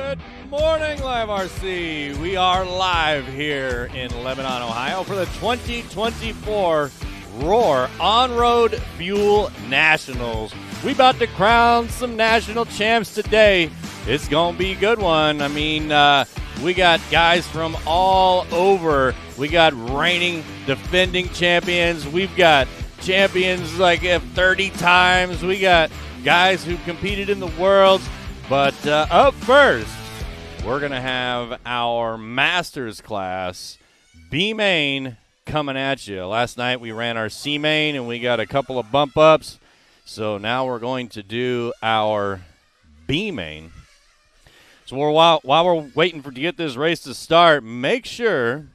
Good morning, Live RC. We are live here in Lebanon, Ohio for the 2024 Roar On-Road Fuel Nationals. We about to crown some national champs today. It's going to be a good one. I mean, we got guys from all over. We got reigning, defending champions. We've got champions like 30 times. We got guys who competed in the Worlds. But up first, we're going to have our Masters class, B main, coming at you. Last night we ran our C main and we got a couple of bump ups. So now we're going to do our B main. So while we're waiting to get this race to start, make sure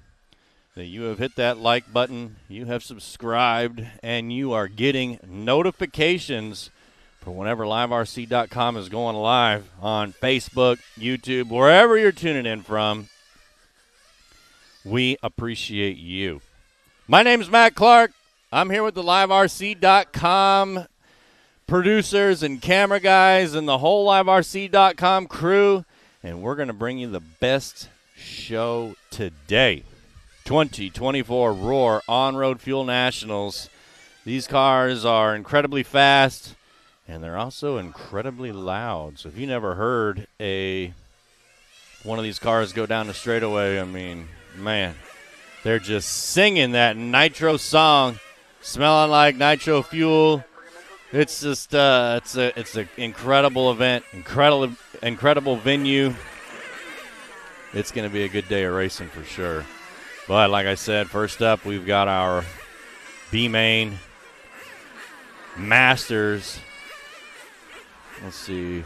that you have hit that like button, you have subscribed, and you are getting notifications for whenever LiveRC.com is going live on Facebook, YouTube, wherever you're tuning in from. We appreciate you. My name is Matt Clark. I'm here with the LiveRC.com producers and camera guys and the whole LiveRC.com crew, and we're going to bring you the best show today. 2024 Roar On-Road Fuel Nationals. These cars are incredibly fast, and they're also incredibly loud. So if you never heard one of these cars go down the straightaway, I mean, man, they're just singing that nitro song, smelling like nitro fuel. It's just it's an incredible event, incredible venue. It's going to be a good day of racing for sure. But like I said, first up, we've got our B main Masters. Let's see.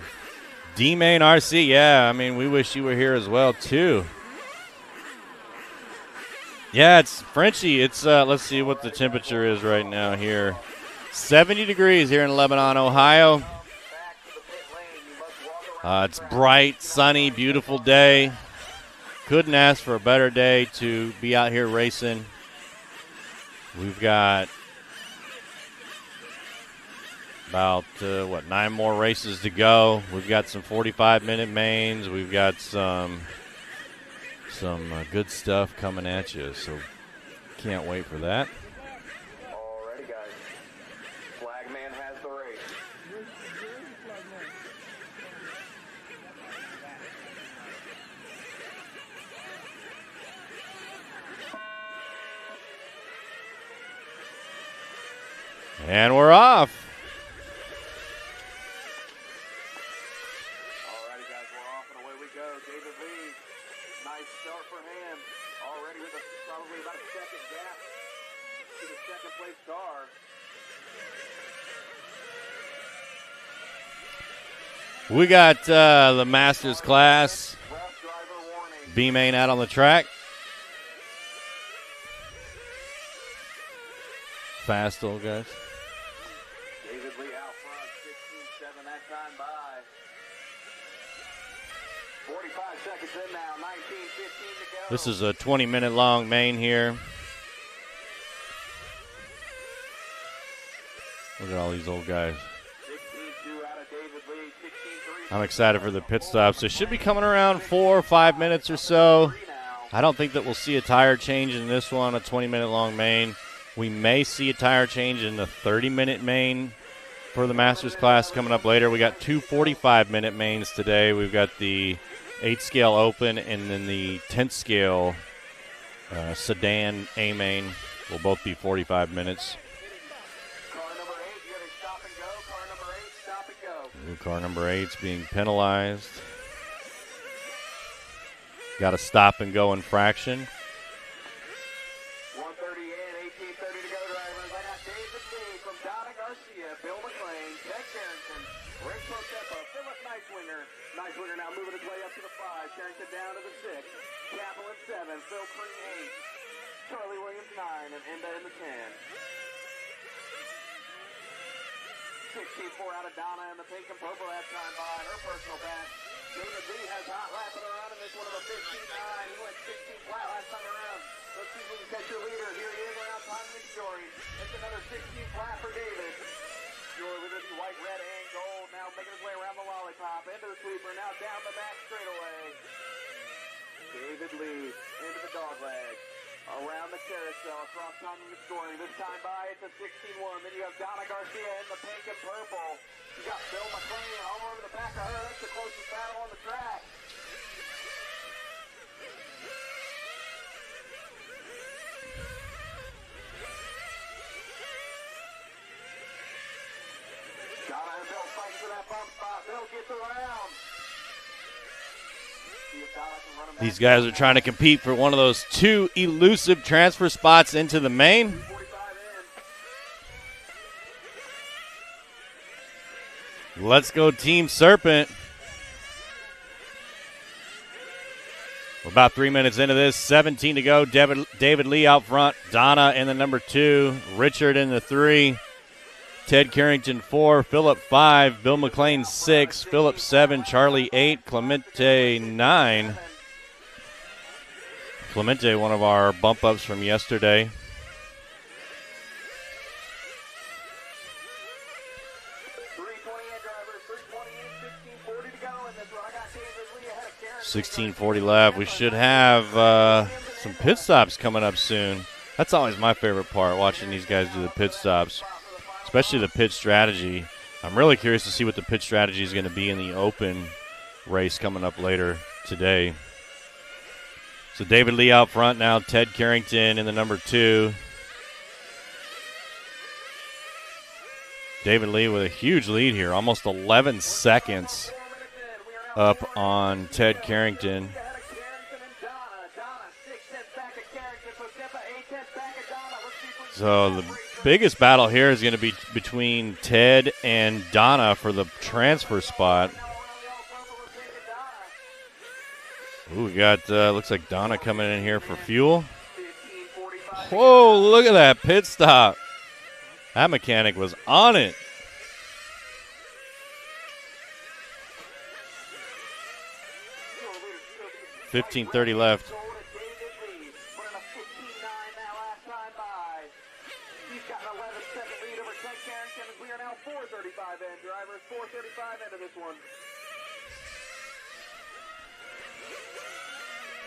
D main RC. Yeah, I mean, we wish you were here as well too. Yeah, it's Frenchie. It's let's see what the temperature is right now here. 70 degrees here in Lebanon, Ohio. It's bright, sunny, beautiful day. Couldn't ask for a better day to be out here racing. We've got about, 9 more races to go. We've got some 45-minute mains. We've got some good stuff coming at you, so can't wait for that. Alrighty, guys. Flagman has the race. And we're off. Alrighty, guys, we're off and away we go. David Lee, nice start for him. Already with probably about a second gap to the second place car. We got the Masters class, Rough driver warning. B main out on the track. Fast old guys. David Lee out front, 16-7 that time by. 45 seconds in now, 19-15 to go. This is a 20-minute long main here. Look at all these old guys. 16-2 out of David Lee, 16-3. I'm excited for the pit stops. It should be coming around 4 or 5 minutes or so. I don't think that we'll see a tire change in this one, a 20-minute long main. We may see a tire change in the 30-minute main for the Masters class coming up later. We got 2 45-minute mains today. We've got the 8-scale open and then the 10th scale sedan A main will both be 45 minutes. Car number 8, you got a stop and go. Car number 8, stop and go. Ooh, car number 8's being penalized. Got a stop and go infraction. 1:30 in, 18:30 to go, drivers. I got David Lee from Donna Garcia, Bill McLean, Ted Carrington, Rick Potepa, Philip Neiswinger. Neiswinger now moving his way up to the 5. Carrington down to the 6. Kaplan 7. Phil Crean 8. Charlie Williams 9. And Enda in the 10. 16-4 out of Donna in the pink and purple that time by her personal best. David Lee has hot lapping around in this one of a 15-9. He went 16 flat last time around. Let's see if we can catch your leader. Here he is around time with Jory. It's another 16 flat for David. Jory with the white, red, and gold. now making his way around the lollipop, into the sweeper, now down the back straightaway. David Lee into the dog leg. Around the carousel, across time of the scoring. This time by, it's a 16-1. Then you have Donna Garcia in the pink and purple. You got Bill McLean all over the back of her. That's the closest battle on the track. Donna and Bill fighting for that bump spot. Bill gets around. These guys are trying to compete for one of those two elusive transfer spots into the main. Let's go Team Serpent. We're about 3 minutes into this, 17 to go. David Lee out front, Donna in the number 2, Richard in the 3, Ted Carrington 4, Phillip 5, Bill McLean 6, Phillip 7, Charlie 8, Clemente 9. Clemente, one of our bump ups from yesterday. $16:40 left. We should have some pit stops coming up soon. That's always my favorite part, watching these guys do the pit stops, especially the pit strategy. I'm really curious to see what the pit strategy is going to be in the open race coming up later today. So David Lee out front now, Ted Carrington in the number 2. David Lee with a huge lead here, almost 11 seconds up on Ted Carrington. So the biggest battle here is going to be between Ted and Donna for the transfer spot. Ooh, we got, looks like Donna coming in here for fuel. Whoa, look at that pit stop. That mechanic was on it. $15:30 left.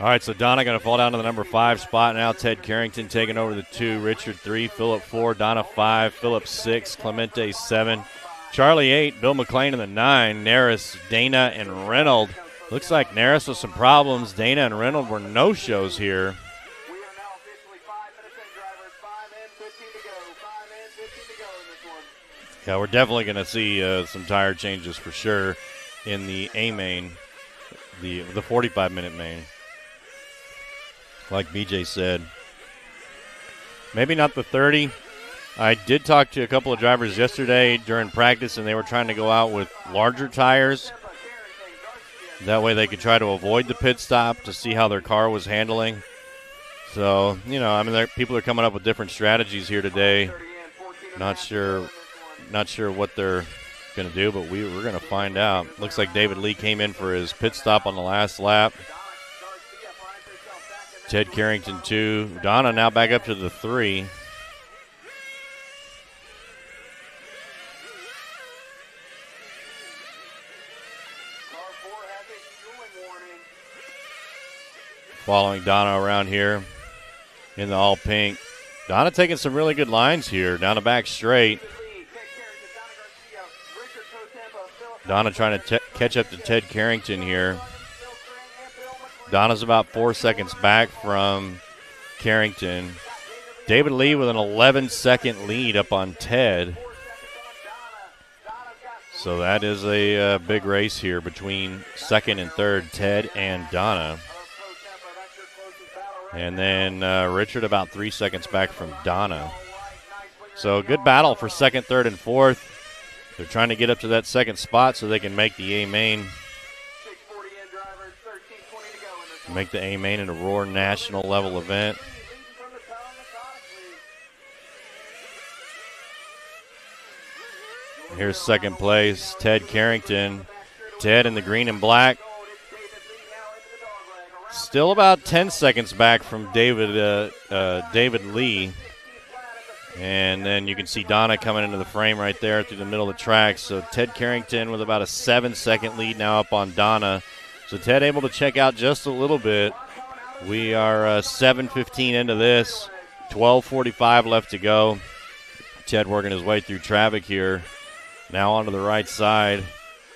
All right, so Donna going to fall down to the number 5 spot now. Ted Carrington taking over the 2, Richard 3, Phillip 4, Donna 5, Phillip 6, Clemente 7, Charlie 8, Bill McLean in the 9, Naris, Dana, and Reynolds. Looks like Naris with some problems. Dana and Reynolds were no-shows here. We are now officially 5 minutes in, drivers. 5 and 15 to go. 5 and 15 to go in this one. Yeah, we're definitely going to see some tire changes for sure in the A main, the 45-minute main. Like BJ said. Maybe not the 30. I did talk to a couple of drivers yesterday during practice, and they were trying to go out with larger tires. That way they could try to avoid the pit stop to see how their car was handling. So, you know, I mean, people are coming up with different strategies here today. Not sure what they're going to do, but we're going to find out. Looks like David Lee came in for his pit stop on the last lap. Ted Carrington 2. Donna now back up to the 3. Following Donna around here in the all pink. Donna taking some really good lines here down the back straight. Donna trying to catch up to Ted Carrington here. Donna's about 4 seconds back from Carrington. David Lee with an 11-second lead up on Ted. So that is a big race here between second and third, Ted and Donna. And then Richard about 3 seconds back from Donna. So good battle for second, third, and fourth. They're trying to get up to that second spot so they can make the A main. Make the A main an Aurora national level event. Here's second place, Ted Carrington. Ted in the green and black. Still about 10 seconds back from David Lee. And then you can see Donna coming into the frame right there through the middle of the track. So Ted Carrington with about a 7-second lead now up on Donna. So Ted able to check out just a little bit. We are 7:15 into this, 12:45 left to go. Ted working his way through traffic here. Now onto the right side.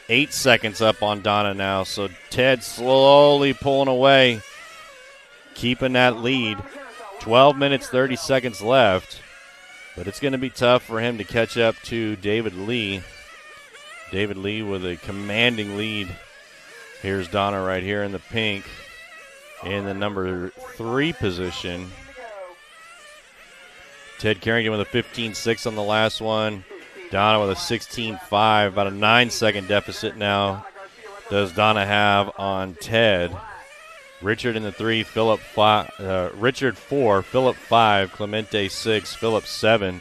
8 seconds up on Donna now. So Ted slowly pulling away, keeping that lead. 12 minutes, 30 seconds left. But it's going to be tough for him to catch up to David Lee. David Lee with a commanding lead. Here's Donna right here in the pink in the number 3 position. Ted Carrington with a 15.6 on the last one. Donna with a 16.5, about a 9-second deficit now does Donna have on Ted. Richard in the 3, Philip 5, Richard 4, Philip 5, Clemente 6, Philip 7.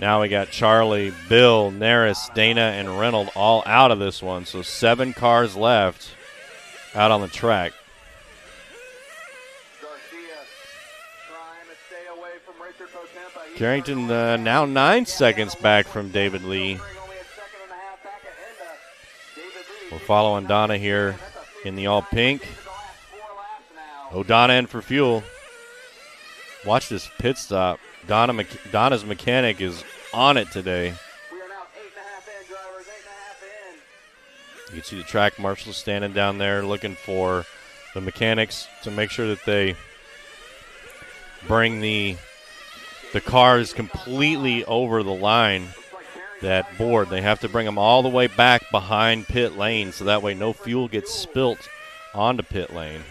Now we got Charlie, Bill, Naris, Dana, and Reynolds all out of this one. So 7 cars left out on the track. Carrington now 9 seconds back from David Lee. We're following Donna here in the all pink. Donna in for fuel. Watch this pit stop. Donna's mechanic is on it today. You can see the track marshal standing down there looking for the mechanics to make sure that they bring the cars completely over the line, that board. They have to bring them all the way back behind pit lane so that way no fuel gets spilt onto pit lane.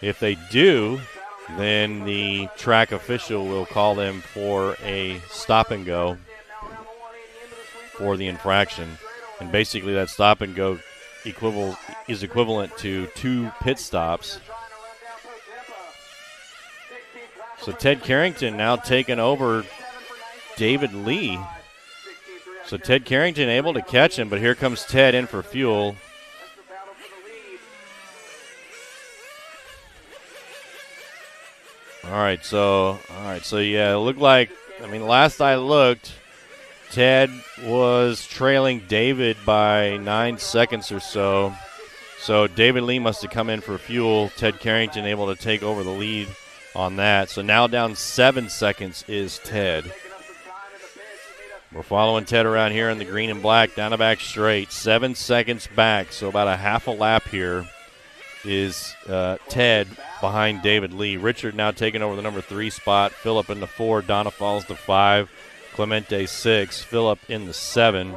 If they do, then the track official will call them for a stop and go for the infraction. And basically that stop and go is equivalent to 2 pit stops. So Ted Carrington now taking over David Lee. So Ted Carrington able to catch him, but here comes Ted in for fuel. All right, so yeah, it looked like, last I looked, Ted was trailing David by 9 seconds or so. So David Lee must have come in for fuel. Ted Carrington able to take over the lead on that. So now down 7 seconds is Ted. We're following Ted around here in the green and black, down the back straight. 7 seconds back, so about a half a lap here is Ted behind David Lee. Richard now taking over the number 3 spot. Philip in the 4. Donna falls to 5. Clemente 6. Philip in the 7.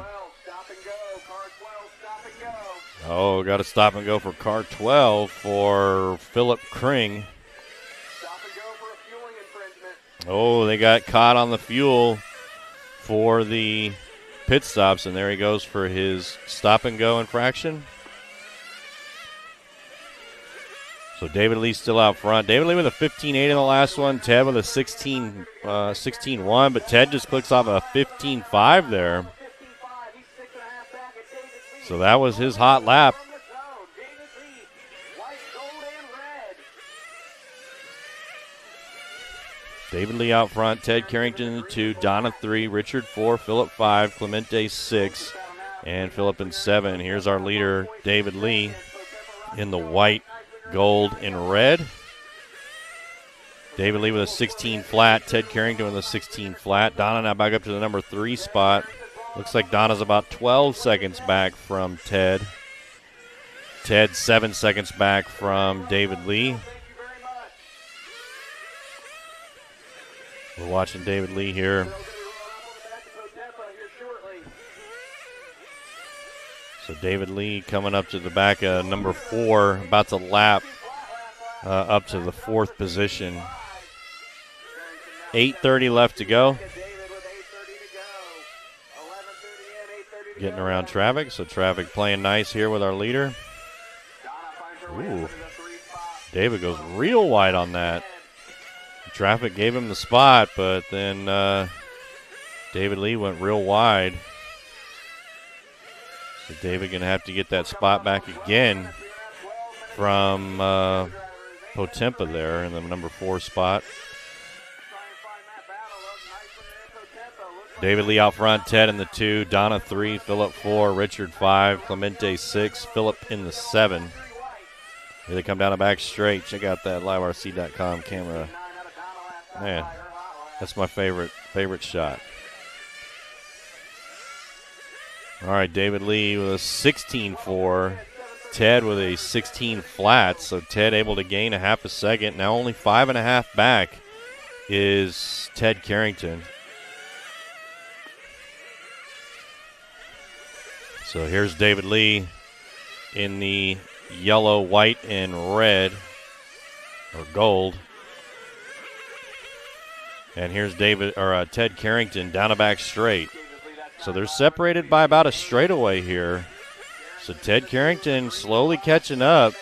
Oh, got to stop and go for car 12 for Philip Kring. Oh, they got caught on the fuel for the pit stops, and there he goes for his stop and go infraction. So David Lee still out front. David Lee with a 15.8 in the last one. Ted with a 16.1, but Ted just clicks off a 15.5 there. So that was his hot lap. David Lee out front. Ted Carrington in the 2. Donna 3. Richard 4. Philip 5. Clemente 6. And Philip in 7. Here's our leader, David Lee, in the white, gold, and red. David Lee with a 16 flat. Ted Carrington with a 16 flat. Donna now back up to the number 3 spot. Looks like Donna's about 12 seconds back from Ted. Ted 7 seconds back from David Lee. We're watching David Lee here. So David Lee coming up to the back of number 4, about to lap up to the 4th position. 8:30 left to go. Getting around traffic, so traffic playing nice here with our leader. Ooh, David goes real wide on that. Traffic gave him the spot, but then David Lee went real wide. So David going to have to get that spot back again from Potempa there in the number 4 spot. David Lee out front, Ted in the 2, Donna 3, Phillip 4, Richard 5, Clemente 6, Phillip in the 7. Here they come down the back straight. Check out that liverc.com camera. Man, that's my favorite shot. All right, David Lee with a 16.4. Ted with a 16 flat. So Ted able to gain a half a second. Now only 5.5 back is Ted Carrington. So here's David Lee in the yellow, white, and red, or gold. And here's Ted Carrington down a back straight. So they're separated by about a straightaway here. So Ted Carrington slowly catching up.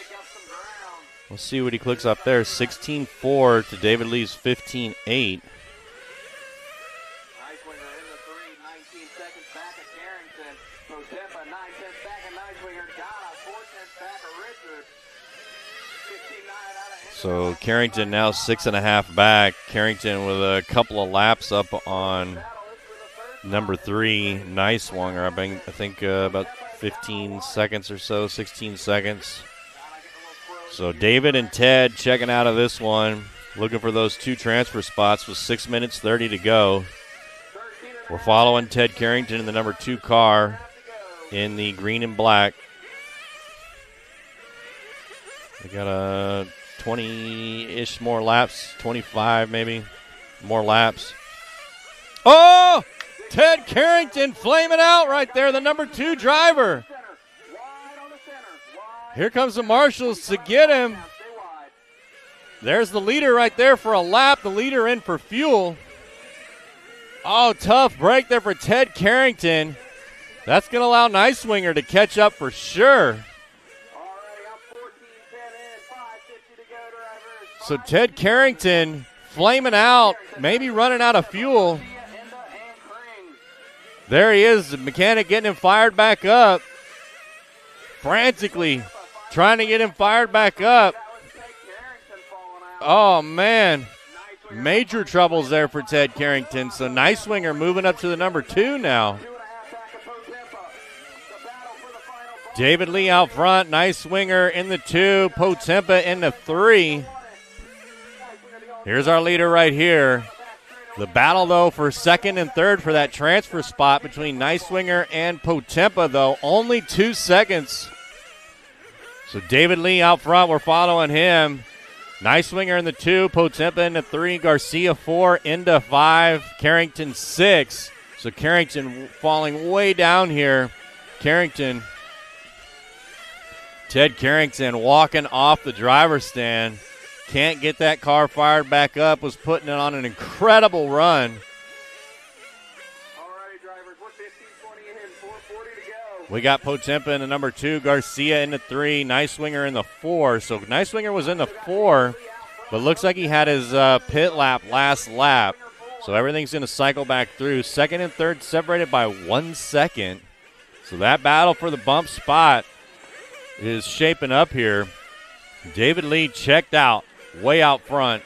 Let's see what he clicks up there. 16.4 to David Lee's 15.8. So Carrington now 6.5 back. Carrington with a couple of laps up on number 3, Neiswanger. I think about 15 seconds or so, 16 seconds. So David and Ted checking out of this one, looking for those 2 transfer spots with 6 minutes 30 to go. We're following Ted Carrington in the number 2 car in the green and black. We got a 20-ish more laps, 25 maybe more laps. Oh! Ted Carrington flaming out right there, the number 2 driver. Here comes the marshals to get him. There's the leader right there for a lap, the leader in for fuel. Oh, tough break there for Ted Carrington. That's going to allow Neiswanger to catch up for sure. So Ted Carrington flaming out, maybe running out of fuel. There he is, the mechanic getting him fired back up. Frantically trying to get him fired back up. Oh, man. Major troubles there for Ted Carrington. So Neiswanger moving up to the number 2 now. David Lee out front, Neiswanger in the 2, Potempa in the 3. Here's our leader right here. The battle, though, for second and third for that transfer spot between Neiswanger and Potempa, though. Only 2 seconds. So David Lee out front, we're following him. Neiswanger in the 2, Potempa in the 3, Garcia 4, into 5, Carrington 6. So Carrington falling way down here. Ted Carrington walking off the driver's stand. Can't get that car fired back up. Was putting it on an incredible run. Alrighty, drivers, 1:15:20 in, 4:40 to go. We got Potempa in the number 2, Garcia in the 3, Neiswanger in the 4. So Neiswanger was in the 4, but looks like he had his pit lap last lap. So everything's going to cycle back through. Second and third separated by 1 second. So that battle for the bump spot is shaping up here. David Lee checked out. Way out front.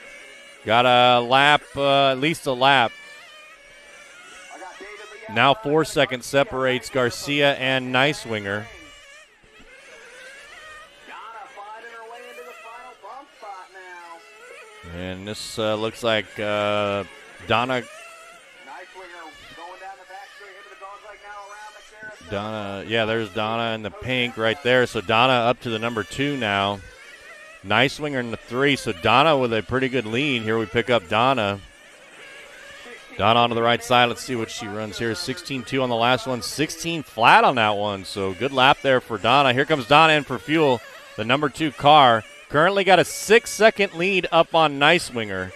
Got a lap, at least a lap. Now 4 seconds separates Garcia and Neiswanger. And this looks like Donna. Yeah, there's Donna in the pink right there. So Donna up to the number 2 now. Neiswanger in the 3, so Donna with a pretty good lead. Here we pick up Donna. Donna onto the right side. Let's see what she runs here. 16.2 on the last one, 16 flat on that one. So good lap there for Donna. Here comes Donna in for fuel, the number 2 car. Currently got a 6-second lead up on Neiswanger.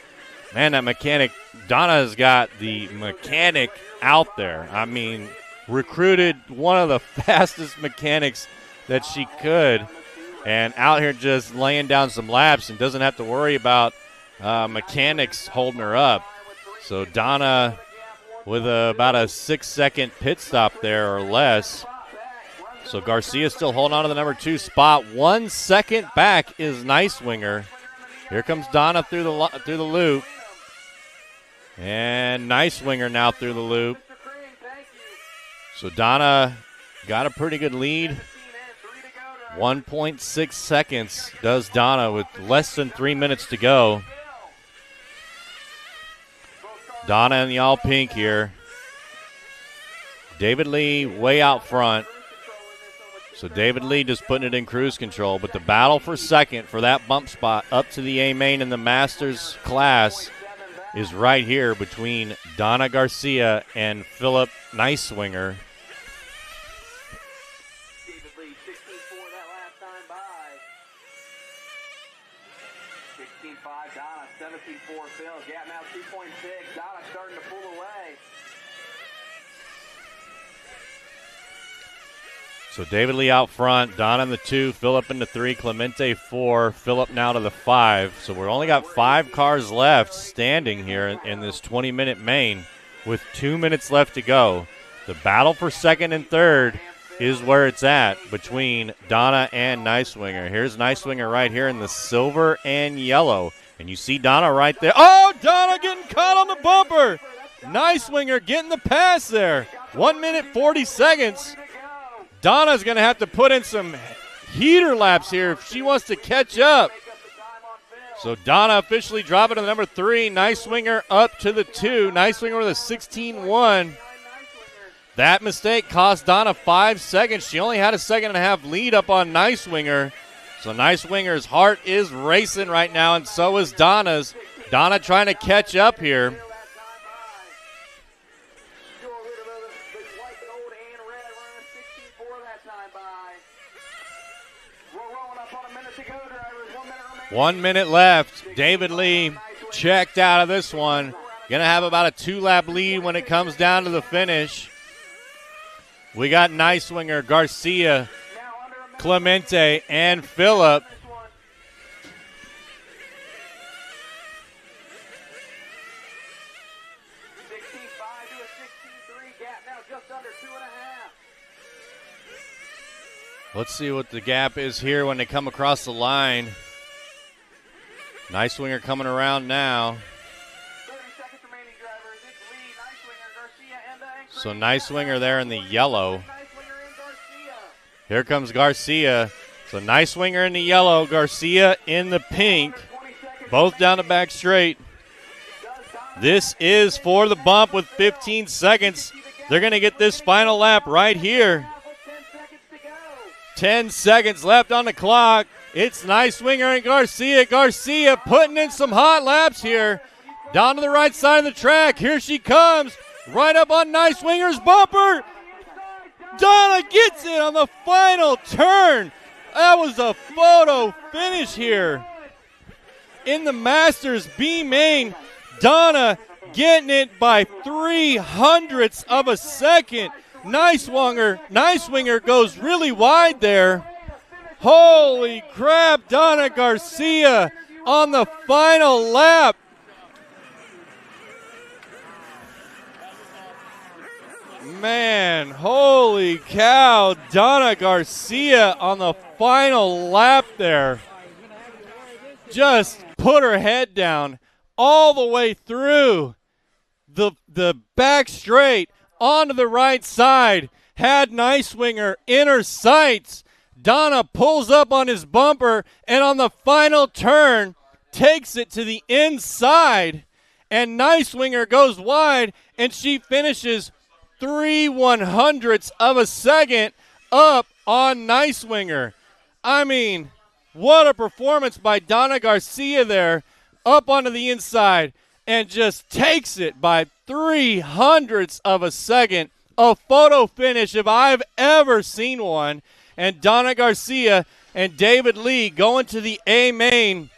Man, that mechanic, Donna has got the mechanic out there. I mean, recruited one of the fastest mechanics that she could. And out here just laying down some laps and doesn't have to worry about mechanics holding her up. So Donna with about a 6-second pit stop there or less. So Garcia still holding on to the number 2 spot. 1 second back is Neiswanger. Here comes Donna through the loop. And Neiswanger now through the loop. So Donna got a pretty good lead. 1.6 seconds does Donna with less than 3 minutes to go. Donna in the all pink here. David Lee way out front. So David Lee just putting it in cruise control. But the battle for second for that bump spot up to the A main in the Masters class is right here between Donna Garcia and Philip Neiswinger. David Lee, 16-4 that last time by. 16-5 Donna, 17-4 Phil. Gap now 2.6. Donna starting to pull away. So David Lee out front, Donna in the 2, Philip in the 3, Clemente 4, Philip now to the 5. So we're only got 5 cars left standing here in this 20-minute main with 2 minutes left to go. The battle for second and third is where it's at between Donna and Neiswinger. Here's Neiswinger right here in the silver and yellow. And you see Donna right there. Oh, Donna getting caught on the bumper. Neiswinger getting the pass there. 1 minute, 40 seconds. Donna's going to have to put in some heater laps here if she wants to catch up. So Donna officially dropping to the number 3. Neiswinger up to the 2. Neiswinger with a 16-1. That mistake cost Donna 5 seconds. She only had a second and a half lead up on Neiswinger. So Neiswinger's heart is racing right now, and so is Donna's. Donna trying to catch up here. One minute left. David Lee checked out of this one. Going to have about a 2-lap lead when it comes down to the finish. We got Neiswinger, Garcia, Clemente, and Phillip. Let's see what the gap is here when they come across the line. Neiswinger coming around now. So Neiswinger there in the yellow. Here comes Garcia. So Neiswinger in the yellow, Garcia in the pink. Both down the back straight. This is for the bump with 15 seconds. They're going to get this final lap right here. 10 seconds left on the clock. It's Neiswinger and Garcia. Garcia putting in some hot laps here. Down to the right side of the track. Here she comes. Right up on Neiswinger's bumper. Donna gets it on the final turn. That was a photo finish here. In the Masters B main, Donna getting it by 0.03 of a second. Neiswinger goes really wide there. Holy crap, Donna Garcia on the final lap. Man, holy cow, Donna Garcia on the final lap there. Just put her head down all the way through the back straight onto the right side. Had Neiswinger in her sights. Donna pulls up on his bumper and on the final turn takes it to the inside. And Neiswinger goes wide and she finishes 0.03 of a second up on Neiswinger. I mean, what a performance by Donna Garcia there, up onto the inside, and just takes it by 0.03 of a second. A photo finish if I've ever seen one. And Donna Garcia and David Lee going to the A main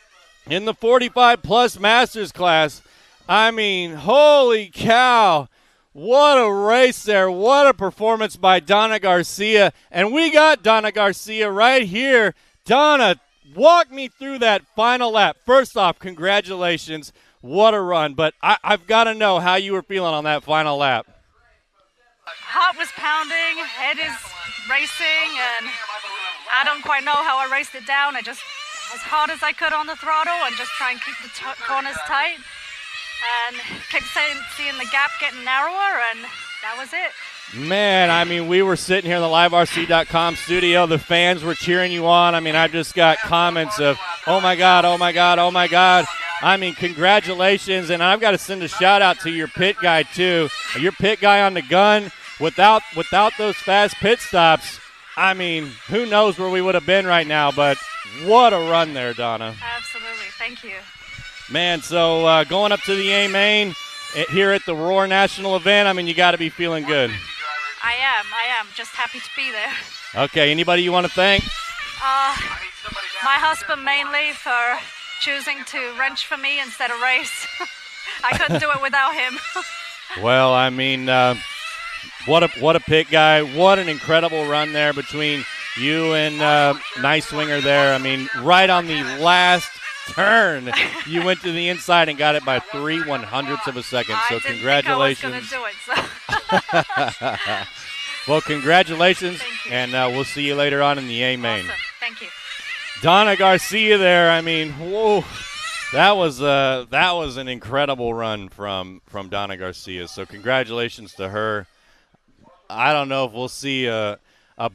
in the 45-plus Masters class. I mean, holy cow. What a race there. What a performance by Donna Garcia. And we got Donna Garcia right here. Donna, walk me through that final lap. First off, congratulations. What a run. But I've got to know how you were feeling on that final lap. Heart was pounding, head is racing, and I don't quite know how I raced it down. I just, as hard as I could on the throttle and just try and keep the corners tight. And kept seeing the gap getting narrower, and that was it. Man, I mean, we were sitting here in the LiveRC.com studio. The fans were cheering you on. I mean, I just got comments of, oh, my God, oh, my God, oh, my God. I mean, congratulations. And I've got to send a shout-out to your pit guy, too. Your pit guy on the gun. Without those fast pit stops, I mean, who knows where we would have been right now. But what a run there, Donna. Absolutely. Thank you. Man, so going up to the A-Main here at the Roar National event, I mean, you got to be feeling good. I am. Just happy to be there. Okay, anybody you want to thank? My husband mainly for choosing to wrench for me instead of race. I couldn't do it without him. Well, I mean, what a pit guy. What an incredible run there between you and Nice Swinger there. I mean, right on the last turn, you went to the inside and got it by 3/100ths of a second. So congratulations. I didn't think I was going to do it. So. Well, congratulations, and we'll see you later on in the A-Main. Awesome. Thank you. Donna Garcia there. I mean, whoa, that was an incredible run from Donna Garcia. So congratulations to her. I don't know if we'll see a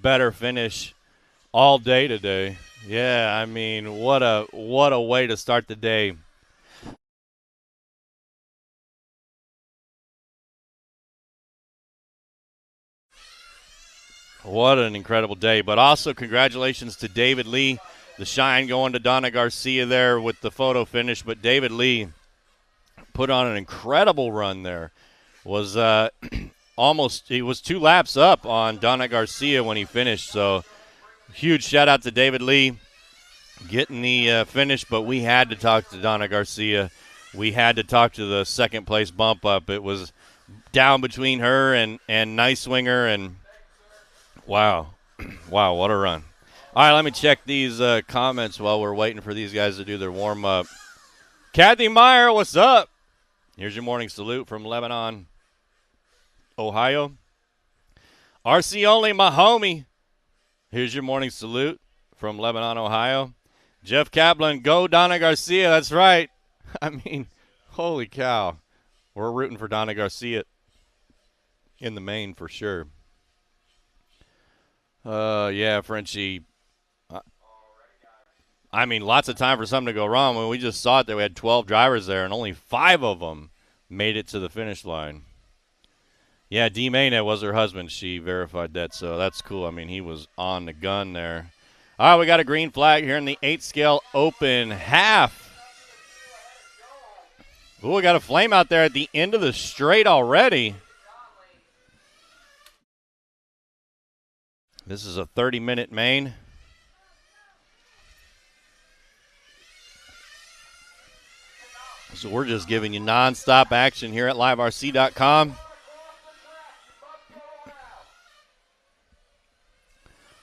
better finish all day today. Yeah, I mean, what a way to start the day. What an incredible day. But also congratulations to David Lee. The shine going to Donna Garcia there with the photo finish. But David Lee put on an incredible run there. Was he was 2 laps up on Donna Garcia when he finished. So huge shout out to David Lee getting the finish. But we had to talk to Donna Garcia. We had to talk to the second place bump up. It was down between her and Nice Swinger, and wow, what a run. All right, let me check these comments while we're waiting for these guys to do their warm-up. Kathy Meyer, what's up? Here's your morning salute from Lebanon, Ohio. RC Only, my homie. Here's your morning salute from Lebanon, Ohio. Jeff Kaplan, go Donna Garcia. That's right. I mean, holy cow. We're rooting for Donna Garcia in the main for sure. Yeah, Frenchie. I mean, lots of time for something to go wrong. When we just saw it, that we had 12 drivers there, and only 5 of them made it to the finish line. Yeah, D. Mayna was her husband. She verified that, so that's cool. I mean, he was on the gun there. All right, we got a green flag here in the 8-scale open half. Ooh, we got a flame out there at the end of the straight already. This is a 30-minute main. So we're just giving you nonstop action here at LiveRC.com.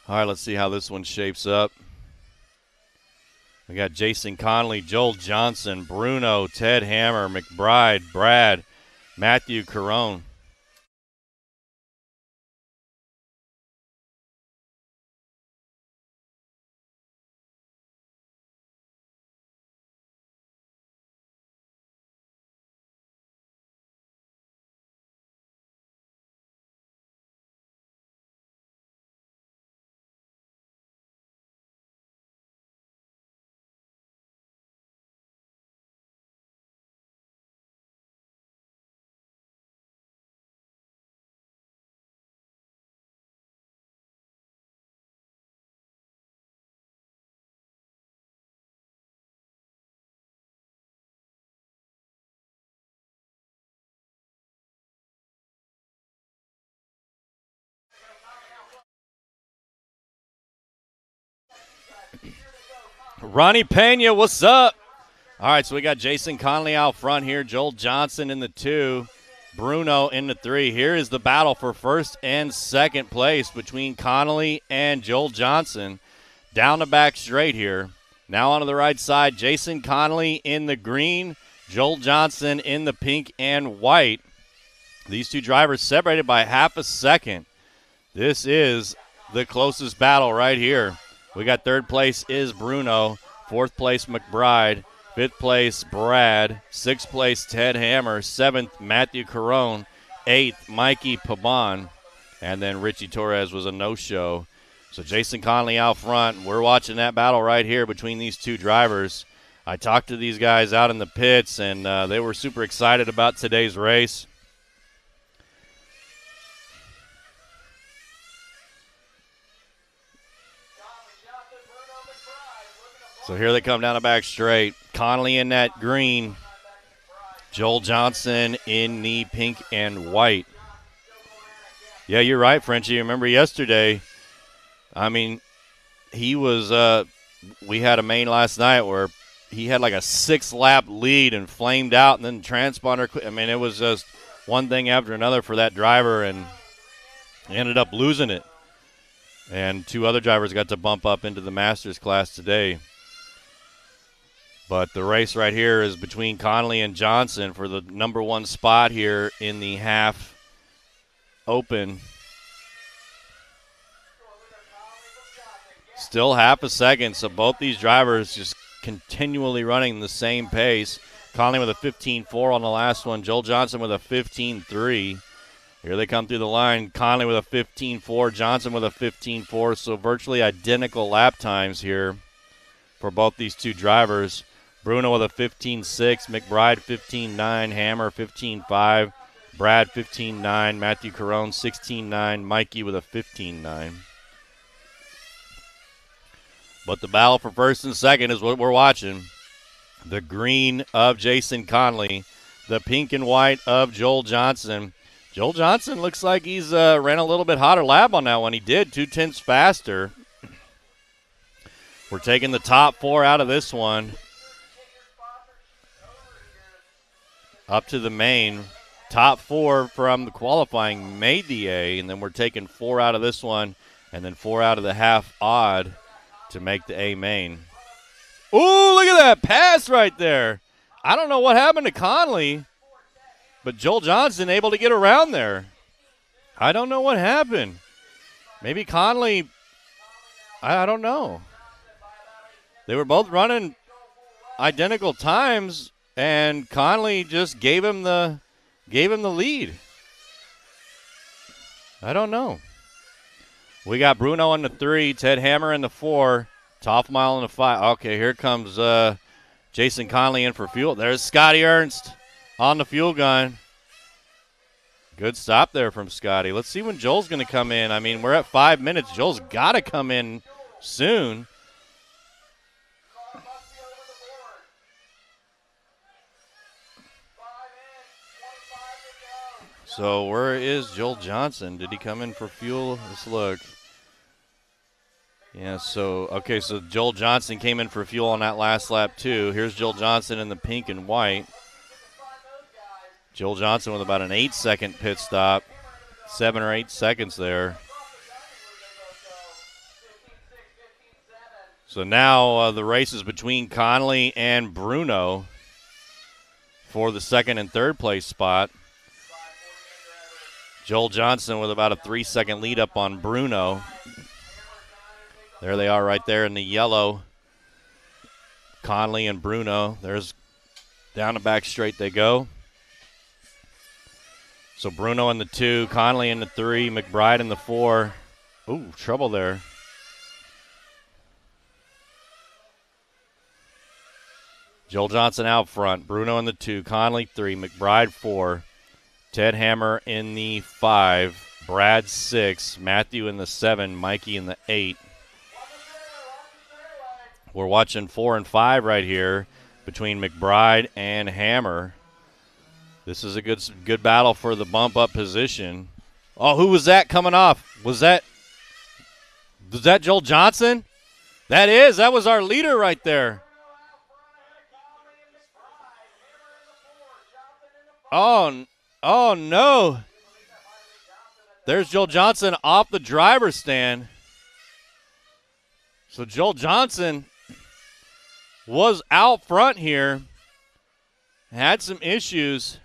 All right, let's see how this one shapes up. We got Jason Connolly, Joel Johnson, Bruno, Ted Hammer, McBride, Brad, Matthew Carone. Ronnie Pena, what's up? All right, so we got Jason Connolly out front here, Joel Johnson in the 2, Bruno in the 3. Here is the battle for first and second place between Connolly and Joel Johnson. Down the back straight here. Now onto the right side, Jason Connolly in the green, Joel Johnson in the pink and white. These two drivers separated by half a second. This is the closest battle right here. We got third place is Bruno, fourth place McBride, fifth place Brad, sixth place Ted Hammer, seventh Matthew Carone, eighth Mikey Pabon. and then Richie Torres was a no-show. So Jason Conley out front. We're watching that battle right here between these two drivers. I talked to these guys out in the pits, and they were super excited about today's race. So here they come down the back straight. Conley in that green. Joel Johnson in the pink and white. Yeah, you're right, Frenchie. Remember yesterday, I mean, he was we had a main last night where he had like a 6-lap lead and flamed out, and then transponder. I mean, it was just one thing after another for that driver, and he ended up losing it. And 2 other drivers got to bump up into the Masters class today. But the race right here is between Conley and Johnson for the number 1 spot here in the half open. Still half a second, so both these drivers just continually running the same pace. Conley with a 15.4 on the last one. Joel Johnson with a 15.3. Here they come through the line. Conley with a 15.4. Johnson with a 15.4. So virtually identical lap times here for both these two drivers. Bruno with a 15.6. McBride 15.9. Hammer 15.5. Brad 15.9. Matthew Carone 16.9. Mikey with a 15.9. But the battle for first and second is what we're watching. The green of Jason Conley, the pink and white of Joel Johnson. Joel Johnson looks like he's ran a little bit hotter lap on that one. He did, 0.2 faster. We're taking the top 4 out of this one. Up to the main. Top 4 from the qualifying made the A, and then we're taking 4 out of this one, and then 4 out of the half odd to make the A main. Ooh, look at that pass right there. I don't know what happened to Conley, but Joel Johnson able to get around there. I don't know what happened. Maybe Conley, I don't know. They were both running identical times, and Conley just gave him the lead. I don't know. We got Bruno in the 3, Ted Hammer in the 4, Toffmile in the 5. Okay, here comes Jason Conley in for fuel. There's Scotty Ernst on the fuel gun. Good stop there from Scotty. Let's see when Joel's going to come in. I mean, we're at 5 minutes. Joel's got to come in soon. So where is Joel Johnson? Did he come in for fuel? Let's look. Yeah, so Joel Johnson came in for fuel on that last lap too. Here's Joel Johnson in the pink and white. Joel Johnson with about an 8-second pit stop. 7 or 8 seconds there. So now the race is between Conley and Bruno for the second and third place spot. Joel Johnson with about a 3-second lead up on Bruno. There they are right there in the yellow. Conley and Bruno. There's down the back straight they go. So Bruno in the 2, Conley in the 3, McBride in the 4. Ooh, trouble there. Joel Johnson out front. Bruno in the 2, Conley 3, McBride 4. Ted Hammer in the 5, Brad 6, Matthew in the 7, Mikey in the 8. We're watching 4 and 5 right here between McBride and Hammer. This is a good battle for the bump up position. Oh, who was that coming off? Was that Joel Johnson? That was our leader right there. Oh, no. There's Joel Johnson off the driver's stand. So Joel Johnson was out front here. Had some issues.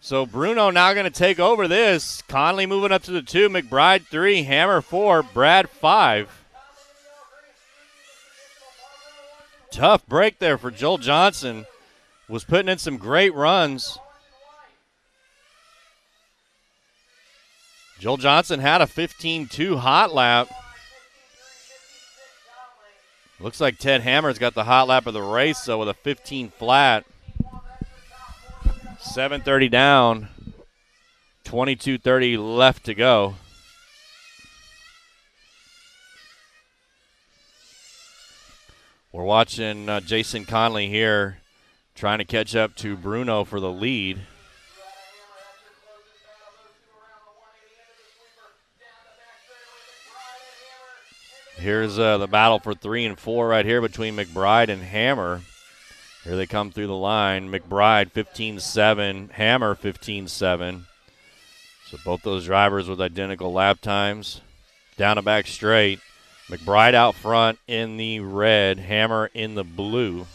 So Bruno now going to take over this. Conley moving up to the 2, McBride 3, Hammer 4, Brad 5. Tough break there for Joel Johnson. Was putting in some great runs. Joel Johnson had a 15-2 hot lap. Looks like Ted Hammer's got the hot lap of the race, so with a 15 flat. 7:30 down, 22:30 left to go. We're watching Jason Conley here trying to catch up to Bruno for the lead. Here's the battle for 3 and 4 right here between McBride and Hammer. Here they come through the line. McBride 15-7, Hammer 15-7. So both those drivers with identical lap times. Down a back straight. McBride out front in the red, Hammer in the blue.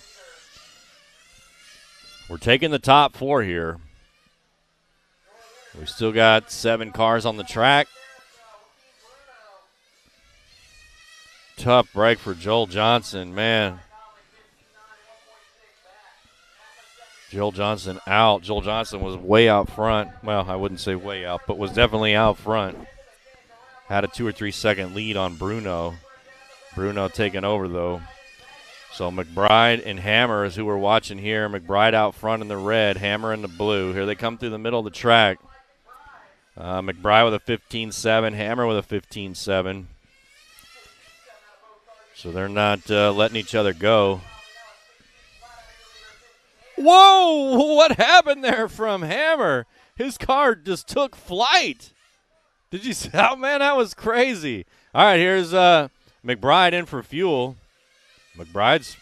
We're taking the top 4 here. We still got 7 cars on the track. Tough break for Joel Johnson, man. Joel Johnson out. Joel Johnson was way out front. Well, I wouldn't say way out, but was definitely out front. Had a 2 or 3 second lead on Bruno. Bruno taking over, though. So McBride and Hammer is who we're watching here. McBride out front in the red, Hammer in the blue. Here they come through the middle of the track. McBride with a 15-7, Hammer with a 15-7. So they're not letting each other go. Whoa! What happened there from Hammer? His car just took flight. Did you see? Oh, man, that was crazy. All right, here's McBride in for fuel. McBride's,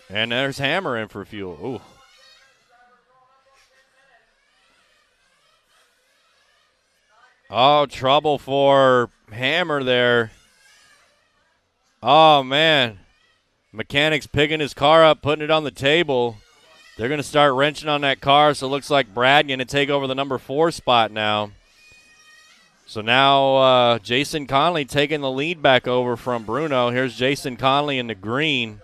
and there's Hammer in for fuel. Ooh. Oh, trouble for Hammer there. Oh, man. Mechanic's picking his car up, putting it on the table. They're going to start wrenching on that car, so it looks like Brad going to take over the number 4 spot now. So now Jason Conley taking the lead back over from Bruno. Here's Jason Conley in the green.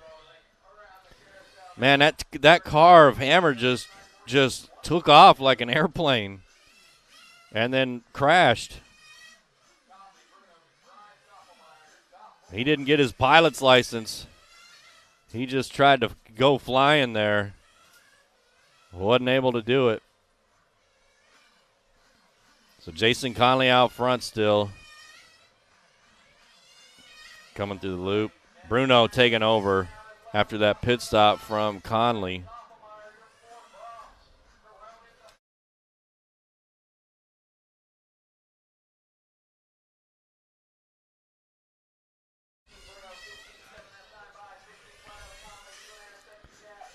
Man, that car of Hammer just took off like an airplane and then crashed. He didn't get his pilot's license. He just tried to go flying there. Wasn't able to do it. So Jason Conley out front still. Coming through the loop. Bruno taking over after that pit stop from Conley.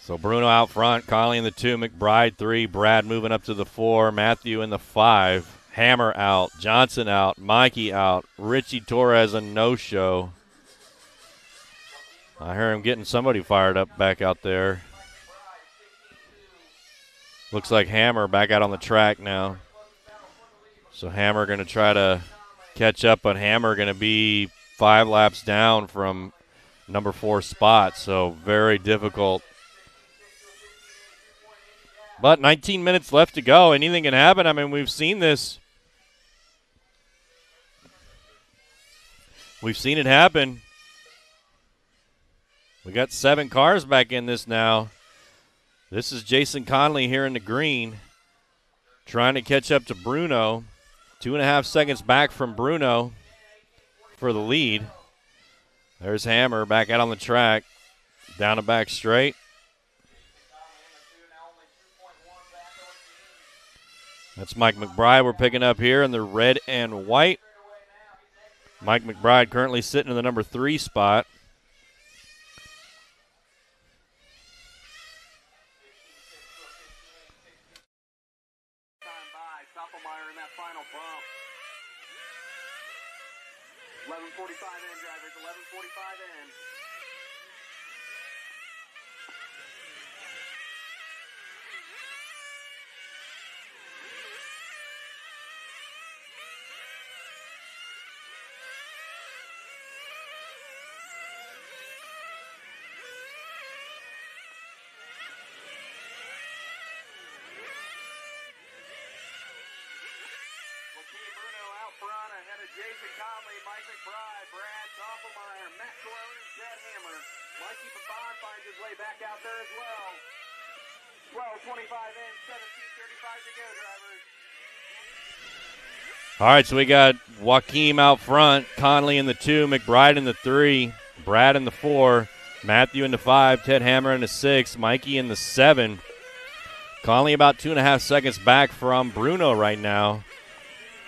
So Bruno out front, Conley in the 2, McBride 3, Brad moving up to the 4, Matthew in the 5, Hammer out, Johnson out, Mikey out, Richie Torres a no-show. I hear him getting somebody fired up back out there. Looks like Hammer back out on the track now. So Hammer going to try to catch up, but Hammer going to be 5 laps down from number 4 spot, so very difficult. But 19 minutes left to go. Anything can happen. I mean, we've seen this. We've seen it happen. We got 7 cars back in this now. This is Jason Conley here in the green, trying to catch up to Bruno. 2.5 seconds back from Bruno for the lead. There's Hammer back out on the track. Down a back straight. That's Mike McBride we're picking up here in the red and white. Mike McBride currently sitting in the number 3 spot. Time by Stoppelmeyer in that final bump. 11:45 in, drivers. 11:45 in. Bruno out front. Jason Conley, Mike McBride, Brad Doppelmayr, Matt Corona, and Chad Hammer. Mikey Pavon finds his way back out there as well. 12:25 in, 17:35 to go, drivers. All right, so we got Joaquim out front, Conley in the 2, McBride in the 3, Brad in the 4, Matthew in the 5, Ted Hammer in the 6, Mikey in the 7. Conley about 2.5 seconds back from Bruno right now.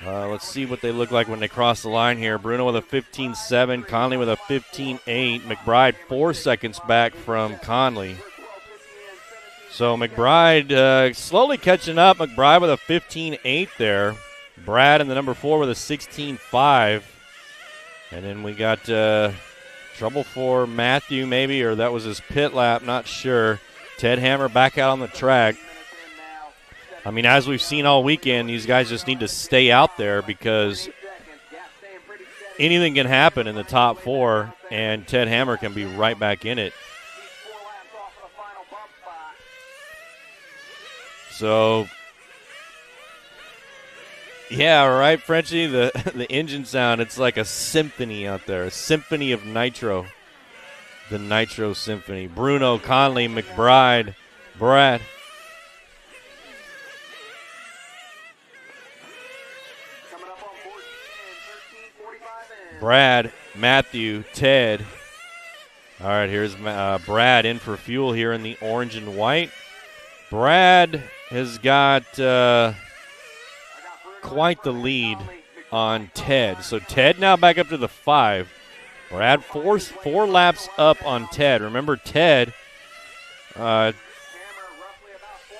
Let's see what they look like when they cross the line here. Bruno with a 15.7, Conley with a 15.8, McBride 4 seconds back from Conley. So McBride slowly catching up. McBride with a 15.8 there. Brad in the number 4 with a 16.5. And then we got trouble for Matthew maybe, or that was his pit lap, not sure. Ted Hammer back out on the track. I mean, as we've seen all weekend, these guys just need to stay out there because anything can happen in the top 4, and Ted Hammer can be right back in it. So, yeah, right, Frenchie? The engine sound, it's like a symphony out there, a symphony of nitro. The Nitro Symphony. Bruno, Conley, McBride, Brad. Brad, Matthew, Ted. All right, here's Brad in for fuel here in the orange and white. Brad has got quite the lead on Ted. So Ted now back up to the 5. Brad four laps up on Ted. Remember, Ted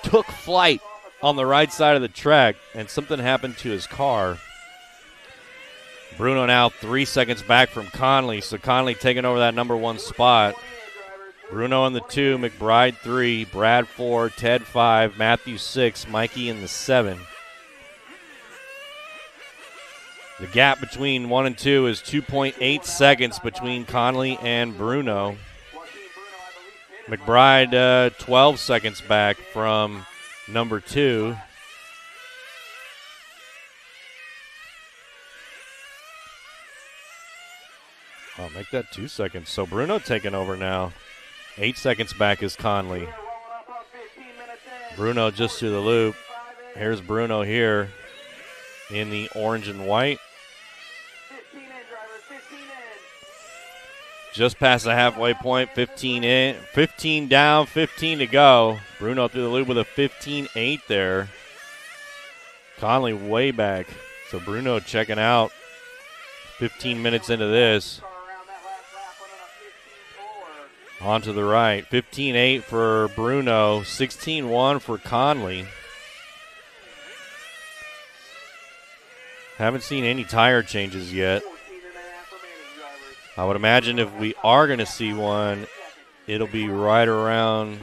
took flight on the right side of the track, and something happened to his car. Bruno now 3 seconds back from Conley, so Conley taking over that number 1 spot. Bruno in the 2, McBride 3, Brad 4, Ted 5, Matthew 6, Mikey in the 7. The gap between 1 and 2 is 2.8 seconds between Conley and Bruno. McBride 12 seconds back from number 2. I'll make that 2 seconds. So Bruno taking over now. 8 seconds back is Conley. Bruno just through the loop. Here's Bruno here in the orange and white. Just past the halfway point, 15 in, 15 down, 15 to go. Bruno through the loop with a 15.8 there. Conley way back. So Bruno checking out 15 minutes into this. On to the right. 15.8 for Bruno, 16.1 for Conley. Haven't seen any tire changes yet. I would imagine if we are going to see one, it'll be right around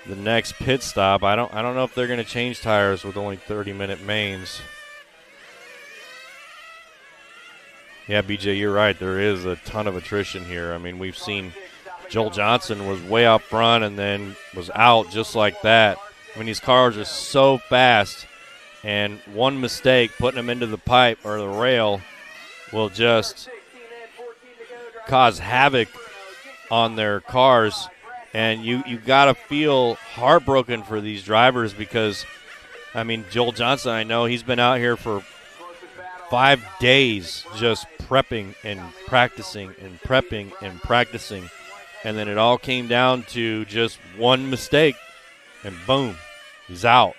the next pit stop. I don't know if they're going to change tires with only 30-minute mains. Yeah, BJ, you're right. There is a ton of attrition here. I mean, we've seen Joel Johnson was way up front and then was out just like that. I mean, these cars are so fast, and one mistake putting them into the pipe or the rail will just cause havoc on their cars. And you got to feel heartbroken for these drivers because, I mean, Joel Johnson, I know he's been out here for 5 days just prepping and practicing and prepping and practicing. And then it all came down to just one mistake, and boom, he's out.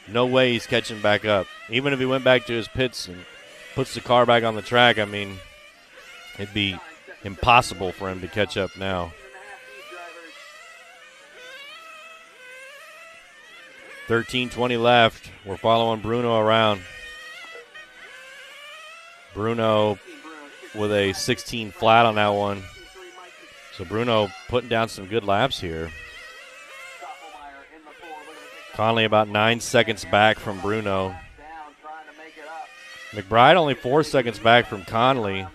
No way he's catching back up. Even if he went back to his pits and puts the car back on the track, I mean, it'd be impossible for him to catch up now. 13:20 left. We're following Bruno around. Bruno with a 16 flat on that one. So Bruno putting down some good laps here. Conley about 9 seconds back from Bruno. McBride only 4 seconds back from Conley.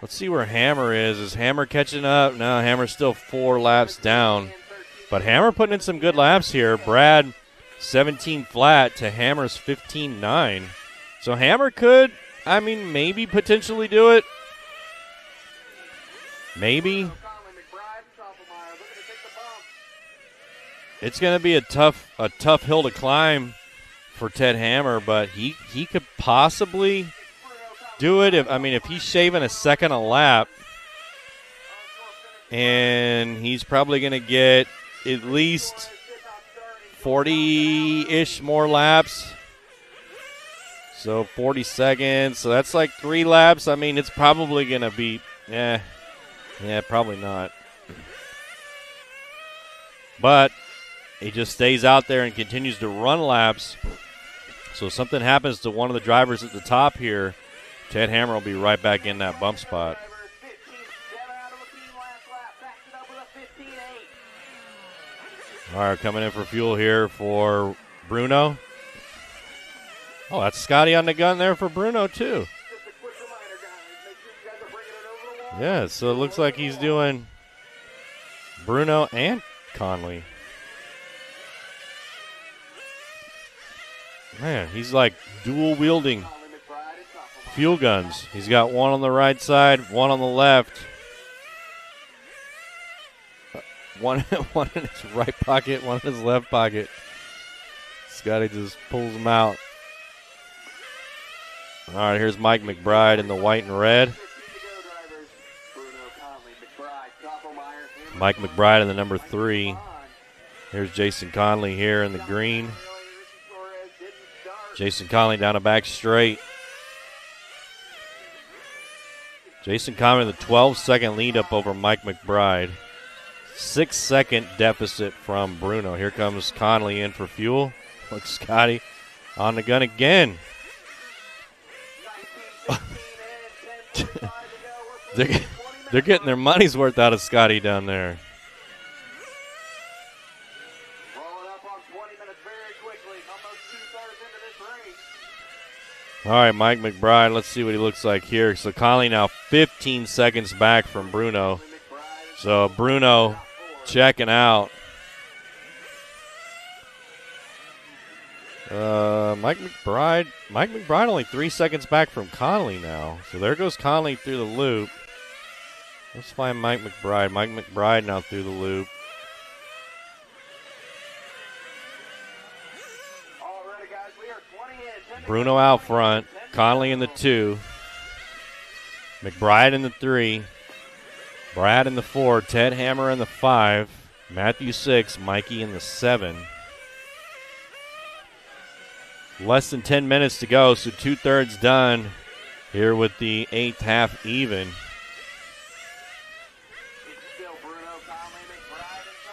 Let's see where Hammer is. Is Hammer catching up? No, Hammer's still 4 laps down. But Hammer putting in some good laps here. Brad 17 flat to Hammer's 15.9. So Hammer could I mean, maybe potentially do it. Maybe. It's going to be a tough hill to climb for Ted Hammer, but he could possibly do it. If he's shaving a second a lap, and he's probably going to get at least 40-ish more laps. So 40 seconds. So that's like 3 laps. I mean, it's probably going to be, probably not. But he just stays out there and continues to run laps. So if something happens to one of the drivers at the top here, Ted Hammer will be right back in that bump spot. All right, coming in for fuel here for Bruno. Oh, that's Scotty on the gun there for Bruno, too. Yeah, so it looks like he's doing Bruno and Conley. Man, he's like dual-wielding fuel guns. He's got one on the right side, one on the left. One in his right pocket, one in his left pocket. Scotty just pulls them out. All right, here's Mike McBride in the white and red. Mike McBride in the number 3. Here's Jason Conley here in the green. Jason Conley down a back straight. Jason Conley with a 12-second lead up over Mike McBride. 6-second deficit from Bruno. Here comes Conley in for fuel. Look, Scotty on the gun again. They're getting their money's worth out of Scotty down there. All right, Mike McBride, let's see what he looks like here. So Conley now 15 seconds back from Bruno. So Bruno checking out. Mike McBride only 3 seconds back from Conley now. So there goes Conley through the loop. Let's find Mike McBride. Mike McBride now through the loop. Bruno out front. Conley in the 2. McBride in the 3. Brad in the 4. Ted Hammer in the 5. Matthew 6. Mikey in the 7. Less than 10 minutes to go, so 2/3 done here with the 8th half even.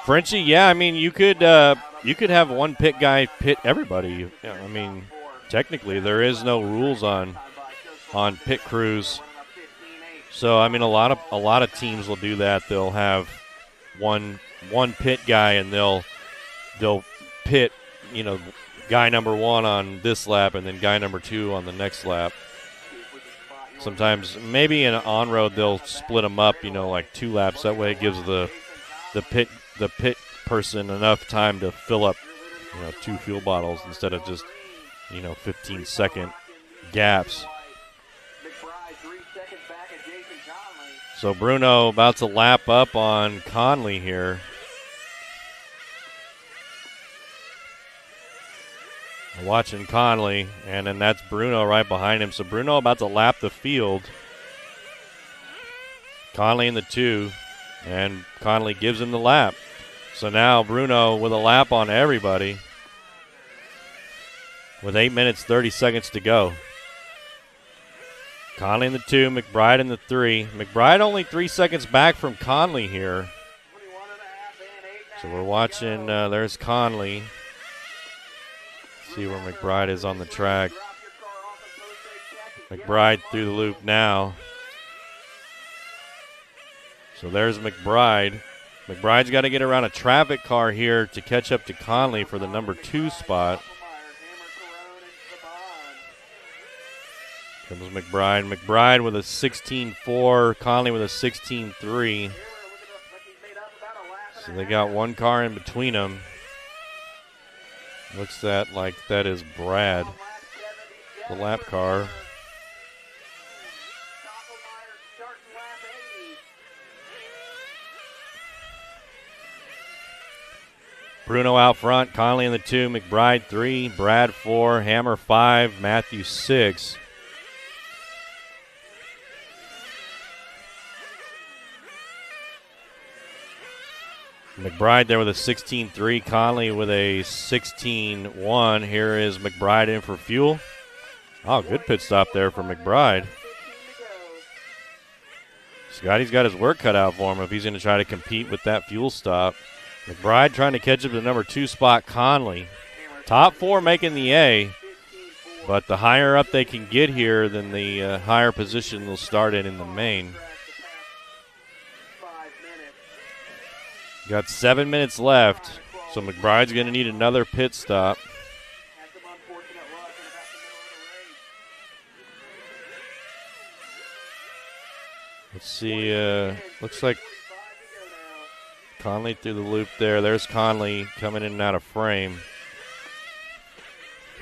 Frenchie, yeah, I mean, you could have one pit guy pit everybody. I mean, technically there is no rules on pit crews. So I mean, a lot of teams will do that. They'll have one pit guy and they'll pit, guy number 1 on this lap and then guy number 2 on the next lap. Sometimes maybe in an on-road they'll split them up, like 2 laps. That way it gives the pit person enough time to fill up 2 fuel bottles instead of just 15-second gaps. So Bruno about to lap up on Conley here. Watching Conley, and then that's Bruno right behind him. So Bruno about to lap the field. Conley in the 2, and Conley gives him the lap. So now Bruno with a lap on everybody with 8 minutes, 30 seconds to go. Conley in the 2, McBride in the 3. McBride only 3 seconds back from Conley here. So we're watching, there's Conley. See where McBride is on the track. McBride through the loop now. So there's McBride. McBride's got to get around a traffic car here to catch up to Conley for the number 2 spot. Comes McBride. McBride with a 16.4. Conley with a 16.3. So they got one car in between them. Looks like that is Brad, the lap car. starting lap 80. Bruno out front, Conley in the 2, McBride 3, Brad 4, Hammer 5, Matthew 6. McBride there with a 16.3, Conley with a 16.1. Here is McBride in for fuel. Oh, good pit stop there for McBride. Scotty's got his work cut out for him if he's going to try to compete with that fuel stop. McBride trying to catch up to the number 2 spot, Conley. Top 4 making the A, but the higher up they can get here, then the higher position they'll start in the main. Got 7 minutes left, so McBride's going to need another pit stop. Let's see, looks like Conley through the loop there. There's Conley coming in and out of frame.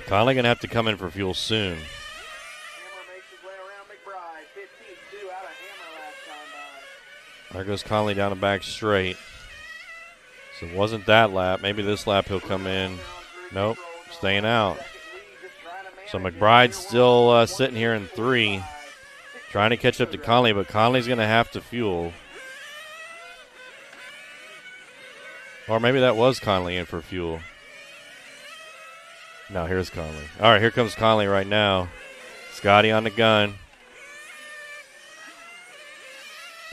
Conley going to have to come in for fuel soon. There goes Conley down the back straight. So it wasn't that lap. Maybe this lap he'll come in. Nope, staying out. So McBride's still sitting here in 3, trying to catch up to Conley, but Conley's going to have to fuel. Or maybe that was Conley in for fuel. No, here's Conley. All right, here comes Conley right now. Scotty on the gun.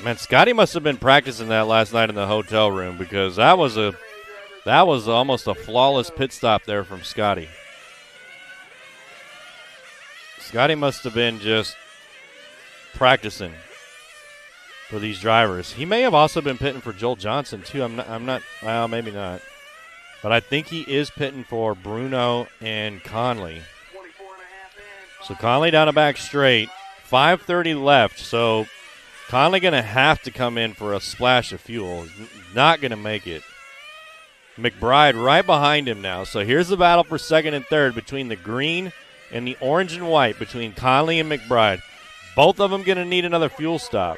Man, Scotty must have been practicing that last night in the hotel room, because that was almost a flawless pit stop there from Scotty. Scotty must have been just practicing for these drivers. He may have also been pitting for Joel Johnson too. I'm not. Well, maybe not. But I think he is pitting for Bruno and Conley. So Conley down the back straight. 5:30 left. So Conley going to have to come in for a splash of fuel. Not going to make it. McBride right behind him now. So here's the battle for second and third between the green and the orange and white, between Conley and McBride. Both of them going to need another fuel stop.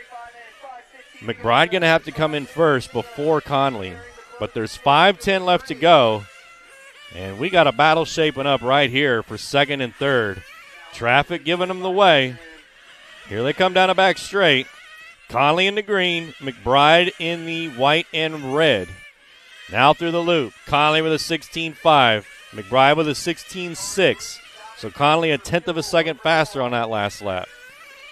McBride going to have to come in first before Conley. But there's 5:10 left to go. And we got a battle shaping up right here for second and third. Traffic giving them the way. Here they come down the back straight. Conley in the green, McBride in the white and red. Now through the loop. Conley with a 16.5. McBride with a 16.6. So Conley a 1/10 of a second faster on that last lap.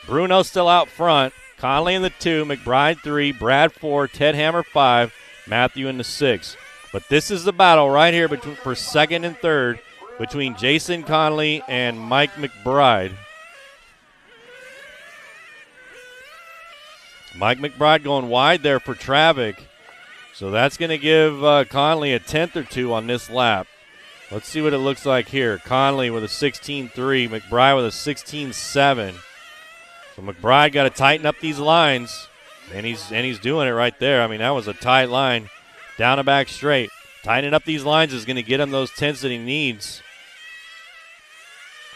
Bruno still out front. Conley in the 2, McBride 3, Brad 4, Ted Hammer 5, Matthew in the 6. But this is the battle right here for second and third between Jason Conley and Mike McBride. Mike McBride going wide there for traffic. So that's going to give Conley a 1/10 or 2 on this lap. Let's see what it looks like here. Conley with a 16.3, McBride with a 16.7. So McBride got to tighten up these lines, and he's doing it right there. I mean, that was a tight line down the back straight. Tightening up these lines is going to get him those 10s that he needs.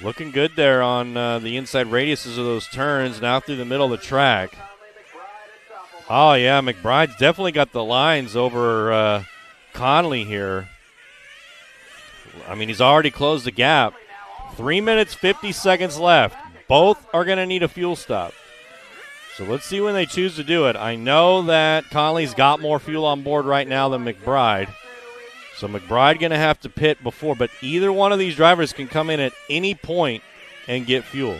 Looking good there on the inside radiuses of those turns, now through the middle of the track. Oh, yeah, McBride's definitely got the lines over Conley here. I mean, he's already closed the gap. 3 minutes, 50 seconds left. Both are going to need a fuel stop. So let's see when they choose to do it. I know that Conley's got more fuel on board right now than McBride. So McBride going to have to pit before, but either one of these drivers can come in at any point and get fuel.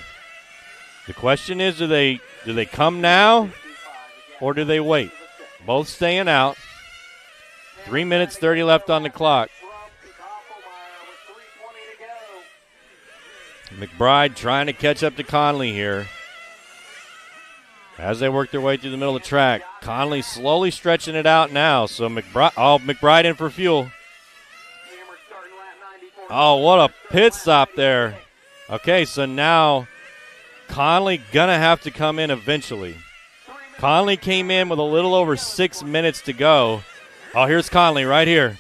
The question is, do they come now or do they wait? Both staying out. 3 minutes, 30 left on the clock. McBride trying to catch up to Conley here as they work their way through the middle of the track. Conley slowly stretching it out now. So McBride in for fuel. Oh, what a pit stop there. Okay, so now Conley going to have to come in eventually. Conley came in with a little over 6 minutes to go. Oh, here's Conley right here.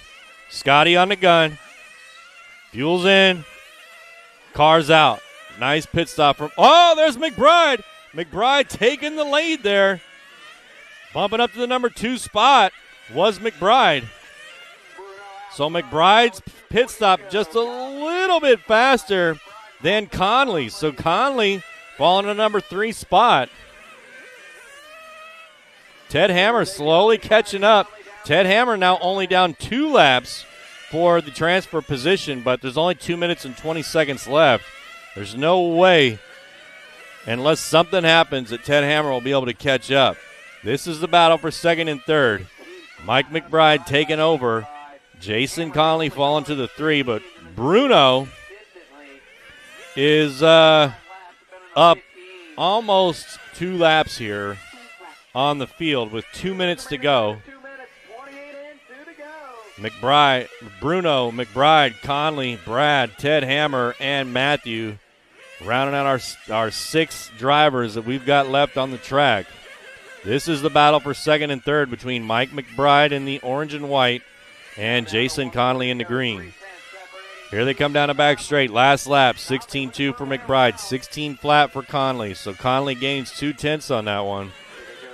Scotty on the gun. Fuel's in. Car's out. Nice pit stop from. Oh, there's McBride. McBride taking the lead there. Bumping up to the number 2 spot was McBride. So McBride's pit stop just a little bit faster than Conley. So Conley falling to number 3 spot. Ted Hammer slowly catching up. Ted Hammer now only down 2 laps for the transfer position, but there's only 2 minutes and 20 seconds left. There's no way, unless something happens, that Ted Hammer will be able to catch up. This is the battle for second and third. Mike McBride taking over. Jason Conley falling to the 3, but Bruno is up almost 2 laps here on the field with 2 minutes to go. Bruno, McBride, Conley, Brad, Ted Hammer, and Matthew rounding out our 6 drivers that we've got left on the track. This is the battle for second and third between Mike McBride in the orange and white and Jason Conley in the green. Here they come down the back straight. Last lap, 16.2 for McBride, 16 flat for Conley. So Conley gains 2/10 on that one.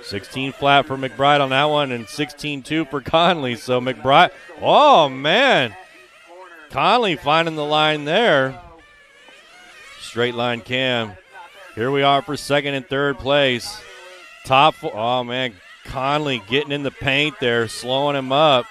16 flat for McBride on that one and 16.2 for Conley. So McBride, oh man, Conley finding the line there. Straight line cam. Here we are for second and third place. Top, oh man, Conley getting in the paint there, slowing him up.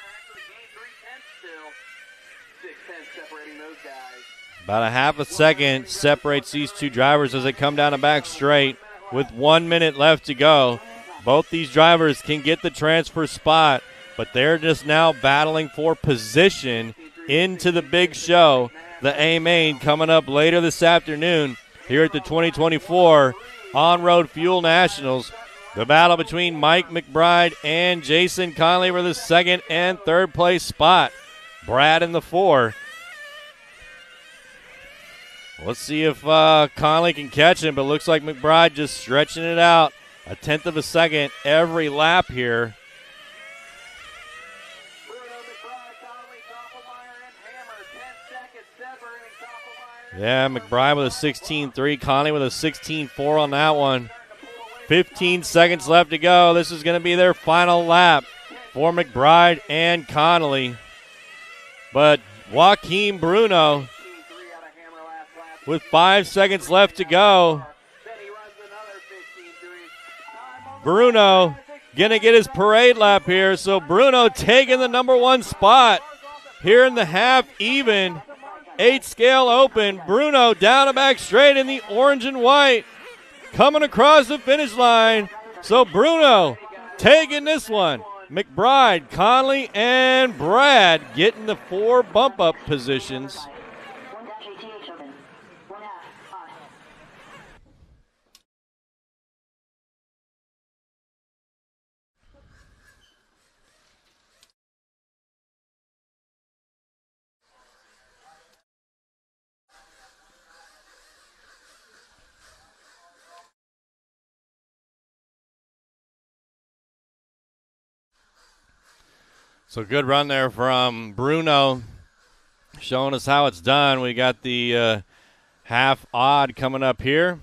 About a half a second separates these 2 drivers as they come down the back straight with 1 minute left to go. Both these drivers can get the transfer spot, but they're just now battling for position into the big show, the A-Main, coming up later this afternoon here at the 2024 On-Road Fuel Nationals. The battle between Mike McBride and Jason Conley for the second and third place spot. Brad in the 4. Let's see if Conley can catch him, but looks like McBride just stretching it out. 1/10 of a second every lap here. Yeah, McBride with a 16.3, Conley with a 16.4 on that one. 15 seconds left to go. This is going to be their final lap for McBride and Conley. But Joaquin Bruno, with 5 seconds left to go, Bruno going to get his parade lap here. So Bruno taking the number 1 spot here in the half even 8 scale open. Bruno down the back straight in the orange and white, coming across the finish line. So Bruno taking this one. McBride, Conley, and Brad getting the 4 bump-up positions. So good run there from Bruno, showing us how it's done. We got the half odd coming up here.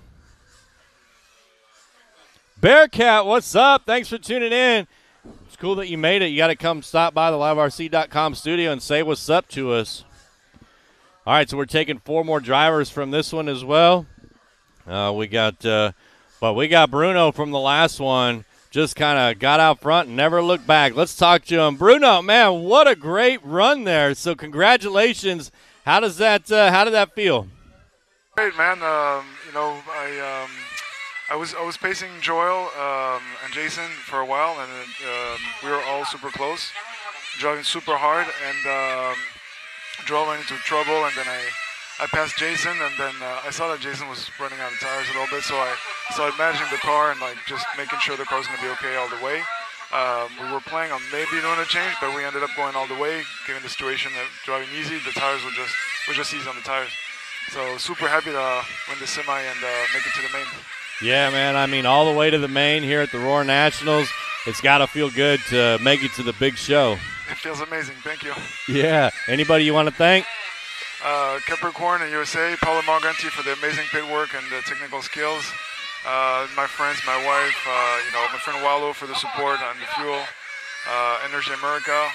Bearcat, what's up? Thanks for tuning in. It's cool that you made it. You got to come stop by the liverc.com studio and say what's up to us. All right, so we're taking 4 more drivers from this one as well. We got Bruno from the last one. Just kind of got out front and never looked back. Let's talk to him. Bruno, man, what a great run there. So congratulations. How did that feel? Great, man. I was pacing Joel and Jason for a while, and we were all super close, driving super hard, and drove into trouble. And then I passed Jason, and then I saw that Jason was running out of tires a little bit, so I started managing the car and just making sure the car was going to be okay all the way. We were planning on maybe doing a change, but we ended up going all the way, given the situation of driving easy. The tires were just easy on the tires. So super happy to win the semi and make it to the main. Yeah, man. I mean, all the way to the main here at the Roar Nationals. It's got to feel good to make it to the big show. It feels amazing. Thank you. Yeah. Anybody you want to thank? Capricorn and USA, Paolo Morganti for the amazing pit work and the technical skills. my friends, my wife, my friend Wallo for the support and the fuel, Energy America,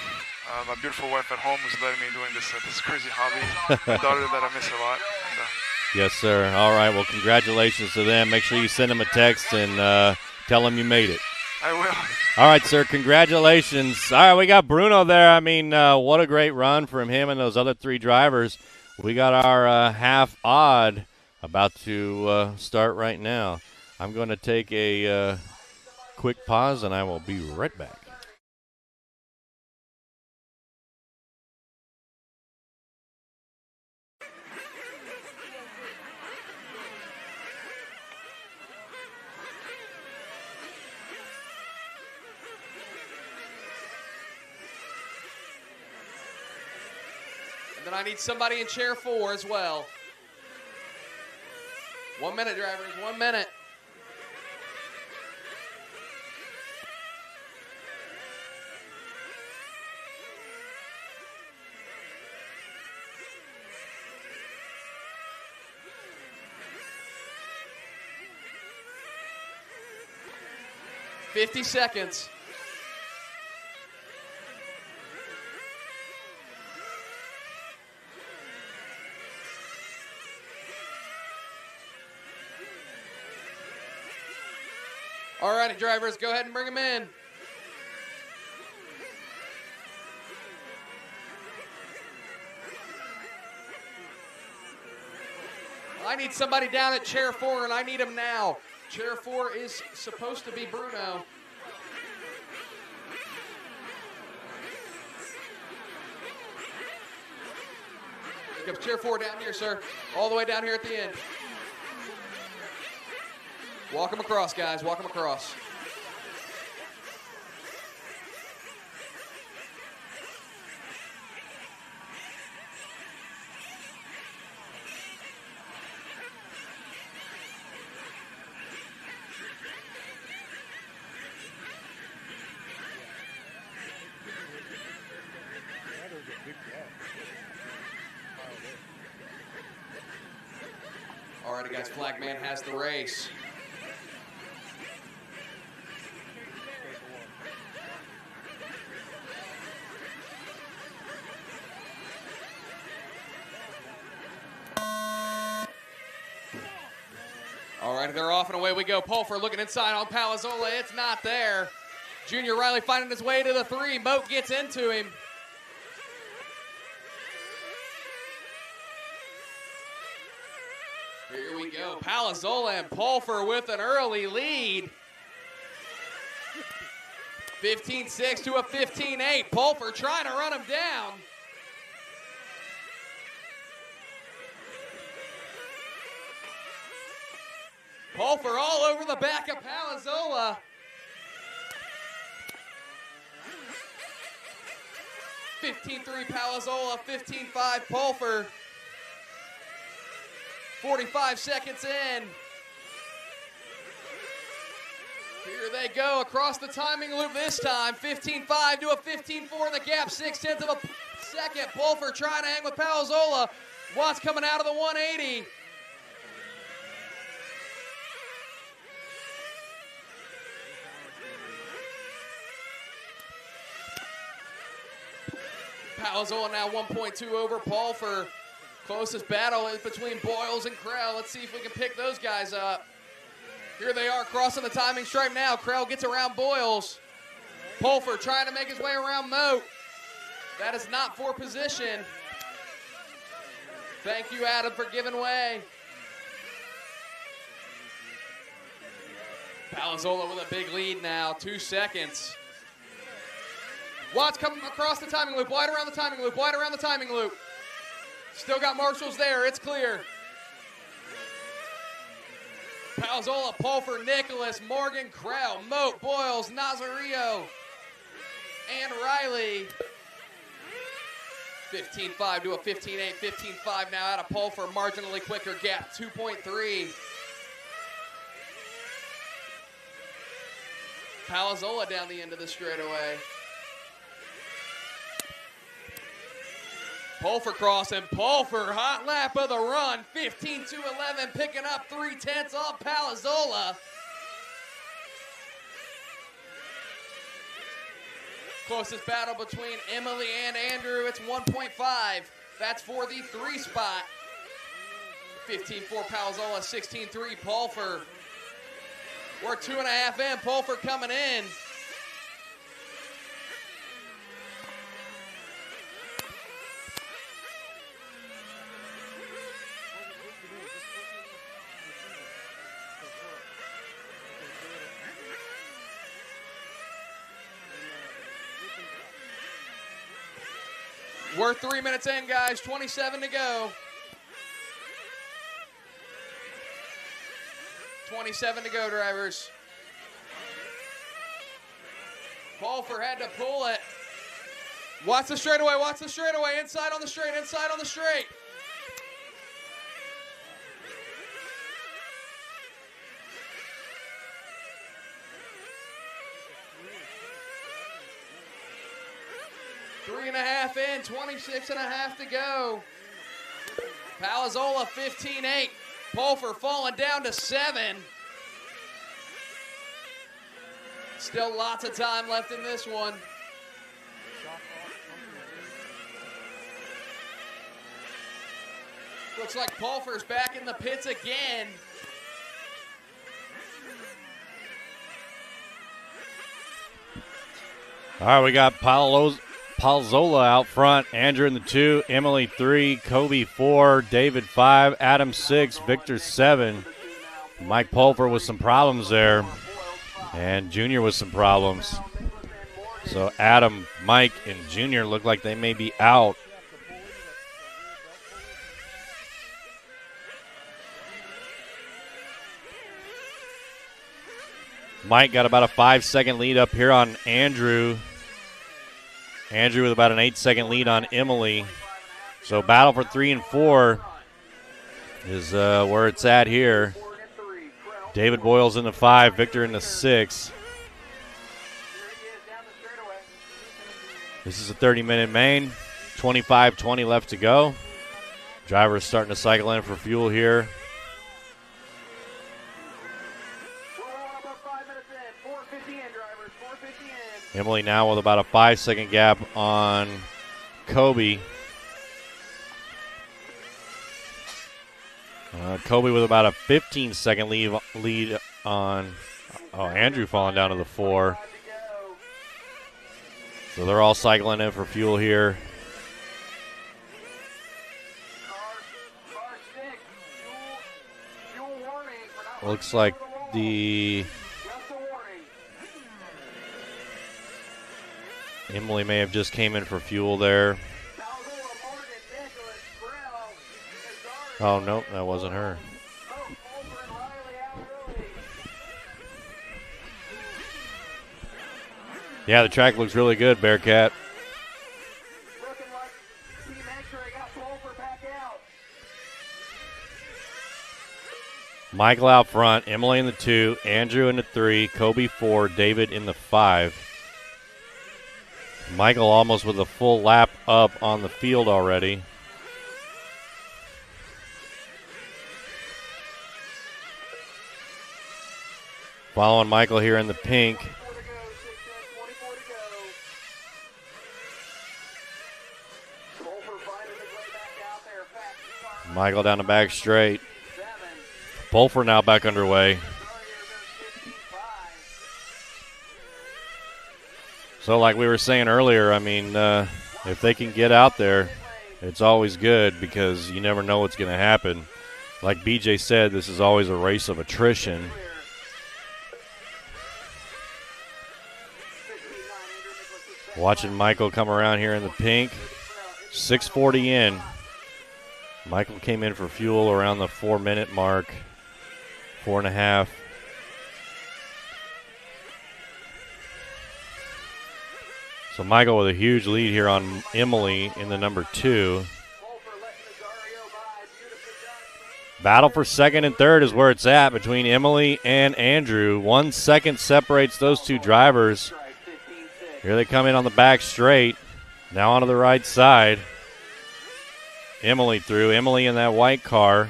my beautiful wife at home who's letting me doing this crazy hobby, my daughter that I miss a lot. And, yes, sir. All right. Well, congratulations to them. Make sure you send them a text and tell them you made it. I will. All right, sir. Congratulations. All right, we got Bruno there. I mean, what a great run from him and those other 3 drivers. We got our half odd about to start right now. I'm going to take a quick pause, and I will be right back. And then I need somebody in chair 4 as well. 1 minute, drivers, 1 minute. $50 seconds. All righty, drivers, go ahead and bring them in. I need somebody down at chair 4, and I need him now. Chair 4 is supposed to be Bruno. Here comes chair 4 down here, sir. All the way down here at the end. Walk him across, guys. Walk him across. All righty, guys. Flag man has the race. All right, they're off and away we go. Pulfer looking inside on Palazzola. It's not there. Junior Riley finding his way to the 3. Moat gets into him. Here we go. Palazzola and Pulfer with an early lead. 15-6 to a 15-8. Pulfer trying to run him down. Pulfer all over the back of Palazzola. 15-3 Palazzola, 15-5 Pulfer. 45 seconds in. Here they go across the timing loop this time. 15-5 to a 15-4 in the gap, 0.6 of a second. Pulfer trying to hang with Palazzola. Watts coming out of the 180. Palazzola now 1.2 over Pulfer. Closest battle is between Boyles and Krell. Let's see if we can pick those guys up. Here they are crossing the timing stripe now. Krell gets around Boyles. Pulfer trying to make his way around Moat. That is not for position. Thank you, Adam, for giving way. Palazzola with a big lead now, 2 seconds. Watts coming across the timing loop, wide around the timing loop, wide around the timing loop. Still got marshals there, it's clear. Palazzola, Pulfer, Nicholas, Morgan, Krell, Moat, Boyles, Nazario, and Riley. 15-5 to a 15-8, 15-5 now out of Pulfer, marginally quicker gap, 2.3. Palazzola down the end of the straightaway. Pulfer crossing. Pulfer, hot lap of the run. 15-11, picking up 3/10 off Palazzolo. Closest battle between Emily and Andrew. It's 1.5. That's for the 3 spot. 15-4 Palazzolo, 16-3 Pulfer. We're 2.5 in. Pulfer coming in. We're 3 minutes in, guys. 27 to go. 27 to go, drivers. Pulfer had to pull it. Watch the straightaway, watch the straightaway. Inside on the straight, inside on the straight. Three and a half in, 26 and a half to go. Palazzolo 15-8. Pulfer falling down to 7. Still lots of time left in this one. Looks like Pulfer's back in the pits again. All right, we got Palazzolo out front. Andrew in the 2, Emily 3, Kobe 4, David 5, Adam 6, Victor 7. Mike Pulfer with some problems there, and Junior with some problems. So Adam, Mike, and Junior look like they may be out. Mike got about a 5-second lead up here on Andrew. Andrew with about an 8-second lead on Emily. So battle for 3 and 4 is where it's at here. David Boyles in the 5, Victor in the 6. This is a 30-minute main. 25-20 left to go. Drivers starting to cycle in for fuel here. Emily now with about a 5-second gap on Kobe. Kobe with about a 15-second lead on Andrew falling down to the 4. So they're all cycling in for fuel here. Looks like Emily may have just came in for fuel there. Oh, nope, that wasn't her. Yeah, the track looks really good, Bearcat. Michael out front, Emily in the 2, Andrew in the 3, Kobe 4, David in the 5. Michael almost with a full lap up on the field already. Following Michael here in the pink. Michael down the back straight. Pulfer now back underway. So like we were saying earlier, I mean, if they can get out there, it's always good because you never know what's going to happen. Like BJ said, this is always a race of attrition. Watching Michael come around here in the pink. 6:40 in. Michael came in for fuel around the 4-minute mark. 4.5. So Michael with a huge lead here on Emily in the number 2. Battle for second and third is where it's at between Emily and Andrew. 1 second separates those two drivers. Here they come in on the back straight. Now onto the right side. Emily through. Emily in that white car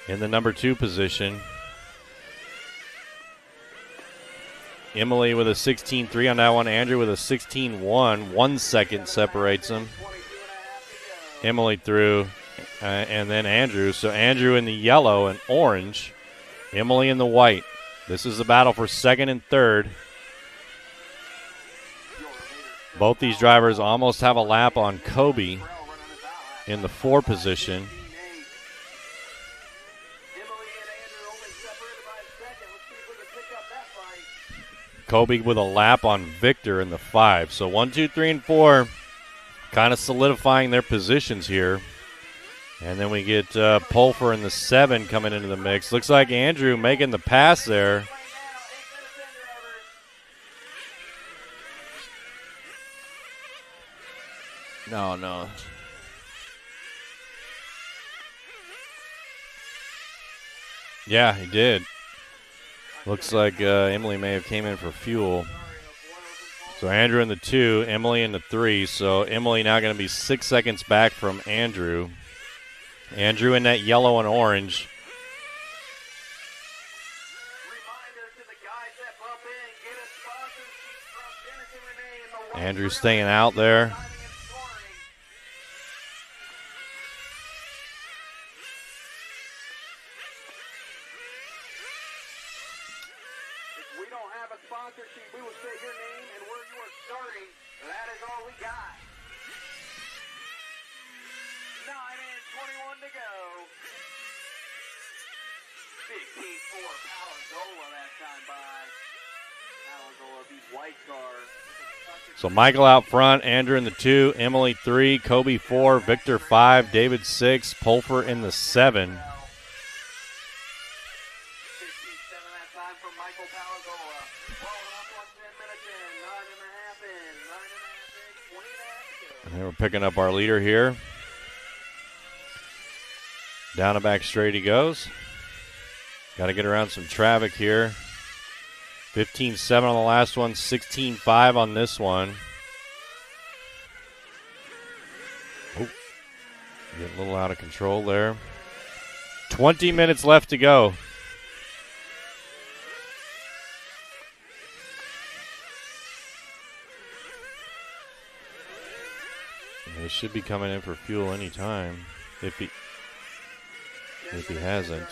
in the number 2 position. Emily with a 16.3 on that one. Andrew with a 16.1. 1 second separates them. Emily through, and then Andrew. So Andrew in the yellow and orange. Emily in the white. This is the battle for second and third. Both these drivers almost have a lap on Kobe in the 4 position. Kobe with a lap on Victor in the 5. So 1, 2, 3, and 4 kind of solidifying their positions here. And then we get Pulfer in the 7 coming into the mix. Looks like Andrew making the pass there. No. Yeah, he did. Looks like Emily may have came in for fuel. So Andrew in the 2, Emily in the 3. So Emily now going to be 6 seconds back from Andrew. Andrew in that yellow and orange. Andrew staying out there. We don't have a sponsor sheet. We will say your name and where you are starting. That is all we got. 9 and 21 to go. 15-4 Palazzolo that time by. Palazzolo beats White Car. So Michael out front, Andrew in the 2, Emily 3, Kobe 4, Victor 5, David 6, Pulfer in the 7. And we're picking up our leader here. Down and back straight he goes. Got to get around some traffic here. 15-7 on the last one, 16-5 on this one. Oh, getting a little out of control there. 20 minutes left to go. He should be coming in for fuel anytime if he hasn't.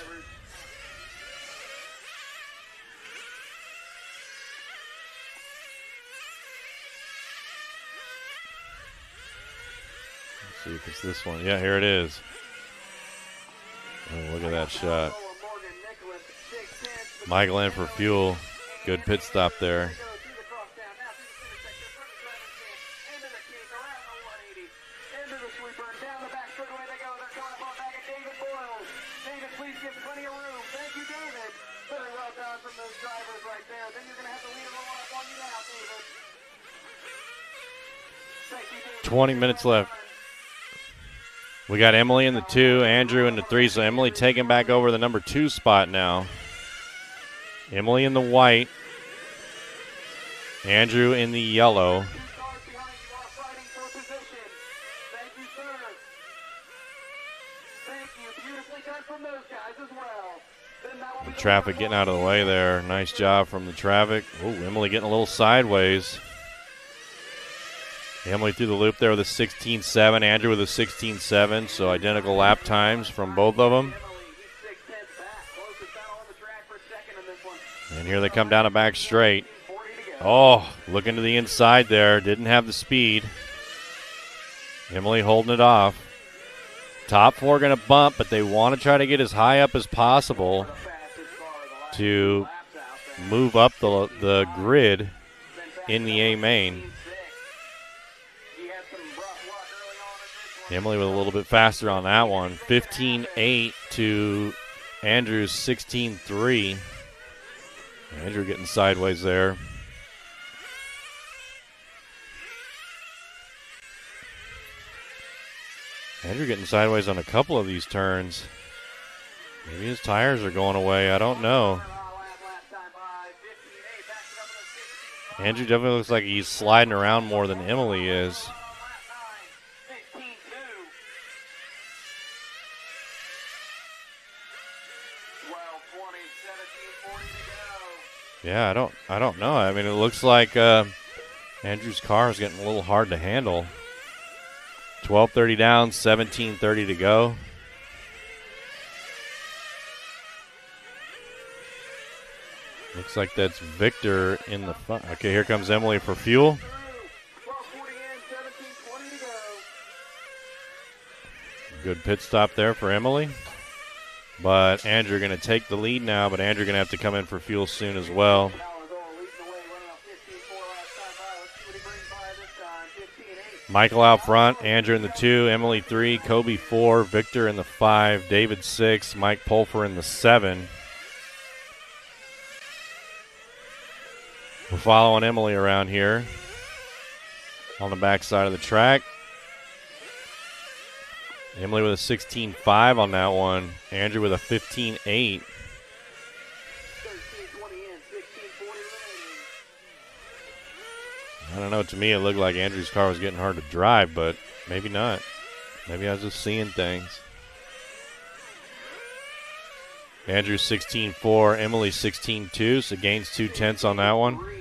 Let's see if it's this one. Yeah, here it is. Oh, look at that shot. Michael in for fuel. Good pit stop there. Thank you, David. Very well done from those drivers right there. Then you're going to have the leader roll up on you now, David. Thank you, David. 20 minutes left. We got Emily in the 2, Andrew in the 3. So Emily taking back over the number 2 spot now. Emily in the white. Andrew in the yellow. The traffic getting out of the way there. Nice job from the traffic. Oh, Emily getting a little sideways. Emily through the loop there with a 16.7. Andrew with a 16.7. So identical lap times from both of them. And here they come down a back straight. Oh, looking to the inside there. Didn't have the speed. Emily holding it off. Top 4 going to bump, but they want to try to get as high up as possible to move up the grid in the A main. Emily with a little bit faster on that one. 15.8 to Andrew's 16.3. Andrew getting sideways there. Andrew getting sideways on a couple of these turns. Maybe his tires are going away. I don't know. Andrew definitely looks like he's sliding around more than Emily is. Yeah, I don't know. I mean, it looks like Andrew's car is getting a little hard to handle. 12:30 down, 17:30 to go. Looks like that's Victor in the front. Okay, here comes Emily for fuel. 12:40 in, 17:20 to go. Good pit stop there for Emily. But Andrew going to take the lead now, but Andrew going to have to come in for fuel soon as well. Palenzola leading the way, running on 15.4 last time by. Let's see what he brings by this time. 15.8. Michael out front, Andrew in the 2, Emily 3, Kobe 4, Victor in the 5, David 6, Mike Pulfer in the 7. We're following Emily around here on the backside of the track. Emily with a 16.5 on that one. Andrew with a 15.8. 13:20 in, 16:40 remaining. I don't know. To me, it looked like Andrew's car was getting hard to drive, but maybe not. Maybe I was just seeing things. Andrew 16.4, Emily 16.2, so gains 0.2 on that one. Palenzola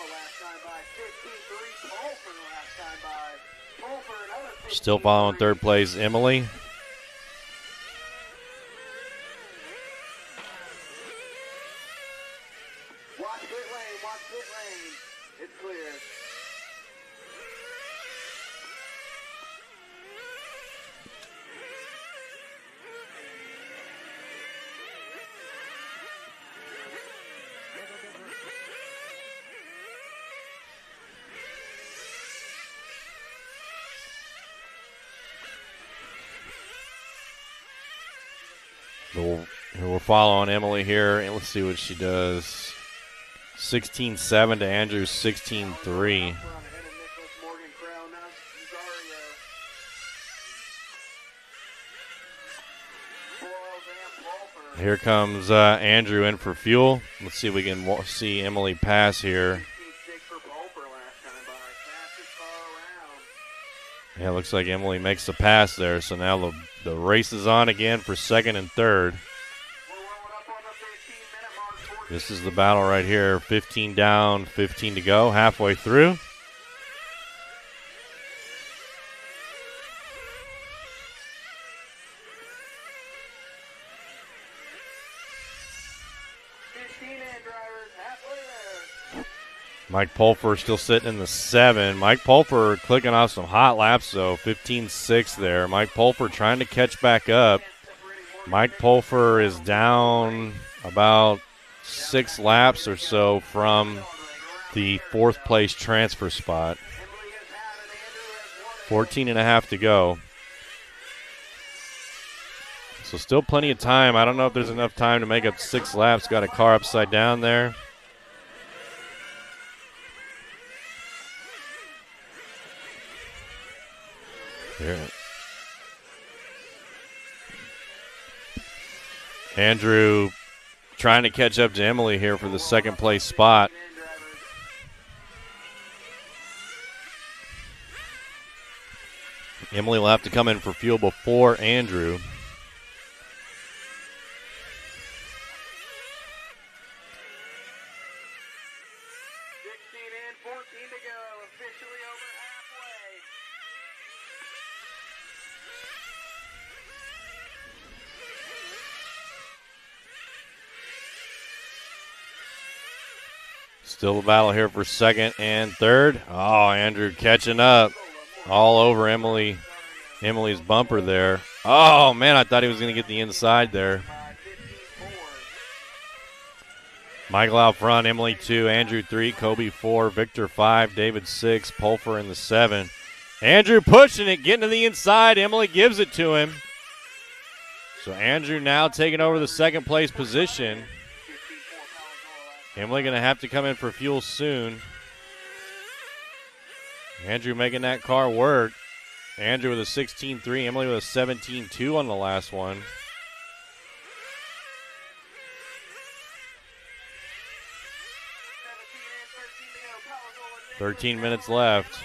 last time by. 15.3. Pulfer last time by. Pulfer another 15.3. Still following third place, Emily. Watch pit lane, watch pit lane. It's clear. We're following Emily here, and let's see what she does. 16.7 to Andrew's 16.3. Ahead of Nicholas Morgan, Crown, Nazario. Boyles and Pulfer. Here comes Andrew in for fuel. Let's see if we can see Emily pass here. 15.6 for Pulfer last time by. Fastest car around. Yeah, looks like Emily makes the pass there. So now the race is on again for second and third. We're rolling up on the 15-minute mark. 14. This is the battle right here. 15 down, 15 to go. Halfway through. Mike Pulfer still sitting in the 7. Mike Pulfer clicking off some hot laps, though. 15.6 there. Mike Pulfer trying to catch back up. Mike Pulfer is down about 6 laps or so from the 4th place transfer spot. 14 and a half to go. So still plenty of time. I don't know if there's enough time to make up 6 laps. Got a car upside down there. Here. Andrew trying to catch up to Emily here for the 2nd place spot. Emily will have to come in for fuel before Andrew. Still a battle here for 2nd and 3rd. Oh, Andrew catching up all over Emily's bumper there. Oh, man, I thought he was going to get the inside there. Michael out front, Emily 2, Andrew 3, Kobe 4, Victor 5, David 6, Pulfer in the 7. Andrew pushing it, getting to the inside. Emily gives it to him. So Andrew now taking over the 2nd place position. Emily going to have to come in for fuel soon. Andrew making that car work. Andrew with a 16.3, Emily with a 17.2 on the last one. "13 minutes left.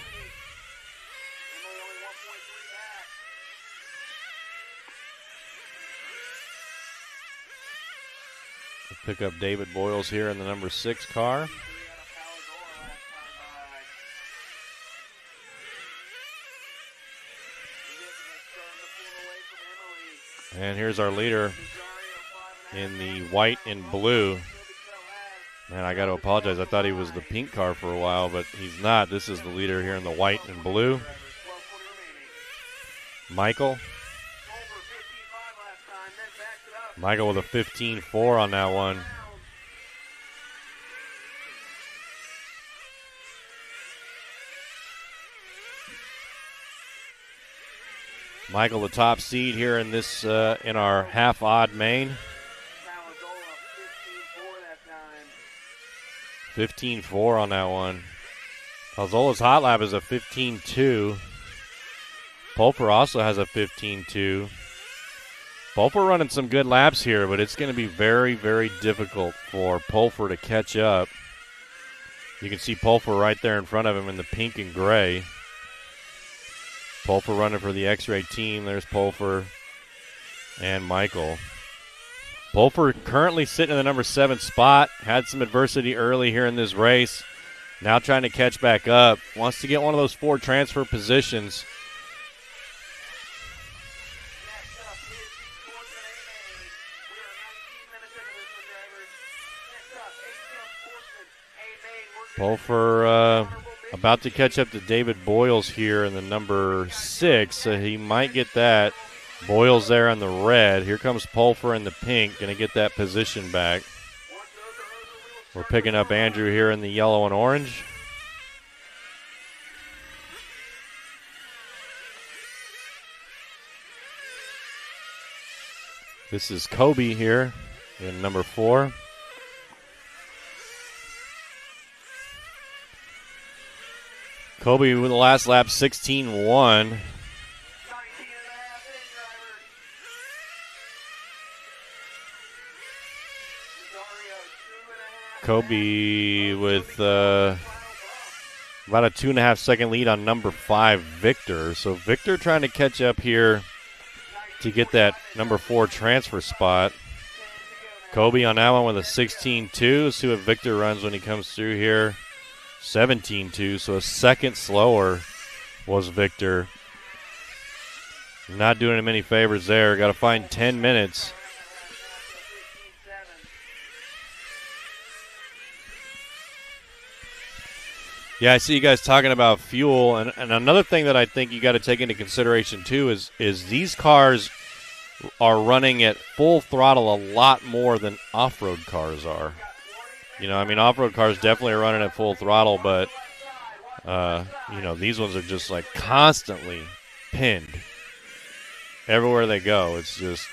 Pick up David Boyles here in the number 6 car. And here's our leader in the white and blue. Man, I got to apologize. I thought he was the pink car for a while, but he's not. This is the leader here in the white and blue. Michael. Michael with a 15.4 on that one. Michael, the top seed here in this in our half-odd main. 15.4 on that one. Alzola's hot lap is a 15.2. Pulper also has a 15.2. Pulper running some good laps here, but it's going to be very, very difficult for Pulper to catch up. You can see Pulper right there in front of him in the pink and gray. Pulper running for the X-Ray team. There's Pulper and Michael. Pulper currently sitting in the number 7 spot. Had some adversity early here in this race. Now trying to catch back up. Wants to get one of those 4 transfer positions. Pulper about to catch up to David Boyles here in the number 6, so he might get that. Boyles there in the red. Here comes Pulper in the pink, going to get that position back. We're picking up Andrew here in the yellow and orange. This is Kobe here in number 4. Kobe with the last lap, 16.1. Kobe with about a 2.5 second lead on number 5, Victor. So Victor trying to catch up here to get that number 4 transfer spot. Kobe on that one with a 16.2. Let's see what Victor runs when he comes through here. 17.2, so a second slower was Victor. Not doing him any favors there. Got to find 10 minutes. Yeah, I see you guys talking about fuel, and another thing that I think you got to take into consideration too is these cars are running at full throttle a lot more than off-road cars are. You know, I mean, off-road cars definitely are running at full throttle, but, you know, these ones are just, like, constantly pinned. Everywhere they go, it's just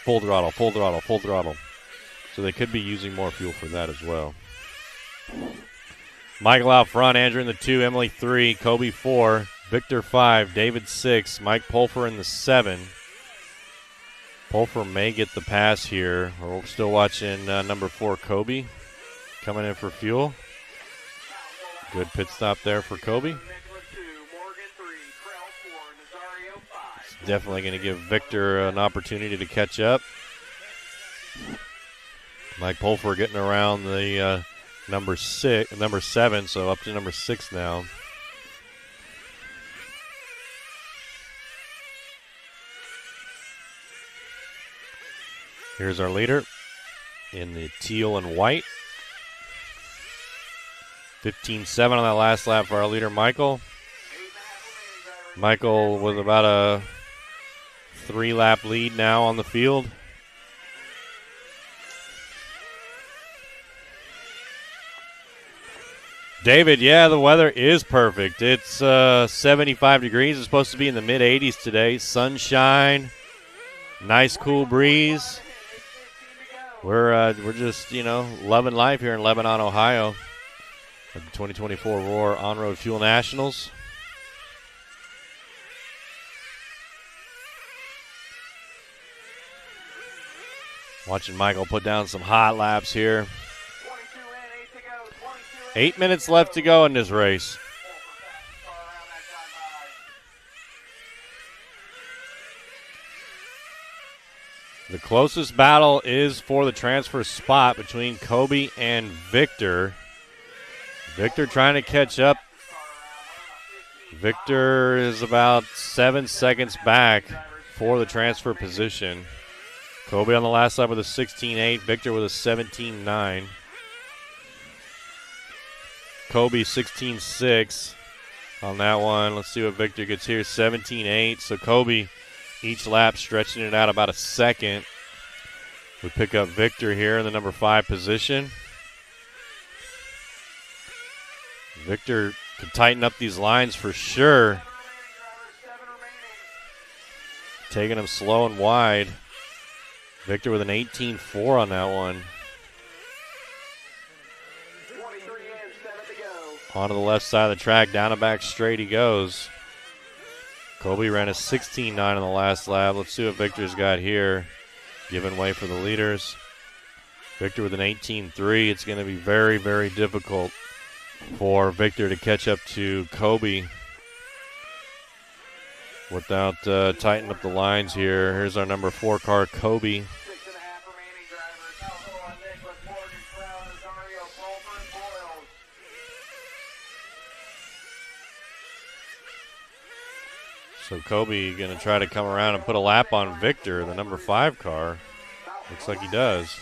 full throttle, full throttle, full throttle. So they could be using more fuel for that as well. Michael out front, Andrew in the 2, Emily 3, Kobe 4, Victor 5, David 6, Mike Pulfer in the 7. Pulfer may get the pass here. We're still watching number 4, Kobe. Coming in for fuel. Good pit stop there for Kobe. It's definitely going to give Victor an opportunity to catch up. Mike Pulfer getting around the number 7, so up to number 6 now. Here's our leader in the teal and white. 15.7 on that last lap for our leader, Michael. Michael with about a 3-lap lead now on the field. David, yeah, the weather is perfect. It's 75 degrees. It's supposed to be in the mid-80s today. Sunshine, nice cool breeze. We're just, you know, loving life here in Lebanon, Ohio. At the 2024 Roar On-Road Fuel Nationals. Watching Michael put down some hot laps here. 8 minutes left to go in this race. The closest battle is for the transfer spot between Kobe and Victor. Victor trying to catch up. Victor is about 7 seconds back for the transfer position. Kobe on the last lap with a 16.8. Victor with a 17.9. Kobe 16.6 on that one. Let's see what Victor gets here. 17.8. So Kobe each lap stretching it out about a second. We pick up Victor here in the number 5 position. Victor could tighten up these lines for sure. Taking him slow and wide. Victor with an 18.4 on that one. Onto the left side of the track, down and back straight he goes. Kobe ran a 16.9 on the last lap. Let's see what Victor's got here. Giving way for the leaders. Victor with an 18.3. It's going to be very, very difficult for Victor to catch up to Kobe without tightening up the lines here. Here's our number 4 car, Kobe. So Kobe going to try to come around and put a lap on Victor, the number 5 car. Looks like he does.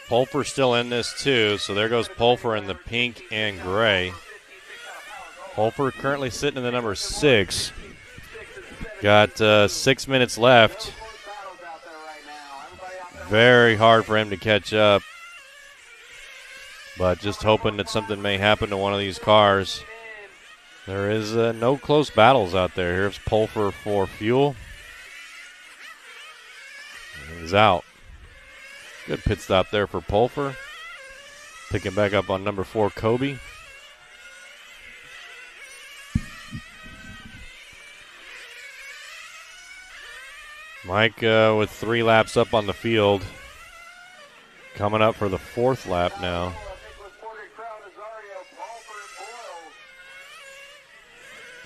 Pulfer still in this too, so there goes Pulfer in the pink and gray. Pulfer currently sitting in the number 6. Got 6 minutes left. Very hard for him to catch up. But just hoping that something may happen to one of these cars. There is no close battles out there. Here's Pulfer for fuel. He's out. Good pit stop there for Pulfer. Picking back up on number 4, Kobe. Mike with 3 laps up on the field. Coming up for the 4th lap now.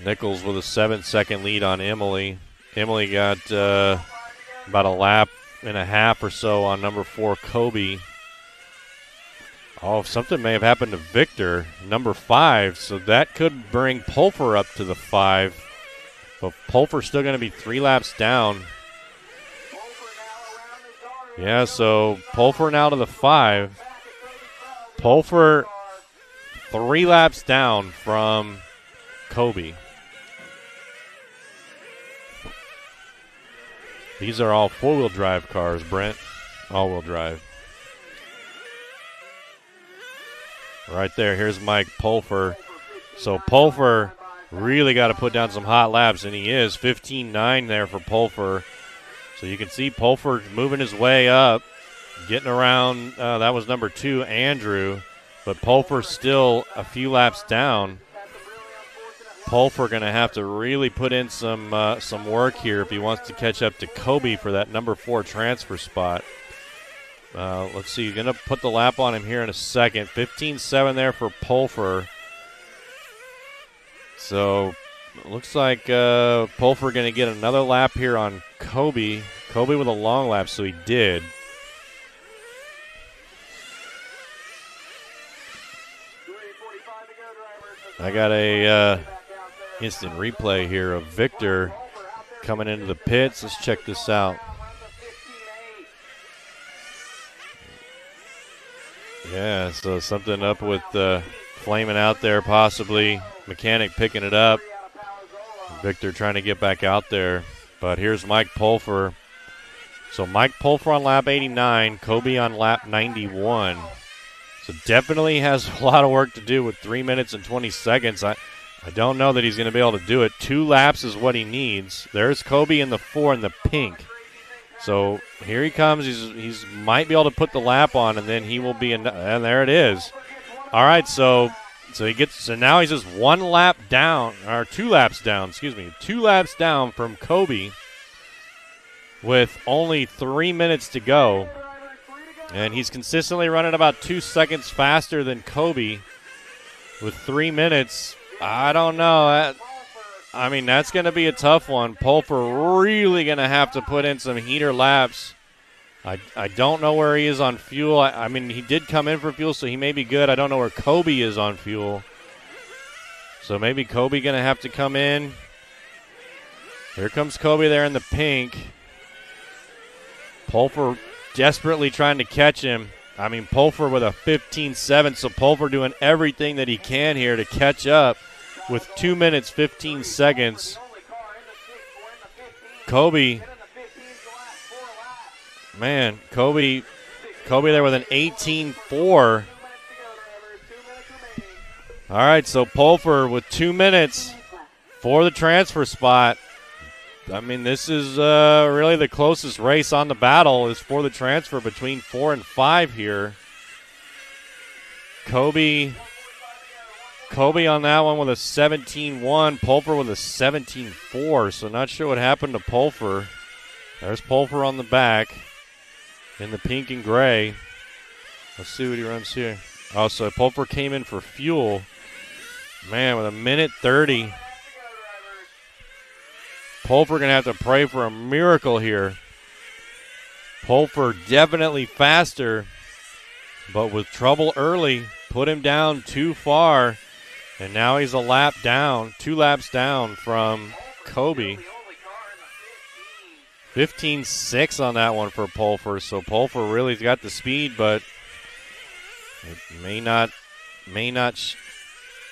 Nichols with a 7-second lead on Emily. Emily got about a lap and a half or so on number 4, Kobe. Oh, something may have happened to Victor, number 5, so that could bring Pulfer up to the 5. But Pulfer's still going to be 3 laps down. Yeah, so Pulfer now to the 5. Pulfer 3 laps down from Kobe. These are all 4-wheel drive cars, Brent. All-wheel drive. Right there, here's Mike Pulfer. So Pulfer really got to put down some hot laps, and he is. 15.9 there for Pulfer. So you can see Pulfer moving his way up, getting around. That was number 2, Andrew. But Pulfer still a few laps down. Pulfer going to have to really put in some work here if he wants to catch up to Kobe for that number 4 transfer spot. Let's see. Going to put the lap on him here in a second. 15.7 there for Pulfer. So it looks like Pulfer going to get another lap here on Kobe. Kobe with a long lap, so he did. I got a instant replay here of Victor coming into the pits. Let's check this out. Yeah, so something up with flaming out there possibly. Mechanic picking it up. Victor trying to get back out there. But here's Mike Pulfer. So Mike Pulfer on lap 89, Kobe on lap 91. So definitely has a lot of work to do with 3 minutes and 20 seconds. I don't know that he's going to be able to do it. 2 laps is what he needs. There's Kobe in the 4 in the pink. So here he comes. He's might be able to put the lap on, and then he will be in. And there it is. All right, so he gets. So now he's just 1 lap down, or 2 laps down. Excuse me, 2 laps down from Kobe, with only 3 minutes to go, and he's consistently running about 2 seconds faster than Kobe. With 3 minutes, I don't know. I mean, that's going to be a tough one. Pulfer really going to have to put in some heater laps. I don't know where he is on fuel. I mean, he did come in for fuel, so he may be good. I don't know where Kobe is on fuel. So maybe Kobe going to have to come in. Here comes Kobe there in the pink. Pulfer desperately trying to catch him. I mean, Pulfer with a 15.7, so Pulfer doing everything that he can here to catch up with 2 minutes, 15 seconds. Kobe, man, Kobe there with an 18.4. All right, so Pulfer with 2 minutes for the transfer spot. I mean, this is really the closest race on the battle is for the transfer between 4 and 5 here. Kobe on that one with a 17.1. Pulfer with a 17.4. So not sure what happened to Pulfer. There's Pulfer on the back in the pink and gray. Let's see what he runs here. Oh, so Pulfer came in for fuel. Man, with a minute 30. Pulfer going to have to pray for a miracle here. Pulfer definitely faster, but with trouble early, put him down too far, and now he's a lap down, 2 laps down from Kobe. 15.6 on that one for Pulfer, so Pulfer really's got the speed, but it may not,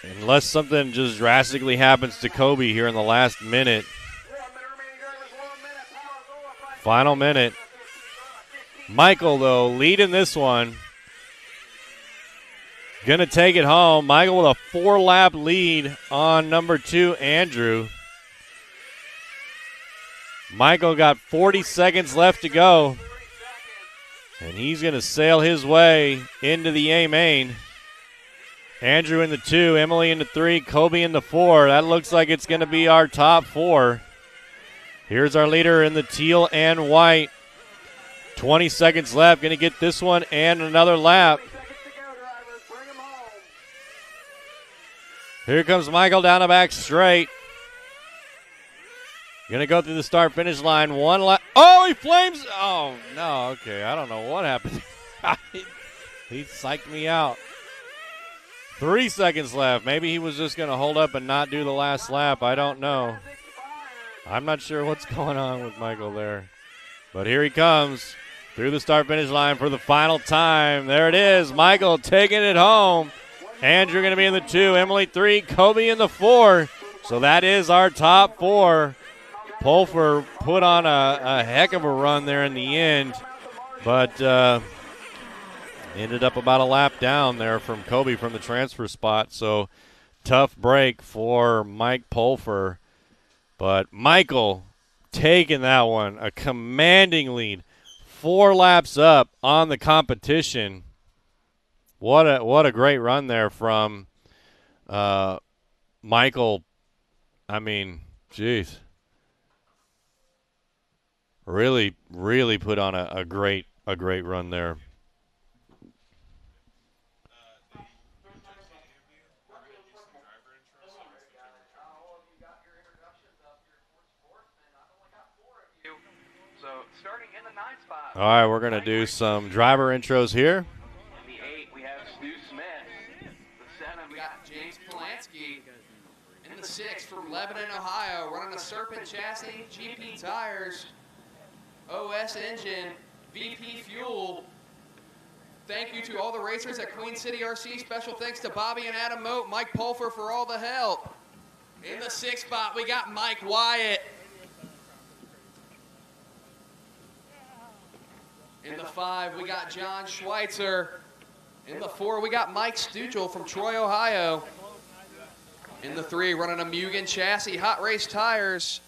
unless something just drastically happens to Kobe here in the last minute. Final minute. Michael, though, leading this one. Going to take it home. Michael with a 4-lap lead on number 2, Andrew. Michael got 40 seconds left to go. And he's going to sail his way into the A main. Andrew in the 2, Emily in the 3, Kobe in the 4. That looks like it's going to be our top 4. Here's our leader in the teal and white. 20 seconds left. Going to get this one and another lap. Here comes Michael down the back straight. Going to go through the start-finish line. 1 lap. Oh, he flames. Oh, no. Okay, I don't know what happened. He psyched me out. 3 seconds left. Maybe he was just going to hold up and not do the last lap. I don't know. I'm not sure what's going on with Michael there. But here he comes through the start-finish line for the final time. There it is. Michael taking it home. Andrew going to be in the 2, Emily 3, Kobe in the 4. So that is our top 4. Pulfer put on a heck of a run there in the end, but ended up about a lap down there from Kobe from the transfer spot. So tough break for Mike Pulfer. But Michael taking that one, a commanding lead, 4 laps up on the competition. What a great run there from Michael. I mean, geez, really put on a great run there. All right, we're going to do some driver intros here. In the 8, we have Stu Smith. The 7, We got James Polanski in the 6 from Lebanon, Ohio, running a Serpent chassis, GP tires, OS engine, VP fuel. Thank you to all the racers at Queen City RC. Special thanks to Bobby and Adam Moat, Mike Pulfer for all the help. In the 6th spot, we got Mike Wyatt. In the 5, we got John Schweitzer. In the 4, we got Mike Stuchel from Troy, Ohio. In the 3, running a Mugen chassis, Hot Race tires,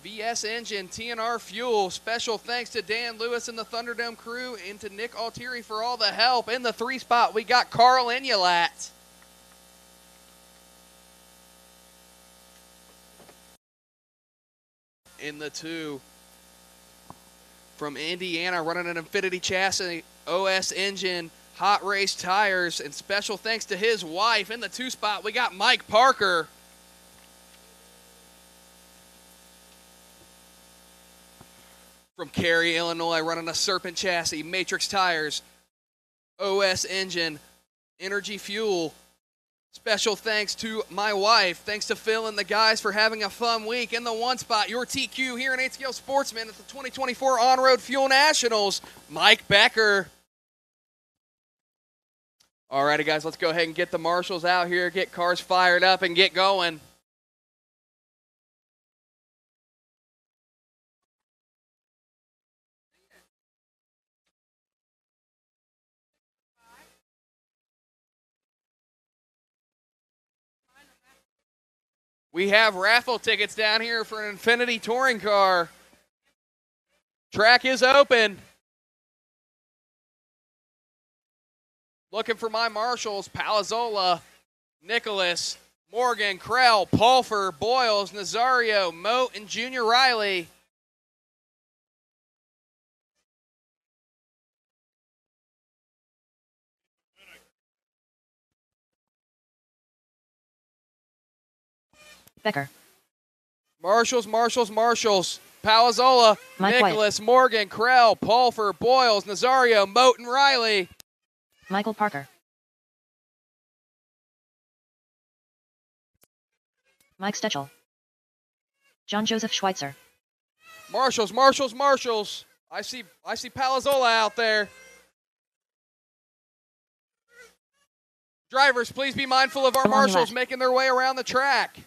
VS engine, TNR fuel. Special thanks to Dan Lewis and the Thunderdome crew and to Nick Altieri for all the help. In the 3 spot, we got Carl Inulat. In the 2, from Indiana, running an Infinity chassis, OS engine, Hot Race tires, and special thanks to his wife. In the 2 spot, we got Mike Parker. from Cary, Illinois, running a Serpent chassis, Matrix tires, OS engine, Energy Fuel. Special thanks to my wife. Thanks to Phil and the guys for having a fun week. In the one spot, your TQ here in ATL Sportsman at the 2024 On-Road Fuel Nationals, Mike Becker. Alrighty, guys, let's go ahead and get the marshals out here, get cars fired up, and get going. We have raffle tickets down here for an Infiniti touring car. Track is open. Looking for my marshals: Palazzola, Nicholas, Morgan, Krell, Pulfer, Boyles, Nazario, Moat, and Junior Riley. Becker. Marshals. Palazzola, Mike Nicholas, Morgan, Krell, Pulfer, Boyles, Nazario, Moat, and Riley. Michael Parker. Mike Stechel. John Joseph Schweitzer. Marshals. I see Palazzola out there. Drivers, please be mindful of our marshals making their way around the track.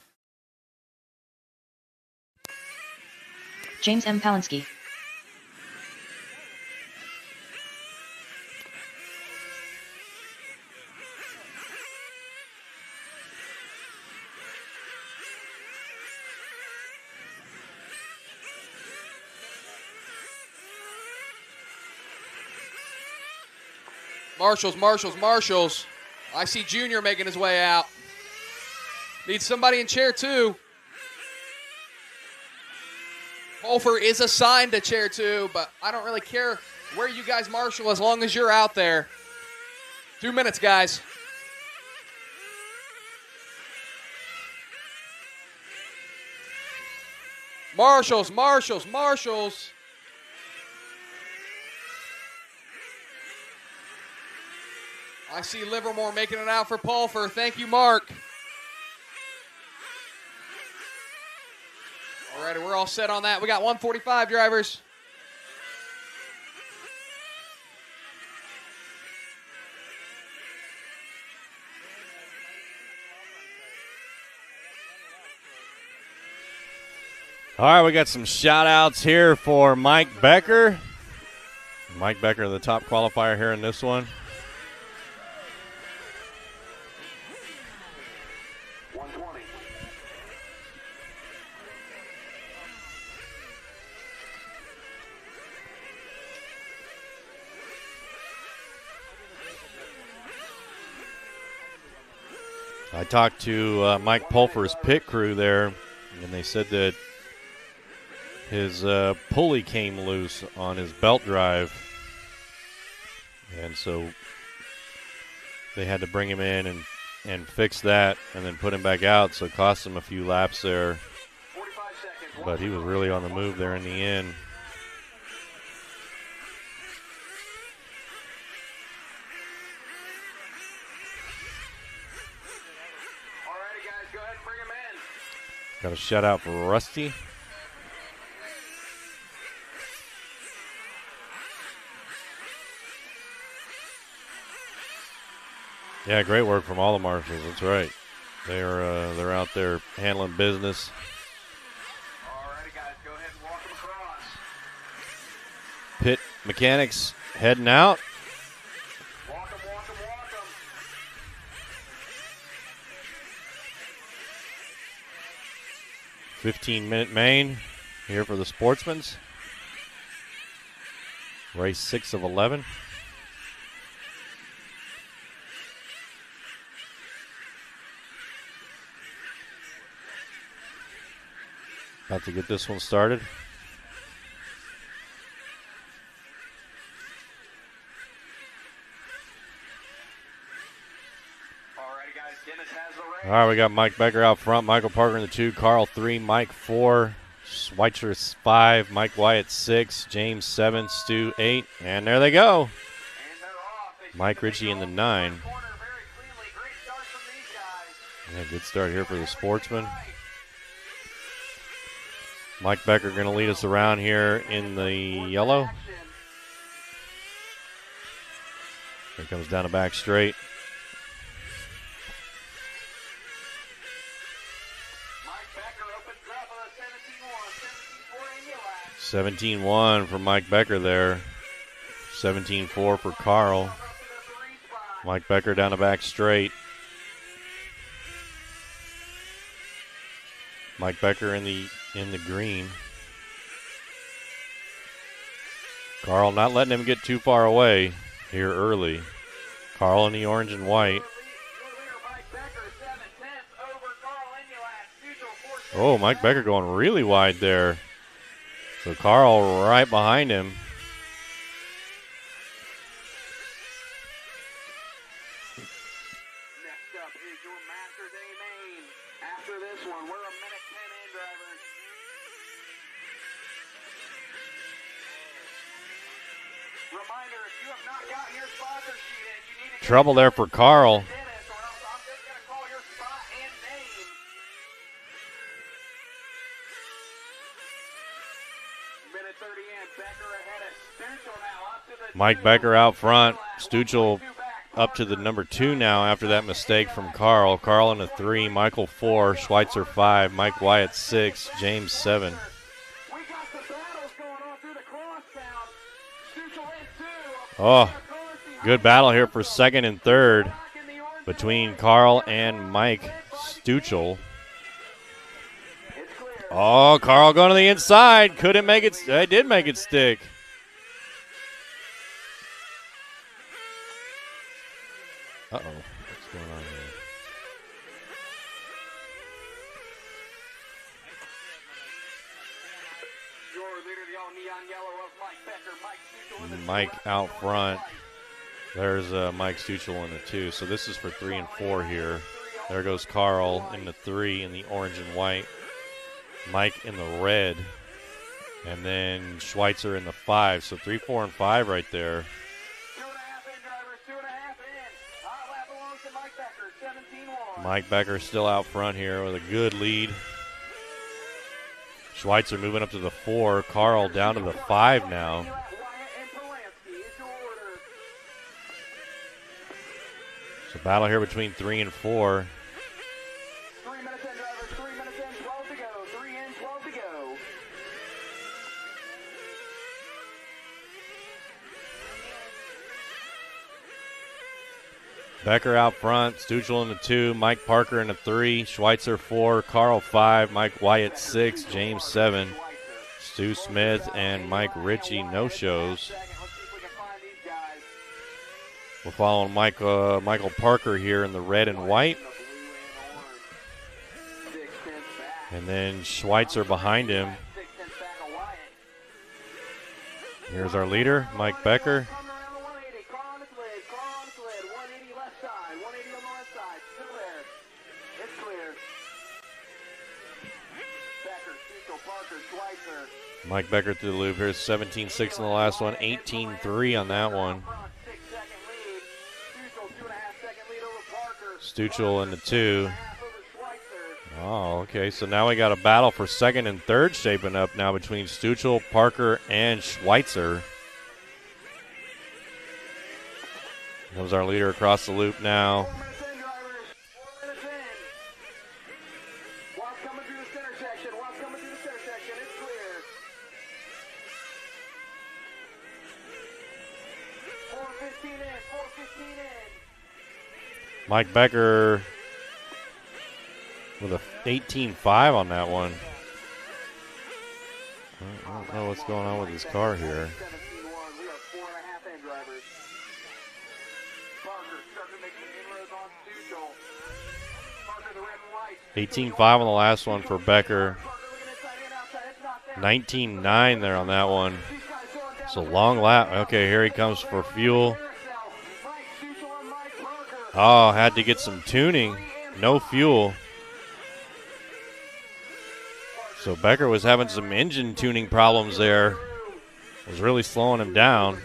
James M. Palinski. Marshals. I see Junior making his way out. Needs somebody in chair 2. Pulfer is assigned to chair 2, but I don't really care where you guys marshal as long as you're out there. 2 minutes, guys. Marshals. I see Livermore making it out for Pulfer. Thank you, Mark. All right, we're all set on that. We got 145 drivers. All right, we got some shout-outs here for Mike Becker. Mike Becker, the top qualifier here in this one. I talked to Mike Pulfer's pit crew there, and they said that his pulley came loose on his belt drive, and so they had to bring him in and fix that and then put him back out, so it cost him a few laps there. But he was really on the move there in the end. Got a shout out for Rusty. Yeah, great work from all the marshals. That's right. They're out there handling business. Alrighty, guys, go ahead and walk them across. Pit mechanics heading out. Walk them. 15-minute main here for the Sportsmans. Race 6 of 11. About to get this one started. All right, we got Mike Becker out front, Michael Parker in the 2, Carl 3, Mike 4, Schweitzer 5, Mike Wyatt 6, James 7, Stu 8, and there they go. Mike Ritchie in the 9. Yeah, good start here for the Sportsman. Mike Becker going to lead us around here in the yellow. Here comes down the back straight. Mike Becker opens up a 17-1, 17-1 for Mike Becker there. 17-4 for Carl. Mike Becker down the back straight. Mike Becker in the green. Carl not letting him get too far away here early. Carl in the orange and white. Oh, Mike Becker going really wide there. So Carl right behind him. Next up is your Masters A main. After this one, we're a minute 10 in, drivers. Reminder, if you have not gotten your sponsor sheet in, you need to Trouble there for Carl. get it, or else I'm just going to call your spot and name. Minute 30 in, Becker ahead of Stuchel now up to the Mike Becker out front. Stuchel up to the number 2 now after that mistake from Carl. Carl in the 3, Michael 4, Schweitzer 5, Mike Wyatt 6, James 7. We got the battles going on through the crosstown. Stuchel in 2. Oh, good battle here for second and third between Carl and Mike Stuchel. Oh, Carl going to the inside. Couldn't make it. Did make it stick. Uh-oh. What's going on here? Your leader, the all neon yellow of Mike Becker, Mike Stuchel in the Mike out front. There's Mike Stuchel in the 2. So this is for 3 and 4 here. There goes Carl in the 3 in the orange and white. Mike in the red. And then Schweitzer in the 5. So 3, 4, and 5 right there. 2.5 in, drivers, 2.5 in. Hot lap belongs to Mike Becker, 17-1. Mike Becker still out front here with a good lead. Schweitzer moving up to the 4. Carl down to the 5 now. Wyatt and Polanski is your order. So battle here between 3 and 4. 3 minutes in, drivers, 3 minutes in, 12 to go. 3 in, 12 to go. Becker out front, Stuchel in the 2, Mike Parker in the 3, Schweitzer 4, Carl 5, Mike Wyatt 6, James 7, Stu Smith and Mike Ritchie no shows. Let's see if we can find these guys. We're following Michael Parker here in the red and white, The blue and orange. 6 tenths back. and then Schweitzer behind him. 6 tenths back of Wyatt. Here's our leader, Mike Becker. Coming around the 180. Carl on its lid. Carl on its lid. 180 left side. 180 on the left side. Still there. It's clear. Becker, Stuchel, Parker, Schweitzer. Mike Becker through the loop. Here's 17-6 in the last one, 18-3 on that one. Front, 6-second lead. Stuchel, 2.5-second lead over Parker. Stuchel in the 2. Half over Schweitzer. Oh, okay. So now we got a battle for second and third shaping up now between Stuchel, Parker, and Schweitzer. Comes our leader across the loop now. 4 minutes in, drivers. 4 minutes in. Watch coming through the center section. Watch coming through the center section. It's clear. 4:15 in. 4:15 in. Mike Becker with a 18-5 on that one. I don't know what's going on with his car here. 17-1. We are 4.5 in, drivers. Parker starting to make some inroads on Stuchel. Parker, the red and white. 18-5 on the last one for Becker. Parker looking inside and outside. It's not there. 19-9 there on that one. These guys going down. It's a long lap. Okay, here he comes for fuel. Mike Stuchel and Mike Parker. Oh, had to get some tuning. No fuel. So Becker was having some engine tuning problems there. Was really slowing him down.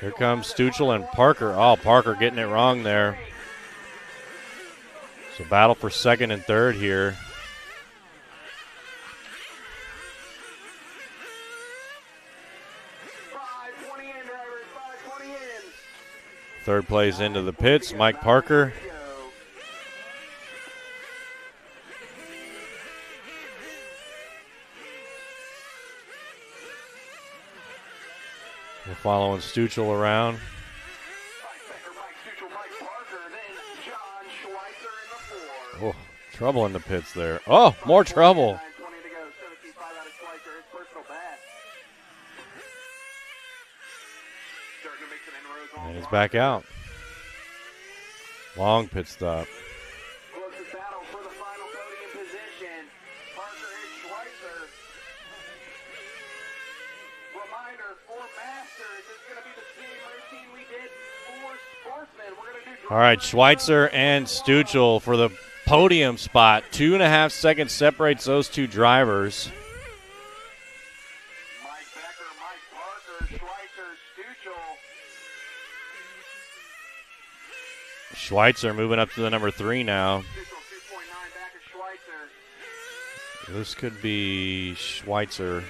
Here comes Stuchel and Parker. Oh, Parker getting it wrong there. So battle for second and third here. Third place into the pits, Mike Parker. We're following Stuchel around. Oh, trouble in the pits there. Oh, more trouble. And he's back out. Long pit stop. Closest battle for the final podium position. Parker and Schweitzer. Reminder, for Masters, it's going to be the same routine we did for Sportsmen. We're going to do. All right, Schweitzer and Stuchel for the podium spot. 2.5 seconds separates those two drivers. Mike Becker, Mike Parker, Schweitzer, Stuchel. Schweitzer moving up to the number 3 now. Stuchel 2.9 back of Schweitzer. This could be Schweitzer.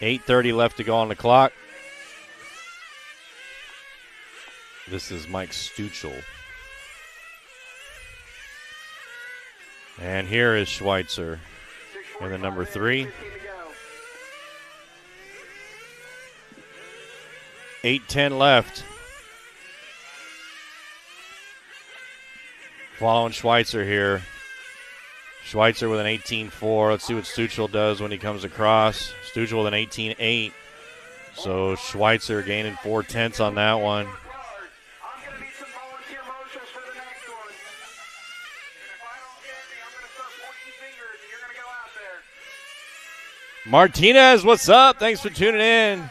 8:30 left to go on the clock. This is Mike Stuchel. And here is Schweitzer in the number 3. 8:10 left. Following Schweitzer here. Schweitzer with an 18.4. Let's see what Stuchel does when he comes across. Stuchel with an 18.8. So Schweitzer gaining 4/10 on that one. I'm going to need some volunteer marshals for the next one. And if I don't get any, I'm going to start pointing fingers, and you're going to go out there. Martinez, what's up? Thanks for tuning in.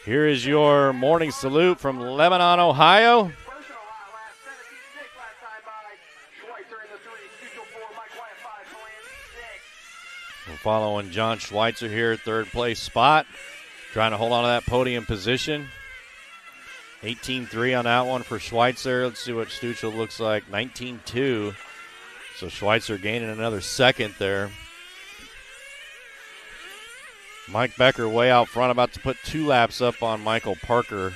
Here is your morning salute from Lebanon, Ohio. Personal last 17-6 last time by Schweitzer in the 3, Stuchel 4, Mike Wyatt 5, Polanski 6. We're following John Schweitzer here, third place spot. Trying to hold on to that podium position. 18.3 on that one for Schweitzer. Let's see what Stuchel looks like. 19.2. So Schweitzer gaining another second there. Mike Becker way out front, about to put 2 laps up on Michael Parker.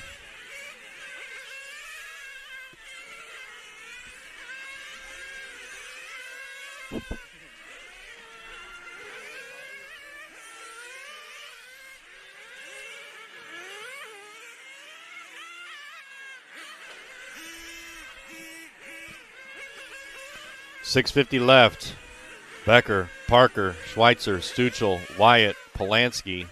.650 left. Becker, Parker, Schweitzer, Stuchel, Wyatt, Polanski,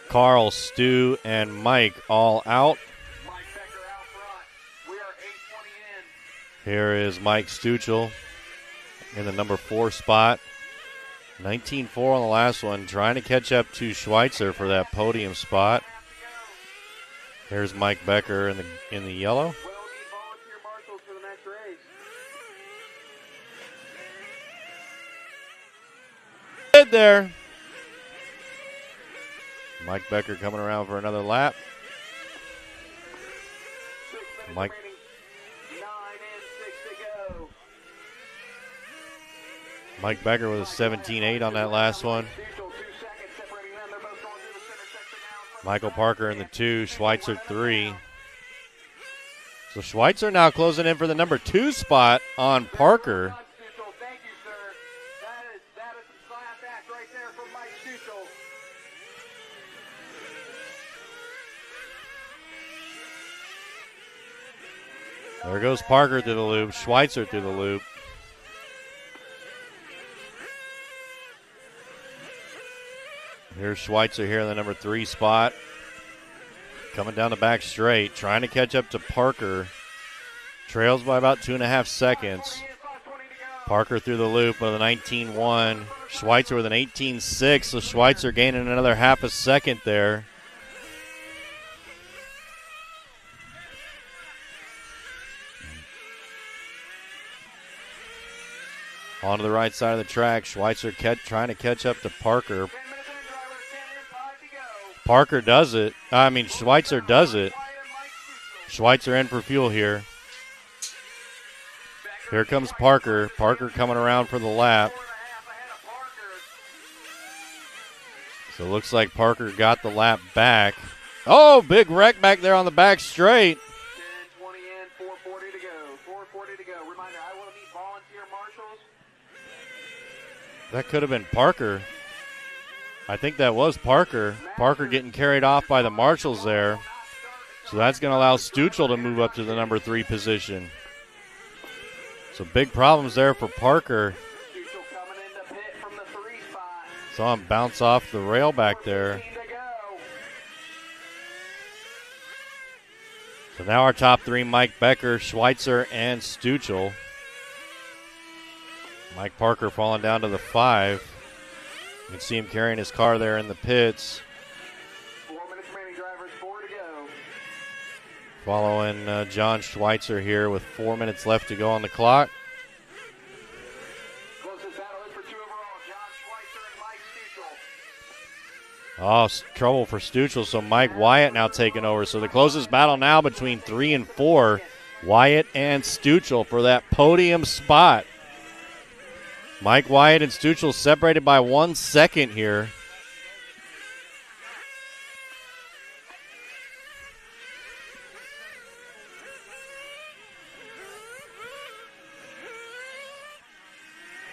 Carl, Stu, and Mike all out. Mike Becker out front. We are 8:20 in. Here is Mike Stuchel in the number 4 spot. 19.4 on the last one, trying to catch up to Schweitzer for that podium spot. Here's Mike Becker in the yellow. We'll need volunteer marshals for the next race. There. Mike Becker coming around for another lap. 6 minutes Mike. remaining. 9 and 6 to go. Mike Becker with a 17.8 on that last one. Stuchel 2 seconds separating them. They're both going through the center section now. Michael Parker in the 2, Schweitzer 3. So Schweitzer now closing in for the number 2 spot on Parker. Stuchel, thank you, sir. That is some class act right there from Mike Stuchel. There goes Parker through the loop, Schweitzer through the loop. Here's Schweitzer here in the number 3 spot. Coming down the back straight, trying to catch up to Parker. Trails by about 2.5 seconds. Parker through the loop with a 19.1. Schweitzer with an 18.6. So Schweitzer gaining another half a second there. Onto the right side of the track. Schweitzer trying to catch up to Parker. 10 minutes in, drivers. 10 in, 5 to go. Parker does it. Schweitzer does it. Wyatt and Mike Stutzel. Schweitzer in for fuel here. Here comes Parker. Parker coming around for the lap. 4.5 ahead of Parker. So it looks like Parker got the lap back. Oh, big wreck back there on the back straight. 10, 20 in, 4:40 to go. 4:40 to go. Reminder, I will need volunteer marshals. That could have been Parker. I think that was Parker. Parker getting carried off by the marshals there. So that's going to allow Stutzel to move up to the number 3 position. So big problems there for Parker. Stutzel coming into pit from the 3 spot. Saw him bounce off the rail back there. 15 to go. So now our top 3, Mike Becker, Schweitzer, and Stutzel. Mike Parker falling down to the 5. You can see him carrying his car there in the pits. 4 minutes remaining, drivers. 4 to go. Following John Schweitzer here with 4 minutes left to go on the clock. Closest battle is for 2 overall. John Schweitzer and Mike Stutzel. Oh, trouble for Stutzel. So Mike Wyatt now taking over. So the closest battle now between 3 and 4, Wyatt and Stutzel for that podium spot. Mike Wyatt and Stutzel separated by 1 second here.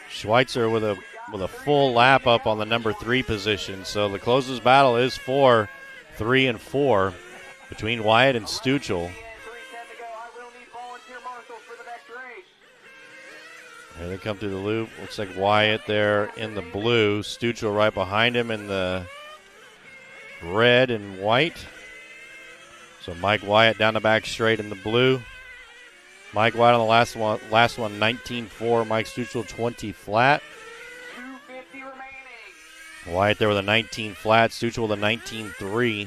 Schweitzer with a full lap up on the number 3 position. So the closest battle is for 3 and 4 between Wyatt and Stutzel. 3:10 to go. I will need volunteer marshals for the next race. Here they come through the loop. Looks like Wyatt there in the blue. Stutzel right behind him in the red and white. So Mike Wyatt down the back straight in the blue. Mike Wyatt on the last one 19.4. Mike Stutzel 20 flat. 2:50 remaining. Wyatt there with a 19 flat. Stutzel with a 19.3.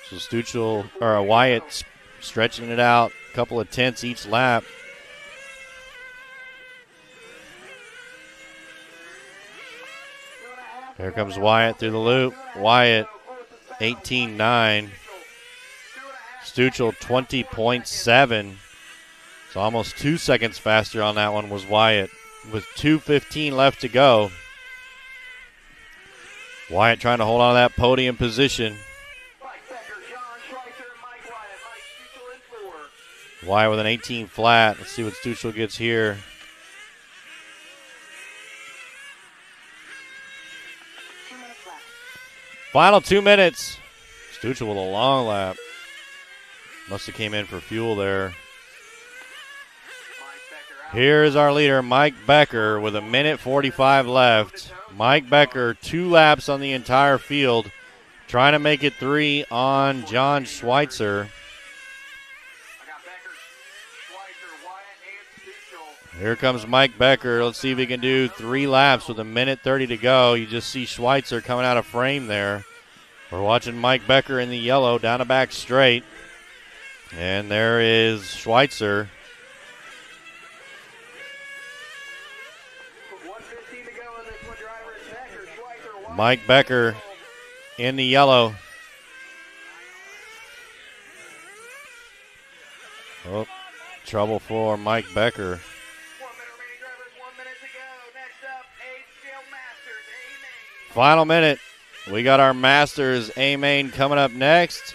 So Wyatt stretching it out. A couple of tenths each lap. Here comes Wyatt through the loop. Wyatt 18.9. Stutzel 20.7. So almost 2 seconds faster on that one was Wyatt. With 2:15 left to go. Wyatt trying to hold on to that podium position. Mike Becker, John Schweitzer, Mike Wyatt. Mike Stutzel in 4. Wyatt with an 18 flat. Let's see what Stutzel gets here. 2 minutes left. Final 2 minutes. Stutzel with a long lap. Must have came in for fuel there. Mike Becker out. Here is our leader, Mike Becker, with 1:45 left. Mike Becker, 2 laps on the entire field, trying to make it 3 on John Schweitzer. I got Becker, Schweitzer, Wyatt, and Stutzel. Here comes Mike Becker. Let's see if he can do 3 laps with 1:30 to go. You just see Schweitzer coming out of frame there. We're watching Mike Becker in the yellow down the back straight. And there is Schweitzer. 1:15 to go in this one, drivers. Becker, Schweitzer, Wyatt. Mike Becker in the yellow. Oh, trouble for Mike Becker. 1 minute remaining, drivers. 1 minute to go. Next up, HCL Masters, A-Main. Final minute. We got our Masters A-Main coming up next.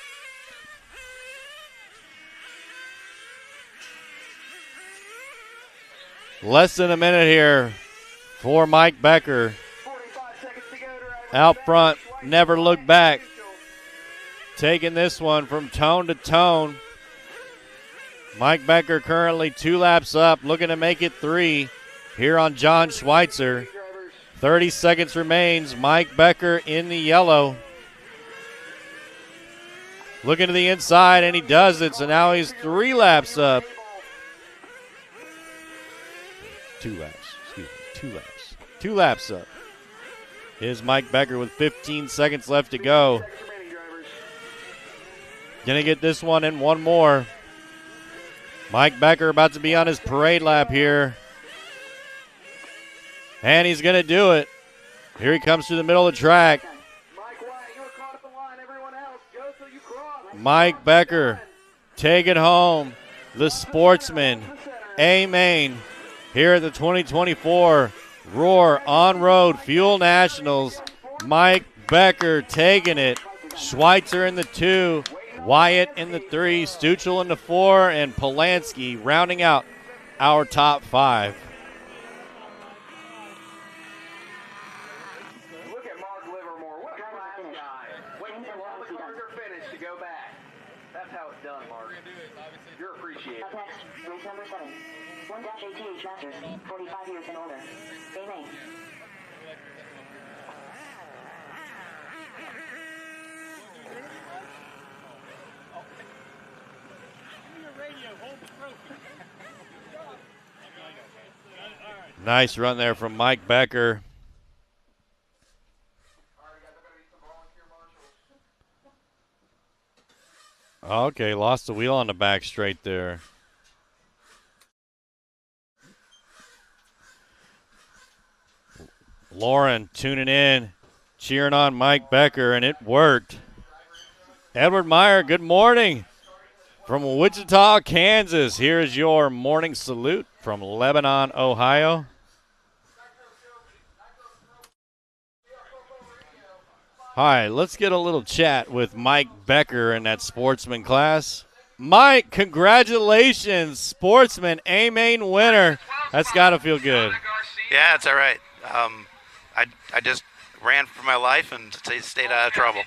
Less than a minute here for Mike Becker. 45 seconds to go, drivers. Out front, Becker, Schweitzer, never look Wyatt, back. Stutzel. Taking this one from tone to tone. Mike Becker currently 2 laps up, looking to make it 3 here on John Schweitzer. Drivers. 30 seconds remains. Mike Becker in the yellow. Looking to the inside, and he does it. So now he's 3 laps up. 2 laps. Excuse me. 2 laps. 2 laps up. Here's Mike Becker with 15 seconds left to go. Seconds remaining, drivers. Gonna get this one and one more. Mike Becker about to be on his parade lap here. And he's going to do it. Here he comes through the middle of the track. Mike Wyatt, you were caught at the line. Everyone else, go till you cross. Mike Becker taking home the Sportsman A-Main here at the 2024 Roar On-Road Fuel Nationals. Mike Becker taking it. Schweitzer in the 2, Wyatt in the 3, Stuchel in the 4, and Polanski rounding out our top 5. Look at Mark Livermore. What a class guy. Wait until all the cars are finished to go back. That's how it's done, Mark. You're appreciated. Up next, race number 7. 1-ATH Masters, 45 years and older. A-Main. Nice run there from Mike Becker. Okay, lost the wheel on the back straight there. Lauren tuning in, cheering on Mike Becker, and it worked. Edward Meyer, good morning from Wichita, Kansas. Here is your morning salute from Lebanon, Ohio. Hi, let's get a little chat with Mike Becker in that Sportsman class. Mike, congratulations, Sportsman A-Main winner. That's got to feel good. Yeah, it's all right. I just ran for my life and stayed out of trouble.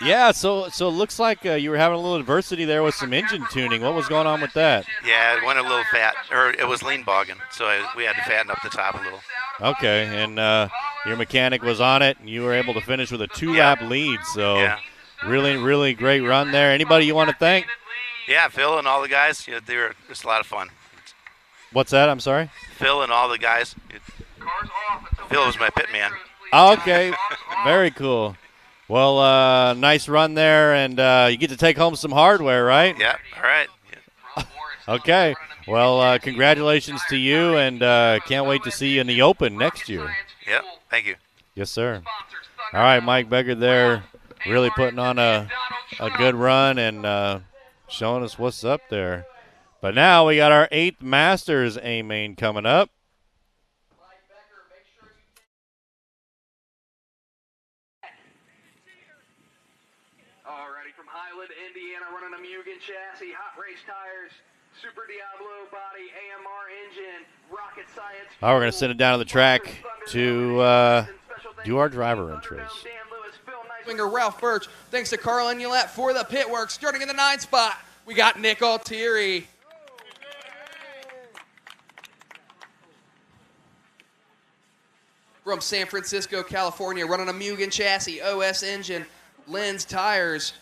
Yeah, so it looks like you were having a little adversity there with some engine tuning. What was going on with that? Yeah, it went a little fat, or it was lean bogging, so we had to fatten up the top a little. Okay, and your mechanic was on it, and you were able to finish with a 2-lap lead. So Yeah. really, really great run there. Anybody you want to thank? Yeah, Phil and all the guys, they were just a lot of fun. What's that? I'm sorry? Phil and all the guys. Phil was my pit man. Okay, very cool. Well, nice run there, and you get to take home some hardware, right? Yeah, all right. Yeah. Okay. Well, congratulations to you, and can't wait to see you in the Open next year. Yep, thank you. Yes, sir. All right, Mike Becker there, really putting on a good run and showing us what's up there. But now we got our 8th Masters A-Main coming up. Alrighty, from Highland, Indiana, running a Mugen chassis, hot race tires, Super Diablo body, AMR engine, rocket science. All right, we're going to send it down to the track to do our driver intros. Winger Ralph Birch. Thanks to Carl Enulat for the pit work. Starting in the 9th spot, we got Nick Altieri. From San Francisco, California, running a Mugen chassis, OS engine, Lens tires.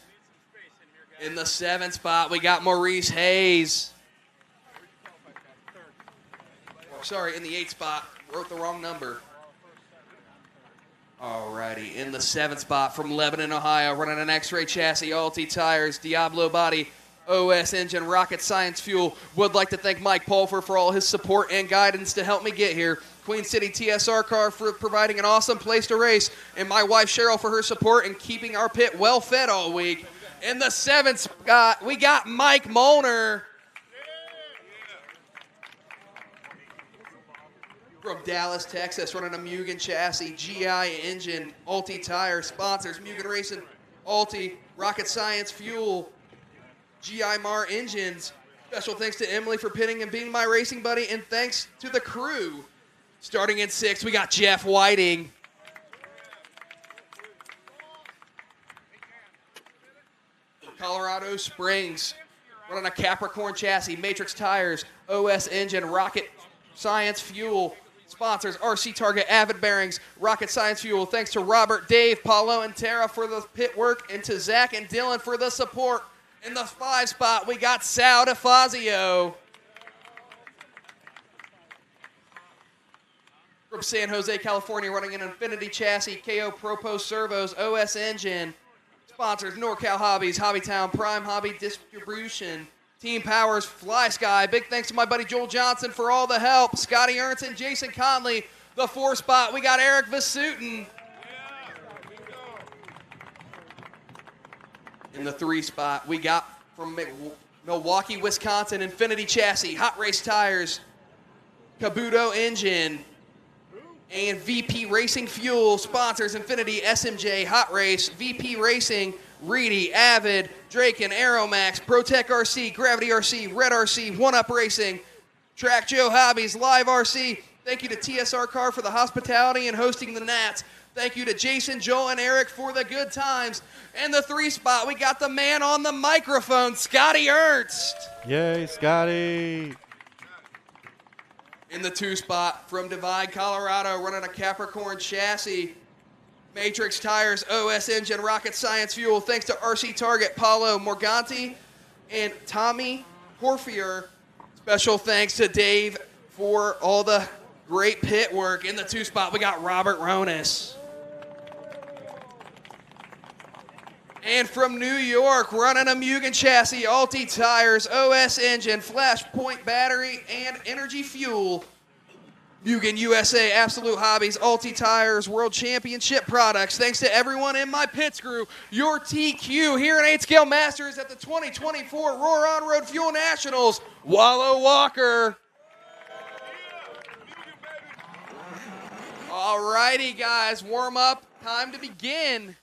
In the 7th spot, we got Maurice Hayes. Sorry, in the 8th spot, wrote the wrong number. Alrighty, in the 7th spot from Lebanon, Ohio, running an X-Ray chassis, Alti tires, Diablo body, OS engine, Rocket Science fuel. Would like to thank Mike Pulver for all his support and guidance to help me get here. Queen City TSR car for providing an awesome place to race. And my wife Cheryl for her support and keeping our pit well fed all week. In the 7th spot, we got Mike Molnar. From Dallas, Texas, running a Mugen chassis, GI engine, Alti tire, sponsors, Mugen Racing, Alti, Rocket Science fuel, GI Mar engines. Special thanks to Emily for pitting and being my racing buddy, and thanks to the crew. Starting in 6th, we got Jeff Whiting. Colorado Springs, running a Capricorn chassis, Matrix tires, OS engine, Rocket Science fuel. Sponsors, RC Target, Avid Bearings, Rocket Science Fuel. Thanks to Robert, Dave, Paulo, and Tara for the pit work, and to Zach and Dylan for the support. In the 5 spot, we got Sal DeFazio. From San Jose, California, running an Infinity chassis, KO Propos Servos, OS engine. Sponsors, NorCal Hobbies, Hobbytown, Prime Hobby Distribution, Team Powers, Fly Sky. Big thanks to my buddy Joel Johnson for all the help. Scotty Ernst and Jason Conley. The 4 spot, we got Eric Vasutin. In the 3 spot, we got from Milwaukee, Wisconsin, Infinity Chassis, Hot Race Tires, Kabuto Engine, and VP Racing Fuel. Sponsors Infinity, SMJ, Hot Race, VP Racing, Reedy, Avid, Drake and Aeromax, ProTech RC, Gravity RC, Red RC, One Up Racing, Track Joe Hobbies, Live RC. Thank you to TSR Car for the hospitality and hosting the Nats. Thank you to Jason, Joel, and Eric for the good times. And the 3 spot, we got the man on the microphone, Scotty Ernst. Yay, Scotty. In the 2 spot, from Divide, Colorado, running a Capricorn chassis, Matrix Tires, OS Engine, Rocket Science Fuel. Thanks to RC Target, Paulo Morganti, and Tommy Horfier. Special thanks to Dave for all the great pit work. In the 2 spot, we got Robert Ronis. And from New York, running a Mugen chassis, Alti Tires, OS Engine, Flashpoint Battery, and Energy Fuel. Mugen USA, Absolute Hobbies, Alti Tires, World Championship Products. Thanks to everyone in my pits crew, your TQ here at 8 Scale Masters at the 2024 Roar On-Road Fuel Nationals. Wallow Walker. All righty, guys, warm up. Time to begin.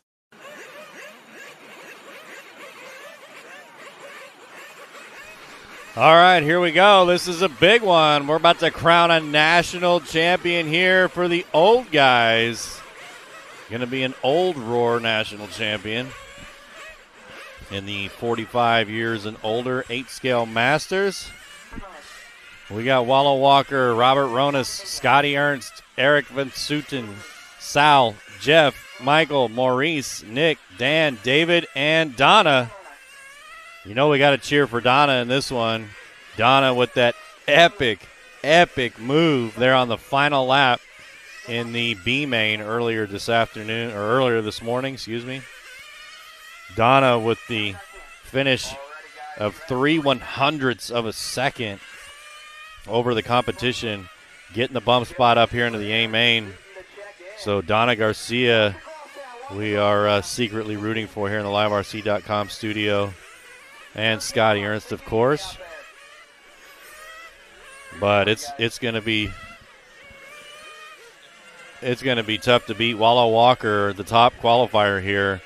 All right, here we go. This is a big one. We're about to crown a national champion here for the old guys. Going to be an old Roar national champion in the 45 years and older 8-scale Masters. We got Wallow Walker, Robert Ronis, Scotty Ernst, Eric Van Suten, Sal, Jeff, Michael, Maurice, Nick, Dan, David, and Donna. You know we got to cheer for Donna in this one. Donna with that epic move there on the final lap in the B main earlier this morning, excuse me. Donna with the finish of 3/100ths of a second over the competition, getting the bump spot up here into the A main. So Donna Garcia, we are secretly rooting for here in the LiveRC.com studio. And Scotty Ernst, of course. But it's going to be tough to beat Wallow Walker, the top qualifier here.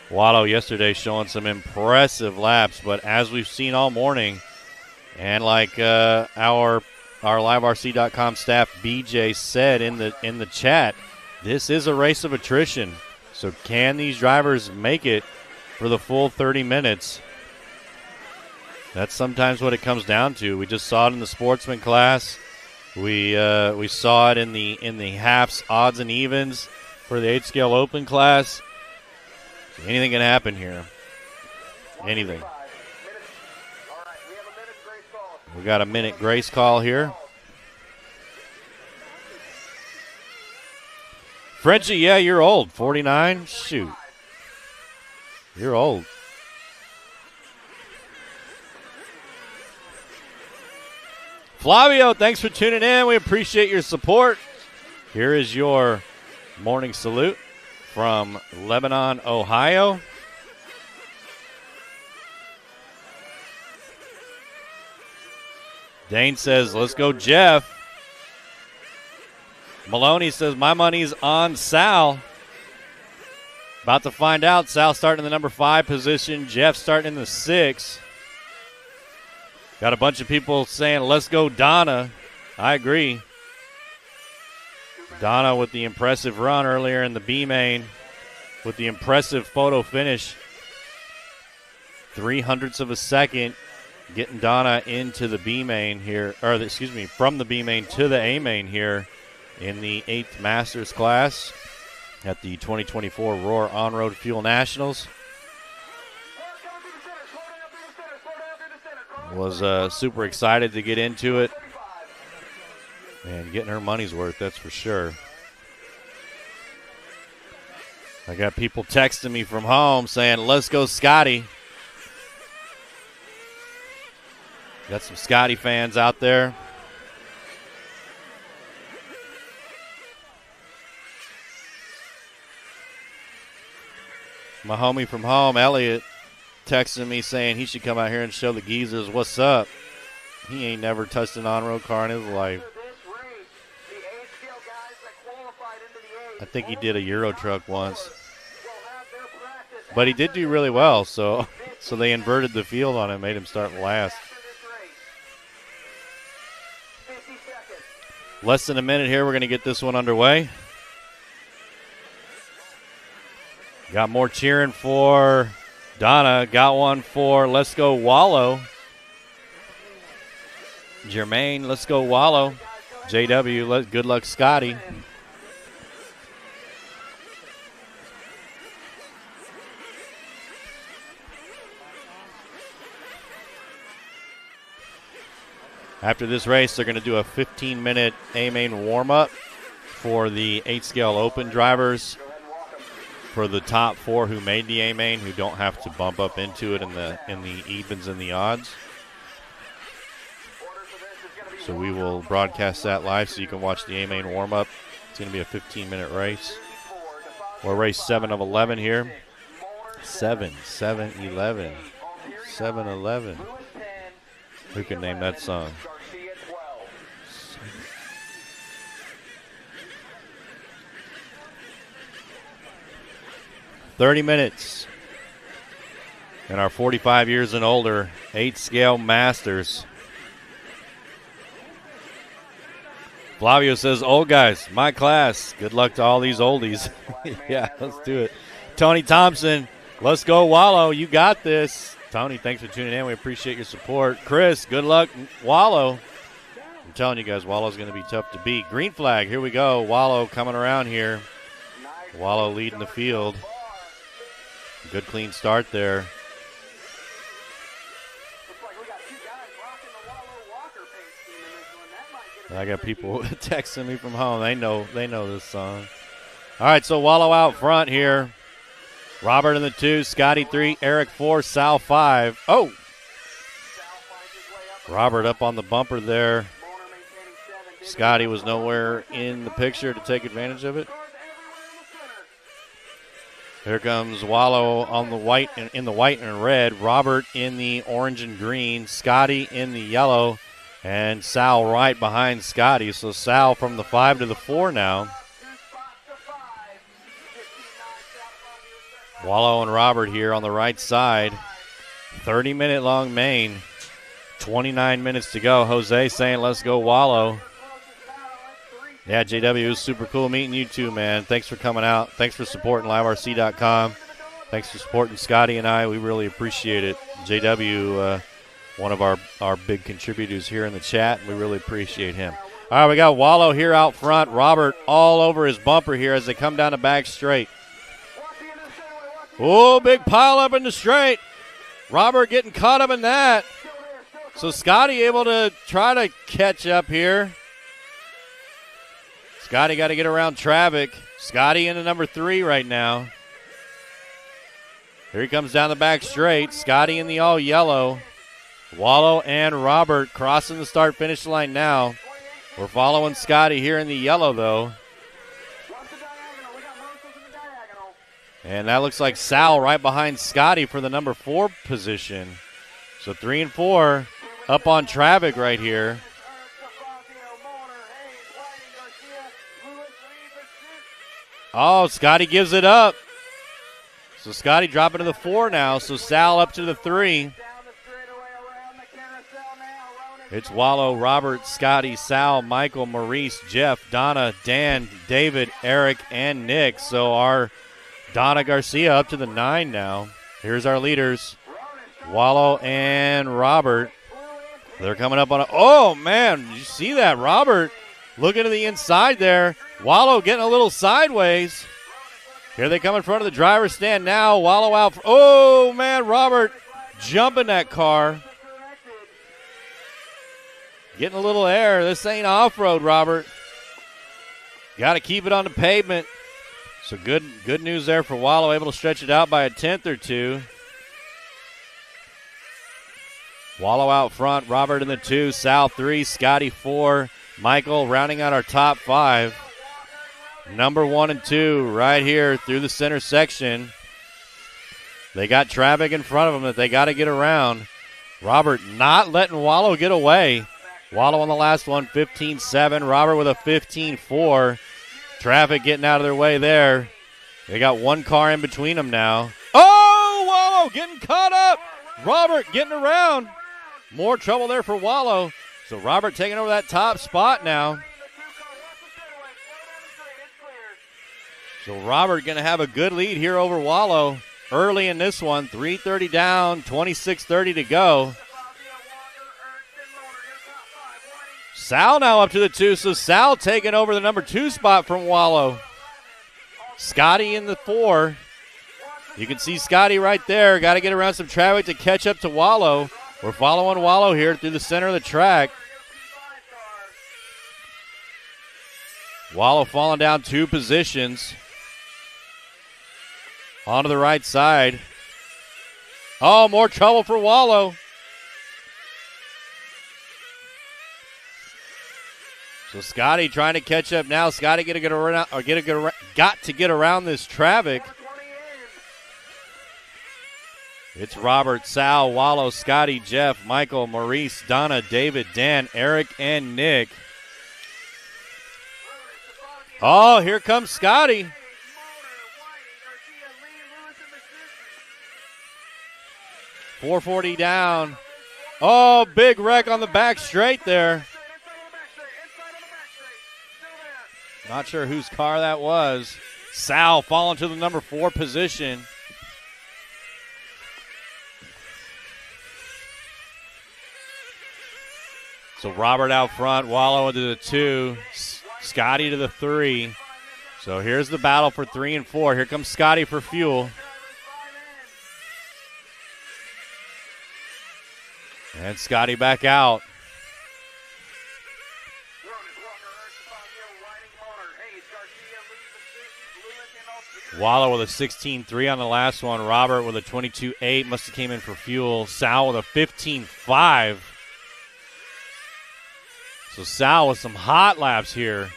Wallow yesterday showing some impressive laps, but as we've seen all morning, and like our LiveRC.com staff BJ said in the chat, this is a race of attrition. So can these drivers make it for the full 30 minutes? That's sometimes what it comes down to. We just saw it in the sportsman class. We saw it in the halves, odds and evens for the 8-scale open class. Anything can happen here. Anything. We got a minute grace call here. Frenchie, yeah, you're old. 49? Shoot. You're old. Flavio, thanks for tuning in. We appreciate your support. Here is your morning salute from Lebanon, Ohio. Dane says, let's go, Jeff. Maloney says, my money's on Sal. About to find out. Sal starting in the number 5 position. Jeff starting in the 6. Got a bunch of people saying, let's go, Donna. I agree. Donna with the impressive run earlier in the B main with the impressive photo finish. 3/100ths of a second getting Donna into the B main here, from the B main to the A main here in the 8th Masters class at the 2024 Roar On-Road Fuel Nationals. Was super excited to get into it and getting her money's worth, that's for sure. I got people texting me from home saying, let's go, Scotty. Got some Scotty fans out there. My homie from home, Elliot, texting me saying he should come out here and show the geezers what's up. He ain't never touched an on-road car in his life. I think he did a Euro truck once. But he did do really well, so they inverted the field on him, made him start last. Less than a minute here, we're going to get this one underway. Got more cheering for Donna. Got one for Let's Go Wallow. Jermaine, Let's Go Wallow. JW, good luck, Scotty. After this race, they're going to do a 15-minute A-Main warm-up for the 8-scale open drivers for the top 4 who made the A-Main, who don't have to bump up into it in the evens and the odds. So we will broadcast that live so you can watch the A-Main warm-up. It's going to be a 15-minute race. We're race 7 of 11 here. 7, 11. 7-11. Who can name that song? 30 minutes. And our 45 years and older 8-scale Masters. Flavio says, old guys, my class. Good luck to all these oldies. Yeah, let's do it. Tony Thompson, let's go Wallow. You got this. Tony, thanks for tuning in. We appreciate your support. Chris, good luck, Wallow. I'm telling you guys, Wallow's going to be tough to beat. Green flag, here we go. Wallow coming around here. Wallow leading the field. Good clean start there. I got people texting me from home. They know this song. All right, so Wallow out front here. Robert in the 2, Scotty 3, Eric 4, Sal 5. Oh! Robert up on the bumper there. Scotty was nowhere in the picture to take advantage of it. Here comes Wallow on the white and in the white and red. Robert in the orange and green. Scotty in the yellow. And Sal right behind Scotty. So Sal from the 5 to the 4 now. Wallow and Robert here on the right side. 30-minute long main. 29 minutes to go. Jose saying, let's go Wallow. Yeah, JW, it was super cool meeting you too, man. Thanks for coming out. Thanks for supporting LiveRC.com. Thanks for supporting Scotty and I. We really appreciate it. JW, one of our big contributors here in the chat. We really appreciate him. All right, we got Wallow here out front. Robert all over his bumper here as they come down the back straight. Oh, big pile up in the straight. Robert getting caught up in that. So Scotty able to try to catch up here. Scotty got to get around traffic. Scotty into number 3 right now. Here he comes down the back straight. Scotty in the all yellow. Wallow and Robert crossing the start-finish line now. We're following Scotty here in the yellow, though. And that looks like Sal right behind Scotty for the number 4 position. So 3 and 4 up on traffic right here. Oh, Scotty gives it up. So Scotty dropping to the 4 now. So Sal up to the 3. It's Wallow, Robert, Scotty, Sal, Michael, Maurice, Jeff, Donna, Dan, David, Eric, and Nick. So our Donna Garcia up to the 9 now. Here's our leaders, Wallow and Robert. They're coming up on a – oh, man, you see that? Robert looking to the inside there. Wallow getting a little sideways. Here they come in front of the driver's stand now. Wallow out. Oh, man, Robert jumping that car. Getting a little air. This ain't off-road, Robert. Got to keep it on the pavement. So good news there for Wallow, able to stretch it out by a 10th or 2. Wallow out front, Robert in the 2, Sal 3, Scotty 4, Michael rounding out our top 5. Number 1 and 2 right here through the center section. They got traffic in front of them that they got to get around. Robert not letting Wallow get away. Wallow on the last one, 15-7. Robert with a 15-4. Traffic getting out of their way there. They got one car in between them now. Oh, Wallow getting caught up. Robert getting around. More trouble there for Wallow. So Robert taking over that top spot now. So Robert going to have a good lead here over Wallow early in this one. 3:30 down, 26:30 to go. Sal now up to the 2, so Sal taking over the number 2 spot from Wallow. Scotty in the 4. You can see Scotty right there. Got to get around some traffic to catch up to Wallow. We're following Wallow here through the center of the track. Wallow falling down 2 positions. Onto the right side. Oh, more trouble for Wallow. So Scotty trying to catch up now. Scotty got to get around this traffic. It's Robert, Sal, Wallow, Scotty, Jeff, Michael, Maurice, Donna, David, Dan, Eric, and Nick. Oh, here comes Scotty. .440 down. Oh, big wreck on the back straight there. Not sure whose car that was. Sal falling to the number 4 position. So Robert out front, Wallow to the 2, Scotty to the 3. So here's the battle for 3 and 4. Here comes Scotty for fuel. And Scotty back out. Wallow with a 16-3 on the last one. Robert with a 22-8. Must have came in for fuel. Sal with a 15-5. So Sal with some hot laps here.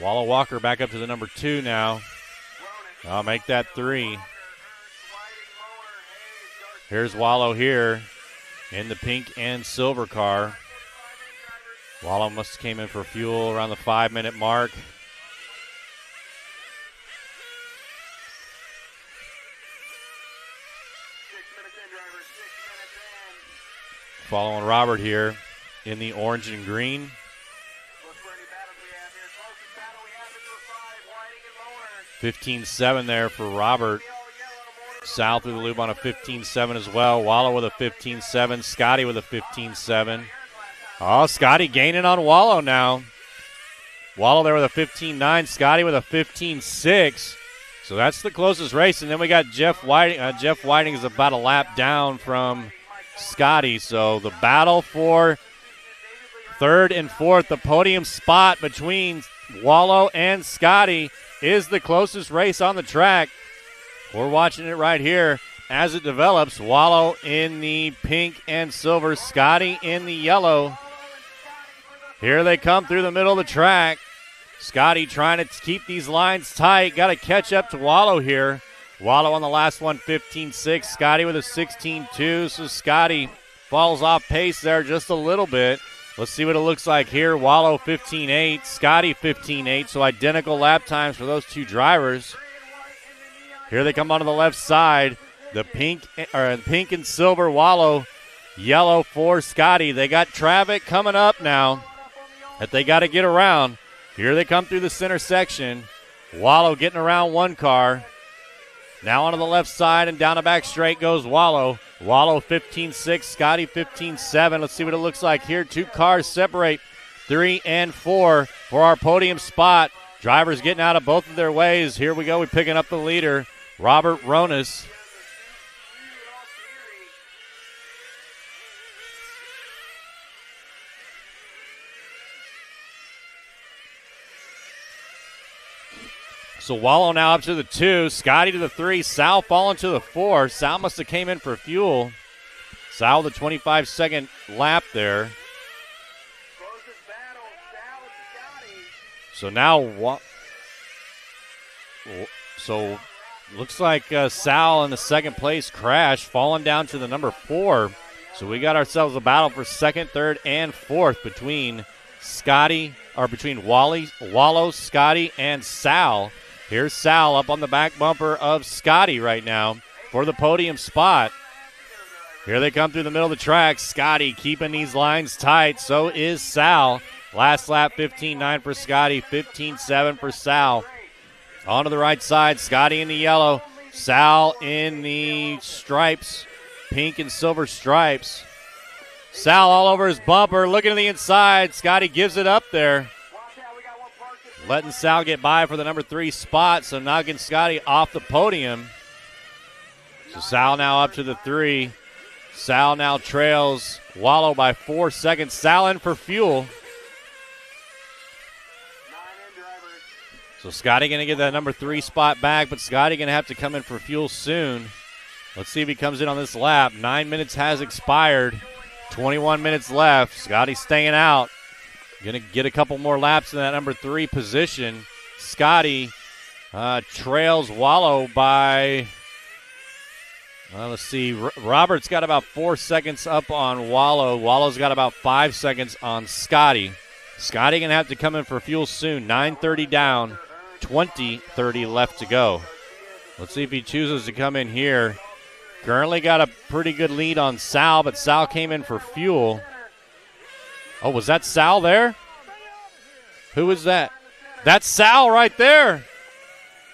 Wallow Walker back up to the number 2 now. I'll make that 3. Here's Wallow here in the pink and silver car. Wallow must have came in for fuel around the 5-minute mark. Following Robert here in the orange and green. 15-7 there for Robert. Sal through the loop on a 15-7 as well. Wallow with a 15-7. Scotty with a 15-7. Oh, Scotty gaining on Wallow now. Wallow there with a 15-9. Scotty with a 15-6. So that's the closest race. And then we got Jeff Whiting. Jeff Whiting is about a lap down from Scotty. So the battle for 3rd and 4th, the podium spot between Wallow and Scotty, is the closest race on the track. We're watching it right here as it develops. Wallow in the pink and silver, Scotty in the yellow. Here they come through the middle of the track. Scotty trying to keep these lines tight. Got to catch up to Wallow here. Wallow on the last one, 15-6. Scotty with a 16-2. So Scotty falls off pace there just a little bit. Let's see what it looks like here. Wallow 15-8. Scotty 15-8. So identical lap times for those two drivers. Here they come onto the left side. The pink and silver Wallow, yellow for Scotty. They got traffic coming up now that they got to get around. Here they come through the center section. Wallow getting around one car. Now onto the left side and down the back straight goes Wallow. Wallow 15-6, Scotty 15-7. Let's see what it looks like here. Two cars separate 3 and 4 for our podium spot. Drivers getting out of both of their ways. Here we go. We're picking up the leader, Robert Ronas. So Wallow now up to the 2, Scotty to the 3, Sal falling to the 4. Sal must have came in for fuel. Sal the 25-second lap there. So now Looks like Sal in the second place crash, falling down to the number 4. So we got ourselves a battle for second, third, and fourth between Wallow, Scotty, and Sal. Here's Sal up on the back bumper of Scotty right now for the podium spot. Here they come through the middle of the track. Scotty keeping these lines tight. So is Sal. Last lap, 15.9 for Scotty, 15.7 for Sal. On to the right side, Scotty in the yellow, Sal in the stripes, pink and silver stripes. Sal all over his bumper, looking to the inside. Scotty gives it up there. Letting Sal get by for the number 3 spot, so knocking Scotty off the podium. So Sal now up to the 3. Sal now trails Wallow by 4 seconds. Sal in for fuel. So Scotty going to get that number 3 spot back, but Scotty going to have to come in for fuel soon. Let's see if he comes in on this lap. 9 minutes has expired. 21 minutes left. Scotty staying out. Going to get a couple more laps in that number 3 position. Scotty trails Wallow by, let's see. Robert's got about 4 seconds up on Wallow. Wallow's got about 5 seconds on Scotty. Scotty going to have to come in for fuel soon. 9:30 down. 20:30 left to go. Let's see if he chooses to come in here. Currently got a pretty good lead on Sal, but Sal came in for fuel. Oh, was that Sal there? Who was that? That's Sal right there.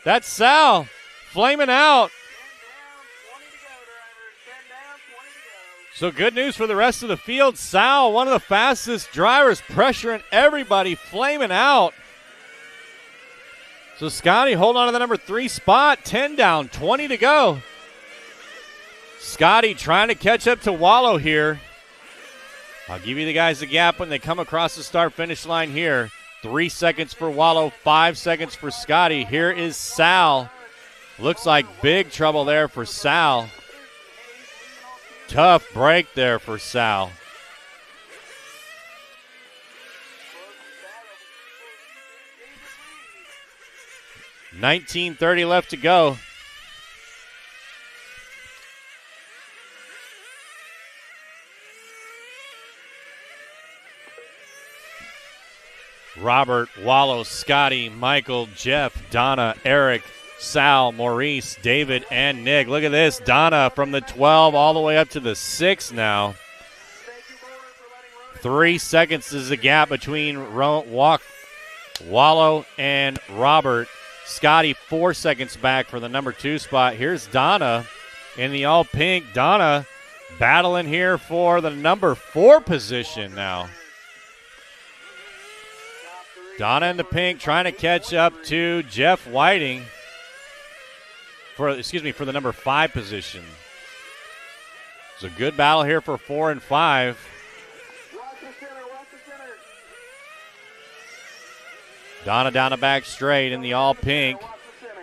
That's Sal. Flaming out. So good news for the rest of the field. Sal, one of the fastest drivers, pressuring everybody, flaming out. So Scotty hold on to the number 3 spot. 10 down, 20 to go. Scotty trying to catch up to Wallow here. I'll give you the guys the gap when they come across the start-finish line here. 3 seconds for Wallow, 5 seconds for Scotty. Here is Sal. Looks like big trouble there for Sal. Tough break there for Sal. 19:30 left to go. Robert, Wallow, Scotty, Michael, Jeff, Donna, Eric, Sal, Maurice, David, and Nick. Look at this. Donna from the 12 all the way up to the 6 now. 3 seconds is the gap between Wallow and Robert. Scotty 4 seconds back for the number 2 spot. Here's Donna in the all pink. Donna battling here for the number 4 position now. Donna in the pink trying to catch up to Jeff Whiting for the number 5 position. It's a good battle here for 4 and 5. Donna down the back straight in the all pink.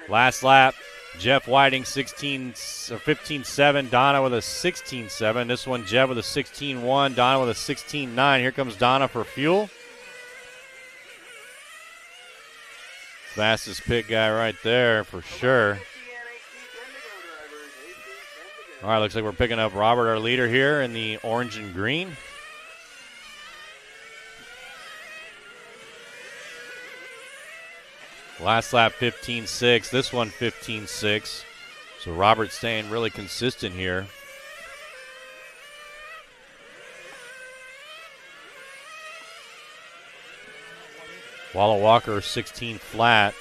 Last lap, Jeff Whiting 15.7. Donna with a 16.7. This one, Jeff with a 16.1. Donna with a 16.9. Here comes Donna for fuel. Fastest pit guy right there for sure. All right, looks like we're picking up Robert, our leader here, in the orange and green. Last lap 15.6, this one 15.6. So Robert staying really consistent here. Wallow Walker 16 flat.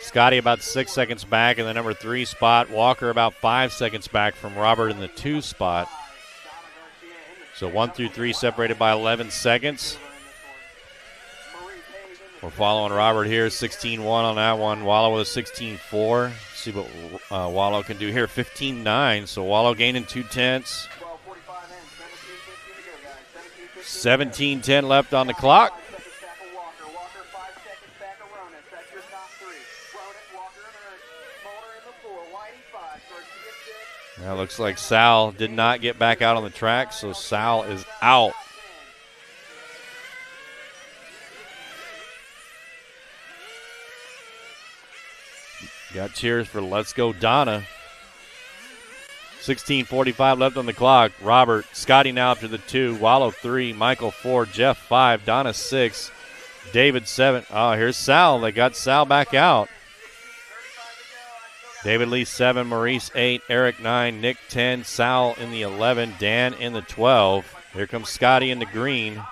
Scotty about 6 seconds back in the number 3 spot. Walker about 5 seconds back from Robert in the 2 spot. So 1 through 3 separated by 11 seconds. We're following Robert here, 16.1 on that one. Wallow with a 16.4. See what Wallow can do here, 15.9. So Wallow gaining 2/10. 17:10 left on the clock. Now looks like Sal did not get back out on the track, so Sal is out. Got cheers for Let's Go Donna. 16:45 left on the clock. Robert, Scotty now up to the 2. Wallow 3. Michael 4. Jeff 5. Donna 6. David 7. Oh, here's Sal. They got Sal back out. David Lee 7. Maurice 8. Eric 9. Nick 10. Sal in the 11. Dan in the 12. Here comes Scotty in the green.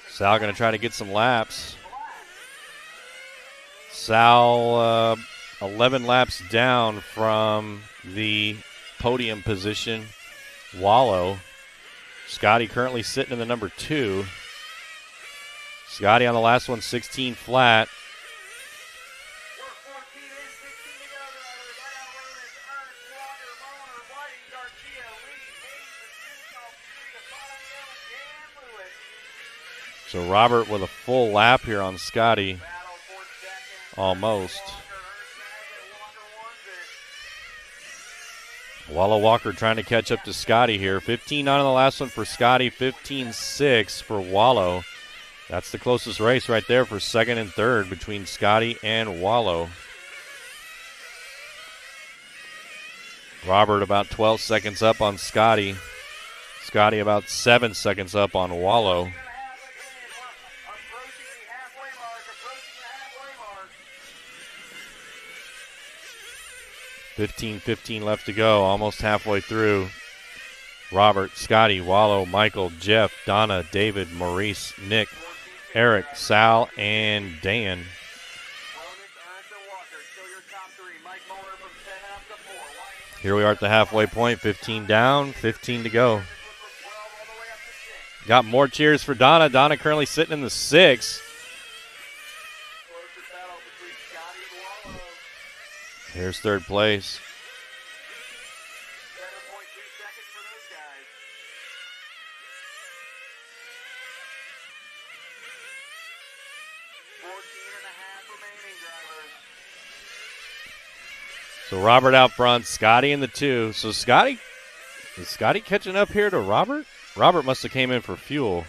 Sal going to try to get some laps. Sal 11 laps down from the podium position. Wallow. Scotty currently sitting in the number 2. Scotty on the last one, 16 flat. So Robert with a full lap here on Scotty. Almost. Wallow Walker trying to catch up to Scotty here. 15-9 on the last one for Scotty, 15-6 for Wallow. That's the closest race right there for second and third between Scotty and Wallow. Robert about 12 seconds up on Scotty. Scotty about 7 seconds up on Wallow. 15 left to go, almost halfway through. Robert, Scotty, Wallow, Michael, Jeff, Donna, David, Maurice, Nick, Eric, Sal, and Dan. Here we are at the halfway point, 15 down, 15 to go. Got more cheers for Donna. Donna currently sitting in the 6. Here's third place. So Robert out front, Scotty in the 2. So is Scotty catching up here to Robert? Robert must have came in for fuel.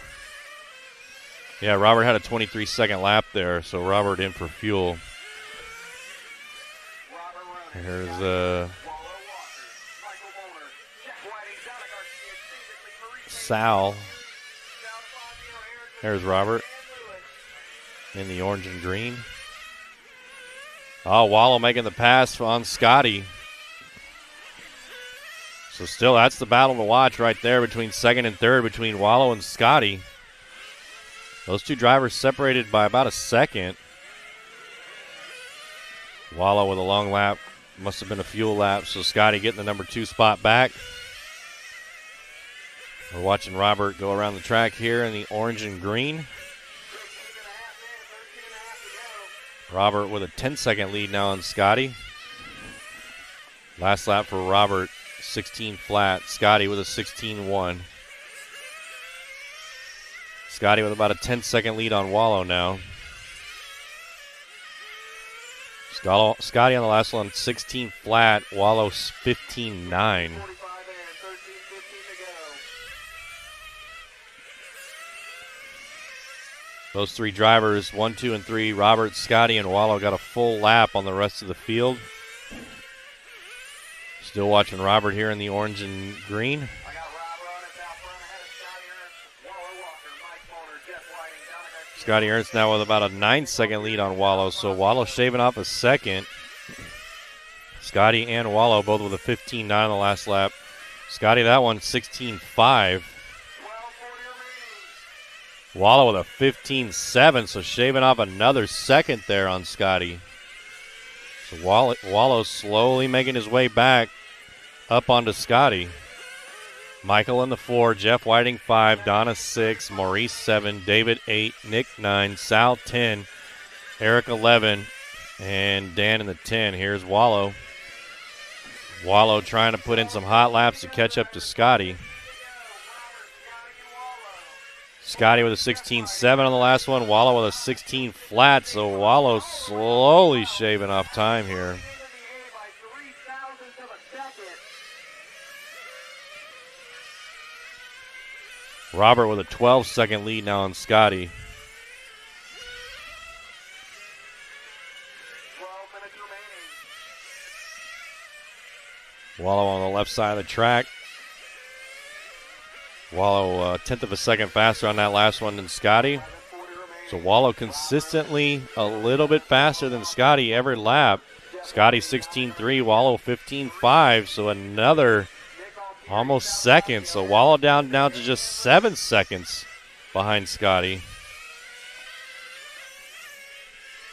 Yeah, Robert had a 23-second lap there, so Robert in for fuel. Here's Sal. There's Robert in the orange and green. Oh, Wallow making the pass on Scotty. So still, that's the battle to watch right there between second and third, between Wallow and Scotty. Those two drivers separated by about a second. Wallow with a long lap. Must have been a fuel lap, so Scotty getting the number 2 spot back. We're watching Robert go around the track here in the orange and green. Robert with a 10-second lead now on Scotty. Last lap for Robert, 16 flat. Scotty with a 16-1. Scotty with about a 10-second lead on Wallow now. Scotty on the last one, 16 flat. Wallow 15-9. Those three drivers, 1, 2, and 3, Robert, Scotty, and Wallow, got a full lap on the rest of the field. Still watching Robert here in the orange and green. Scotty Ernst now with about a 9-second lead on Wallow, so Wallow shaving off a second. Scotty and Wallow both with a 15-9 on the last lap. Scotty, that one, 16-5. Wallow with a 15-7, so shaving off another second there on Scotty. So Wallow slowly making his way back up onto Scotty. Michael in the 4, Jeff Whiting 5, Donna 6, Maurice 7, David 8, Nick 9, Sal 10, Eric 11, and Dan in the 10. Here's Wallow. Wallow trying to put in some hot laps to catch up to Scotty. Scotty with a 16-7 on the last one. Wallow with a 16 flat, so Wallow slowly shaving off time here. Robert with a 12-second lead now on Scotty. Wallow on the left side of the track. Wallow a tenth of a second faster on that last one than Scotty. So Wallow consistently a little bit faster than Scotty every lap. Scotty 16.3, Wallow 15.5, so another almost second. So Wallow down now to just 7 seconds behind Scotty.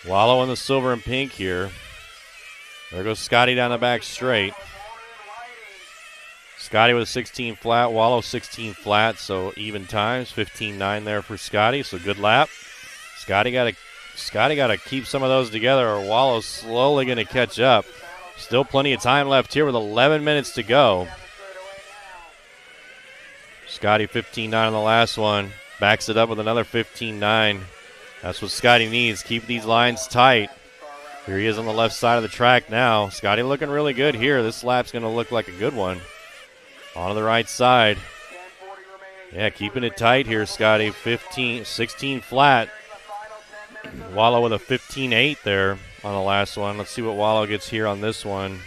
Wallow in the silver and pink here. There goes Scotty down the back straight. Scotty with a 16 flat, Wallow 16 flat, so even times, 15.9 there for Scotty, so good lap. Scotty got to keep some of those together, or Wallow's slowly going to catch up. Still plenty of time left here with 11 minutes to go. Scotty 15.9 on the last one, backs it up with another 15.9. That's what Scotty needs. Keep these lines tight. Here he is on the left side of the track now. Scotty looking really good here. This lap's going to look like a good one. On the right side. Yeah, keeping it tight here, Scotty. 16 flat. Wallow with a 15.8 there on the last one. Let's see what Wallow gets here on this one.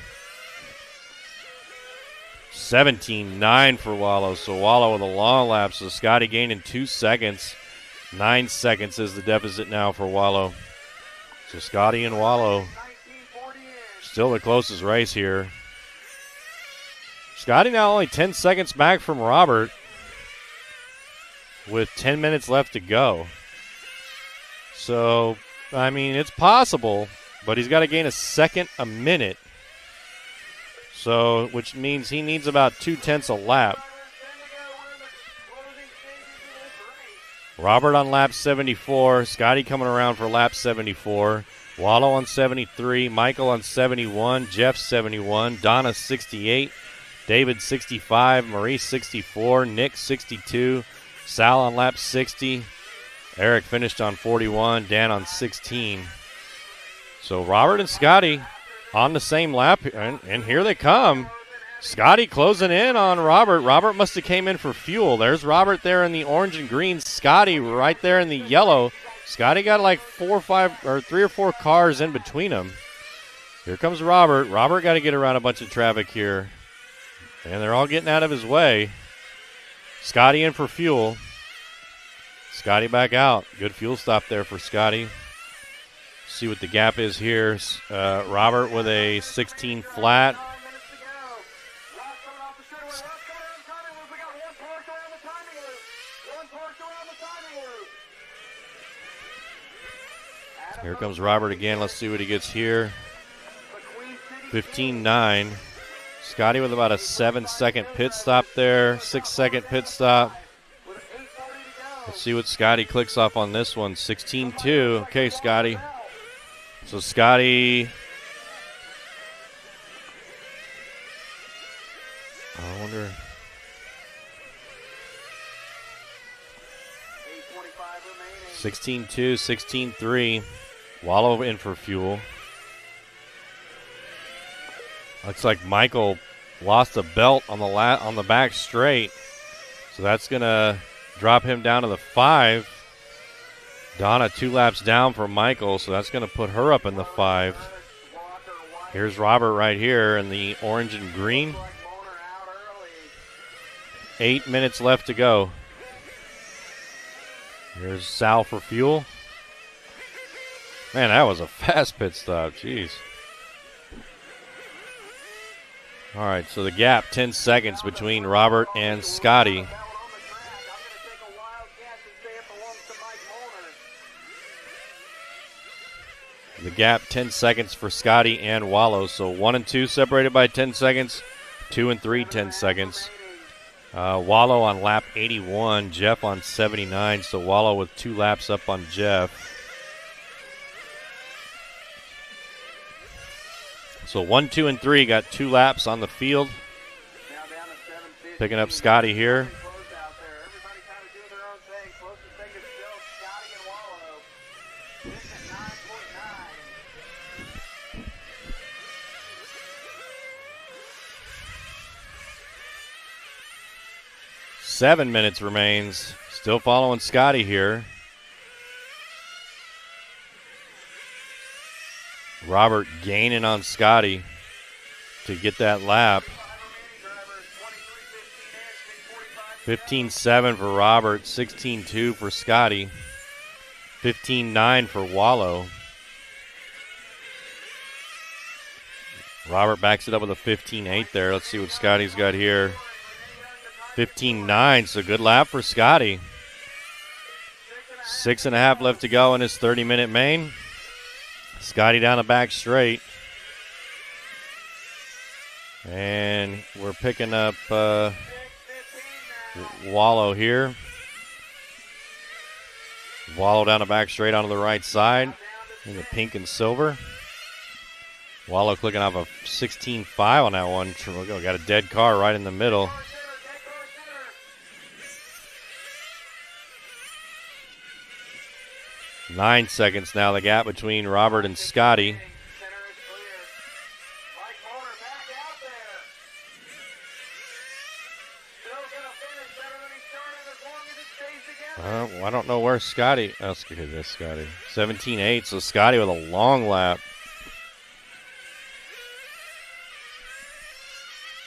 17.9 for Wallow. So Wallow with a long lap. So Scotty gaining 2 seconds. 9 seconds is the deficit now for Wallow. So Scotty and Wallow still the closest race here. Scotty now only 10 seconds back from Robert with 10 minutes left to go. So, I mean, it's possible, but he's got to gain a second a minute. So, which means he needs about 2/10 a lap. Robert on lap 74. Scotty coming around for lap 74. Wallow on 73. Michael on 71. Jeff 71. Donna 68. David 65, Maurice 64, Nick 62, Sal on lap 60, Eric finished on 41, Dan on 16. So Robert and Scotty on the same lap, and here they come. Scotty closing in on Robert. Robert must have came in for fuel. There's Robert there in the orange and green. Scotty right there in the yellow. Scotty got like 3 or 4 cars in between them. Here comes Robert. Robert got to get around a bunch of traffic here. And they're all getting out of his way. Scotty in for fuel. Scotty back out. Good fuel stop there for Scotty. See what the gap is here. Robert with a 16 flat. Here comes Robert again. Let's see what he gets here. 15.9. Scotty with about a 7-second pit stop there. 6-second pit stop. Let's see what Scotty clicks off on this one. 16.2. Okay, Scotty. So Scotty. I wonder. 16.2, 16.3. Wallow in for fuel. Looks like Michael lost a belt on the back straight. So that's going to drop him down to the 5. Donna 2 laps down for Michael, so that's going to put her up in the 5. Here's Robert right here in the orange and green. 8 minutes left to go. Here's Sal for fuel. Man, that was a fast pit stop. Jeez. All right, so the gap, 10 seconds between Robert and Scotty. The gap, 10 seconds for Scotty and Wallow. So 1 and 2 separated by 10 seconds. 2 and 3, 10 seconds. Wallow on lap 81, Jeff on 79. So Wallow with 2 laps up on Jeff. So 1, 2, and 3 got 2 laps on the field. Picking up Scotty here. 7 minutes remains. Still following Scotty here. Robert gaining on Scotty to get that lap. 15-7 for Robert, 16-2 for Scotty, 15-9 for Wallow. Robert backs it up with a 15-8 there. Let's see what Scotty's got here. 15-9, so good lap for Scotty. 6.5 left to go in his 30-minute main. Scotty down the back straight. And we're picking up Wallow here. Wallow down the back straight onto the right side in the pink and silver. Wallow clicking off a 16.5 on that one. Got a dead car right in the middle. Nine seconds now, the gap between Robert and Scotty. I don't know where Scotty. Oh, this Scotty. 17-8, so Scotty with a long lap.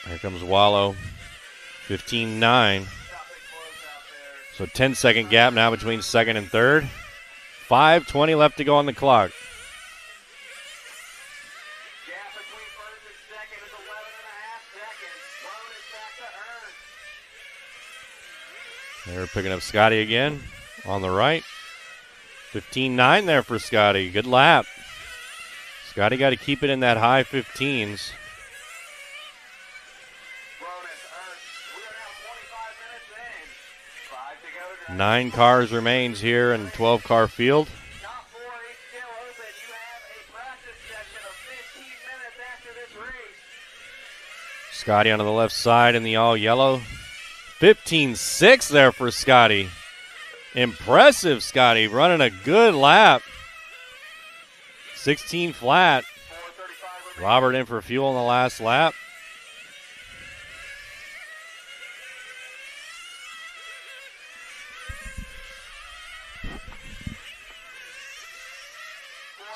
Here comes Wallow. 15-9. So 10-second gap now between second and third. 5:20 left to go on the clock. Gap between first and second is 11.5 seconds. Bonus back to Earn. They're picking up Scotty again on the right. 15-9 there for Scotty. Good lap. Scotty got to keep it in that high 15s. Bonus Earn. We are now 25 minutes in. 5 to go. 9 cars remains here in 12-car field. Top 4 is still open. You have a practice session of 15 minutes after this race. Scotty onto the left side in the all yellow. 15-6 there for Scotty. Impressive, Scotty, running a good lap. 16 flat. Robert in for fuel in the last lap.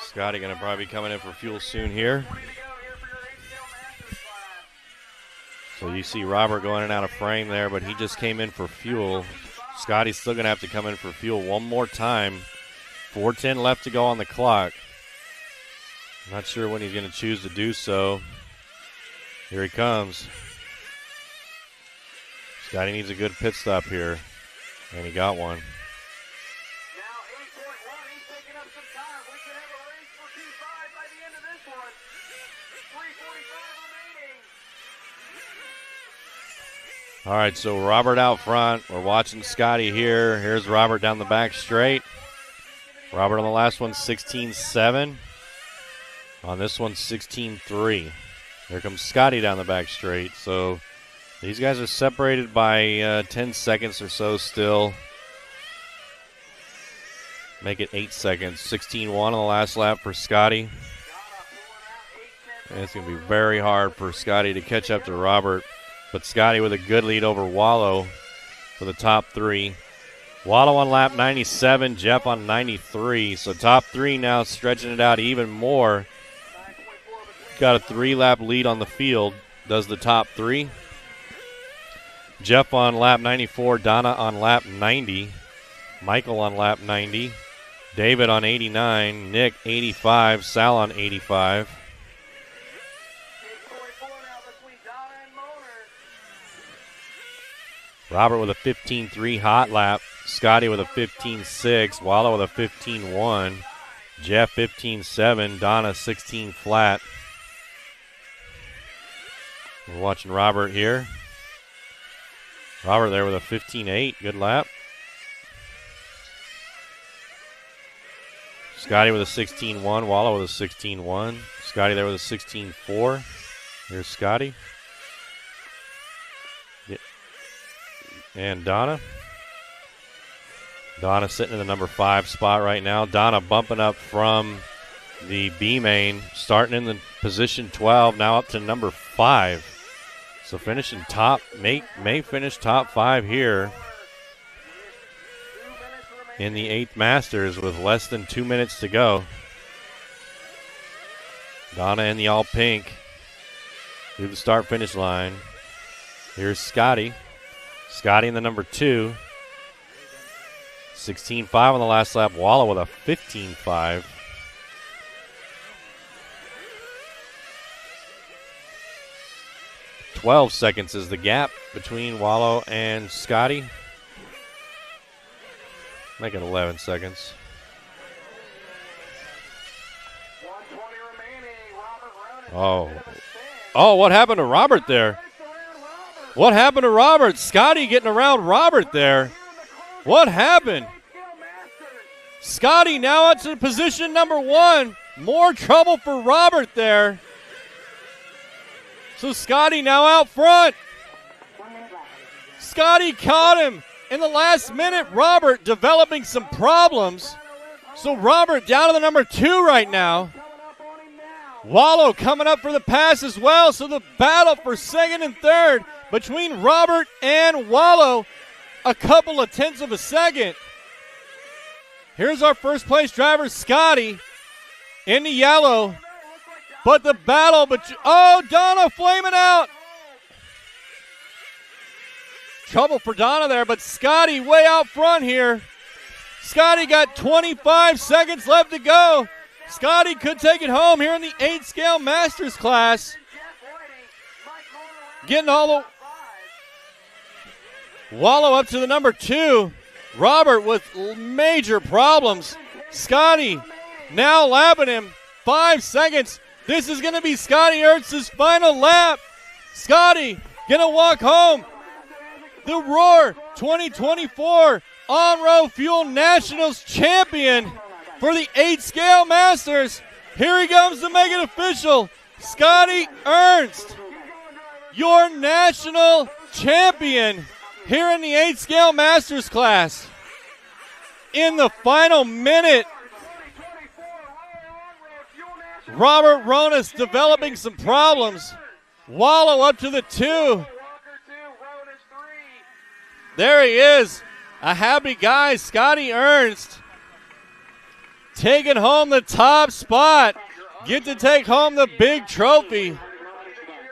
Scotty going to probably be coming in for fuel soon here. So you see Robert going in and out of frame there, but he just came in for fuel. Scotty's still going to have to come in for fuel one more time. 4:10 left to go on the clock. Not sure when he's going to choose to do so. Here he comes. Scotty needs a good pit stop here, and he got one. Now 8.1, he's picking up some time. We could have a race for 2.5 by the end of this one. 3:45 remaining. All right, so Robert out front. We're watching Scotty here. Here's Robert down the back straight. Robert on the last one, 16-7. On this one, 16-3. Here comes Scotty down the back straight. So these guys are separated by 10 seconds or so still. Make it 8 seconds. 16-1 on the last lap for Scotty. And it's going to be very hard for Scotty to catch up to Robert. But Scotty with a good lead over Wallow for the top 3. Wallow on lap 97, Jeff on 93. So top 3 now stretching it out even more. Got a 3-lap lead on the field, does the top 3. Jeff on lap 94, Donna on lap 90, Michael on lap 90, David on 89, Nick 85, Sal on 85. Robert with a 15-3 hot lap. Scotty with a 15-6. Wallow with a 15-1. Jeff 15-7. Donna 16 flat. We're watching Robert here. Robert there with a 15-8. Good lap. Scotty with a 16-1. Wallow with a 16-1. Scotty there with a 16-4. Here's Scotty. And Donna. Donna sitting in the number 5 spot right now. Donna bumping up from the B main, starting in the position 12, now up to number 5. So finishing top, may finish top 5 here in the 8th Masters with less than 2 minutes to go. Donna in the all pink through the start-finish line. Here's Scotty. Scotty in the number 2. 16.5 on the last lap. Wallow with a 15.5. "12 seconds is the gap between Wallow and Scotty. Make it 11 seconds. 120 remaining. Robert Ronan. Oh, what happened to Robert there? What happened to Robert? Scotty getting around Robert there. What happened? Scotty now out to position number 1. More trouble for Robert there. So Scotty now out front. 1 minute left. Scotty caught him in the last minute. Robert developing some problems. So Robert down to the number 2 right now. Wallow coming up for the pass as well. So the battle for second and third between Robert and Wallow, a couple of tenths of a second. Here's our first place driver, Scotty, in the yellow. But the battle, Donna flaming out. Trouble for Donna there, but Scotty way out front here. Scotty got 25 seconds left to go. Scotty could take it home here in the 8-scale Masters class. Getting all the Wallow up to the number 2. Robert with major problems. Scotty now lapping him. 5 seconds. This is going to be Scotty Ertz's final lap. Scotty going to walk home. The Roar 2024 On-Road Fuel Nationals champion for the 8-scale Masters. Here he comes to make it official. Scotty Ernst, your national champion here in the 8-scale Masters class. In the final minute, Robert Ronas developing some problems. Wallow up to the 2. There he is. A happy guy, Scotty Ernst, taking home the top spot. Get to take home the big trophy.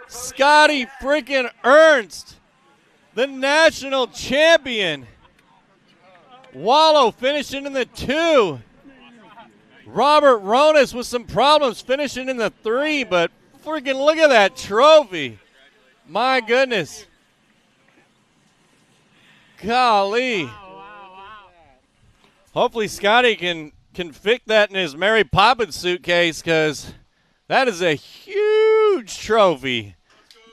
Scotty freaking Ernst, the national champion. Wallow finishing in the 2. Robert Ronas with some problems finishing in the 3, but freaking look at that trophy. My goodness. Golly. Hopefully Scotty can fit that in his Mary Poppins suitcase, because that is a huge trophy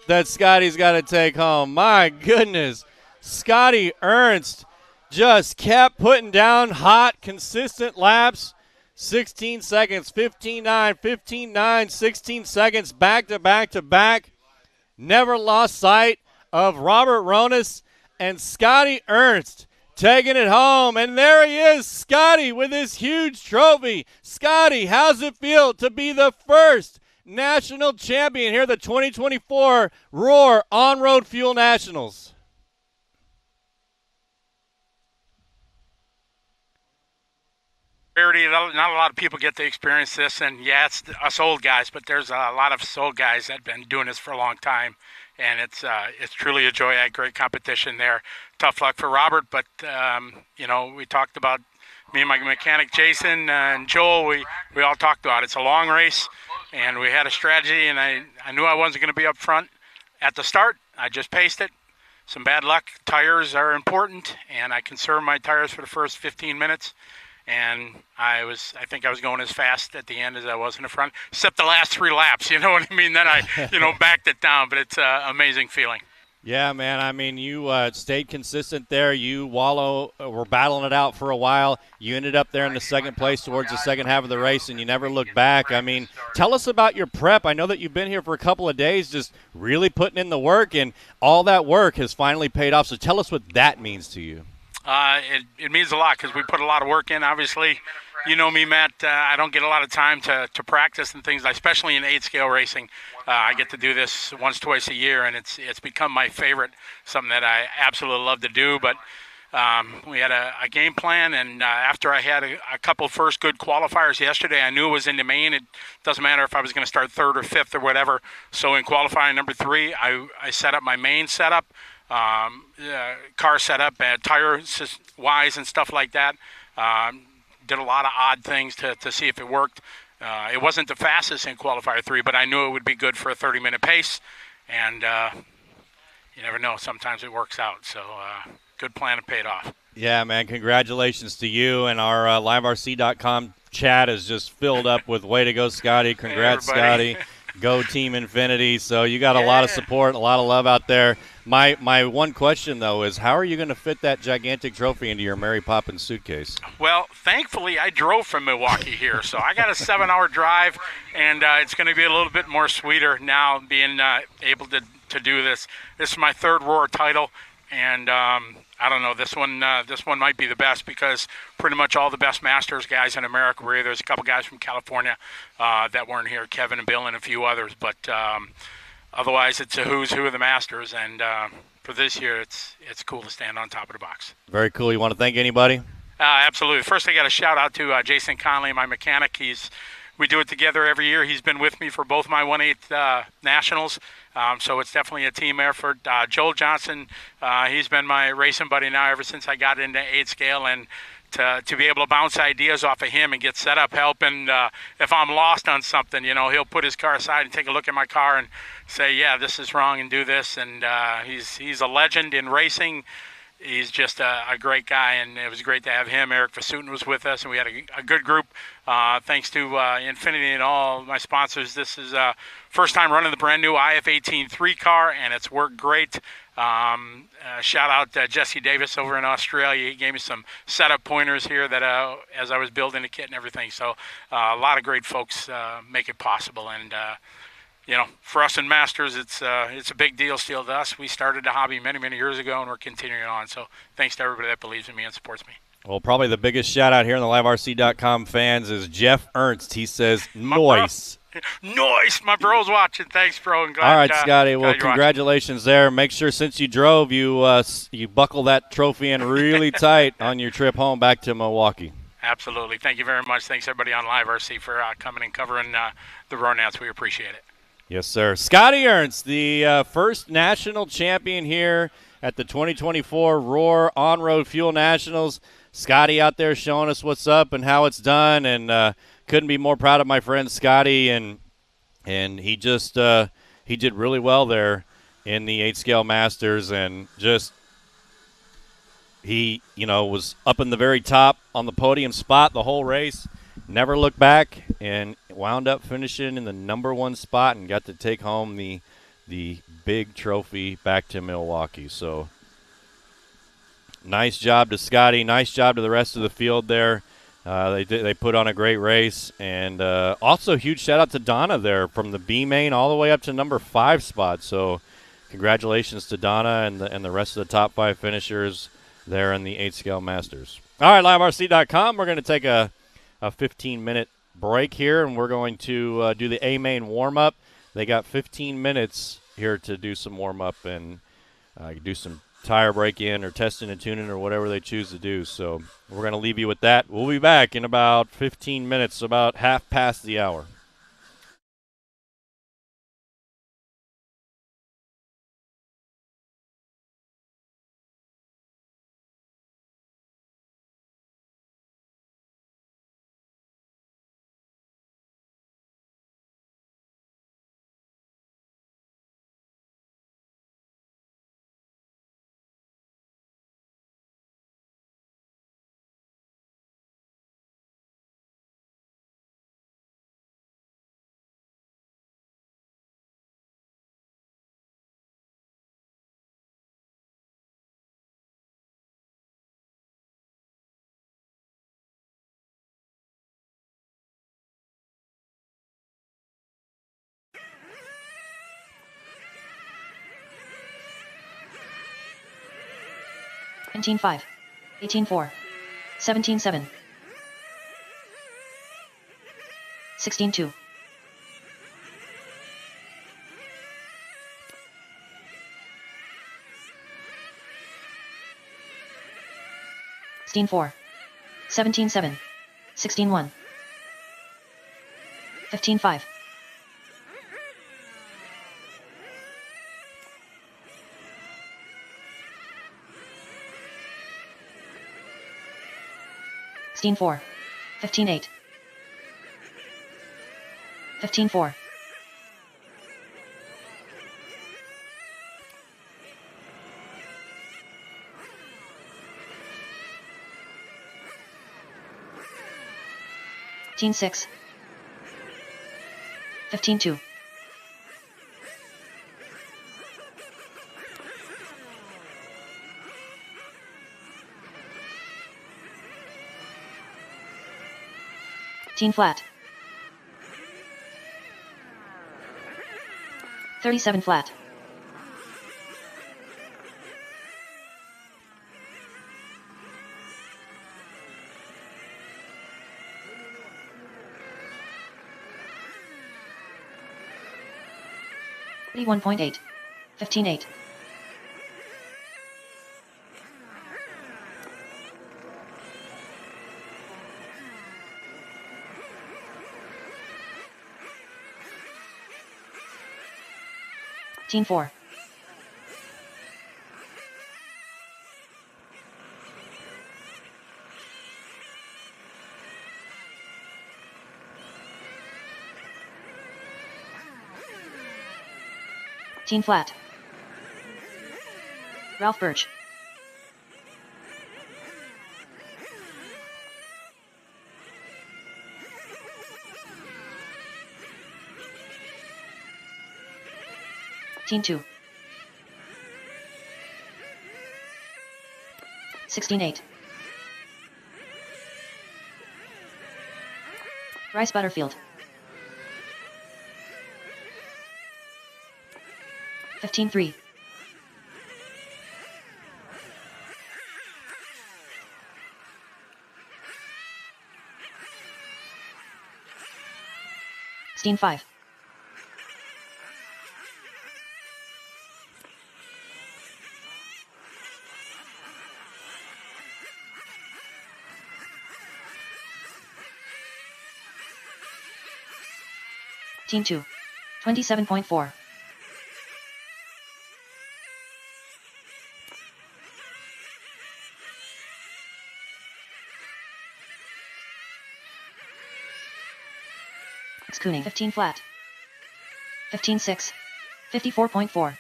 that Scotty's got to take home. My goodness. Scotty Ernst just kept putting down hot, consistent laps. 16 seconds, 15-9, 15-9, 16 seconds, back to back to back. Never lost sight of Robert Ronas and Scotty Ernst taking it home. And there he is, Scotty, with his huge trophy. Scotty, how's it feel to be the first national champion here at the 2024 Roar On-Road Fuel Nationals? Rarity, not a lot of people get to experience this, and yeah, it's us old guys, but there's a lot of us old guys that have been doing this for a long time, and it's truly a joy. I had great competition there. Tough luck for Robert, but we talked about, me and my mechanic Jason and Joel, we all talked about it. It's a long race, and we had a strategy, and I knew I wasn't going to be up front at the start. I just paced it. Some bad luck. Tires are important, and I conserved my tires for the first 15 minutes. And I think I was going as fast at the end as I was in the front, except the last 3 laps, you know what I mean? Then I, backed it down, but it's an amazing feeling. Yeah, man, I mean, you stayed consistent there. You, Wallow, were battling it out for a while. You ended up there in the second place towards the second half of the race, and you never looked back. I mean, tell us about your prep. I know that you've been here for a couple of days just really putting in the work, and all that work has finally paid off. So tell us what that means to you. It means a lot because we put a lot of work in. Obviously, you know me, Matt. I don't get a lot of time to practice and things, especially in 8-scale racing. I get to do this once, twice a year, and it's become my favorite, something that I absolutely love to do. But we had a game plan, and after I had a couple first good qualifiers yesterday, I knew it was in the main. It doesn't matter if I was going to start 3rd or 5th or whatever. So in qualifying number 3, I set up my main setup. car setup, tire wise and stuff like that. Did a lot of odd things to see if it worked. It wasn't the fastest in qualifier 3, but I knew it would be good for a 30-minute pace, and you never know. Sometimes it works out. So good plan and paid off. Yeah, man, congratulations to you, and our liverc.com chat is just filled up with way to go, Scotty. Congrats, Hey, Scotty. Go Team Infinity. So you got a lot of support, a lot of love out there. My one question, though, is how are you going to fit that gigantic trophy into your Mary Poppins suitcase? Well, thankfully, I drove from Milwaukee here, so I got a 7-hour drive, and it's going to be a little bit more sweeter now being able to do this. This is my 3rd Roar title, and I don't know, this one might be the best because pretty much all the best Masters guys in America were here. There's a couple guys from California that weren't here, Kevin and Bill and a few others, but otherwise it's a who's who of the Masters, and for this year it's cool to stand on top of the box. Very cool. You want to thank anybody? Absolutely. First, I got a shout out to Jason Conley, my mechanic. We do it together every year. He's been with me for both my 1/8 nationals, so it's definitely a team effort. Joel Johnson, he's been my racing buddy now ever since I got into 8 scale, and to be able to bounce ideas off of him and get set up, helping if I'm lost on something, he'll put his car aside and take a look at my car and say, yeah, this is wrong and do this. And he's a legend in racing. He's just a great guy, and it was great to have him. Eric Vasutin was with us, and we had a good group. Thanks to Infinity and all my sponsors. This is first time running the brand new IF18 3 car, and it's worked great. Shout out to Jesse Davis over in Australia. He gave me some setup pointers here that as I was building the kit and everything. So a lot of great folks make it possible, and for us in Masters, it's a big deal still to us. We started the hobby many, many years ago, and we're continuing on. So thanks to everybody that believes in me and supports me. Well, probably the biggest shout-out here in the LiveRC.com fans is Jeff Ernst. He says, "Noise." Nice. My bro's watching. Thanks, bro. And glad, all right, Scotty. Well, glad congratulations there. Make sure since you drove, you buckle that trophy in really tight on your trip home back to Milwaukee. Absolutely. Thank you very much. Thanks, everybody on LiveRC for coming and covering the Roar Nats. We appreciate it. Yes, sir. Scotty Ernst, the first national champion here at the 2024 Roar On-Road Fuel Nationals. Scotty out there showing us what's up and how it's done, and couldn't be more proud of my friend Scotty, and he just he did really well there in the 8-scale Masters, and just he was up in the very top on the podium spot the whole race, never looked back, and wound up finishing in the #1 spot and got to take home the big trophy back to Milwaukee. So nice job to Scotty. Nice job to the rest of the field there. They put on a great race, and also huge shout out to Donna there from the B main all the way up to #5 spot. So congratulations to Donna and the rest of the top 5 finishers there in the 8-scale Masters. All right, LiveRC.com. We're going to take a 15-minute break here, and we're going to do the A main warm up. They got 15 minutes here to do some warm up and do some tire break-in or testing and tuning or whatever they choose to do. So we're going to leave you with that. We'll be back in about 15 minutes, about half past the hour. Nineteen 5, 18 4, 17 7, 16 2, 16 4, 17 7, 16 1, 15 5. 16-4. 15-8. 15-4. 15-6. 15-2. 15 flat. 37 flat. 31.8. 15-8. 15-4. 15 flat. Ralph Birch. 15-2. 16-8. Bryce Butterfield. 15-3. 16-5. 15-2. 27.4. 15 flat. 15-6. 54.4.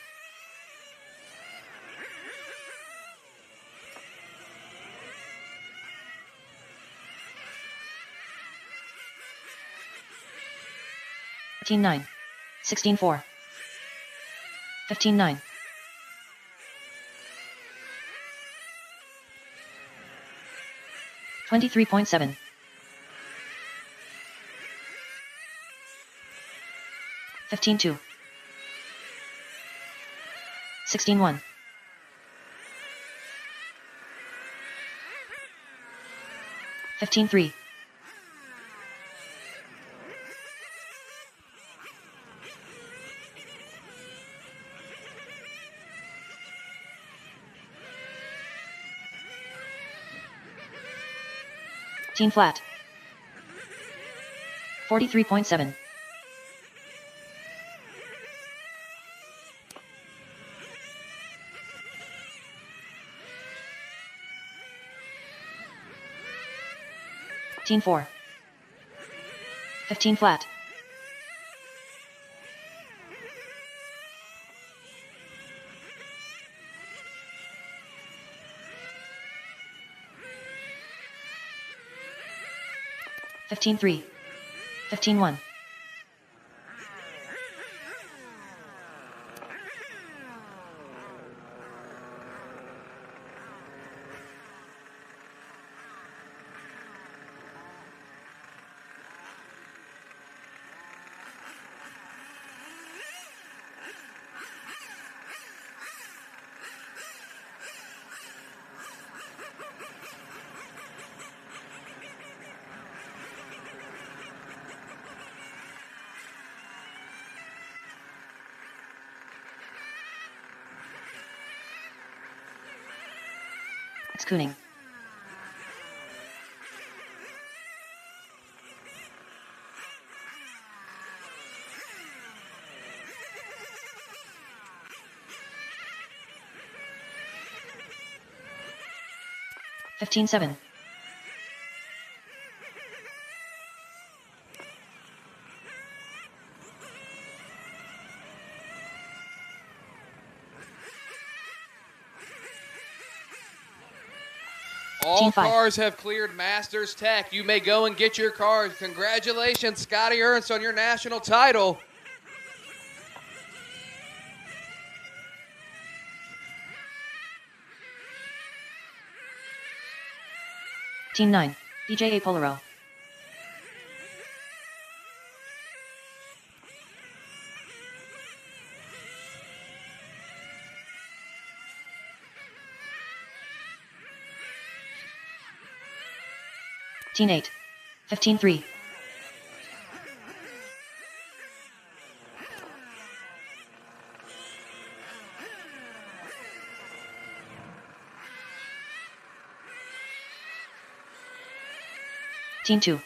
15-9. 16-4. 15-9. 23.7. 15-2. 16-1. 15-3. 15 flat. 43.7. 15-4. 15 flat. 15-3. 15-1. 6 Cooning. $15.7. All 15-5. cars have cleared Masters Tech. You may go and get your cars. Congratulations, Scotty Ernst, on your national title. 9. DJA Polaro. Teen 8. 15-3. Teen 2.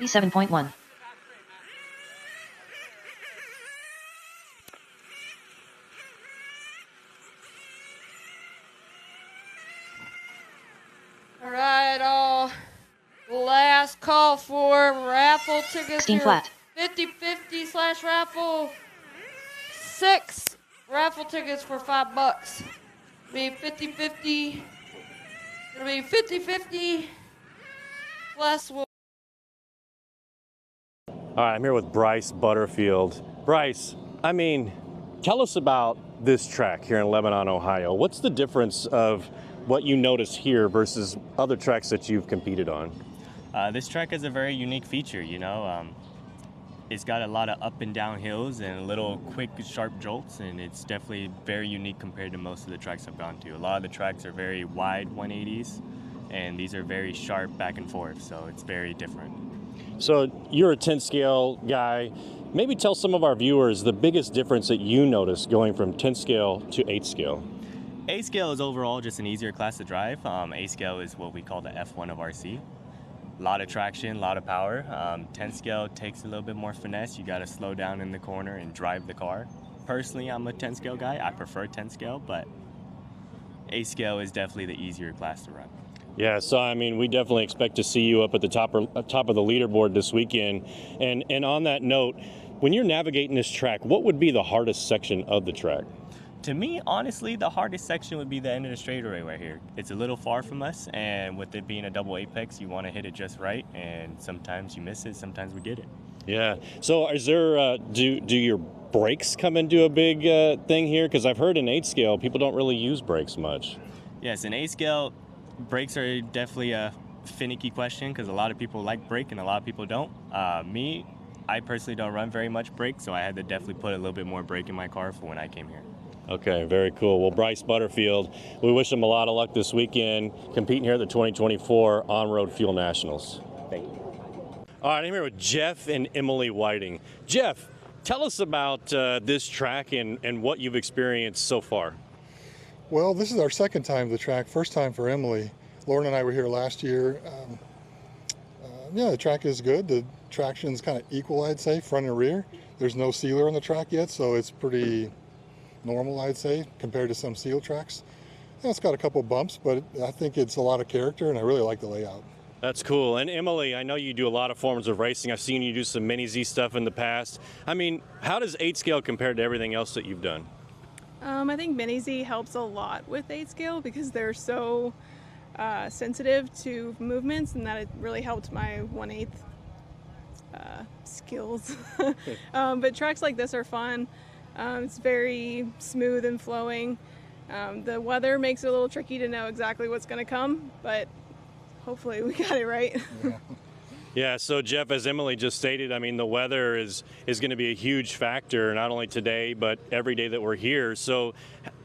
E7.1. All right, last call for raffle tickets. 16 flat. 50/50/raffle. 6 raffle tickets for $5. Be 50/50. It'll be 50/50. Plus we'll. All right, I'm here with Bryce Butterfield. Bryce, I mean, tell us about this track here in Lebanon, Ohio. What's the difference of what you notice here versus other tracks that you've competed on? This track has a very unique feature, you know. It's got a lot of up and down hills and little quick, sharp jolts, and it's definitely very unique compared to most of the tracks I've gone to. A lot of the tracks are very wide 180s, and these are very sharp back and forth, so it's very different. So you're a 10 scale guy. Maybe tell some of our viewers the biggest difference that you noticed going from 10 scale to 8 scale. 8 scale is overall just an easier class to drive. 8 scale is what we call the F1 of RC. A lot of traction, a lot of power. 10 scale takes a little bit more finesse. You got to slow down in the corner and drive the car. Personally, I'm a 10 scale guy. I prefer 10 scale, but 8 scale is definitely the easier class to run. Yeah, so I mean, we definitely expect to see you up at the top of the leaderboard this weekend. And on that note, when you're navigating this track, what would be the hardest section of the track? To me, honestly, the hardest section would be the end of the straightaway right here. It's a little far from us, and with it being a double apex, you want to hit it just right, and sometimes you miss it, sometimes we get it. Yeah. So is there, do your brakes come into a big thing here? Because I've heard in 8 scale, people don't really use brakes much. Yes, in 8 scale, brakes are definitely a finicky question because a lot of people like brake and a lot of people don't. I personally don't run very much brake, so I had to definitely put a little bit more brake in my car for when I came here. Okay, very cool. Well, Bryce Butterfield, we wish him a lot of luck this weekend competing here at the 2024 On-Road Fuel Nationals. Thank you. All right, I'm here with Jeff and Emily Whiting. Jeff, tell us about this track and what you've experienced so far. Well, this is our second time to the track, first time for Emily. Lauren and I were here last year. Yeah, the track is good. The traction's kind of equal, I'd say, front and rear. There's no sealer on the track yet, so it's pretty normal, I'd say, compared to some seal tracks. Yeah, it's got a couple bumps, but I think it's a lot of character, and I really like the layout. That's cool. And Emily, I know you do a lot of forms of racing. I've seen you do some Mini Z stuff in the past. I mean, how does 8 scale compare to everything else that you've done? I think Mini Z helps a lot with 8 scale because they're so sensitive to movements, and that it really helped my 1/8 skills. But tracks like this are fun. It's very smooth and flowing. The weather makes it a little tricky to know exactly what's going to come, but hopefully we got it right. Yeah, so Jeff, as Emily just stated, I mean, the weather is going to be a huge factor, not only today, but every day that we're here. So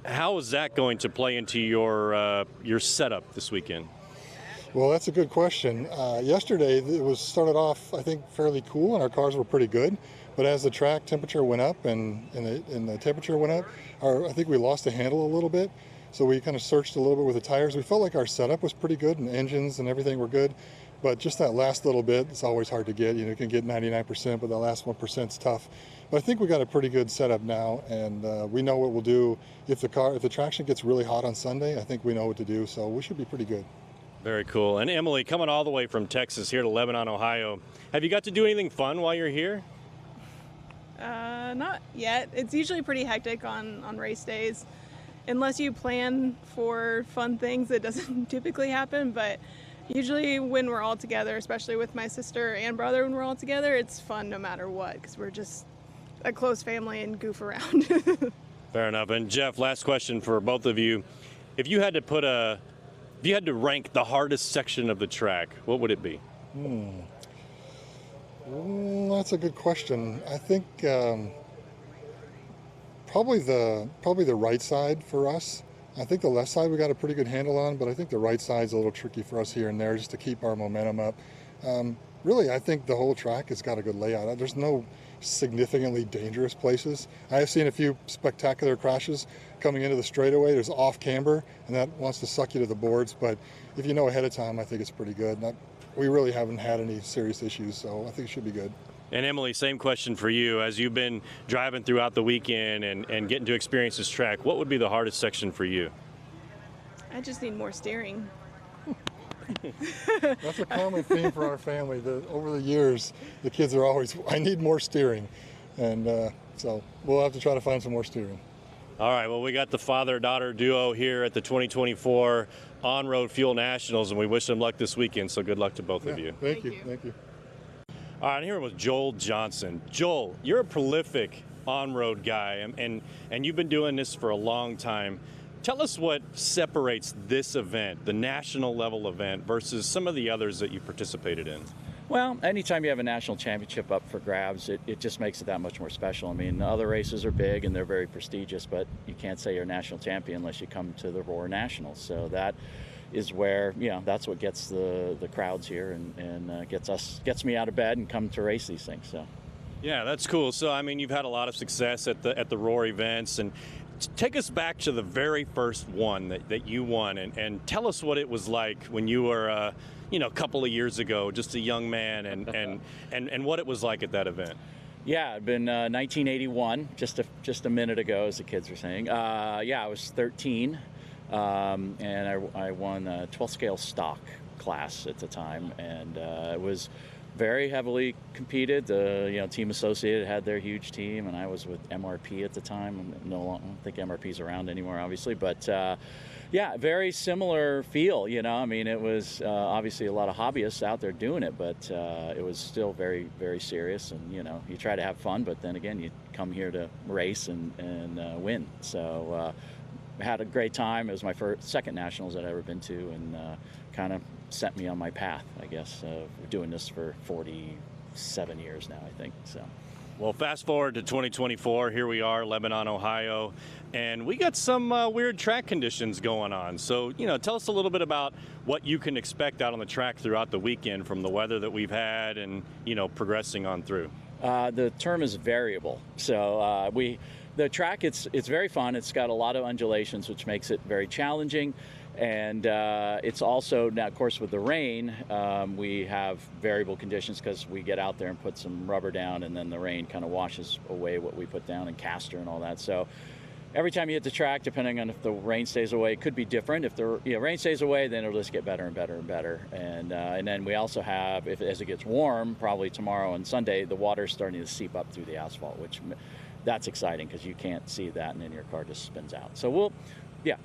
how is that going to play into your setup this weekend? Well, that's a good question. Yesterday, it started off, I think, fairly cool, and our cars were pretty good. But as the track temperature went up and the temperature went up, I think we lost the handle a little bit. So we kind of searched a little bit with the tires. We felt like our setup was pretty good, and engines and everything were good. But just that last little bit, it's always hard to get. You can get 99%, but the last 1% is tough. But I think we got a pretty good setup now, and we know what we'll do if the traction gets really hot on Sunday. I think we know what to do, so we should be pretty good. Very cool. And Emily, coming all the way from Texas here to Lebanon, Ohio, have you got to do anything fun while you're here? Not yet. It's usually pretty hectic on race days. Unless you plan for fun things, it doesn't typically happen, but usually when we're all together, especially with my sister and brother, when we're all together, it's fun no matter what, because we're just a close family and goof around. Fair enough. And Jeff, last question for both of you. If you had to rank the hardest section of the track, what would it be? That's a good question. I think probably the right side for us. I think the left side we got a pretty good handle on, but I think the right side's a little tricky for us here and there just to keep our momentum up. Really, I think the whole track has got a good layout. There's no significantly dangerous places. I have seen a few spectacular crashes coming into the straightaway. There's off camber, and that wants to suck you to the boards, but if you know ahead of time, I think it's pretty good. We really haven't had any serious issues, so I think it should be good. And Emily, same question for you. As you've been driving throughout the weekend and getting to experience this track, what would be the hardest section for you? I just need more steering. That's a common theme for our family. Over the years, the kids are always, I need more steering. And so we'll have to try to find some more steering. All right, well, we got the father-daughter duo here at the 2024 On-Road Fuel Nationals, and we wish them luck this weekend, so good luck to both of you. Thank you. Thank you. All right, here with Joel Johnson. Joel, you're a prolific on-road guy, and you've been doing this for a long time. Tell us what separates this event, the national level event, versus some of the others that you participated in. Well, anytime you have a national championship up for grabs, it just makes it that much more special. I mean, other races are big and they're very prestigious, but you can't say you're a national champion unless you come to the Roar Nationals. So that is where, that's what gets the crowds here and gets me out of bed and come to race these things. So. Yeah, that's cool. So, I mean, you've had a lot of success at the Roar events, and take us back to the very first one that you won, and tell us what it was like when you were, a couple of years ago, just a young man, and what it was like at that event. Yeah, it'd been 1981, just a minute ago, as the kids were saying. I was 13, and I won a 12 scale stock class at the time, and it was very heavily competed. The Team Associated had their huge team, and I was with MRP at the time. I don't think MRP's around anymore, obviously, but very similar feel. I mean, it was obviously a lot of hobbyists out there doing it, but it was still very, very serious. And you try to have fun, but then again, you come here to race and win. So had a great time. It was my second nationals that I've ever been to, and kind of set me on my path, I guess. We're doing this for 47 years now, I think. So. Well, fast forward to 2024. Here we are, Lebanon, Ohio, and we got some weird track conditions going on. So, tell us a little bit about what you can expect out on the track throughout the weekend from the weather that we've had and, progressing on through. The term is variable. So the track, it's very fun. It's got a lot of undulations, which makes it very challenging. And it's also, now of course with the rain, we have variable conditions because we get out there and put some rubber down, and then the rain kind of washes away what we put down, and caster and all that. So every time you hit the track, depending on if the rain stays away, it could be different. If the rain stays away, then it'll just get better and better and better. And then we also have, as it gets warm, probably tomorrow and Sunday, the water's starting to seep up through the asphalt, which that's exciting because you can't see that, and then your car just spins out. So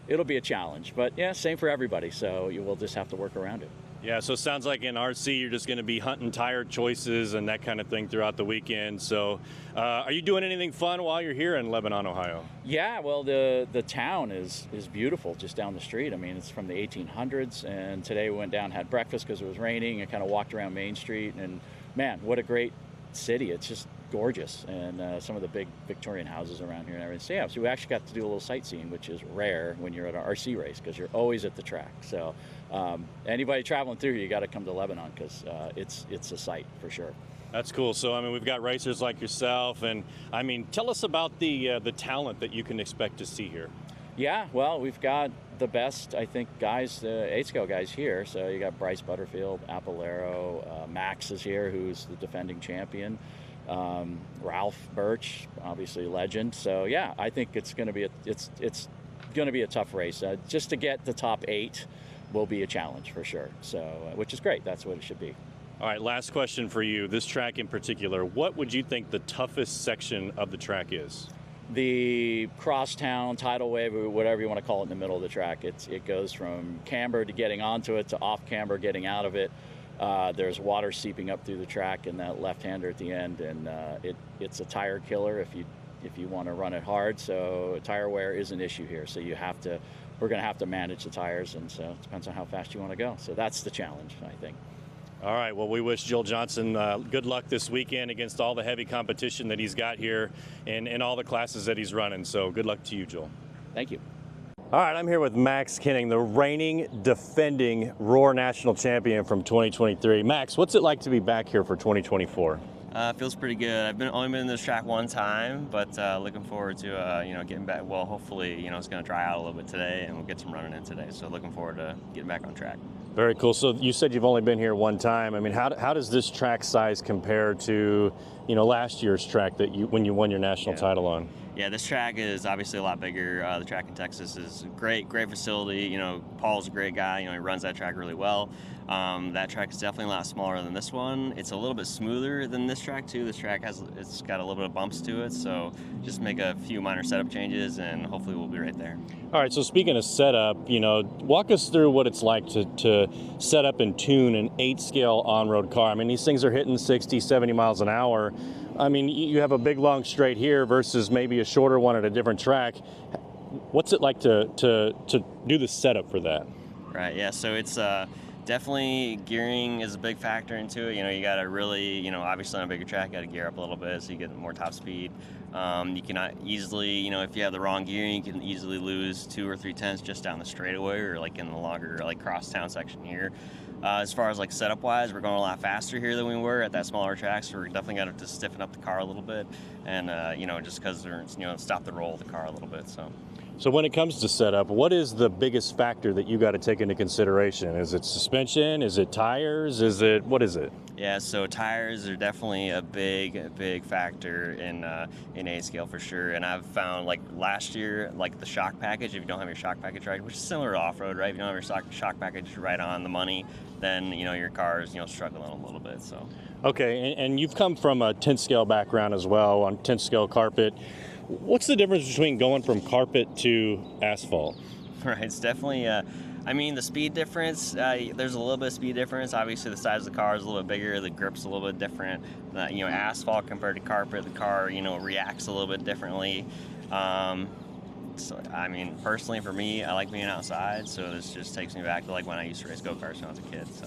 it'll be a challenge, but same for everybody. So you will just have to work around it. Yeah, so it sounds like in RC you're just going to be hunting tire choices and that kind of thing throughout the weekend. So are you doing anything fun while you're here in Lebanon, Ohio? Yeah, well, the town is beautiful just down the street. I mean, it's from the 1800s, and today we went down, had breakfast because it was raining, and kind of walked around Main Street, and man, what a great city. It's just gorgeous, and some of the big Victorian houses around here and everything. So we actually got to do a little sightseeing, which is rare when you're at an RC race because you're always at the track. So anybody traveling through here, you got to come to Lebanon because it's a sight for sure. That's cool. So, I mean, we've got racers like yourself, and I mean, tell us about the talent that you can expect to see here. Yeah, well, we've got the best, I think, guys, 8-scale guys here. So you got Bryce Butterfield, Apolero, Max is here, who's the defending champion. Ralph Birch, obviously legend. So yeah, I think it's going to be a tough race. Just to get the top 8 will be a challenge for sure. So which is great. That's what it should be. All right, last question for you. This track in particular, what would you think the toughest section of the track is? The crosstown, tidal wave, or whatever you want to call it, in the middle of the track. It goes from camber to getting onto it to off camber, getting out of it. There's water seeping up through the track and that left-hander at the end, and it's a tire killer if you want to run it hard. So tire wear is an issue here. So we're going to have to manage the tires, and so it depends on how fast you want to go. So that's the challenge, I think. All right, well, we wish Joel Johnson good luck this weekend against all the heavy competition that he's got here in all the classes that he's running. So good luck to you, Joel. Thank you. All right, I'm here with Max Kenning, the reigning, defending Roar National Champion from 2023. Max, what's it like to be back here for 2024? Feels pretty good. I've only been in this track one time, but looking forward to getting back. Well, hopefully, it's going to dry out a little bit today, and we'll get some running in today. So looking forward to getting back on track. Very cool. So you said you've only been here one time. I mean, how does this track size compare to last year's track that when you won your national title on? Yeah, this track is obviously a lot bigger. The track in Texas is great facility. Paul's a great guy. He runs that track really well. That track is definitely a lot smaller than this one. It's a little bit smoother than this track too. This track it's got a little bit of bumps to it, so just make a few minor setup changes, and hopefully we'll be right there. All right. So speaking of setup, walk us through what it's like to set up and tune an 8-scale on-road car. I mean, these things are hitting 60, 70 miles an hour. I mean, you have a big long straight here versus maybe a shorter one at a different track. What's it like to do the setup for that? Right. Yeah. So it's definitely gearing is a big factor into it. You got to really, obviously on a bigger track, you got to gear up a little bit so you get more top speed. You cannot easily, if you have the wrong gearing, you can easily lose 2 or 3 tenths just down the straightaway or like in the longer crosstown section here. As far as setup wise, we're going a lot faster here than we were at that smaller track, so we're definitely got to stiffen up the car a little bit, and just because stop the roll of the car a little bit. So when it comes to setup, what is the biggest factor that you got to take into consideration? Is it suspension? Is it tires? What is it? Yeah, so tires are definitely a big factor in 8-scale for sure. And I've found last year, the shock package, if you don't have your shock package right, which is similar to off-road, right? If you don't have your shock package right on the money, then your car is struggling a little bit. So. Okay, and you've come from a 10-scale background as well on 10-scale carpet. What's the difference between going from carpet to asphalt? Right, it's definitely, the speed difference, there's a little bit of speed difference. Obviously, the size of the car is a little bit bigger, the grip's a little bit different. Asphalt compared to carpet, the car, reacts a little bit differently. Personally for me, I like being outside, so this just takes me back to when I used to race go-karts when I was a kid, so.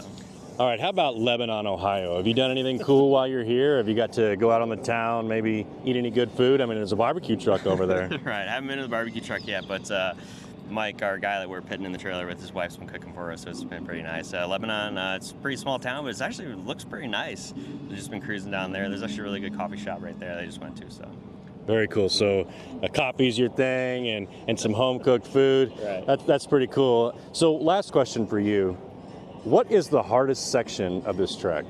All right, how about Lebanon, Ohio? Have you done anything cool while you're here? Have you got to go out on the town, maybe eat any good food? I mean, there's a barbecue truck over there. Right, I haven't been to the barbecue truck yet, but Mike, our guy that we're pitting in the trailer with, his wife's been cooking for us, so it's been pretty nice. Lebanon, it's a pretty small town, but it looks pretty nice. We've just been cruising down there. There's actually a really good coffee shop right there that I just went to, so. Very cool. So a coffee's your thing and some home-cooked food. Right. That's pretty cool. So last question for you. What is the hardest section of this track?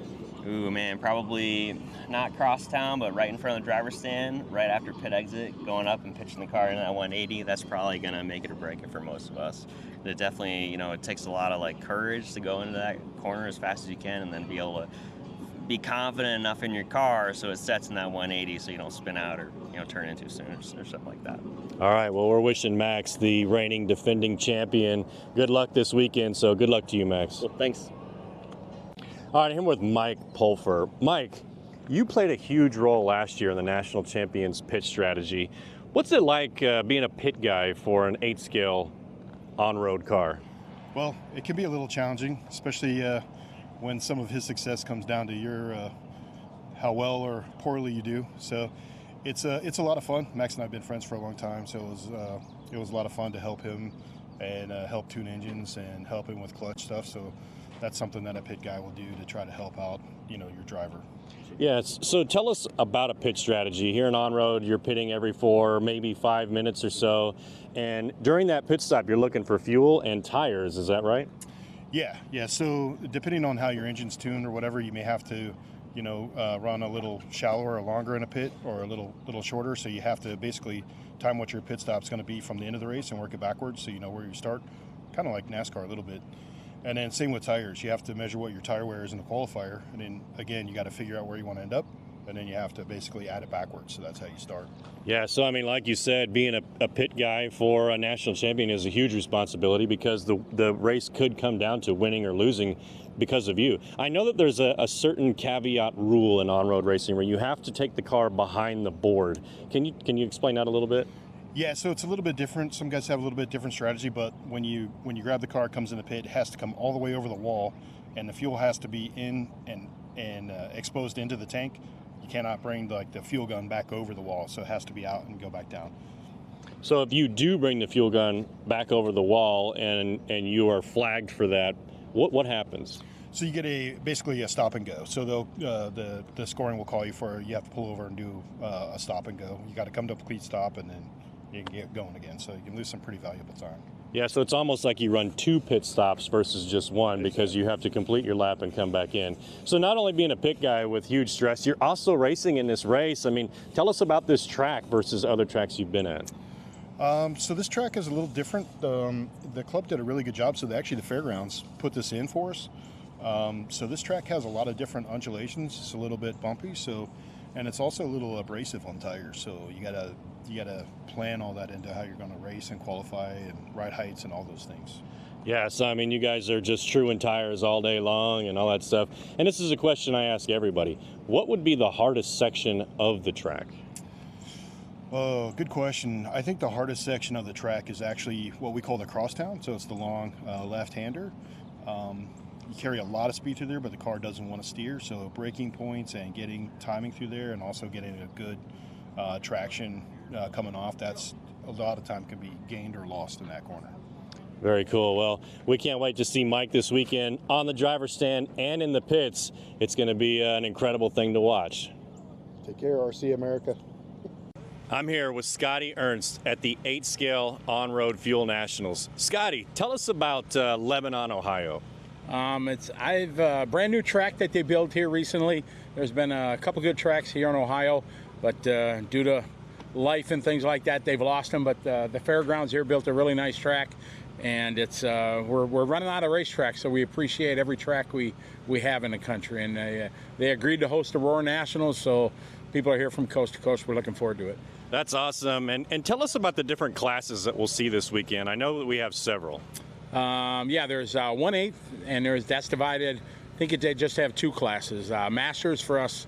Ooh, man, probably not crosstown, but right in front of the driver's stand, right after pit exit, going up and pitching the car in at 180. That's probably going to make it or break it for most of us. It definitely, it takes a lot of courage to go into that corner as fast as you can and then be able to be confident enough in your car so it sets in that 180 so you don't spin out or turn into soon or something like that. All right, well, we're wishing Max, the reigning defending champion, good luck this weekend, so good luck to you, Max. Well, thanks. All right, I'm with Mike Pulfer. Mike, you played a huge role last year in the national champions pit strategy. What's it like being a pit guy for an 8-scale on-road car? Well, it can be a little challenging, especially when some of his success comes down to your how well or poorly you do. So it's a lot of fun. Max and I have been friends for a long time, so it was a lot of fun to help him and help tune engines and help him with clutch stuff. So that's something that a pit guy will do to try to help out, your driver. Yes. So tell us about a pit strategy. Here in on-road, you're pitting every 4, maybe 5 minutes or so. And during that pit stop, you're looking for fuel and tires. Is that right? Yeah. So depending on how your engine's tuned or whatever, you may have to, run a little shallower or longer in a pit, or a little shorter. So you have to basically time what your pit stop's going to be from the end of the race and work it backwards so you know where you start. Kind of like NASCAR a little bit. And then same with tires. You have to measure what your tire wear is in the qualifier. And then, again, you got to figure out where you want to end up. And then you have to basically add it backwards. So that's how you start. Yeah, so, like you said, being a pit guy for a national champion is a huge responsibility, because the race could come down to winning or losing because of you. I know that there's a certain caveat rule in on-road racing where you have to take the car behind the board. Can you explain that a little bit? Yeah, so it's a little bit different. Some guys have a little bit different strategy, but when you grab the car, it comes in the pit, it has to come all the way over the wall, and the fuel has to be in and exposed into the tank. You cannot bring the fuel gun back over the wall, so it has to be out and go back down. So if you do bring the fuel gun back over the wall and you are flagged for that, what happens? So you get basically a stop and go. So they'll the scoring will call you for, you have to pull over and do a stop and go. You got to come to a complete stop, and then you can get going again. So you can lose some pretty valuable time. Yeah, so it's almost like you run 2 pit stops versus just one, because you have to complete your lap and come back in. So not only being a pit guy with huge stress, you're also racing in this race. Tell us about this track versus other tracks you've been at. So this track is a little different. The club did a really good job. So the fairgrounds put this in for us. So this track has a lot of different undulations. It's a little bit bumpy. And it's also a little abrasive on tires. So you gotta plan all that into how you're going to race and qualify and ride heights and all those things. Yeah, so you guys are just true in tires all day long and all that stuff. And this is a question I ask everybody. What would be the hardest section of the track? Oh, good question. I think the hardest section of the track is actually what we call the crosstown. So it's the long left-hander. You carry a lot of speed through there, but the car doesn't want to steer. So braking points and getting timing through there, and also getting a good traction coming off, that's a lot of time can be gained or lost in that corner. Very cool. Well, we can't wait to see Mike this weekend on the driver's stand and in the pits. It's going to be an incredible thing to watch. Take care, RC America. I'm here with Scotty Ernst at the 8-Scale On-Road Fuel Nationals. Scotty, tell us about Lebanon, Ohio. It's a brand new track that they built here recently. There's been a couple good tracks here in Ohio, but due to life and things like that, they've lost them. But the fairgrounds here built a really nice track, and it's we're running out of racetracks, so we appreciate every track we have in the country. And they agreed to host the Roar Nationals, so people are here from coast to coast. We're looking forward to it. That's awesome. And tell us about the different classes that we'll see this weekend. I know that we have several. Yeah, there's 1/8, and that's divided. I think they just have 2 classes: Masters for us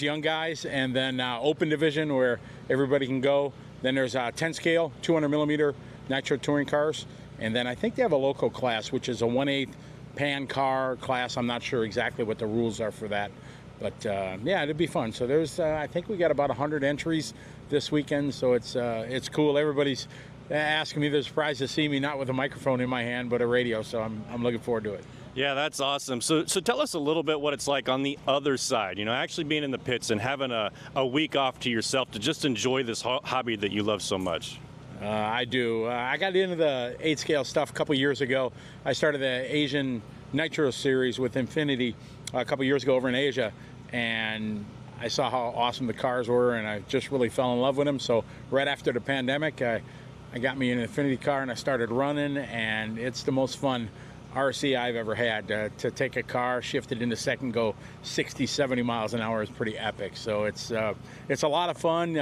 young guys, and then Open Division where everybody can go. Then there's 10 scale, 200 millimeter nitro touring cars, and then I think they have a local class which is a 1/8 pan car class. I'm not sure exactly what the rules are for that, but yeah, it'd be fun. So there's I think we got about 100 entries this weekend, so it's cool. Everybody's asking me, they're surprised to see me not with a microphone in my hand but a radio, so I'm looking forward to it. Yeah, that's awesome. So tell us a little bit what it's like on the other side, actually being in the pits and having a week off to yourself to just enjoy this hobby that you love so much. I do. I got into the 8-Scale stuff a couple years ago. I started the Asian Nitro Series with Infinity a couple years ago over in Asia, and I saw how awesome the cars were, and I just really fell in love with them. So right after the pandemic, I got me an Infinity car and I started running, and it's the most fun RC I've ever had. To take a car, shift it into second, go 60, 70 miles an hour is pretty epic. So it's a lot of fun.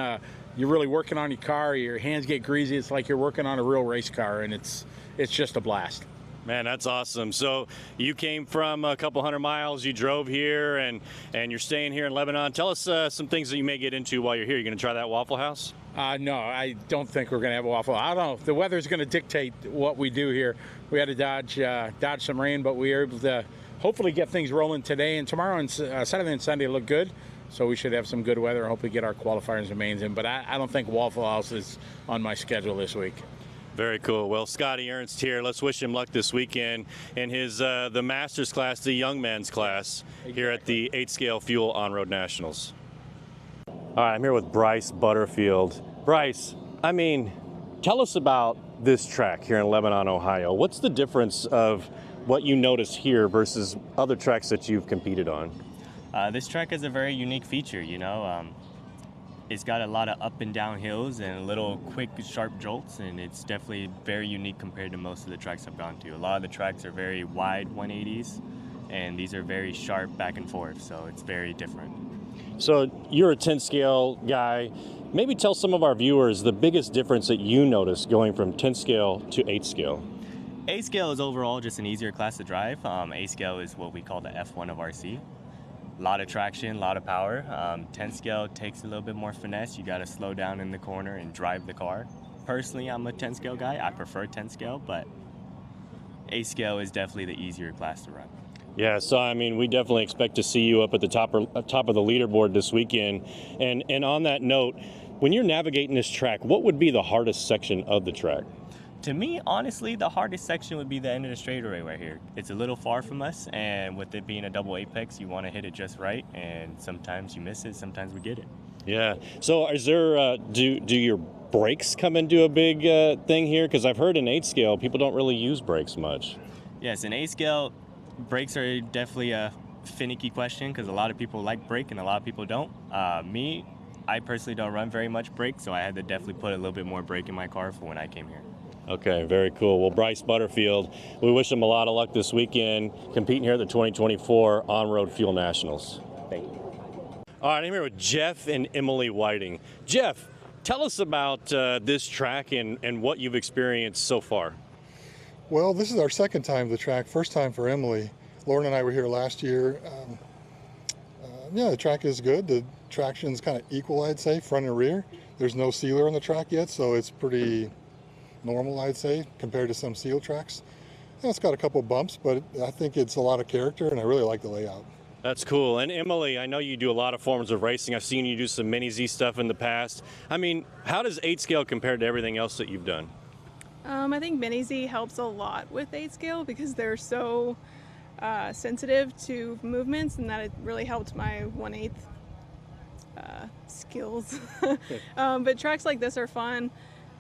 You're really working on your car. Your hands get greasy. It's like you're working on a real race car, and it's just a blast. Man, that's awesome. So you came from a couple 100 miles, you drove here, and you're staying here in Lebanon. Tell us some things that you may get into while you're here. You going to try that Waffle House? No, I don't think we're going to have a Waffle House. I don't know. The weather's going to dictate what we do here. We had to dodge some rain, but we were able to hopefully get things rolling today. And tomorrow and Saturday and Sunday look good. So we should have some good weather and hopefully get our qualifiers and mains in. But I don't think Waffle House is on my schedule this week. Very cool. Well, Scotty Ernst here. Let's wish him luck this weekend in his the Masters class, the young man's class, here at the 8-Scale Fuel On-Road Nationals. All right, I'm here with Bryce Butterfield. Bryce, I mean, tell us about this track here in Lebanon, Ohio. What's the difference of what you notice here versus other tracks that you've competed on? This track has a very unique feature, you know. It's got a lot of up and down hills and little quick, sharp jolts, and it's definitely very unique compared to most of the tracks I've gone to. A lot of the tracks are very wide 180s, and these are very sharp back and forth, so it's very different. So you're a 10-scale guy. Maybe tell some of our viewers the biggest difference that you noticed going from 10-scale to 8-scale. 8-scale is overall just an easier class to drive. 8-scale is what we call the F1 of RC. A lot of traction, a lot of power. 10-scale takes a little bit more finesse. You got to slow down in the corner and drive the car. Personally, I'm a 10-scale guy. I prefer 10-scale, but 8-scale is definitely the easier class to run. Yeah, so I mean, we definitely expect to see you up at the top of the leaderboard this weekend. And on that note, when you're navigating this track, what would be the hardest section of the track? To me, honestly, the hardest section would be the end of the straightaway right here. It's a little far from us, and with it being a double apex, you want to hit it just right, and sometimes you miss it, sometimes we get it. Yeah. So is there, do your brakes come into a big thing here? Because I've heard in 8-scale, people don't really use brakes much. Yes, in 8-scale, brakes are definitely a finicky question because a lot of people like brake and a lot of people don't. Me, I personally don't run very much brake, so I had to definitely put a little bit more brake in my car for when I came here. Okay, very cool. Well, Bryce Butterfield, we wish him a lot of luck this weekend competing here at the 2024 On-Road Fuel Nationals. Thank you. All right, I'm here with Jeff and Emily Whiting. Jeff, tell us about this track and what you've experienced so far. Well, this is our second time at the track, first time for Emily. Lauren and I were here last year. Yeah, the track is good. The traction's kind of equal, I'd say, front and rear. There's no sealer on the track yet, so it's pretty normal, I'd say, compared to some seal tracks. Yeah, it's got a couple bumps, but I think it's a lot of character, and I really like the layout. That's cool. And Emily, I know you do a lot of forms of racing. I've seen you do some Mini-Z stuff in the past. I mean, how does 8-scale compare to everything else that you've done? I think Mini-Z helps a lot with 8-scale because they're so sensitive to movements, and that it really helped my 1/8 skills. But tracks like this are fun.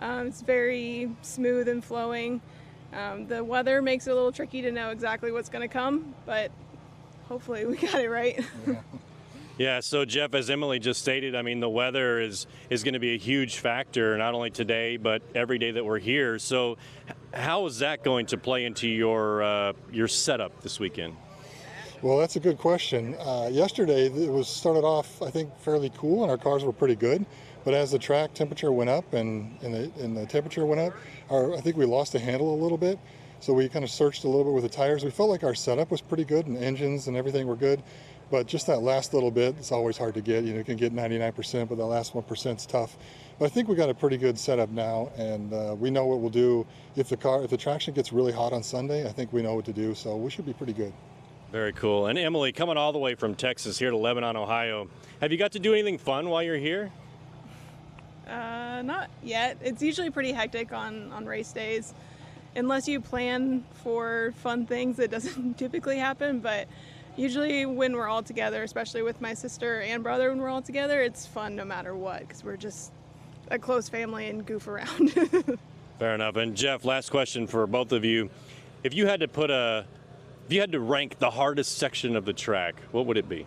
It's very smooth and flowing. The weather makes it a little tricky to know exactly what's going to come, but hopefully we got it right. Yeah, so Jeff, as Emily just stated, I mean, the weather is going to be a huge factor, not only today, but every day that we're here. So how is that going to play into your setup this weekend? Well, that's a good question. Yesterday, it started off, I think, fairly cool, and our cars were pretty good. But as the track temperature went up and the temperature went up, I think we lost the handle a little bit. So we kind of searched a little bit with the tires. We felt like our setup was pretty good and engines and everything were good. But just that last little bit, it's always hard to get. You know, you can get 99%, but that last 1% is tough. But I think we got a pretty good setup now, and we know what we'll do. If the traction gets really hot on Sunday, I think we know what to do. So we should be pretty good. Very cool. And Emily, coming all the way from Texas here to Lebanon, Ohio, have you got to do anything fun while you're here? Not yet. It's usually pretty hectic on race days. Unless you plan for fun things, it doesn't typically happen, but usually when we're all together, especially with my sister and brother, when we're all together, it's fun no matter what, because we're just a close family and goof around. Fair enough. And Jeff, last question for both of you. If you had to rank the hardest section of the track, what would it be?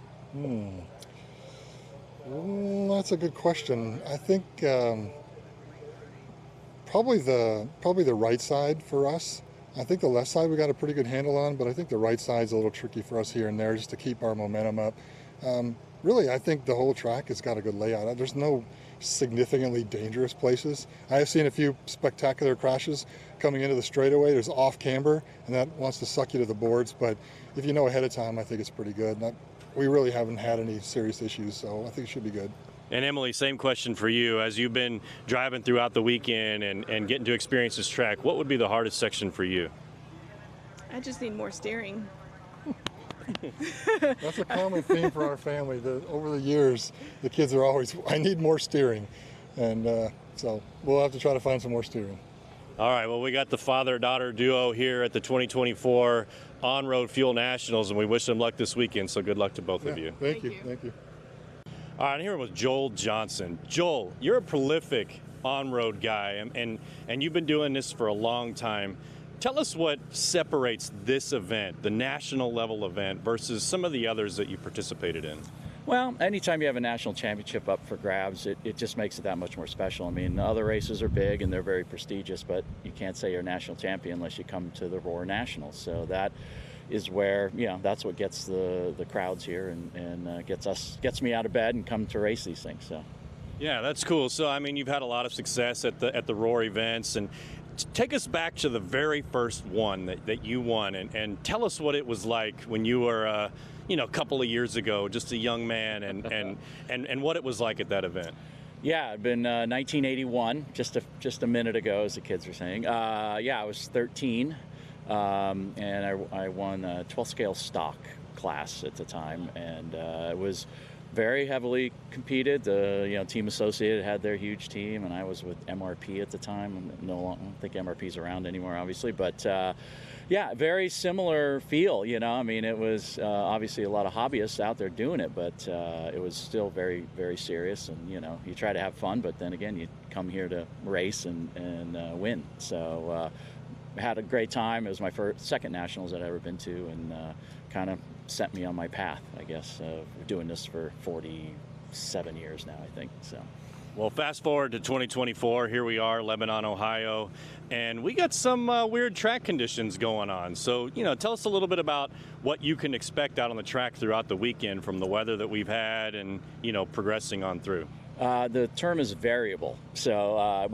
Well, that's a good question. I think probably the right side for us. I think the left side we got a pretty good handle on, but I think the right side's a little tricky for us here and there just to keep our momentum up. Really, I think the whole track has got a good layout. There's no significantly dangerous places. I have seen a few spectacular crashes coming into the straightaway. There's off camber, and that wants to suck you to the boards, but if you know ahead of time, I think it's pretty good. We really haven't had any serious issues, so I think it should be good. And Emily, same question for you. As you've been driving throughout the weekend and getting to experience this track, what would be the hardest section for you? I just need more steering. That's a common theme for our family. Over the years, the kids are always, I need more steering. And so we'll have to try to find some more steering. All right, well, we got the father-daughter duo here at the 2024 On-Road Fuel Nationals, and we wish them luck this weekend, so good luck to both of you. Thank you. Thank you. All right, I'm here with Joel Johnson. Joel, you're a prolific on-road guy, and you've been doing this for a long time. Tell us what separates this event, the national level event, versus some of the others that you participated in. Well, anytime you have a national championship up for grabs, it just makes it that much more special. I mean, the other races are big and they're very prestigious, but you can't say you're a national champion unless you come to the Roar Nationals. So that is where, that's what gets the crowds here and gets me out of bed and come to race these things. So. Yeah, that's cool. So, I mean, you've had a lot of success at the Roar events, and take us back to the very first one that you won, and tell us what it was like when you were, a couple of years ago, just a young man, and what it was like at that event. Yeah, it'd been 1981, just a minute ago, as the kids were saying. I was 13, and I won a 12 scale stock class at the time, and it was very heavily competed. The Team Associated had their huge team, and I was with MRP at the time. I don't think MRP's around anymore, obviously, but very similar feel. I mean, it was obviously a lot of hobbyists out there doing it, but it was still very, very serious. And you try to have fun, but then again, you come here to race and win. So had a great time. It was my second nationals that I'd ever been to, and kind of set me on my path, I guess. We're doing this for 47 years now, I think. So. Well, fast forward to 2024. Here we are, Lebanon, Ohio, and we got some weird track conditions going on. So, tell us a little bit about what you can expect out on the track throughout the weekend from the weather that we've had and, progressing on through. The term is variable. So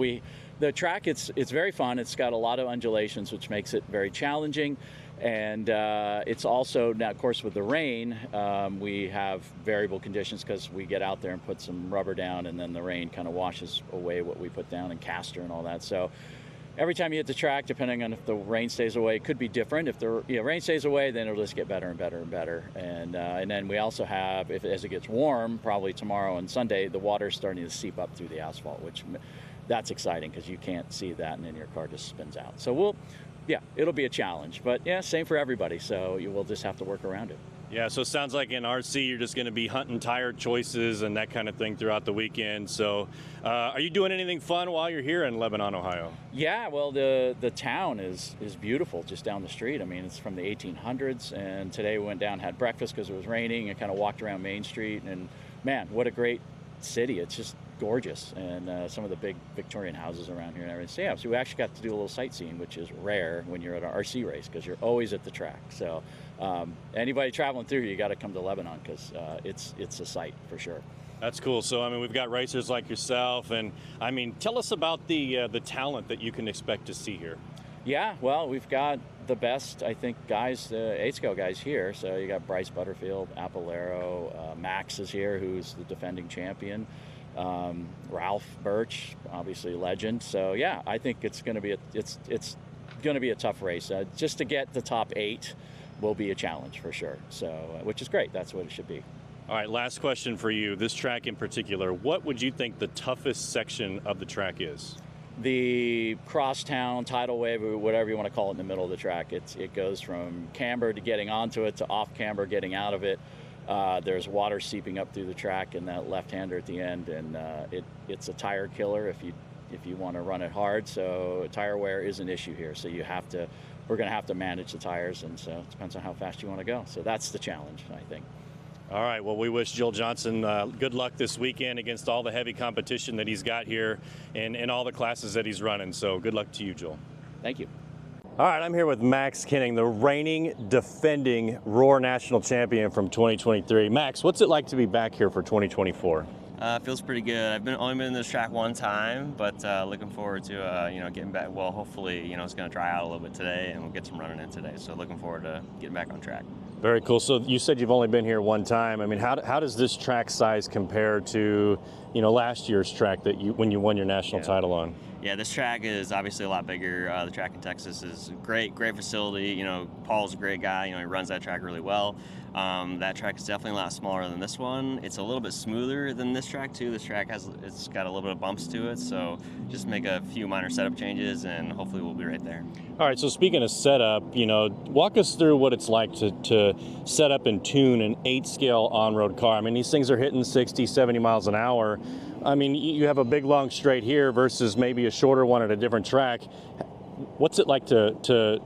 the track, it's very fun. It's got a lot of undulations, which makes it very challenging. And it's also, now of course with the rain, we have variable conditions because we get out there and put some rubber down, and then the rain kind of washes away what we put down, and caster and all that. So every time you hit the track, depending on if the rain stays away, it could be different. If the rain stays away, then it'll just get better and better and better. And then we also have, as it gets warm, probably tomorrow and Sunday, the water's starting to seep up through the asphalt, which that's exciting because you can't see that, and then your car just spins out. So it'll be a challenge, but same for everybody. So you will just have to work around it. Yeah, so it sounds like in RC you're just going to be hunting tire choices and that kind of thing throughout the weekend. So are you doing anything fun while you're here in Lebanon, Ohio? Yeah, well, the town is beautiful just down the street. I mean, it's from the 1800s, and today we went down, had breakfast because it was raining, and kind of walked around Main Street, and man, what a great city. It's just gorgeous, and some of the big Victorian houses around here and everything. So we actually got to do a little sightseeing, which is rare when you're at an RC race because you're always at the track. So anybody traveling through, you got to come to Lebanon because it's a sight for sure. That's cool. So, I mean, we've got racers like yourself, and I mean, tell us about the talent that you can expect to see here. Yeah, well, we've got the best, I think, guys, 8-scale guys here. So you got Bryce Butterfield, Apolero, Max is here, who's the defending champion. Ralph Birch, obviously legend. So yeah, I think it's going to be a tough race. Just to get the top 8 will be a challenge for sure. So which is great. That's what it should be. All right, last question for you. This track in particular, what would you think the toughest section of the track is? The crosstown, tidal wave, or whatever you want to call it, in the middle of the track. It goes from camber to getting onto it to off camber, getting out of it. There's water seeping up through the track and that left-hander at the end, and it's a tire killer if you want to run it hard. So tire wear is an issue here. So we're going to have to manage the tires, and so it depends on how fast you want to go. So that's the challenge, I think. All right, well, we wish Joel Johnson good luck this weekend against all the heavy competition that he's got here and all the classes that he's running. So good luck to you, Joel. Thank you. All right, I'm here with Max Kenning, the reigning, defending Roar National Champion from 2023. Max, what's it like to be back here for 2024? Feels pretty good. I've only been in this track one time, but looking forward to getting back. Well, hopefully, it's going to dry out a little bit today, and we'll get some running in today. So looking forward to getting back on track. Very cool. So you said you've only been here one time. I mean, how does this track size compare to last year's track that when you won your national title on? Yeah, this track is obviously a lot bigger. The track in Texas is great facility. You know, Paul's a great guy. You know, he runs that track really well. That track is definitely a lot smaller than this one. It's a little bit smoother than this track too. This track it's got a little bit of bumps to it, so just make a few minor setup changes, and hopefully we'll be right there. All right, so speaking of setup, you know, walk us through what it's like to set up and tune an 8-scale on-road car. I mean, these things are hitting 60, 70 miles an hour. I mean, you have a big long straight here versus maybe a shorter one at a different track. What's it like to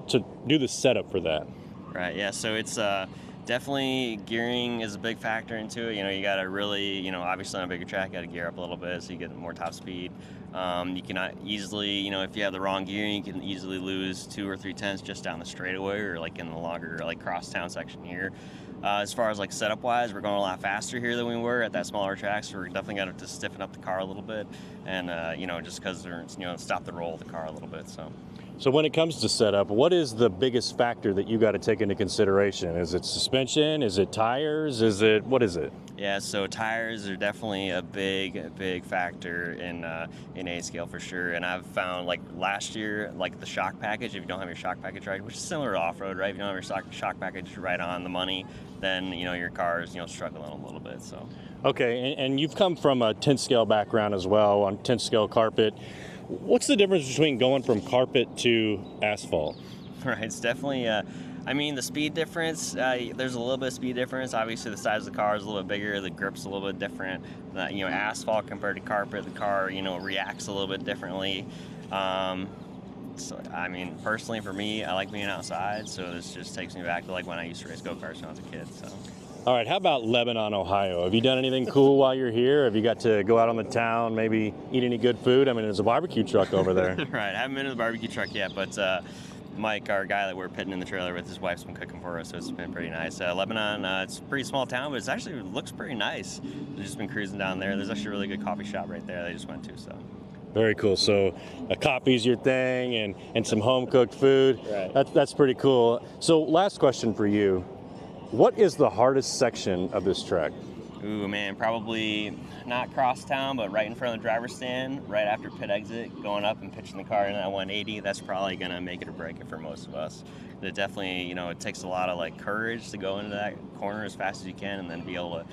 do the setup for that? Right, yeah, so it's definitely gearing is a big factor into it. You know, you got to really, you know, obviously on a bigger track, you got to gear up a little bit so you get more top speed. You cannot easily, you know, if you have the wrong gearing, you can easily lose 2 or 3 tenths just down the straightaway or like in the longer like crosstown section here. As far as like setup wise, we're going a lot faster here than we were at that smaller track, so we're definitely going to stiffen up the car a little bit, and you know, just because they're, you know, stop the roll of the car a little bit. So when it comes to setup, what is the biggest factor that you got to take into consideration? Is it suspension? Is it tires? What is it? Yeah, so tires are definitely a big factor in 8-scale for sure. And I've found like last year, like the shock package, if you don't have your shock package right, which is similar to off-road, right? If you don't have your shock package right on the money, then, you know, your car is, you know, struggling a little bit, so. Okay, and you've come from a 10-scale background as well, on 10-scale carpet. What's the difference between going from carpet to asphalt? Right, it's definitely, I mean, the speed difference, there's a little bit of speed difference. Obviously, the size of the car is a little bit bigger, the grip's a little bit different. You know, asphalt compared to carpet, the car, you know, reacts a little bit differently. So, I mean, personally for me, I like being outside, so this just takes me back to like when I used to race go-karts when I was a kid, so. All right, how about Lebanon, Ohio? Have you done anything cool while you're here? Have you got to go out on the town, maybe eat any good food? I mean, there's a barbecue truck over there. Right, I haven't been to the barbecue truck yet, but Mike, our guy that we're pitting in the trailer with, his wife's been cooking for us, so it's been pretty nice. Lebanon, it's a pretty small town, but it looks pretty nice. We've just been cruising down there. There's actually a really good coffee shop right there that I just went to, so. Very cool. So a coffee's your thing and some home-cooked food. Right. That's pretty cool. So last question for you. What is the hardest section of this track? Ooh, man, probably not crosstown, but right in front of the driver's stand, right after pit exit, going up and pitching the car in that 180. That's probably going to make it or break it for most of us. It definitely, you know, it takes a lot of like courage to go into that corner as fast as you can and then be able to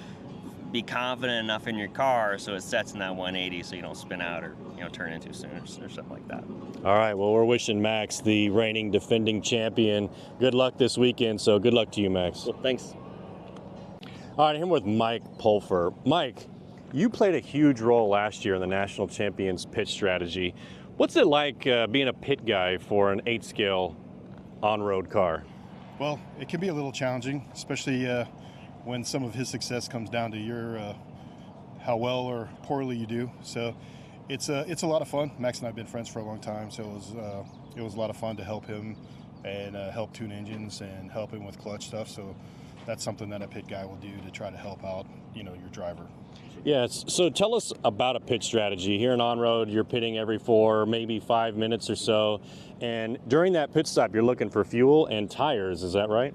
be confident enough in your car so it sets in that 180 so you don't spin out or, you know, turn in too soon or something like that. All right, well, we're wishing Max, the reigning defending champion, good luck this weekend, so good luck to you, Max. Well, thanks. All right, I'm here with Mike Pulfer. Mike, you played a huge role last year in the National Champions pit strategy. What's it like being a pit guy for an 8-scale on-road car? Well, it can be a little challenging, especially when some of his success comes down to your how well or poorly you do. So it's a lot of fun. Max and I have been friends for a long time, so it was a lot of fun to help him and help tune engines and help him with clutch stuff. So that's something that a pit guy will do to try to help out, you know, your driver. Yes. So tell us about a pit strategy. Here in on-road, you're pitting every 4, maybe 5 minutes or so. And during that pit stop, you're looking for fuel and tires. Is that right?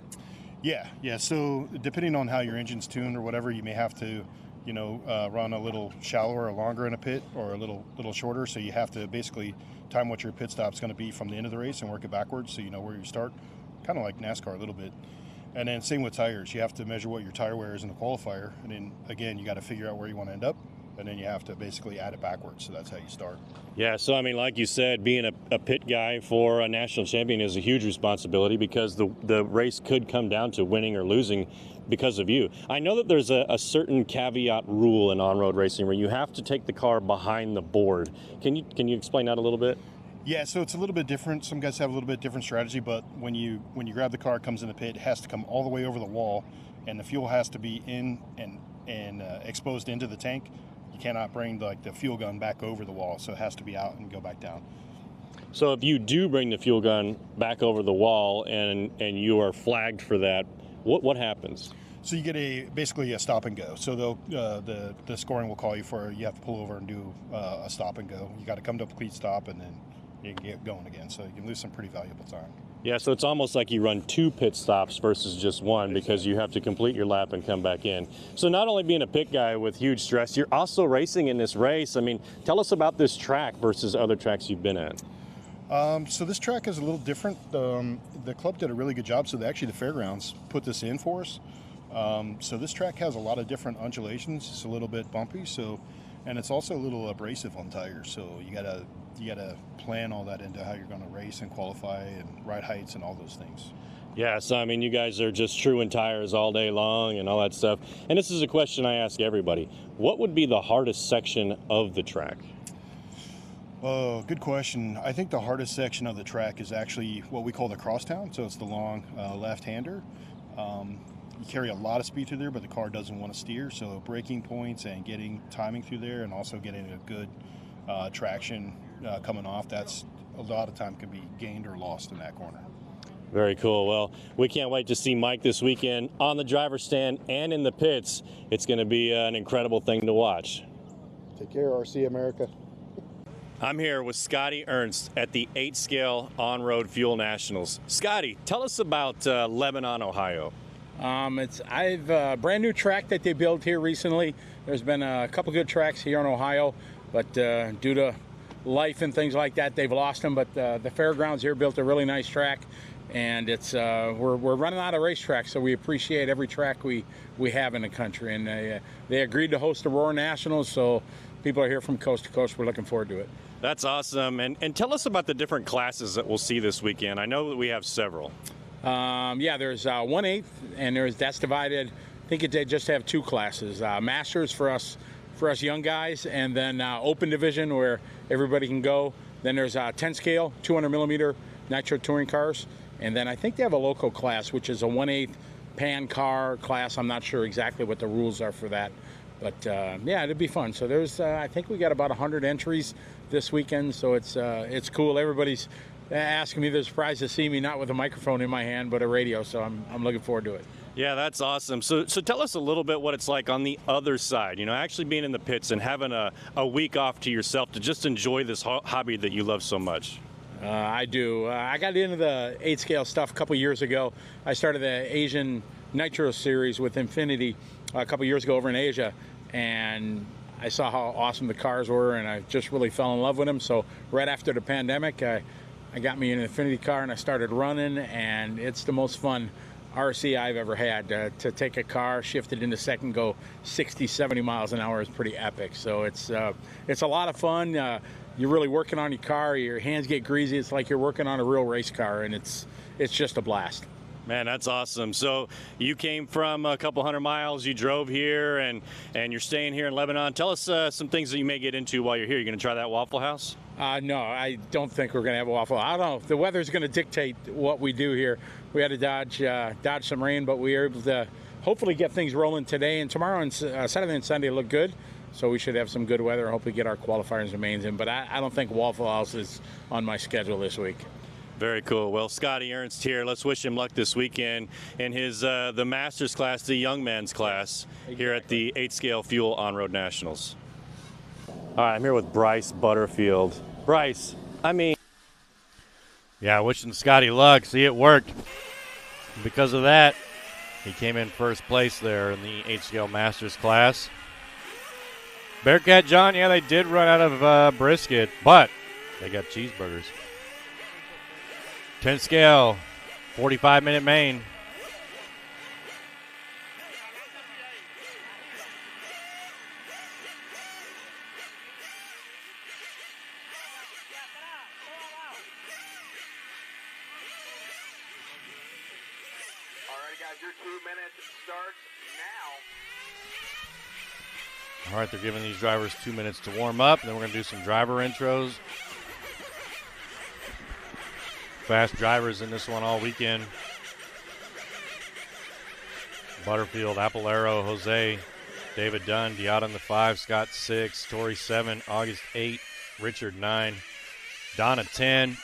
Yeah. So depending on how your engine's tuned or whatever, you may have to, you know, run a little shallower or longer in a pit or a little shorter. So you have to basically time what your pit stop's going to be from the end of the race and work it backwards so you know where you start. Kind of like NASCAR a little bit. And then same with tires. You have to measure what your tire wear is in the qualifier. And then, again, you got to figure out where you want to end up. And then you have to basically add it backwards. So that's how you start. Yeah, so, I mean, like you said, being a pit guy for a national champion is a huge responsibility because the race could come down to winning or losing because of you. I know that there's a certain caveat rule in on-road racing where you have to take the car behind the board. Can you explain that a little bit? Yeah, so it's a little bit different. Some guys have a little bit different strategy, but when you grab the car, it comes in the pit, it has to come all the way over the wall, and the fuel has to be in and exposed into the tank. You cannot bring the fuel gun back over the wall, so it has to be out and go back down. So if you do bring the fuel gun back over the wall and you are flagged for that, what happens? So you get basically a stop and go. So the scoring will call you for you have to pull over and do a stop and go. You got to come to a complete stop and then you can get going again. So you can lose some pretty valuable time. Yeah, so it's almost like you run 2 pit stops versus just one because you have to complete your lap and come back in. So not only being a pit guy with huge stress, you're also racing in this race. I mean, tell us about this track versus other tracks you've been at. So this track is a little different. The club did a really good job. So actually the fairgrounds put this in for us. So this track has a lot of different undulations. It's a little bit bumpy. And it's also a little abrasive on tires. So you gotta plan all that into how you're going to race and qualify and ride heights and all those things. Yeah, so I mean, you guys are just true in tires all day long and all that stuff. And this is a question I ask everybody. What would be the hardest section of the track? Oh, good question. I think the hardest section of the track is actually what we call the crosstown. So it's the long left-hander. You carry a lot of speed through there, but the car doesn't want to steer. So braking points and getting timing through there and also getting a good traction coming off, that's a lot of time can be gained or lost in that corner. Very cool. Well, we can't wait to see Mike this weekend on the driver's stand and in the pits. It's going to be an incredible thing to watch. Take care, RC America. I'm here with Scotty Ernst at the 8 Scale On-Road Fuel Nationals. Scotty, tell us about Lebanon, Ohio. I've a brand new track that they built here recently. There's been a couple good tracks here in Ohio, but due to life and things like that, they've lost them. But the fairgrounds here built a really nice track, and it's we're running out of racetracks, so we appreciate every track we have in the country. And they agreed to host the Roar Nationals, so people are here from coast to coast. We're looking forward to it. That's awesome. And tell us about the different classes that we'll see this weekend. I know that we have several. Yeah, there's 1/8, and that's divided. I think they just have 2 classes: Masters for us young guys, and then Open Division where everybody can go. Then there's 10 scale, 200 millimeter nitro touring cars, and then I think they have a local class which is a 1/8 pan car class. I'm not sure exactly what the rules are for that, but yeah, it'd be fun. So there's I think we got about 100 entries this weekend, so it's cool. Everybody's asking me, they're surprised to see me not with a microphone in my hand but a radio, so I'm looking forward to it. Yeah, that's awesome. So tell us a little bit what it's like on the other side, actually being in the pits and having a week off to yourself to just enjoy this hobby that you love so much. I do. I got into the 8 scale stuff a couple years ago. I started the Asian Nitro series with Infinity a couple years ago over in Asia, and I saw how awesome the cars were, and I just really fell in love with them. So right after the pandemic, I got me an Infinity car and I started running, and it's the most fun RC I've ever had. To take a car, shift it into second, go 60, 70 miles an hour is pretty epic. So it's a lot of fun. You're really working on your car. Your hands get greasy. It's like you're working on a real race car, and it's just a blast. Man, that's awesome. So you came from a couple hundred miles, you drove here, and you're staying here in Lebanon. Tell us some things that you may get into while you're here. You going to try that Waffle House? No, I don't think we're going to have a Waffle House. I don't know. The weather's going to dictate what we do here. We had to dodge some rain, but we were able to hopefully get things rolling today. And tomorrow and Saturday and Sunday look good. So we should have some good weather and hopefully get our qualifiers and mains in. But I don't think Waffle House is on my schedule this week. Very cool. Well, Scotty Ernst here. Let's wish him luck this weekend in his the Masters class, the Young Man's class, here at the 8 Scale Fuel On-Road Nationals. All right, I'm here with Bryce Butterfield. Bryce, yeah, wishing Scotty luck. See, it worked. Because of that, he came in first place there in the 8 Scale Masters class. Bearcat John, yeah, they did run out of brisket, but they got cheeseburgers. 10 scale, 45-minute main. Alright, guys, your 2 minutes starts now. All right, they're giving these drivers 2 minutes to warm up, and then we're going to do some driver intros. Fast drivers in this one all weekend. Butterfield, Apolero, Jose, David Dunn, Diot on the 5, Scott 6, Tori 7, August 8, Richard 9, Donna 10,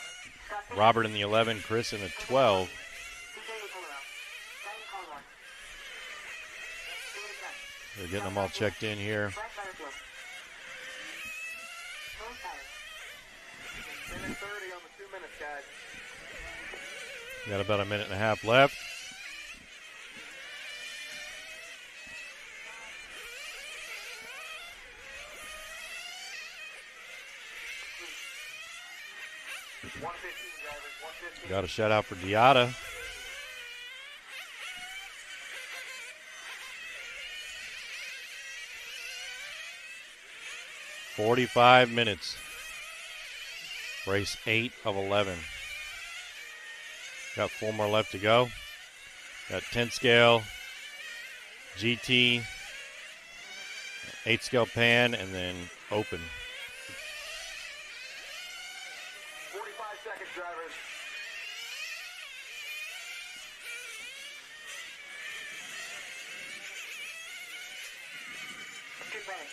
Robert in the 11, Chris in the 12. They're getting them all checked in here. Minute 30 on the 2 minutes, guys. Got about a minute and a half left. Got a shutout for Diata. "45 minutes. Race 8 of 11. Got 4 more left to go. Got 10 scale, GT, 8 scale pan, and then open. 45 seconds, drivers. Keep running.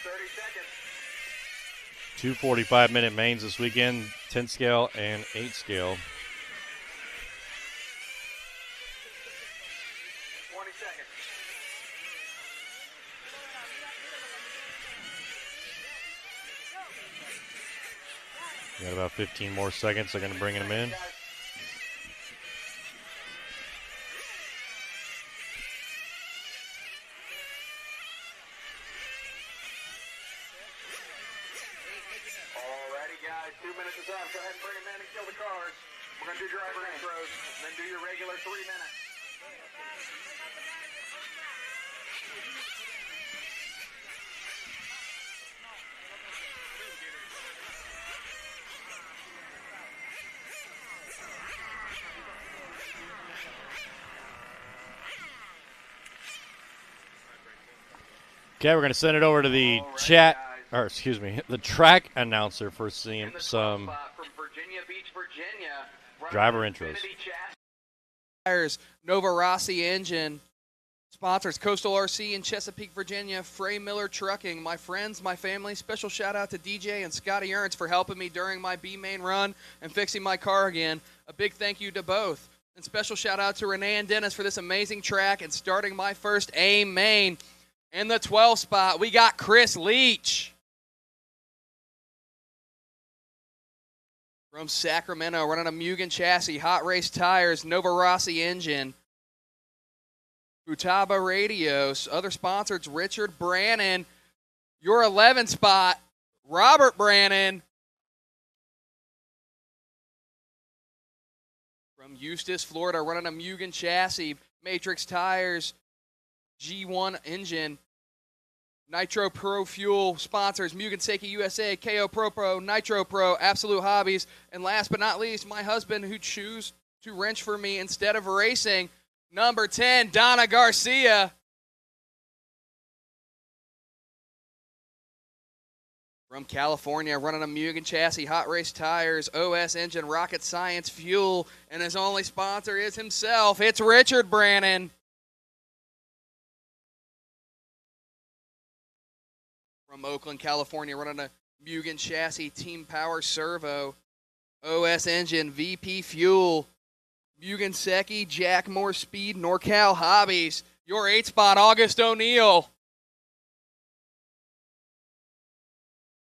30 seconds. 2 45-minute mains this weekend, 10 scale and 8 scale. 20 seconds. Got about 15 more seconds. They're going to bring him in. Alrighty, guys, 2 minutes is up. Go ahead and bring them in and kill the cars. We're going to do driver intros, and then do your regular 3 minutes. Okay, we're going to send it over to the chat, or excuse me, the track announcer for some From Virginia Beach, Virginia. driver intros. Tires, Nova Rossi Engine. Sponsors Coastal RC in Chesapeake, Virginia. Frey Miller Trucking. My friends, my family. Special shout out to DJ and Scotty Ernst for helping me during my B main run and fixing my car again. A big thank you to both. And special shout out to Renee and Dennis for this amazing track and starting my first A main. In the 12th spot, we got Chris Leach. From Sacramento, running a Mugen chassis, Hot Race tires, Nova Rossi engine. Futaba Radios, other sponsors, Richard Brannon. Your 11th spot, Robert Brannon. From Eustis, Florida, running a Mugen chassis, Matrix tires, G1 engine. Nitro Pro Fuel sponsors Mugen Seiki USA, KO Pro Pro, Nitro Pro, Absolute Hobbies, and last but not least, my husband who chose to wrench for me instead of racing, number 10, Donna Garcia. From California, running a Mugen chassis, Hot Race tires, OS engine, Rocket Science fuel, and his only sponsor is himself. It's Richard Brannon. From Oakland, California, running a Mugen chassis, Team Power Servo, OS engine, VP fuel, Mugen Seiki, Jack Moore Speed, NorCal Hobbies. Your 8th spot, August O'Neill.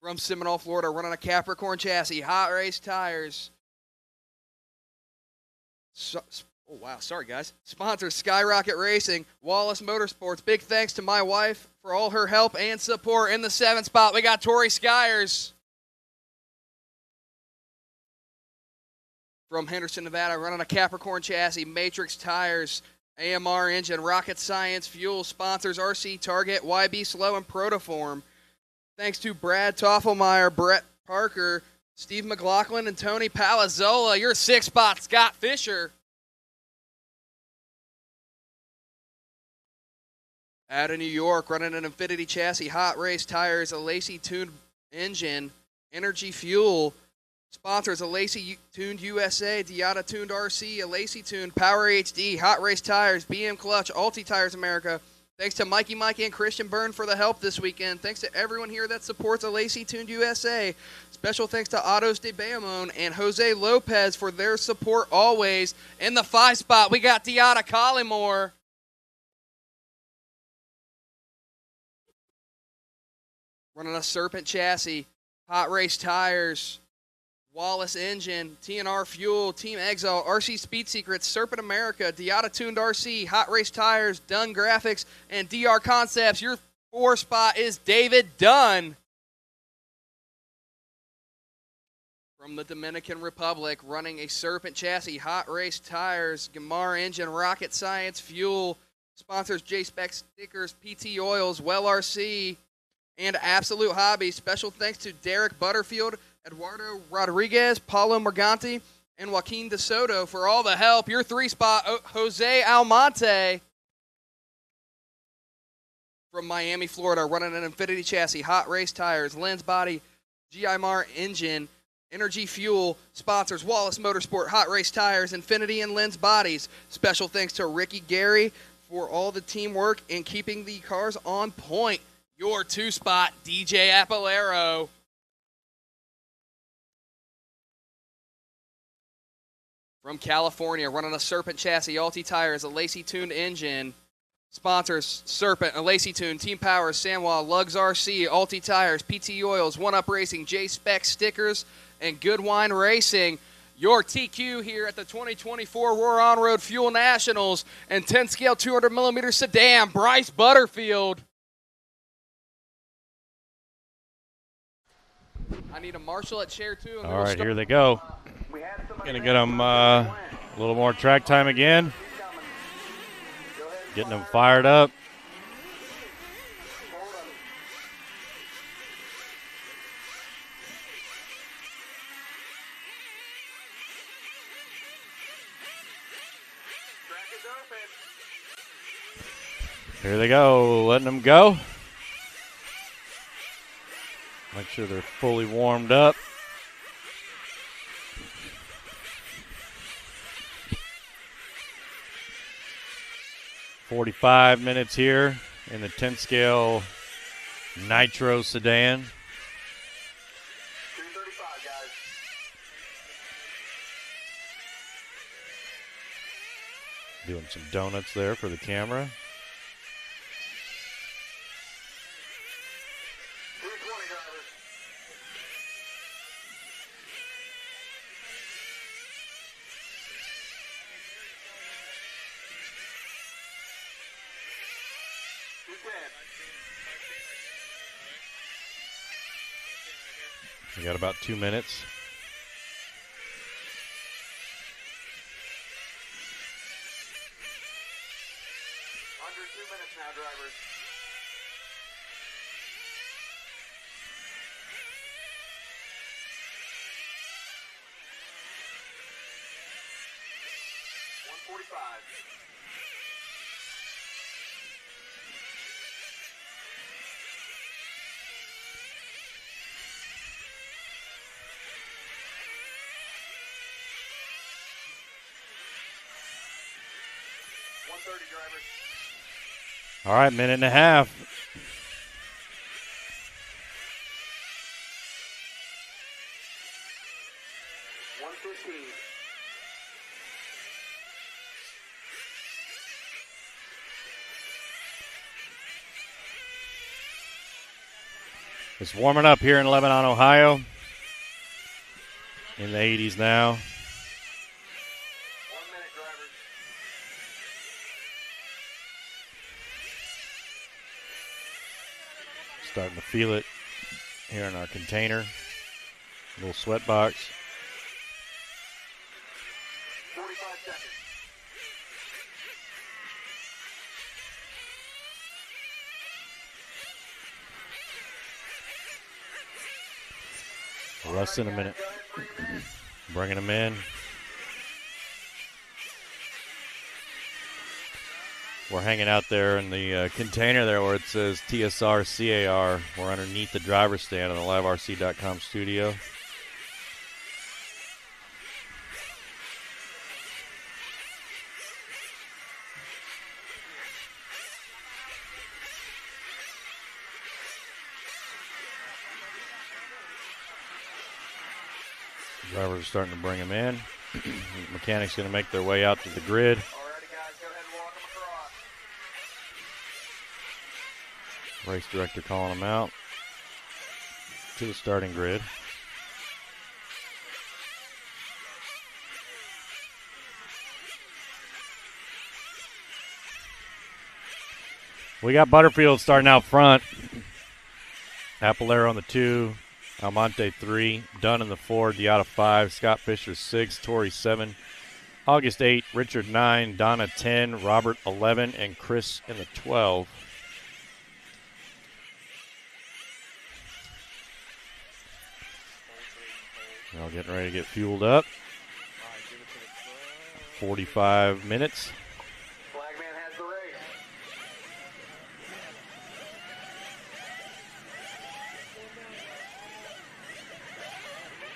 From Seminole, Florida, running a Capricorn chassis, Hot Race tires. Oh, wow, sorry, guys. Sponsors Skyrocket Racing, Wallace Motorsports. Big thanks to my wife for all her help and support. In the 7th spot, we got Tori Skyers. From Henderson, Nevada, running a Capricorn chassis, Matrix tires, AMR engine, Rocket Science fuel. Sponsors RC Target, YB Slow, and Protoform. Thanks to Brad Toffelmeyer, Brett Parker, Steve McLaughlin, and Tony Palazzola. Your 6th spot, Scott Fisher. Out of New York, running an Infinity chassis, Hot Race tires, a Lacey tuned engine, Energy fuel. Sponsors a Lacey tuned USA, Diata tuned RC, a Lacey tuned Power HD, Hot Race tires, BM Clutch, Alti Tires America. Thanks to Mikey and Christian Byrne for the help this weekend. Thanks to everyone here that supports a Lacey tuned USA. Special thanks to Autos de Bayamon and Jose Lopez for their support always. In the 5 spot, we got Diata Collymore. Running a Serpent chassis, Hot Race tires, Wallace Engine, TNR Fuel, Team Exile, RC Speed Secrets, Serpent America, Diata Tuned RC, Hot Race Tires, Dunn Graphics, and DR Concepts. Your 4 spot is David Dunn from the Dominican Republic, running a Serpent chassis, Hot Race Tires, Gamar Engine, Rocket Science Fuel, sponsors J-Spec Stickers, PT Oils, Well RC, and Absolute Hobby. Special thanks to Derek Butterfield, Eduardo Rodriguez, Paulo Morganti, and Joaquin De Soto for all the help. Your 3 spot, Jose Almonte from Miami, Florida, running an Infinity chassis, Hot Race Tires, Lens Body, GIMAR Engine, Energy Fuel, sponsors Wallace Motorsport, Hot Race Tires, Infinity, and Lens Bodies. Special thanks to Ricky Gary for all the teamwork and keeping the cars on point. Your 2 spot, DJ Apolero from California, running a Serpent chassis, Alti Tires, a Lacey tuned engine. Sponsors Serpent, a Lacey Tune, Team Power, Sanwa, Lugs RC, Alti Tires, PT Oils, One Up Racing, J-Spec Stickers, and Good Wine Racing. Your TQ here at the 2024 Roar On-Road Fuel Nationals and 10-scale 200mm sedan, Bryce Butterfield. I need a marshal at chair 2. All right, here they go. Going to get them a little more track time again. Getting them fired up. Here they go, letting them go. Make sure they're fully warmed up. "45 minutes here in the 10-scale Nitro sedan. Doing some donuts there for the camera. We got about 2 minutes. Under 2 minutes now, drivers. All right, minute and a half. It's warming up here in Lebanon, Ohio. In the 80s now. Starting to feel it here in our container. Little sweat box. 45 seconds. Less than a minute. Bringing them in. We're hanging out there in the container there where it says TSR CAR. We're underneath the driver's stand in the liverc.com studio. Drivers are starting to bring them in. Mechanics going to make their way out to the grid. Race director calling them out to the starting grid. We got Butterfield starting out front. Apolero on the 2, Almonte 3, Dunn in the 4, Diata 5, Scott Fisher 6, Torrey 7, August 8, Richard 9, Donna 10, Robert 11, and Chris in the 12. All getting ready to get fueled up. 45 minutes.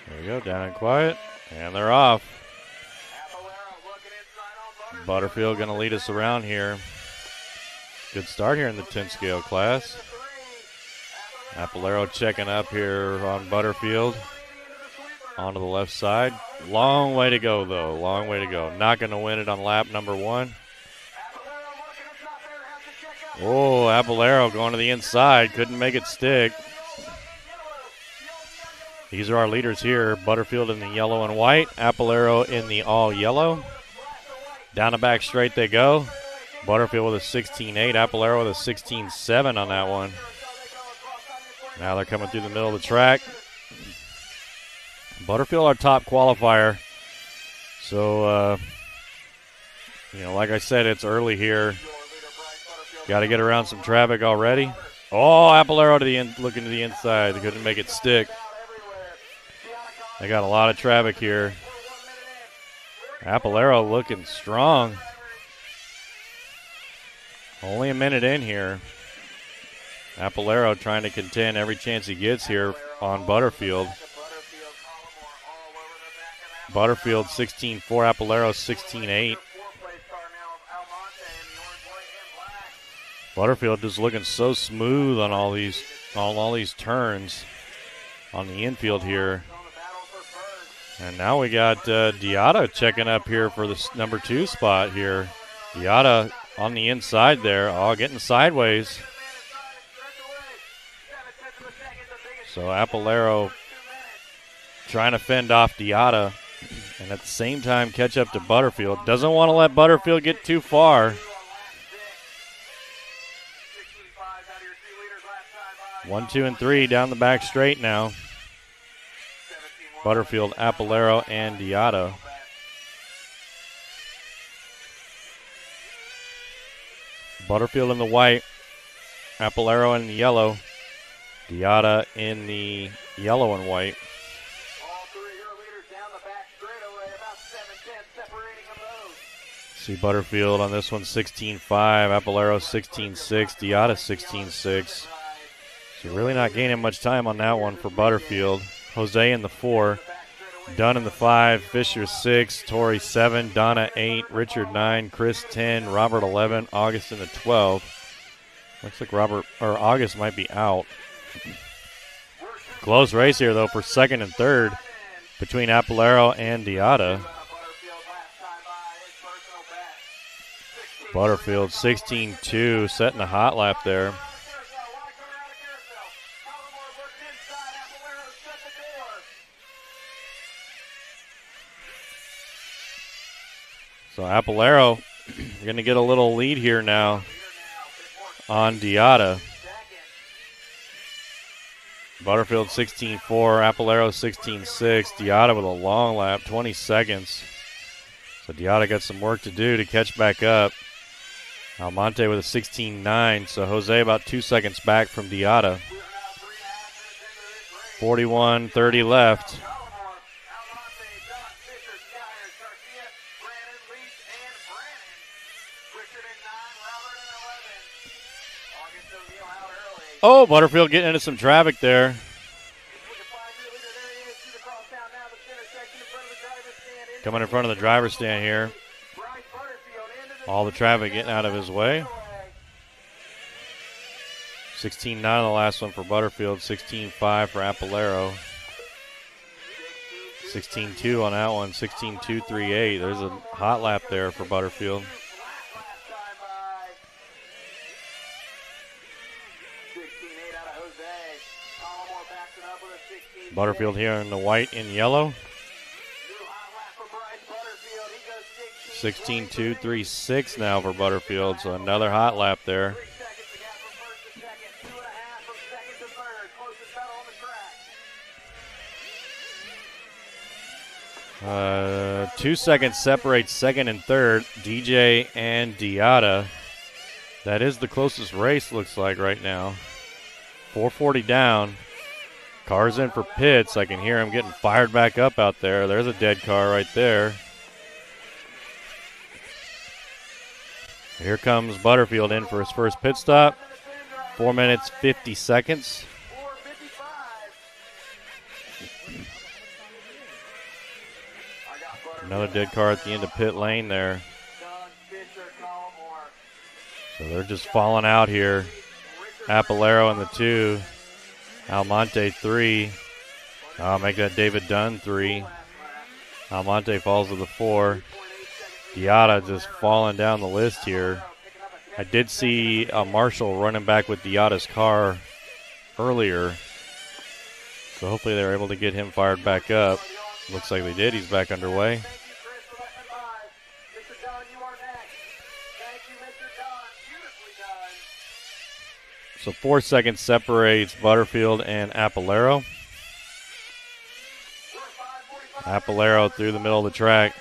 There we go, down and quiet, and they're off. Butterfield going to lead us around here. Good start here in the 10 scale class. Apolero checking up here on Butterfield. Onto the left side. Long way to go, though. Long way to go. Not going to win it on lap number 1. Oh, Apolero going to the inside. Couldn't make it stick. These are our leaders here. Butterfield in the yellow and white. Apolero in the all yellow. Down the back straight they go. Butterfield with a 16.8. Apolero with a 16.7 on that one. Now they're coming through the middle of the track. Butterfield, our top qualifier. So, like I said, it's early here. Got to get around some traffic already. Oh, Apolero to the looking to the inside. They couldn't make it stick. They got a lot of traffic here. Apolero looking strong. Only a minute in here. Apolero trying to contend every chance he gets here on Butterfield. Butterfield 16.4, Apolero 16.8. Butterfield just looking so smooth on all these turns on the infield here. And now we got Diata checking up here for the number 2 spot here. Diata on the inside there, getting sideways. So Apolero trying to fend off Diata and at the same time catch up to Butterfield. Doesn't want to let Butterfield get too far. 1, 2, and 3 down the back straight now. Butterfield, Apolero, and Diata. Butterfield in the white, Apolero in the yellow, Diata in the yellow and white. See Butterfield on this one, 16.5, Apolero 16.6, Diata 16.6. So really not gaining much time on that one for Butterfield. Jose in the 4, Dunn in the 5, Fisher 6, Torrey 7, Donna 8, Richard 9, Chris 10, Robert 11, August in the 12. Looks like August might be out. Close race here though for second and third between Apolero and Diata. Butterfield 16.2, setting a hot lap there. So Apolero going to get a little lead here now on Diata. Butterfield 16.4, Apolero 16.6, Diata with a long lap, 20 seconds. So Diata got some work to do to catch back up. Almonte with a 16.9, so Jose about 2 seconds back from Diata. 41:30 left. Oh, Butterfield getting into some traffic there. Coming in front of the driver's stand here. All the traffic getting out of his way. 16.9 on the last one for Butterfield, 16.5 for Apolero. 16.2 on that one, 16.238. There's a hot lap there for Butterfield. Butterfield here in the white and yellow. 16.236 now for Butterfield, so another hot lap there. 2 seconds separate second and third, DJ and Diata. That is the closest race, looks like, right now. 440 down. Car's in for pits. I can hear him getting fired back up out there. There's a dead car right there. Here comes Butterfield in for his first pit stop. 4 minutes, 50 seconds. Another dead car at the end of pit lane there. So they're just falling out here. Apolero in the 2. Almonte 3. I'll make that David Dunn 3. Almonte falls to the 4. Diata just falling down the list here. I did see Marshall running back with Diata's car earlier. So hopefully they were able to get him fired back up. Looks like they did. He's back underway. So 4 seconds separates Butterfield and Apolero. Apolero through the middle of the track.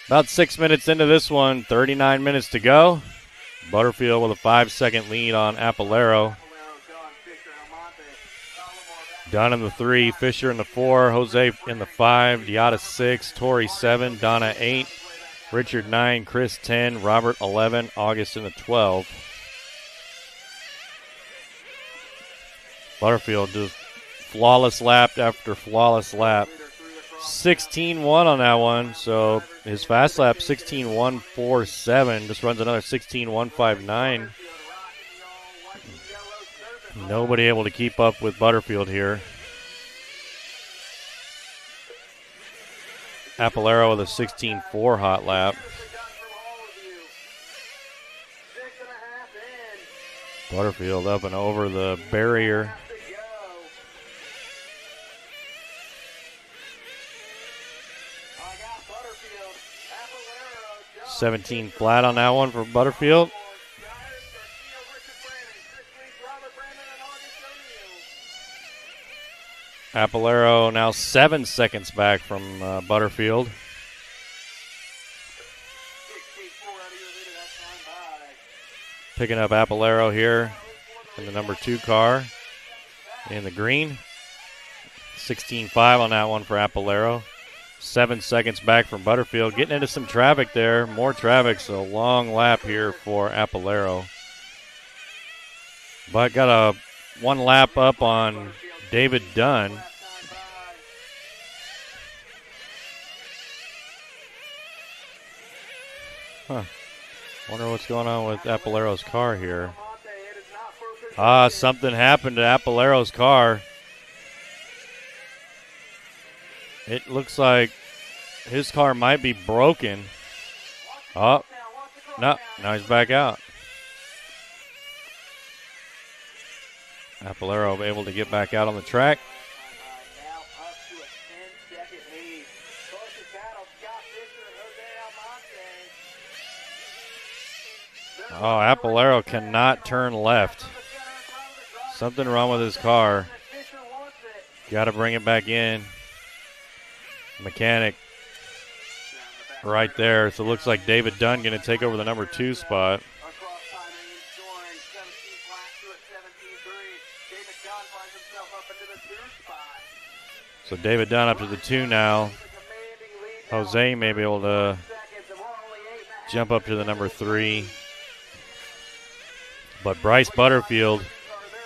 About 6 minutes into this one, 39 minutes to go. Butterfield with a 5-second lead on Apolero. Dunn in the 3, Fisher in the 4, Jose in the 5, Diata 6, Torrey 7, Donna 8, Richard 9, Chris 10, Robert 11, August in the 12. Butterfield just flawless lap after flawless lap. 16-1 on that one, so his fast lap 16-147, just runs another 16-159. Nobody able to keep up with Butterfield here. Apolero with a 16-4 hot lap. Butterfield up and over the barrier. $17 flat on that one for Butterfield. Apolero now 7 seconds back from Butterfield. Picking up Apolero here in the number 2 car in the green. 16.5 on that one for Apolero. 7 seconds back from Butterfield. Getting into some traffic there. More traffic, so long lap here for Apolero. But got a 1 lap up on David Dunn. Wonder what's going on with Apolero's car here. Something happened to Apolero's car. It looks like his car might be broken. Oh, no, now he's back out. Apolero able to get back out on the track. Oh, Apolero cannot turn left. Something wrong with his car. Got to bring it back in. Mechanic right there. So it looks like David Dunn going to take over the number 2 spot. So David Dunn up to the 2 now. Jose may be able to jump up to the number 3. But Bryce Butterfield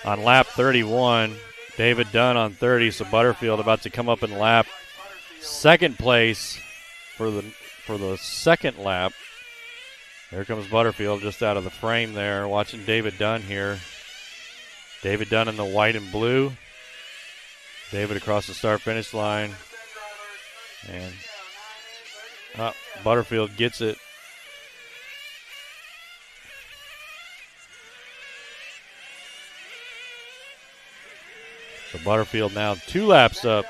on lap 31. David Dunn on 30. So Butterfield about to come up and lap second place for the second lap. There comes Butterfield just out of the frame there. Watching David Dunn here. David Dunn in the white and blue. David across the start-finish line. And Butterfield gets it. So Butterfield now 2 laps up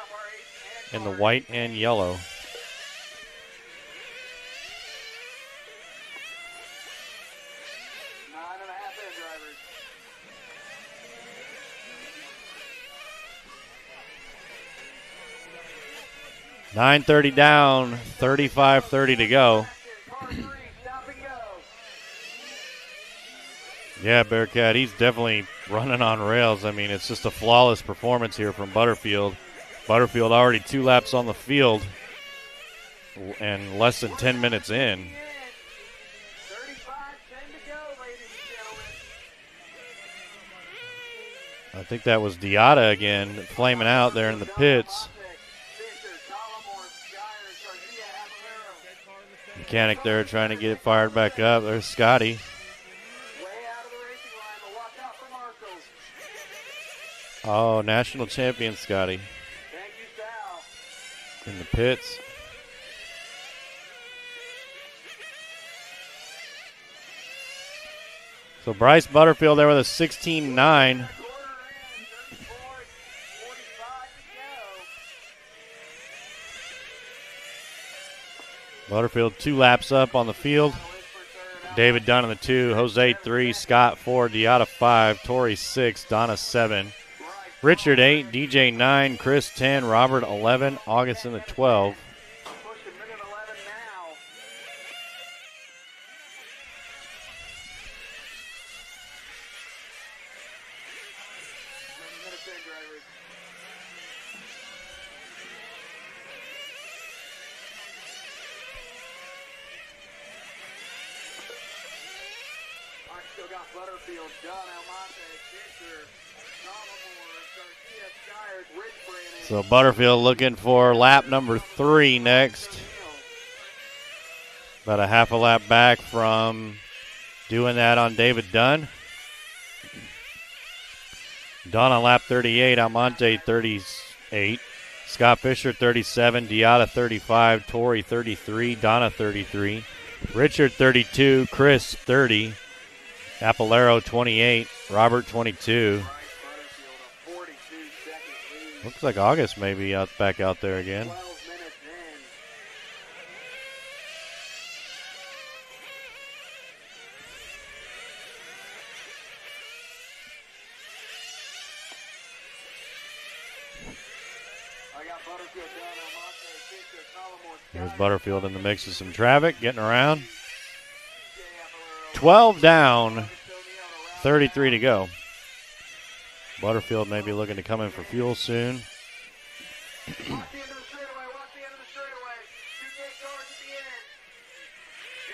in the white and yellow. 9:30 down, 35:30 to go. Yeah, Bearcat, he's definitely running on rails. I mean, it's just a flawless performance here from Butterfield. Butterfield already 2 laps on the field and less than 10 minutes in. I think that was Diata again, flaming out there in the pits. Mechanic there trying to get it fired back up. There's Scotty. Oh, national champion Scotty. In the pits. So Bryce Butterfield there with a 16.9. Butterfield 2 laps up on the field. David Dunn in the 2, Jose 3, Scott 4, Diata 5, Tori 6, Donna 7, Richard 8, DJ 9, Chris 10, Robert 11, August in the 12. So Butterfield looking for lap number 3 next. About a half a lap back from doing that on David Dunn. Dunn on lap 38, Almonte 38, Scott Fisher 37, Diata 35, Tori 33, Donna 33, Richard 32, Chris 30, Apolero 28, Robert 22. Looks like August may be back out there again. There's Butterfield in the mix of some traffic, getting around. 12 down, 33 to go. Butterfield may be looking to come in for fuel soon.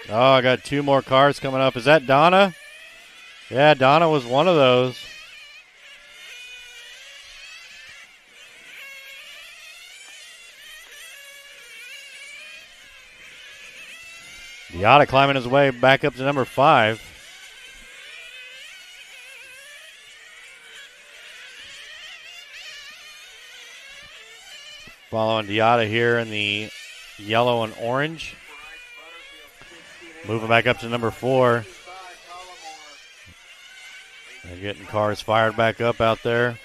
Oh, I got 2 more cars coming up. Is that Donna? Yeah, Donna was one of those. Diata climbing his way back up to number 5. Following Diata here in the yellow and orange. Moving back up to number 4. They're getting cars fired back up out there.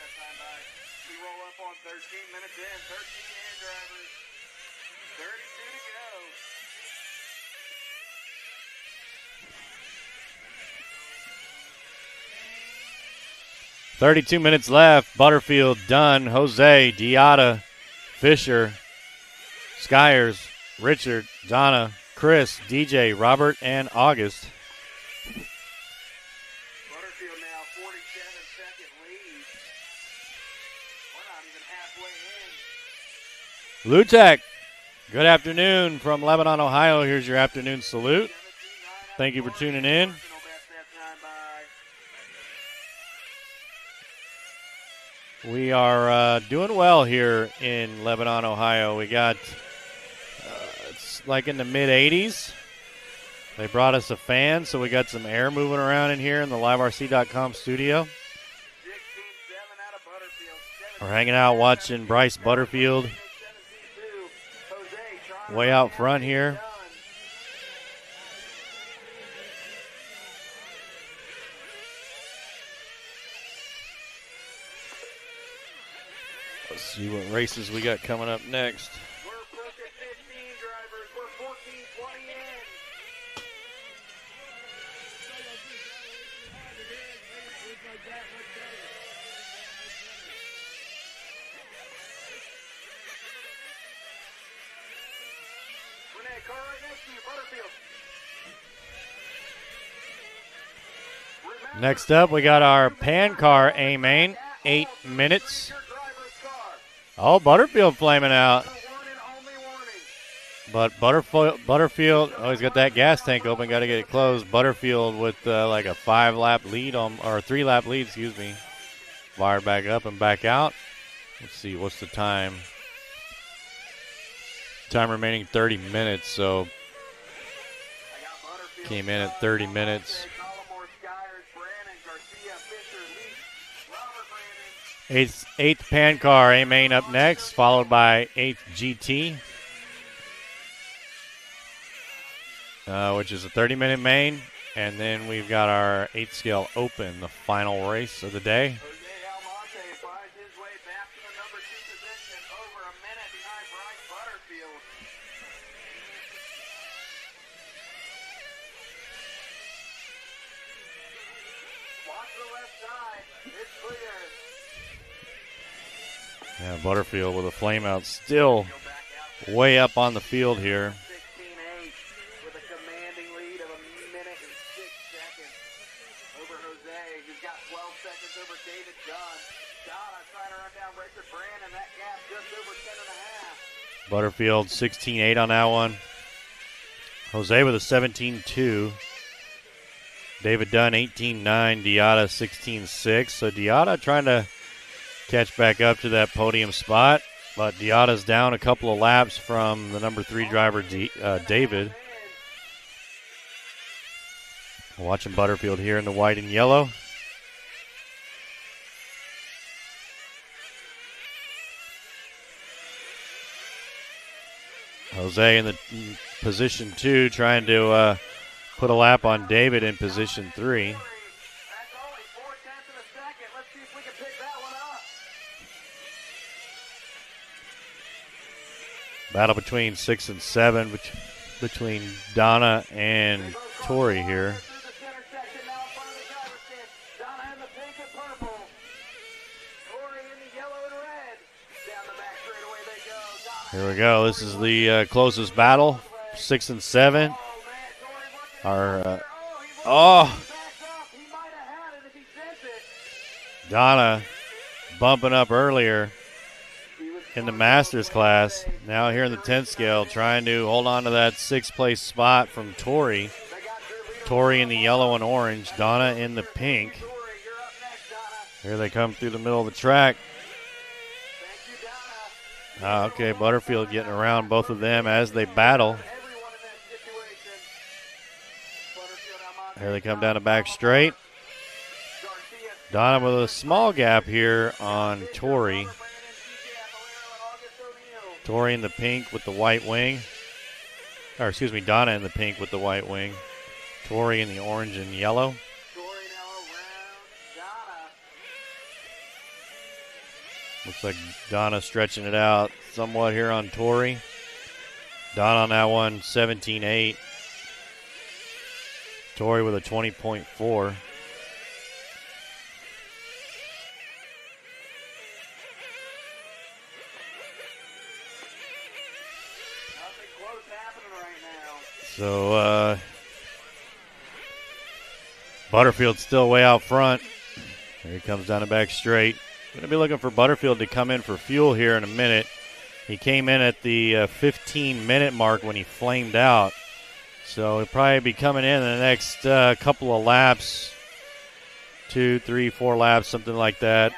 .32 minutes left. Butterfield, Dunn, Jose, Diata, Fisher, Skyers, Richard, Donna, Chris, DJ, Robert, and August. Butterfield now 47-second lead. We're not even halfway in. Lutek, good afternoon from Lebanon, Ohio. Here's your afternoon salute. Thank you for tuning in. We are doing well here in Lebanon, Ohio. We got, it's like in the mid-80s. They brought us a fan, so we got some air moving around in here in the LiveRC.com studio. We're hanging out watching Bryce Butterfield way out front here. Let's see what races we got coming up next. Next up, we got our Pan Car A main, 8 minutes. Oh, Butterfield flaming out. But Butterfield, oh, he's got that gas tank open, got to get it closed. Butterfield with like a 5-lap lead, or 3-lap lead, excuse me. Fired back up and back out. Let's see, what's the time? Time remaining 30 minutes, so came in at 30 minutes. Eighth Pan Car A main up next, followed by 8th GT, which is a 30-minute main. And then we've got our 8th scale open, the final race of the day. Yeah, Butterfield with a flame out, still way up on the field here. Butterfield 16.8 on that one. Jose with a 17.2. David Dunn 18.9. Diata 16.6. So Diata trying to catch back up to that podium spot, but Diata's down a couple of laps from the number 3 driver, David. Watching Butterfield here in the white and yellow. Jose in the position 2, trying to put a lap on David in position 3. Battle between 6 and 7, between Donna and Tori here. Here we go. This is the closest battle, 6 and 7. Donna bumping up earlier in the Masters class. Now here in the 10th scale, trying to hold on to that 6th place spot from Tori. Tori in the yellow and orange, Donna in the pink. Here they come through the middle of the track. Okay, Butterfield getting around both of them as they battle. Here they come down the back straight. Donna with a small gap here on Tori. Tori in the pink with the white wing. Or excuse me, Donna in the pink with the white wing. Tori in the orange and yellow. Looks like Donna stretching it out somewhat here on Tori. Donna on that one, 17.8. Tori with a 20.4. So, Butterfield's still way out front. Here he comes down the back straight. Going to be looking for Butterfield to come in for fuel here in a minute. He came in at the 15-minute mark when he flamed out. So he'll probably be coming in the next couple of laps, 2, 3, 4 laps, something like that.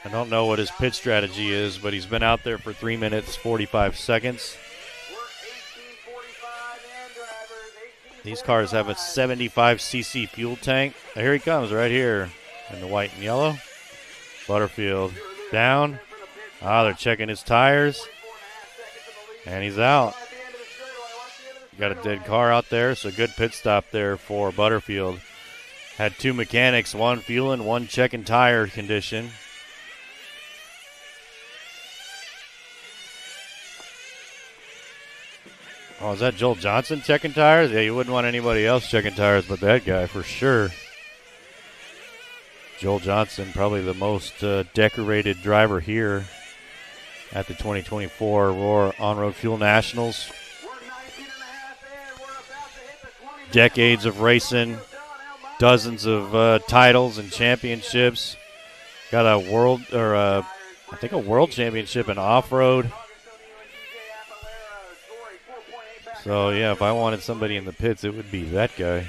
I don't know what his pit strategy is, but he's been out there for 3 minutes, 45 seconds. These cars have a 75cc fuel tank. Here he comes right here in the white and yellow. Butterfield down. They're checking his tires. And he's out. Got a dead car out there, so good pit stop there for Butterfield. Had 2 mechanics, one fueling, one checking tire condition. Oh, is that Joel Johnson checking tires? Yeah, you wouldn't want anybody else checking tires but that guy for sure. Joel Johnson, probably the most decorated driver here at the 2024 Roar On-Road Fuel Nationals. decades of racing, dozens of titles and championships. Got a world, or I think a world championship in off-road. So, yeah, if I wanted somebody in the pits, it would be that guy.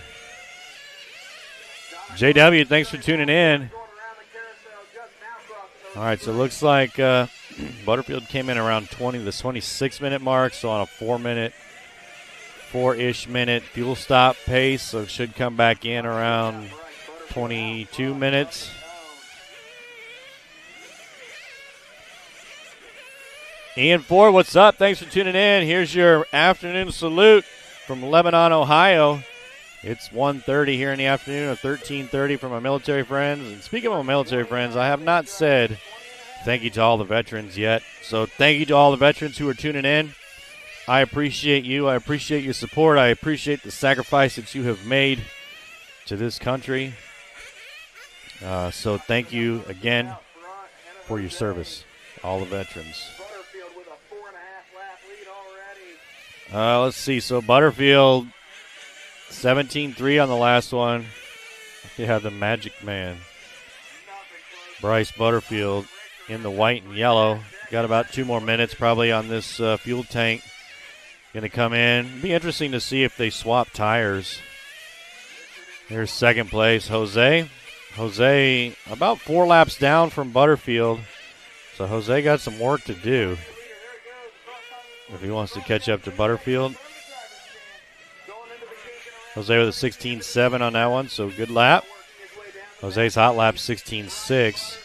JW, thanks for tuning in. All right, so it looks like Butterfield came in around the 26-minute mark, so on a 4-ish minute fuel stop pace, so it should come back in around 22 minutes. Ian Ford, what's up? Thanks for tuning in. Here's your afternoon salute from Lebanon, Ohio. It's 1:30 here in the afternoon, or 13:30 for my military friends. And speaking of my military friends, I have not said thank you to all the veterans yet. So thank you to all the veterans who are tuning in. I appreciate you. I appreciate your support. I appreciate the sacrifice that you have made to this country. So thank you again for your service, all the veterans. Let's see. So Butterfield, 17-3 on the last one. They have the Magic Man, Bryce Butterfield, in the white and yellow. Got about 2 more minutes probably on this fuel tank. Going to come in. Be interesting to see if they swap tires. Here's second place, Jose. Jose about 4 laps down from Butterfield. So Jose got some work to do if he wants to catch up to Butterfield. Jose with a 16.7 on that one, so good lap. Jose's hot lap 16.6.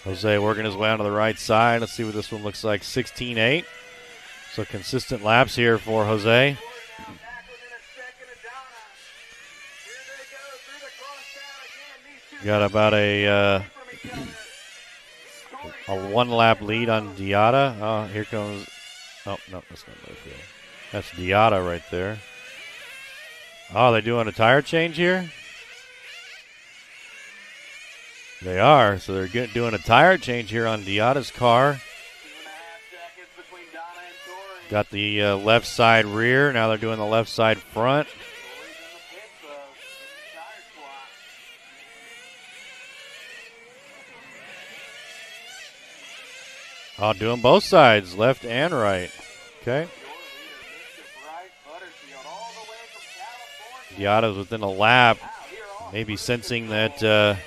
Jose working his way onto the right side. Let's see what this one looks like. 16.8. So consistent laps here for Jose. Got about a 1-lap lead on Diata. Oh, here comes. Oh, no, that's not Butterfield. That's Diata right there. Oh, they're doing a tire change here? They are. So they're doing a tire change here on Diata's car. Got the left side rear. Now they're doing the left side front. Oh, doing both sides, left and right. Okay. Diata's within a lap. Maybe sensing that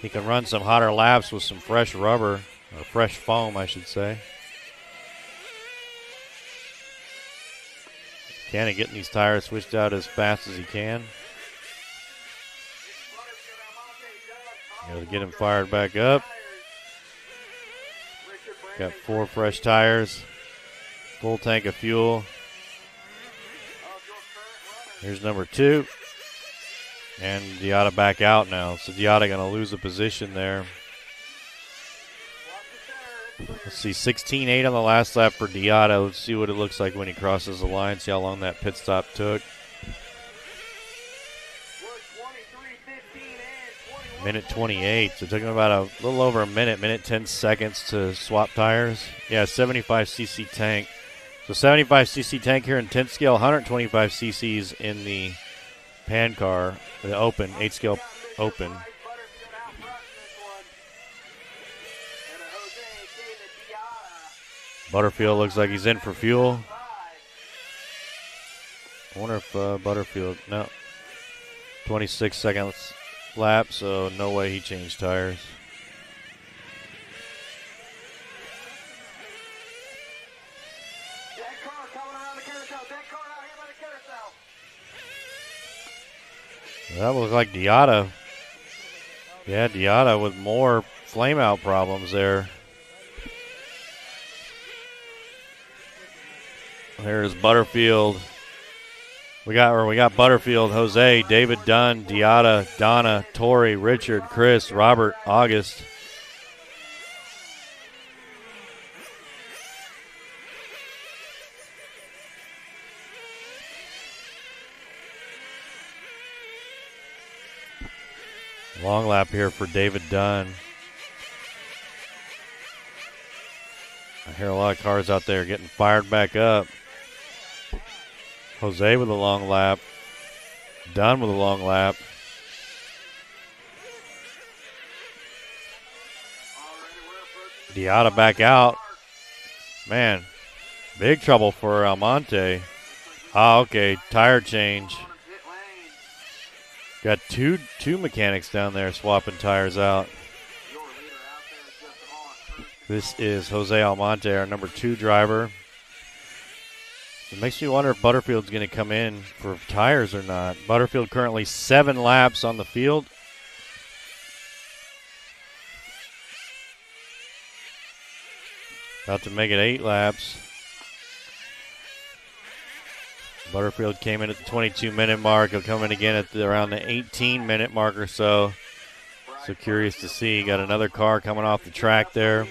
he can run some hotter laps with some fresh rubber, or fresh foam, I should say. Kind of getting these tires switched out as fast as he can. Got to get him fired back up. Got 4 fresh tires, full tank of fuel. Here's number 2. And Diata back out now. So Diata going to lose a position there. Let's see, 16.8 on the last lap for Diata. Let's see what it looks like when he crosses the line. See how long that pit stop took. Minute 28. So it took him about a little over a minute 10 seconds to swap tires. Yeah, 75cc tank. So 75cc tank here in 10 scale, 125 cc's in the pan car, the open, 8 scale open. Butterfield looks like he's in for fuel. I wonder if Butterfield, no. 26 seconds lap, so no way he changed tires. That looks like Diata. Yeah, Diata with more flame out problems there. There's Butterfield. We got Butterfield, Jose, David Dunn, Diata, Donna, Tori, Richard, Chris, Robert, August. Long lap here for David Dunn. I hear a lot of cars out there getting fired back up. Jose with a long lap. Dunn with a long lap. Diata back out. Man, big trouble for Almonte. Ah, okay, tire change. Got two mechanics down there swapping tires out. This is Jose Almonte, our number 2 driver. It makes me wonder if Butterfield's going to come in for tires or not. Butterfield currently 7 laps on the field. About to make it 8 laps. Butterfield came in at the 22-minute mark. He'll come in again at around the 18-minute mark or so. So curious to see. Got another car coming off the track there.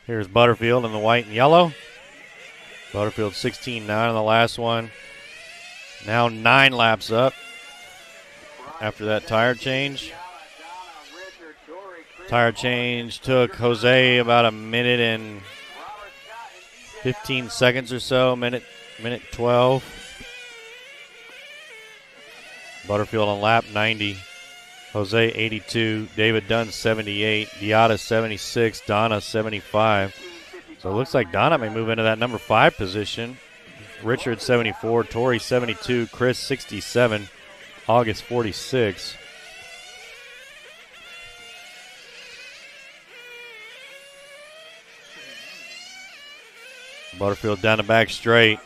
Here's Butterfield in the white and yellow. Butterfield 16-9 on the last one. Now 9 laps up after that tire change. Tire change took Jose about a minute and 15 seconds or so, minute 12. Butterfield on lap 90. Jose 82, David Dunn 78, Diata 76, Donna 75. So it looks like Donna may move into that number 5 position. Richard 74, Tori 72, Chris 67, August 46. Butterfield down the back straight.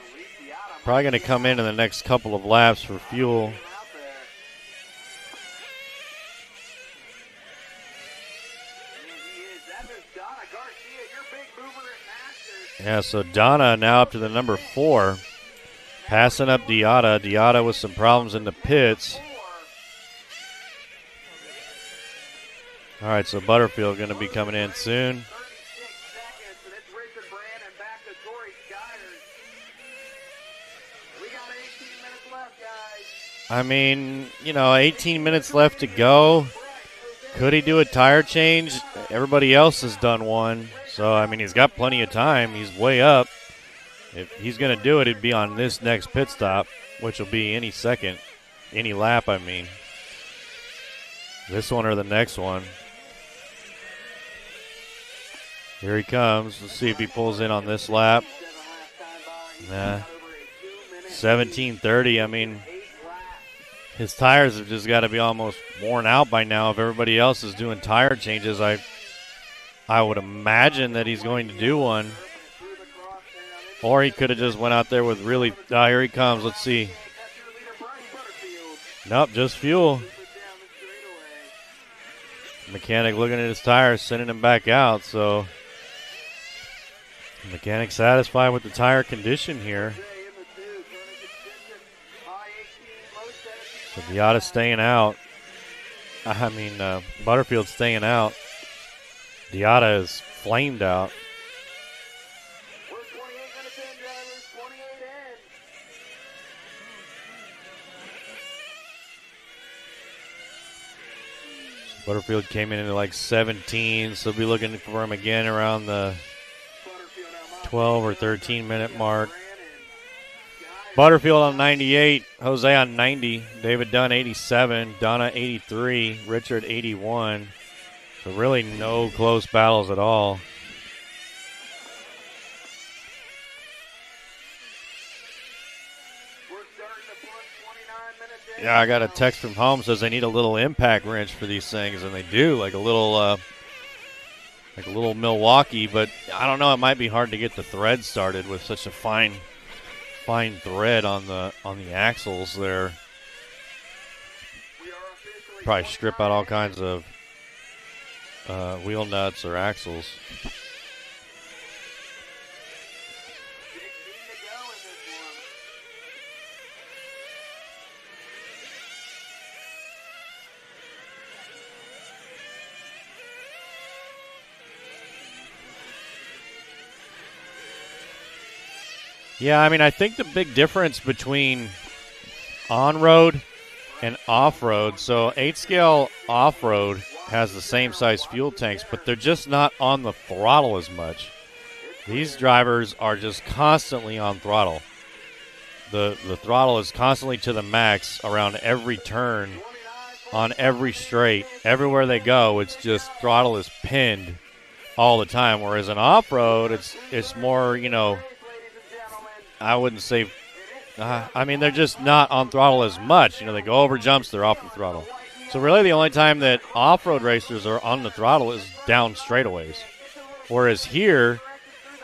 Probably going to come in the next couple of laps for fuel. Yeah, so Donna now up to the number 4. Passing up Diata. Diata with some problems in the pits. All right, so Butterfield going to be coming in soon. I mean, 18 minutes left to go. Could he do a tire change? Everybody else has done one. So, I mean, he's got plenty of time. He's way up. If he's going to do it, it'd be on this next pit stop, which will be any second, any lap, I mean. This one or the next one. Here he comes. Let's see if he pulls in on this lap. Nah. 17:30. I mean, his tires have just got to be almost worn out by now. If everybody else is doing tire changes, I would imagine that he's going to do one. Or he could have just went out there with really... Oh, here he comes. Let's see. Nope, just fuel. Mechanic looking at his tires, sending him back out. So, mechanic satisfied with the tire condition here. So, Diata staying out. I mean, Butterfield staying out. Diata is flamed out. Butterfield came in at like 17, so we'll be looking for him again around the 12 or 13 minute mark. Butterfield on 98, Jose on 90, David Dunn 87, Donna 83, Richard 81. So really no close battles at all. Yeah, I got a text from home says they need a little impact wrench for these things, and they do, like a little Milwaukee. But I don't know, it might be hard to get the thread started with such a fine thread on the axles there. Probably strip out all kinds of wheel nuts or axles. Yeah, I mean, I think the big difference between on-road and off-road, so 8-scale off-road has the same size fuel tanks, but they're just not on the throttle as much. These drivers are just constantly on throttle. The throttle is constantly to the max around every turn, on every straight. Everywhere they go, it's just throttle is pinned all the time. Whereas in off-road, it's more, you know, I wouldn't say, I mean, they're just not on throttle as much. You know, they go over jumps, they're off the throttle. So really the only time that off-road racers are on the throttle is down straightaways. Whereas here,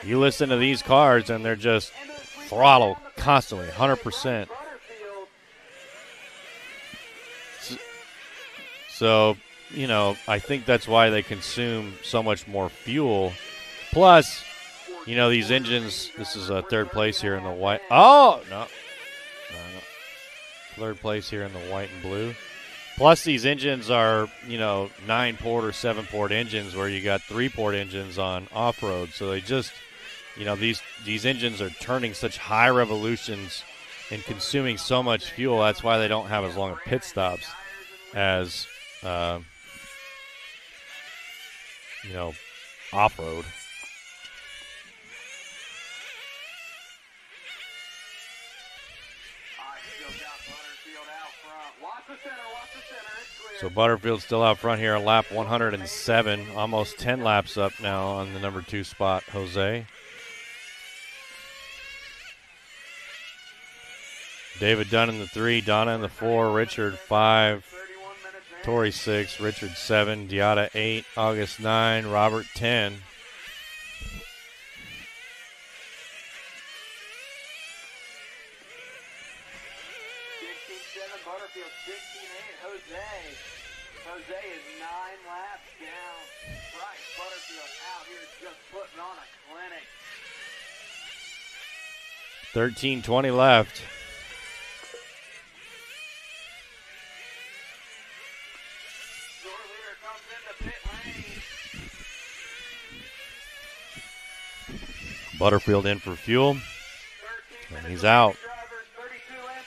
you listen to these cars and they're just throttle constantly, 100%. So, you know, I think that's why they consume so much more fuel. Plus, you know, these engines, this is third place here in the white. Oh, no. Third place here in the white and blue. Plus, these engines are, you know, 9-port or 7-port engines where you got 3-port engines on off-road. So they just, you know, these engines are turning such high revolutions and consuming so much fuel. That's why they don't have as long of pit stops as, you know, off-road. So Butterfield's still out front here, lap 107, almost 10 laps up now on the number 2 spot, Jose. David Dunn in the 3, Donna in the 4, Richard 5, Tori 6, Richard 7, Diata 8, August 9, Robert 10. Jose is 9 laps down. Bryce Butterfield out here just putting on a clinic. 13:20 left. Butterfield in for fuel. And he's out.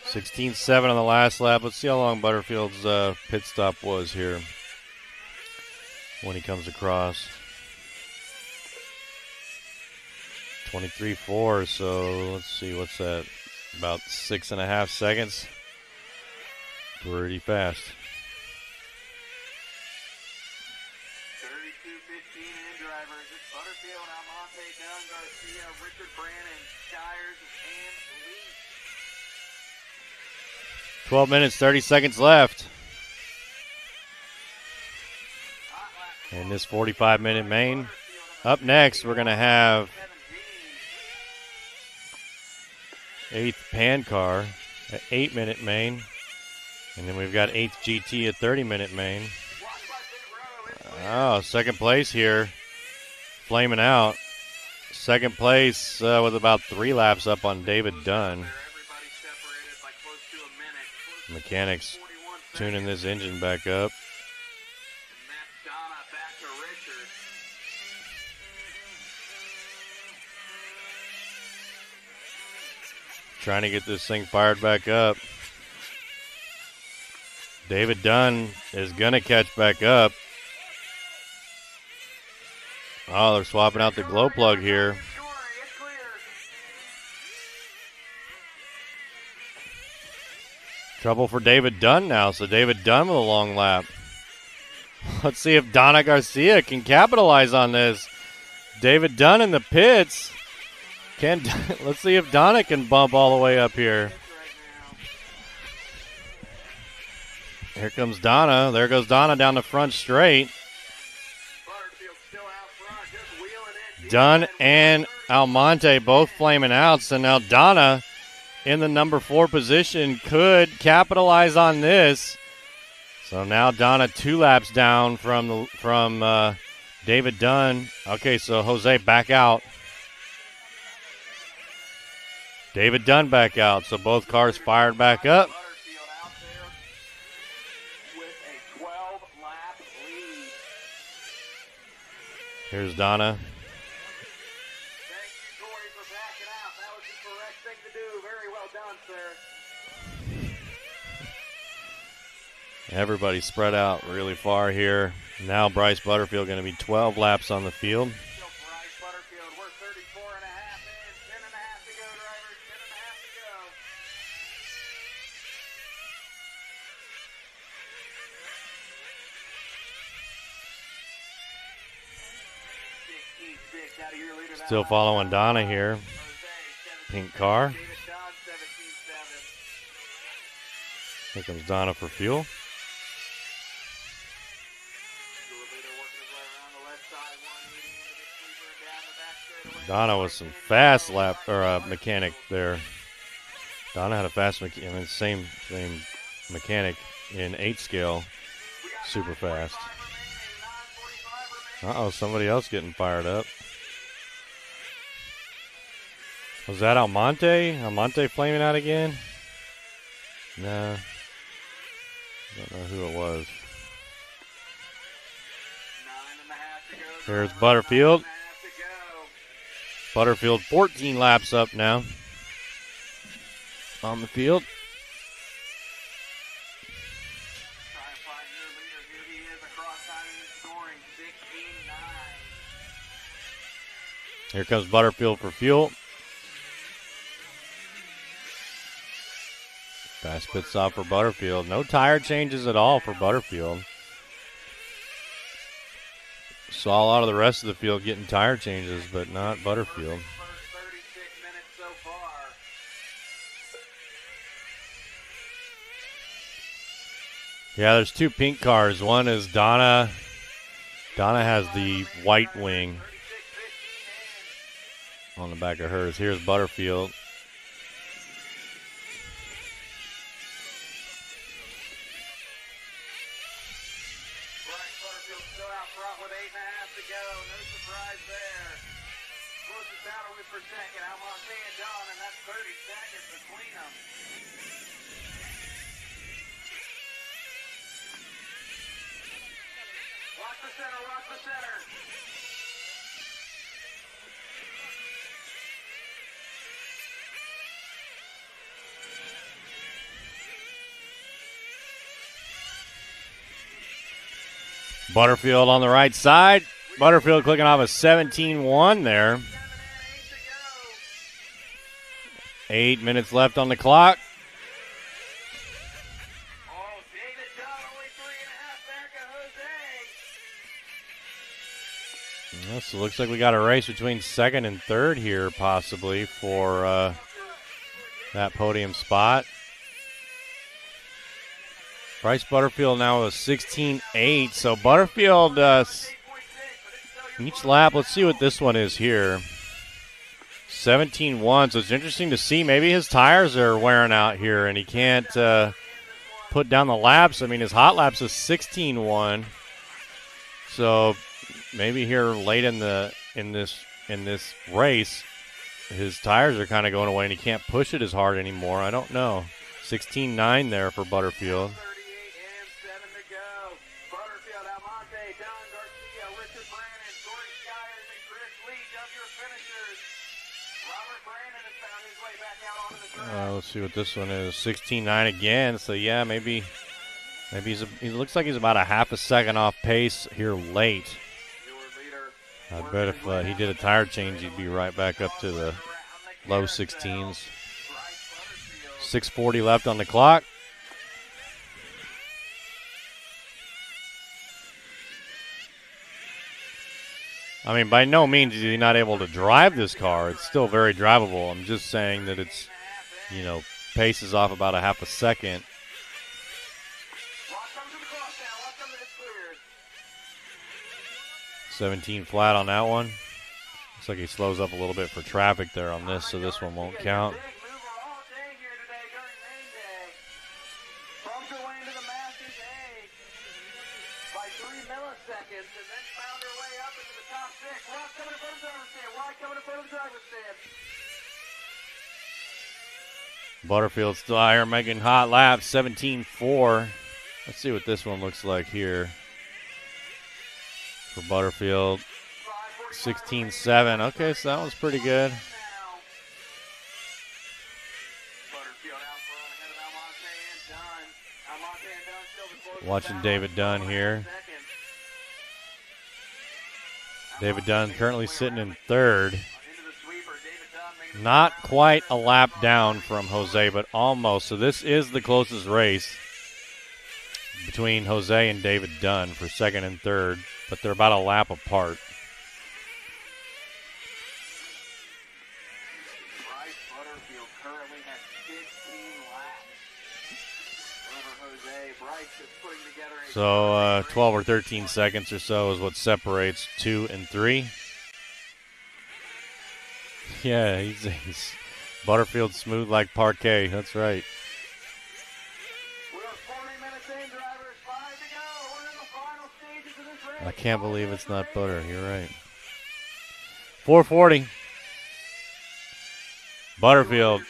16.7 on the last lap. Let's see how long Butterfield's pit stop was here when he comes across. 23.4, so let's see, what's that? About 6.5 seconds. Pretty fast. 32:15 in drivers. It's Butterfield, Almonte, Dunn, Garcia, Richard Brannon, Shires, and Lee. 12 minutes, 30 seconds left. In this 45-minute main. Up next, we're going to have 8th Pan Car, an 8-minute main. And then we've got 8th GT, a 30-minute main. Oh, second place here. Flaming out. Second place with about 3 laps up on David Dunn. Mechanics tuning this engine back up. Trying to get this thing fired back up. David Dunn is going to catch back up. Oh, they're swapping out the glow plug here. Trouble for David Dunn now, so David Dunn with a long lap. Let's see if Donna Garcia can capitalize on this. David Dunn in the pits. Let's see if Donna can bump all the way up here. Here comes Donna. There goes Donna down the front straight. Dunn and Almonte both flaming out, so now Donna in the number 4 position could capitalize on this. So now Donna 2 laps down from David Dunn. Okay, so Jose back out. David Dunn back out, so both cars fired back up. Here's Donna. Everybody spread out really far here. Now Bryce Butterfield going to be 12 laps on the field. Still following Donna here. Pink car. Here comes Donna for fuel. Donna was some fast lap or mechanic there. Donna had a fast same mechanic in 8 scale, super fast. Somebody else getting fired up. Was that Almonte? Almonte flaming out again? Nah. Don't know who it was. There's Butterfield. Butterfield 14 laps up now on the field. Here comes Butterfield for fuel. Fast pit stop for Butterfield. No tire changes at all for Butterfield. Saw a lot of the rest of the field getting tire changes, but not Butterfield. Yeah, there's 2 pink cars. One is Donna. Donna has the white wing on the back of hers. Here's Butterfield. Butterfield on the right side. Butterfield clicking off a 17-1 there. 8 minutes left on the clock. So it looks like we got a race between second and third here, possibly, for that podium spot. Bryce Butterfield now is 16-8. So Butterfield, each lap, let's see what this one is here. 17-1. So it's interesting to see. Maybe his tires are wearing out here and he can't put down the laps. I mean, his hot laps is 16-1. So maybe here late in this race, his tires are kind of going away and he can't push it as hard anymore. I don't know. 16-9 there for Butterfield. Let's see what this one is. 16-9 again. So yeah, maybe he looks like he's about a half a second off pace here late. I bet if he did a tire change, he'd be right back up to the low 16s. 6:40 left on the clock. I mean, by no means is he not able to drive this car. It's still very drivable. I'm just saying that it's, pace is off about a half a second. $17 flat on that one. Looks like he slows up a little bit for traffic there on this, so this one won't count. Butterfield still out here making hot laps, 17-4. Let's see what this one looks like here for Butterfield. 16-7. Okay, so that one's pretty good. Watching David Dunn here. David Dunn currently sitting in third. Not quite a lap down from Jose, but almost. So this is the closest race between Jose and David Dunn for second and third, but they're about a lap apart. So 12 or 13 seconds or so is what separates 2 and 3. Yeah, he's Butterfield smooth like parquet. That's right. I can't believe it's not butter. You're right. 440. Butterfield,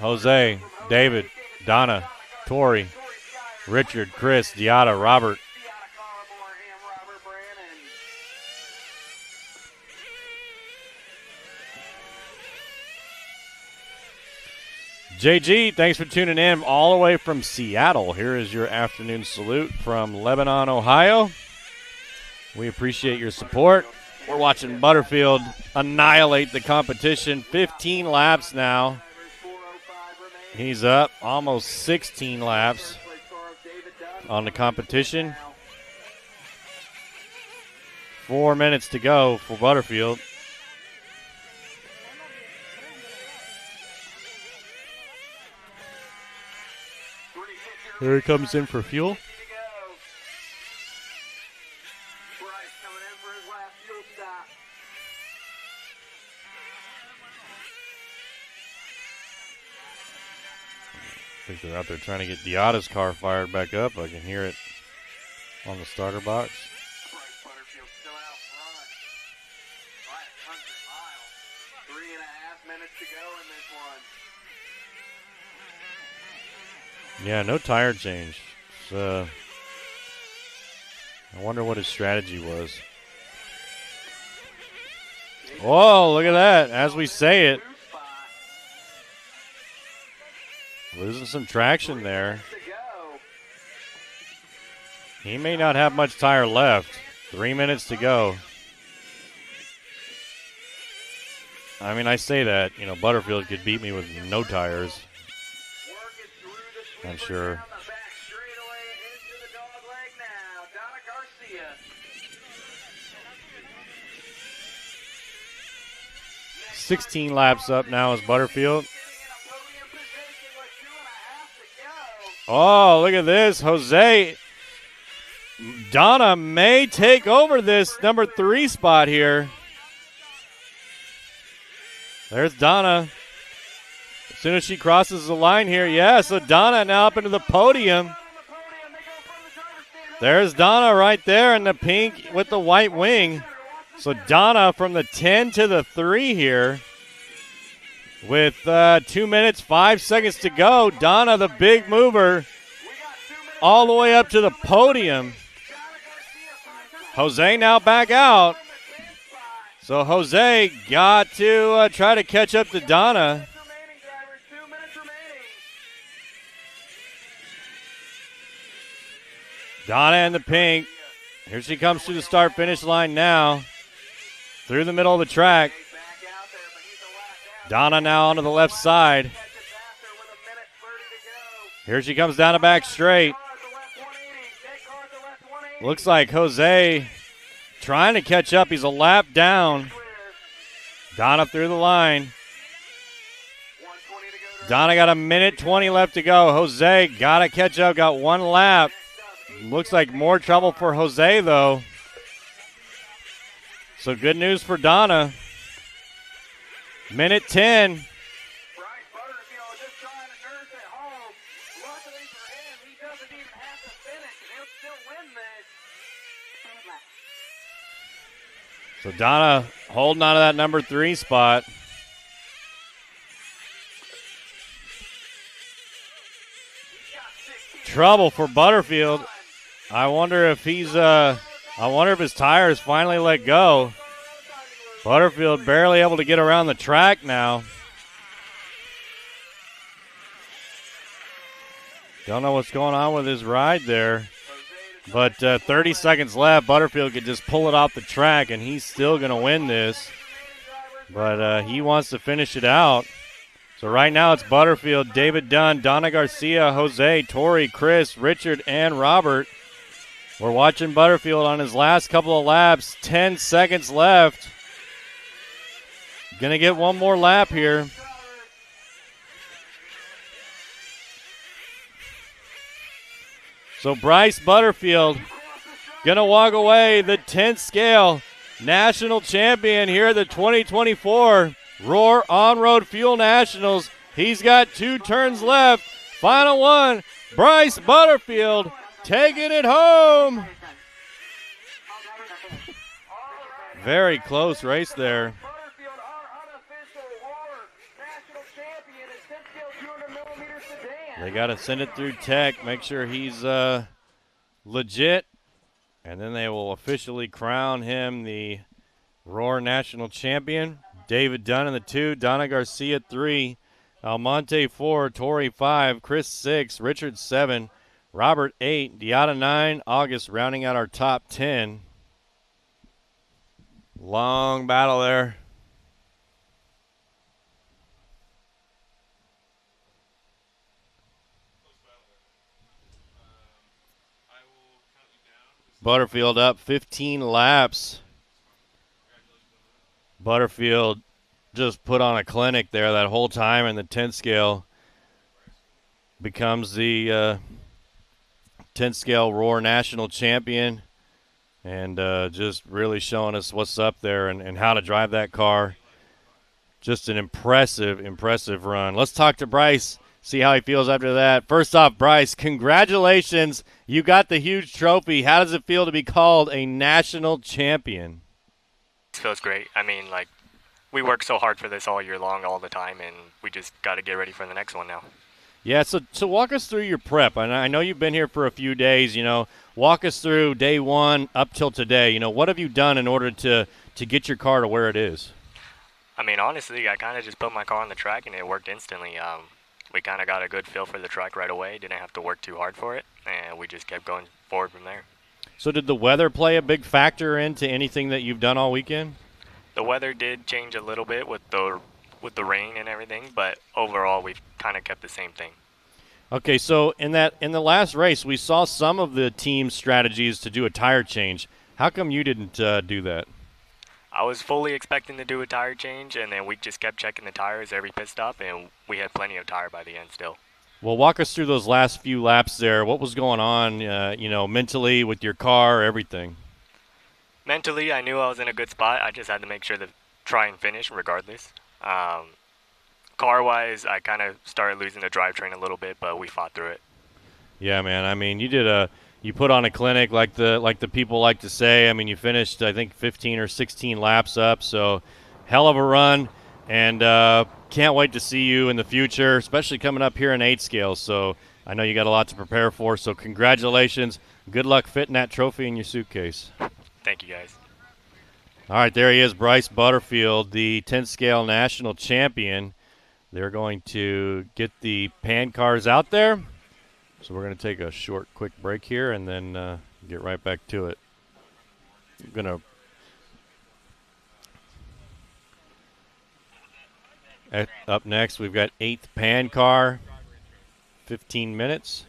Jose, David, Donna, Tori, Richard, Chris, Diata, Robert. JG, thanks for tuning in all the way from Seattle. Here is your afternoon salute from Lebanon, Ohio. We appreciate your support. We're watching Butterfield annihilate the competition. 15 laps now. He's up almost 16 laps on the competition. 4 minutes to go for Butterfield. Here he comes in for fuel. I think they're out there trying to get Diata's car fired back up. I can hear it on the starter box. Yeah, no tire change. So, I wonder what his strategy was. Whoa, look at that. As we say it. Losing some traction there. He may not have much tire left. 3 minutes to go. I mean, I say that, you know, Butterfield could beat me with no tires. I'm sure. $16 laps up now is Butterfield. Oh, look at this. Jose. Donna may take over this number 3 spot here. There's Donna. As soon as she crosses the line here, yeah, so Donna now up into the podium. There's Donna right there in the pink with the white wing. So Donna from the 10 to the 3 here with 2 minutes, 5 seconds to go. Donna, the big mover, all the way up to the podium. Jose now back out. So Jose got to try to catch up to Donna. Donna in the pink. Here she comes to the start-finish line now. Through the middle of the track. Donna now onto the left side. Here she comes down the back straight. Looks like Jose trying to catch up. He's a lap down. Donna through the line. Donna got 1:20 left to go. Jose got to catch up. Got 1 lap. Looks like more trouble for Jose, though. So good news for Donna. 1:10. So Donna holding on to that number 3 spot. Trouble for Butterfield. I wonder if he's I wonder if his tires finally let go. Butterfield barely able to get around the track now. Don't know what's going on with his ride there. But 30 seconds left. Butterfield could just pull it off the track, and he's still going to win this. But he wants to finish it out. So right now it's Butterfield, David Dunn, Donna Garcia, Jose, Tori, Chris, Richard, and Robert. We're watching Butterfield on his last couple of laps. 10 seconds left. Going to get one more lap here. So Bryce Butterfield going to walk away the 10th scale national champion here at the 2024 Roar On-Road Fuel Nationals. He's got 2 turns left. Final one, Bryce Butterfield taking it home. Very close race there. They got to send it through tech, make sure he's legit, and then they will officially crown him the Roar National Champion. David Dunn in the 2, Donna Garcia 3, Almonte 4, Torrey 5, Chris 6, Richard 7, Robert 8, Diata 9, August rounding out our top 10. Long battle there. Butterfield up 15 laps. Butterfield just put on a clinic there that whole time in the 10 scale. Becomes the 10 scale Roar National Champion. And just really showing us what's up there and how to drive that car. Just an impressive run. Let's talk to Bryce, see how he feels after that. First off, Bryce, congratulations. You got the huge trophy. How does it feel to be called a national champion? It feels great. I mean, like, we work so hard for this all year long, all the time, and we just got to get ready for the next one now. Yeah, so walk us through your prep. And I know you've been here for a few days, Walk us through day one up till today. What have you done in order to get your car to where it is? I mean, honestly, I kind of just put my car on the track, and it worked instantly. We kind of got a good feel for the track right away. Didn't have to work too hard for it, and we just kept going forward from there. So did the weather play a big factor into anything that you've done all weekend? The weather did change a little bit with the rain and everything, but overall we've kind of kept the same thing. Okay, so in the last race, we saw some of the team's strategies to do a tire change. How come you didn't do that? I was fully expecting to do a tire change, and then we just kept checking the tires every pit stop, and we had plenty of tire by the end still. Well, walk us through those last few laps there. What was going on, mentally with your car, everything? Mentally, I knew I was in a good spot. I just had to make sure to try and finish regardless. Car-wise, I kind of started losing the drivetrain a little bit, but we fought through it. Yeah, man. I mean, you put on a clinic like the people like to say. I mean, you finished, I think, 15 or 16 laps up, so hell of a run, and can't wait to see you in the future, especially coming up here in 8 scale. So I know you got a lot to prepare for, so congratulations. Good luck fitting that trophy in your suitcase. Thank you, guys. All right, there he is, Bryce Butterfield, the 10 scale national champion. They're going to get the pan cars out there. So we're going to take a short, quick break here and then get right back to it. I'm going to up next, we've got 8th pan car, 15 minutes.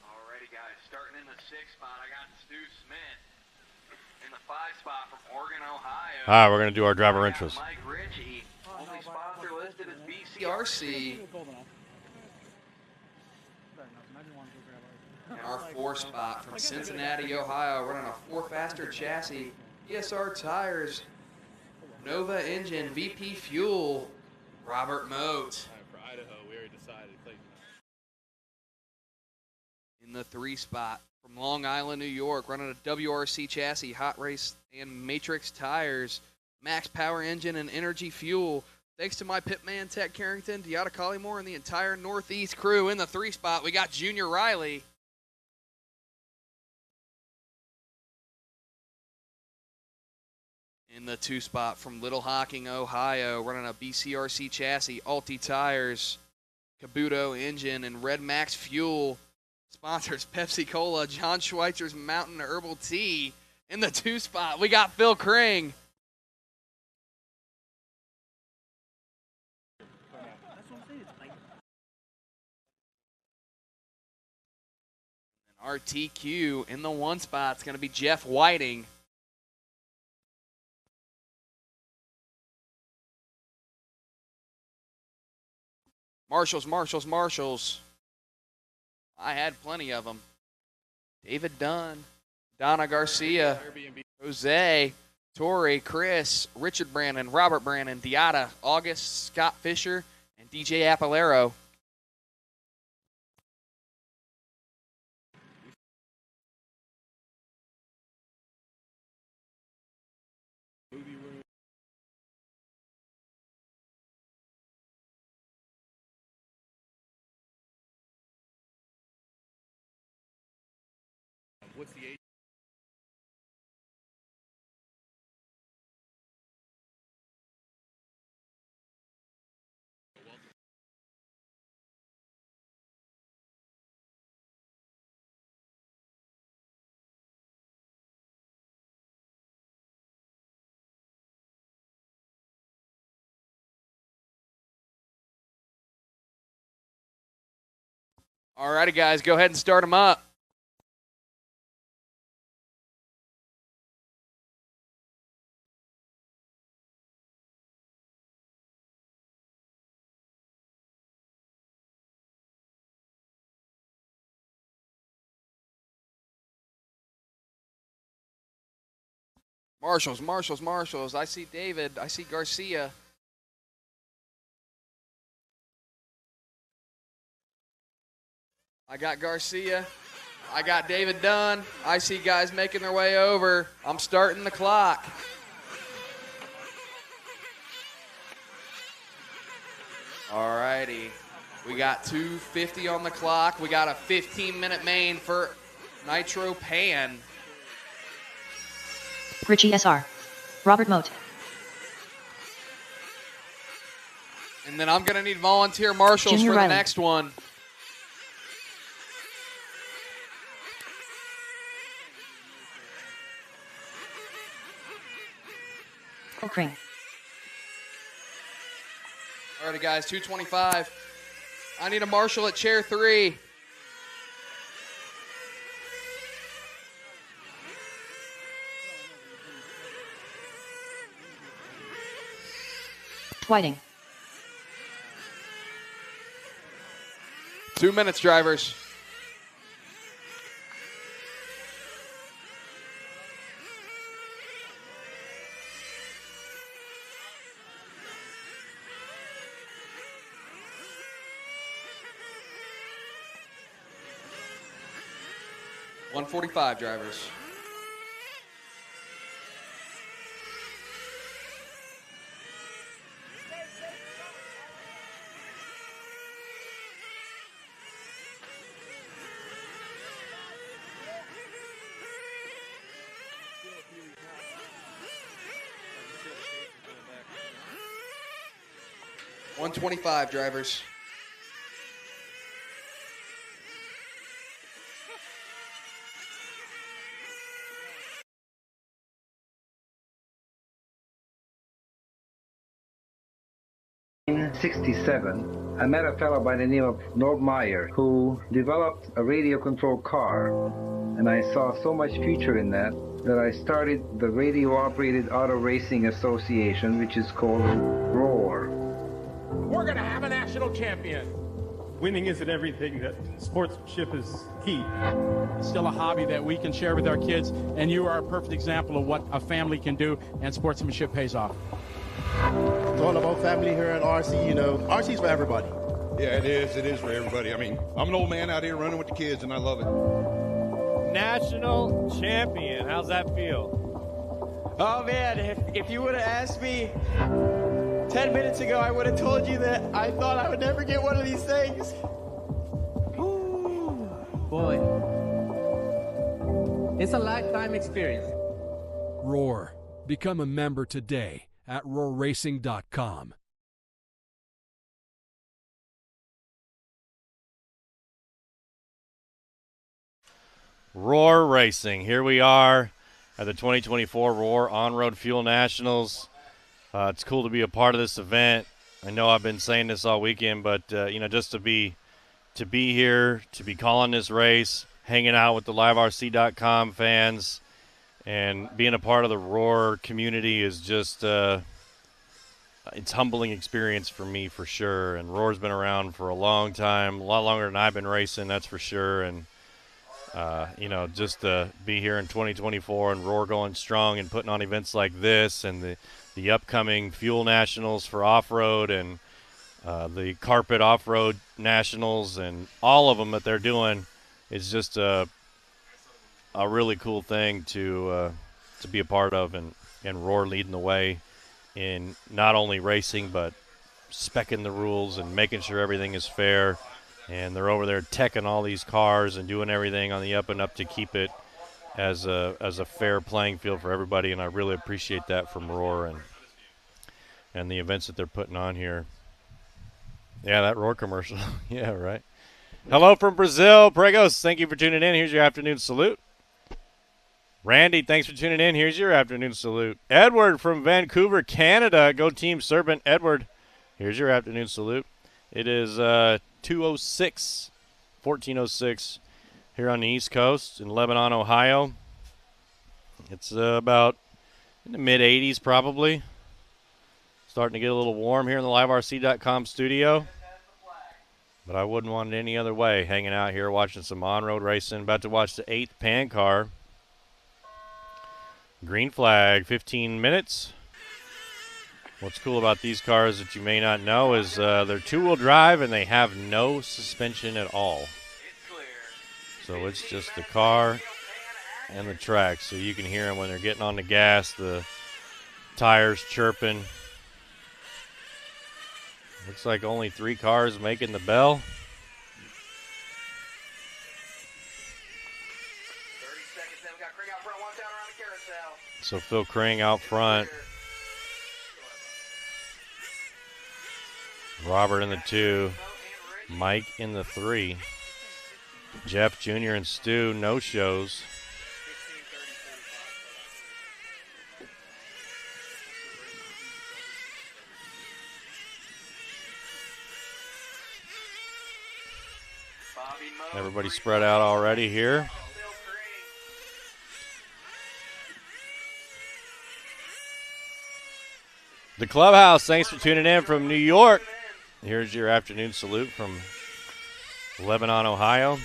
Alrighty, guys, starting in the 6th spot, I got Stu Smith. In the 5 spot from Oregon, Ohio. All right, we're going to do our driver intros. Mike Ritchie. Only sponsor listed as BCRC. And our 4th spot from Cincinnati, Ohio, running a 4-faster chassis, ESR tires, Nova engine, VP fuel, Robert Moat. For Idaho, we already decided. In the 3 spot from Long Island, New York, running a WRC chassis, Hot Race and Matrix tires, Max Power engine and Energy fuel. Thanks to my pitman, Ted Carrington, Deotta Collymore, and the entire Northeast crew. In the 3 spot, we got Junior Riley. In the 2 spot from Little Hocking, Ohio, running a BCRC chassis, Alti tires, Kabuto engine, and Red Max fuel. Sponsors Pepsi Cola, John Schweitzer's Mountain Herbal Tea. In the 2 spot, we got Phil Kring. And RTQ in the 1 spot is going to be Jeff Whiting. Marshals. I had plenty of them. David Dunn, Donna Garcia, Jose, Tori, Chris, Richard Brandon, Robert Brandon, Diata, August, Scott Fisher, and DJ Apolero. What's the age? All righty, guys, go ahead and start them up. Marshals. I see David. I see Garcia. I got Garcia. I got David Dunn. I see guys making their way over. I'm starting the clock. All righty. We got 2:50 on the clock. We got a 15-minute main for Nitro Pan. Richie SR. Robert Moat. And then I'm going to need volunteer marshals Junior for the Riley. next one. Okring. All righty, guys, 2:25. I need a marshal at chair 3. Whiting. 2 minutes, drivers. .145, drivers. .125, drivers. In '67, I met a fellow by the name of Norb Meyer who developed a radio-controlled car, and I saw so much future in that I started the Radio-Operated Auto Racing Association, which is called ROAR. We're going to have a national champion. Winning isn't everything. That sportsmanship is key. It's still a hobby that we can share with our kids, and you are a perfect example of what a family can do, and sportsmanship pays off. It's all about family here at RC. You know, RC's for everybody. Yeah, it is. It is for everybody. I mean, I'm an old man out here running with the kids, and I love it. National champion. How's that feel? Oh, man, if you would have asked me 10 minutes ago, I would have told you that I thought I would never get one of these things. Ooh, boy. It's a lifetime experience. Roar. Become a member today at roarracing.com. Roar Racing. Here we are at the 2024 Roar On-Road Fuel Nationals. It's cool to be a part of this event. I know I've been saying this all weekend, but just to be here, to be calling this race, hanging out with the LiveRC.com fans, and being a part of the Roar community is just it's humbling experience for me for sure. And Roar's been around for a long time, a lot longer than I've been racing, that's for sure. And just to be here in 2024 and Roar going strong and putting on events like this, and the upcoming Fuel Nationals for off-road, and the Carpet Off-Road Nationals, and all of them that they're doing is just a really cool thing to be a part of, and Roar leading the way in not only racing but speccing the rules and making sure everything is fair. And they're over there teching all these cars and doing everything on the up and up to keep it as a fair playing field for everybody. And I really appreciate that from Roar and the events that they're putting on here. Yeah, that Roar commercial. Yeah, right. Hello from Brazil. Pregos, thank you for tuning in. Here's your afternoon salute. Randy, thanks for tuning in. Here's your afternoon salute. Edward from Vancouver, Canada. Go Team Serpent. Edward, here's your afternoon salute. It is 1406 here on the East Coast in Lebanon, Ohio. It's about in the mid-80s probably. Starting to get a little warm here in the LiveRC.com studio. But I wouldn't want it any other way. Hanging out here watching some on-road racing. About to watch the 8th Pan car. Green flag, 15 minutes. What's cool about these cars that you may not know is they're two-wheel drive and they have no suspension at all. So it's just the car and the track. So you can hear them when they're getting on the gas, the tires chirping. Looks like only 3 cars making the bell. 30 seconds now. We got Kring out front, one down around the carousel. So Phil Kring out front. Robert in the 2. Mike in the 3. Jeff Jr. and Stu, no shows. Everybody spread out already here. The Clubhouse, thanks for tuning in from New York. Here's your afternoon salute from Lebanon, Ohio.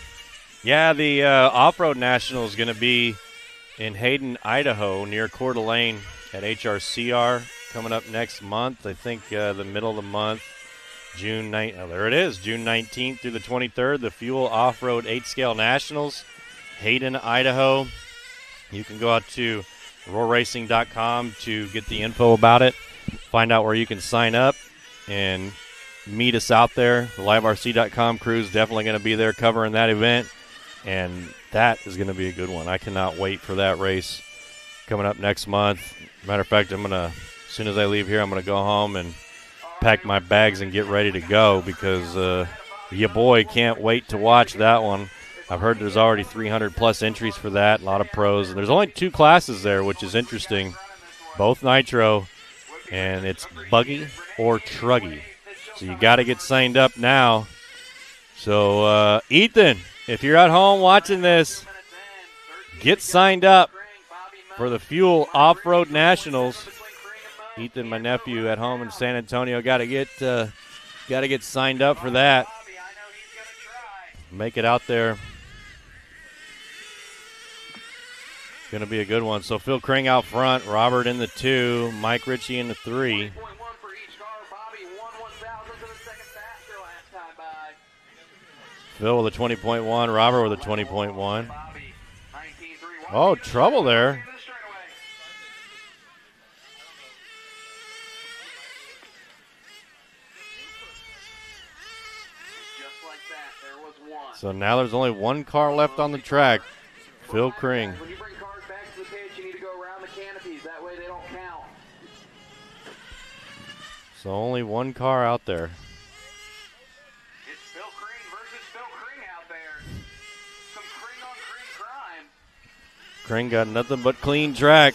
Yeah, the Off-Road National is going to be in Hayden, Idaho, near Coeur d'Alene at HRCR coming up next month. I think the middle of the month, June 9th. Oh, there it is, June 19th through the 23rd, the Fuel Off-Road 8-Scale Nationals, Hayden, Idaho. You can go out to roarracing.com to get the info about it, find out where you can sign up, and meet us out there. The LiveRC.com crew is definitely going to be there covering that event, and that is going to be a good one. I cannot wait for that race coming up next month. Matter of fact, as soon as I leave here, I'm going to go home and pack my bags and get ready to go because your boy can't wait to watch that one. I've heard there's already 300-plus entries for that, a lot of pros. And there's only 2 classes there, which is interesting, both nitro, and it's buggy or truggy. So you got to get signed up now. So, Ethan, if you're at home watching this, get signed up for the Fuel Off-Road Nationals. Ethan, my nephew at home in San Antonio, got to get signed up for that. Make it out there. It's going to be a good one. So Phil Kring out front, Robert in the 2, Mike Ritchie in the 3. Phil with a 20.1, Robert with a 20.1. Oh, trouble there. So now there's only 1 car left on the track. Phil Kring. When you bring cars back to the pits, you need to go around the canopies. That way they don't count. So only 1 car out there. It's Phil Kring versus Phil Kring out there. Some Kring on Kring crime. Kring got nothing but clean track.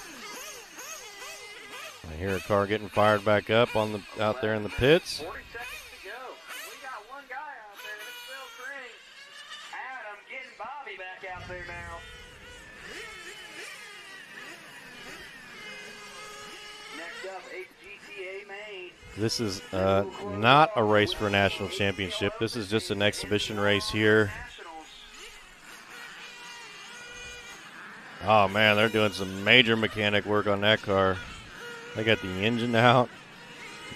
I hear a car getting fired back up out there in the pits. 40 seconds to go. We got 1 guy out there. It's Phil Kring. Adam getting Bobby back out there now. Next up, 8 GTA Main. This is not a race for a national championship. This is just an exhibition race here. Oh, man, they're doing some major mechanic work on that car. They got the engine out,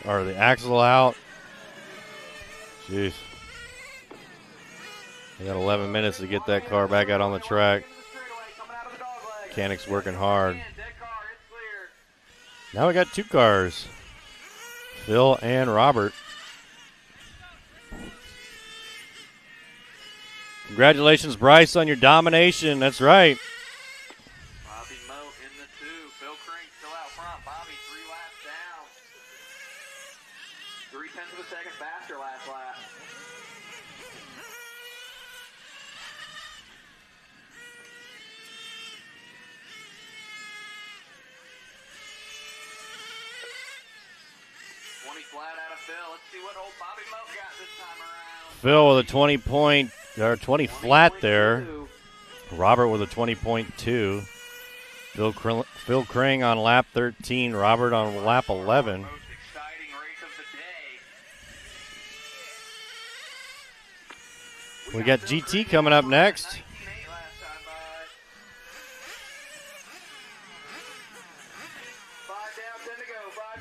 or the axle out. Jeez. They got 11 minutes to get that car back out on the track. Mechanics working hard. Now we got two cars, Phil and Robert. Congratulations, Bryce, on your domination. That's right. Bobby Moat in the 2. Phil Crane still out front. Bobby 3 laps down. 0.3 of a second faster last lap. Flat out of Phil. Let's see what old Bobby Moat got this time around. Phil with a 20 flat there. Robert with a 20.2. Phil Crane on lap 13. Robert on lap 11. We got GT coming up next.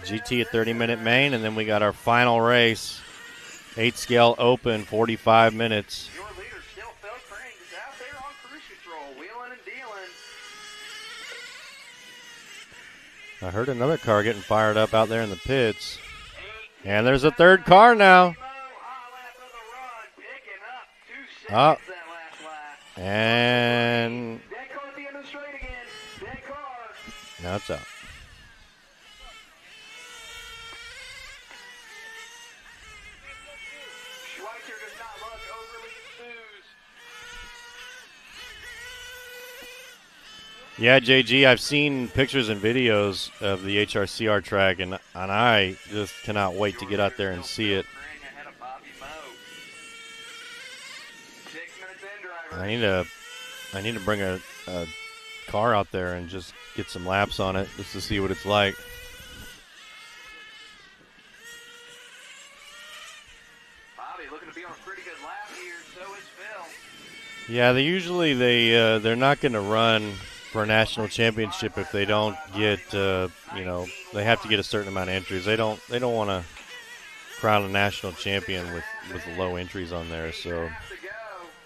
GT at 30-minute main, and then we got our final race, 8-scale open, 45 minutes. Your leader still Phil Crane is out there on cruise control, wheeling and dealing. I heard another car getting fired up out there in the pits. And there's a third car now. Up. And now it's out. Yeah, JG, I've seen pictures and videos of the HRCR track, and I just cannot wait to get out there and see it. I need to bring a car out there and just get some laps on it just to see what it's like. Bobby looking to be on a pretty good lap here, so is Phil. Yeah, they're not going to run for a national championship if they don't get they have to get a certain amount of entries. They don't want to crown a national champion with low entries on there. So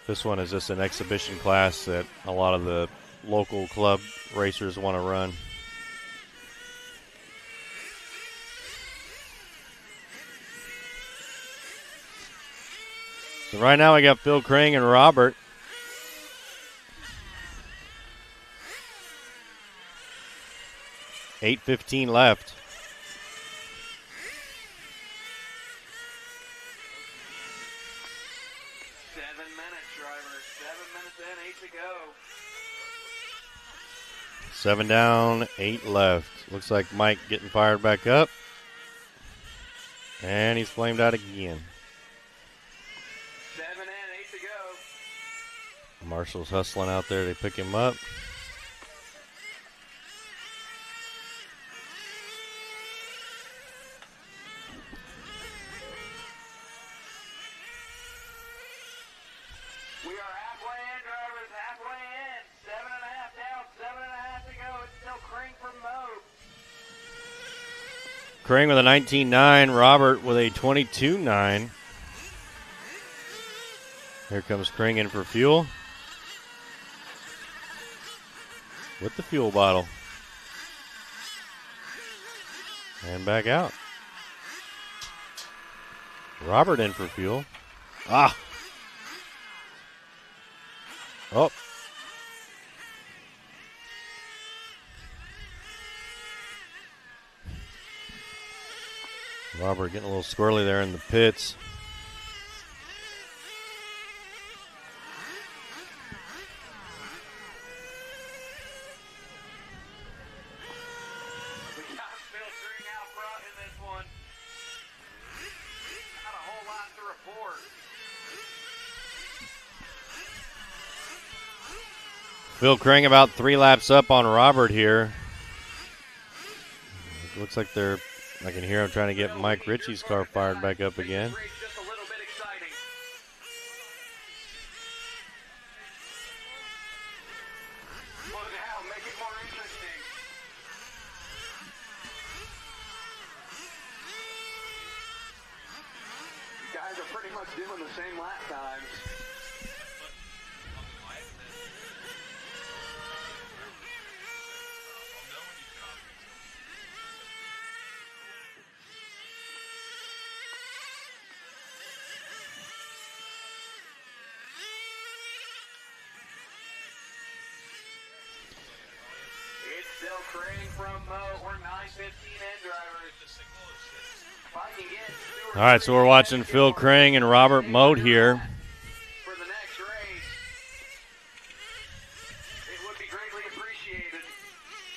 this one is just an exhibition class that a lot of the local club racers want to run. So right now we got Phil Crane and Robert. $8:15 left. 7 minutes, driver. 7 minutes in, 8 to go. 7 down, 8 left. Looks like Mike getting fired back up. And he's flamed out again. 7 in, 8 to go. Marshall's hustling out there to pick him up. Crane with a 19.9, Robert with a 22.9. Here comes Crane in for fuel. With the fuel bottle. And back out. Robert in for fuel. Ah. Oh. Robert getting a little squirrely there in the pits. We got Phil Crane out front in this one. Not a whole lot to report. Phil Crane about 3 laps up on Robert here. Looks like they're I can hear him trying to get Mike Ritchie's car fired back up again. Guys are pretty much doing the same lap times. It's still Crane from Mo. We're 9:15 in, drivers. If I can get Stewart All right, so we're watching Phil Crane and Robert Moat here. for the next race, it would be greatly appreciated.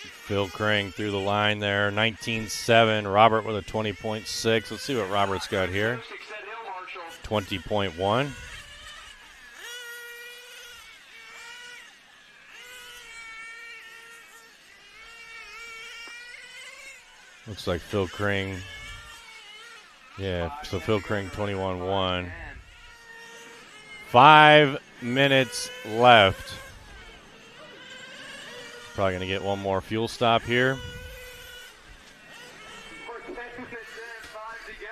Phil Crane through the line there, 19.7. Robert with a 20.6. Let's see what Robert's got here. 20.1. Looks like Phil Crane. Yeah, so Phil Crane 21.1. 5 minutes left. Probably going to get one more fuel stop here. For 10 minutes in, 5 to go.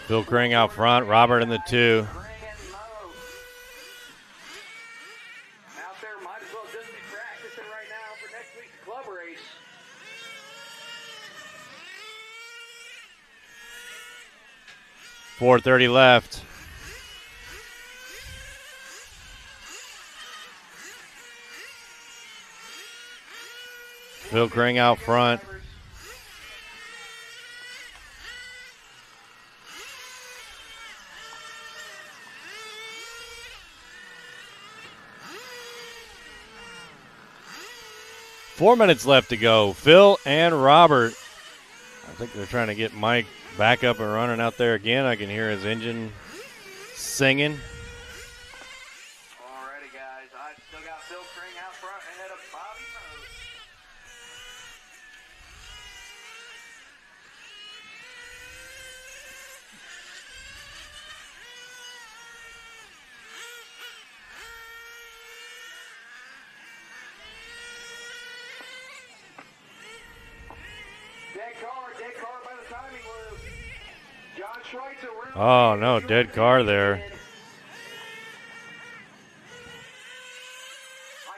Phil Crane out front, Robert in the 2. Out there, might as well just be practicing right now for next week's club race. .430 left. Phil Crane out front. Four minutes left to go. Phil and Robert. I think they're trying to get Mike back up and running out there again. I can hear his engine singing. Alrighty, guys. I still got Phil Crane out front ahead of Bobby Moe. Dead car by the timing loop. John Schweitzer. Oh, no, dead car there. I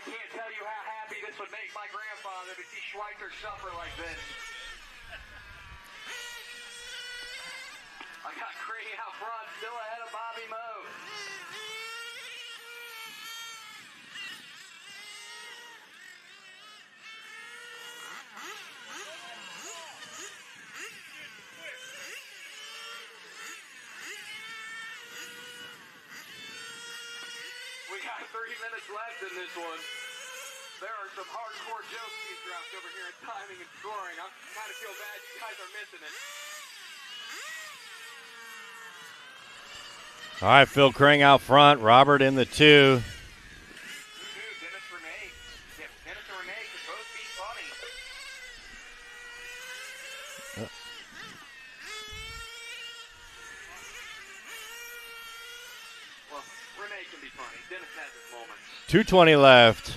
can't tell you how happy this would make my grandfather to see Schweitzer suffer like this. I got Crane out front, still ahead of Bobby Moe. We got 3 minutes left in this one. There are some hardcore jokes being dropped over here in timing and scoring. I kind of feel bad you guys are missing it. All right, Phil Crane out front, Robert in the 2. Dennis and Renee could both be funny. Well, Renee can be funny. Dennis has his moments. 2:20 left.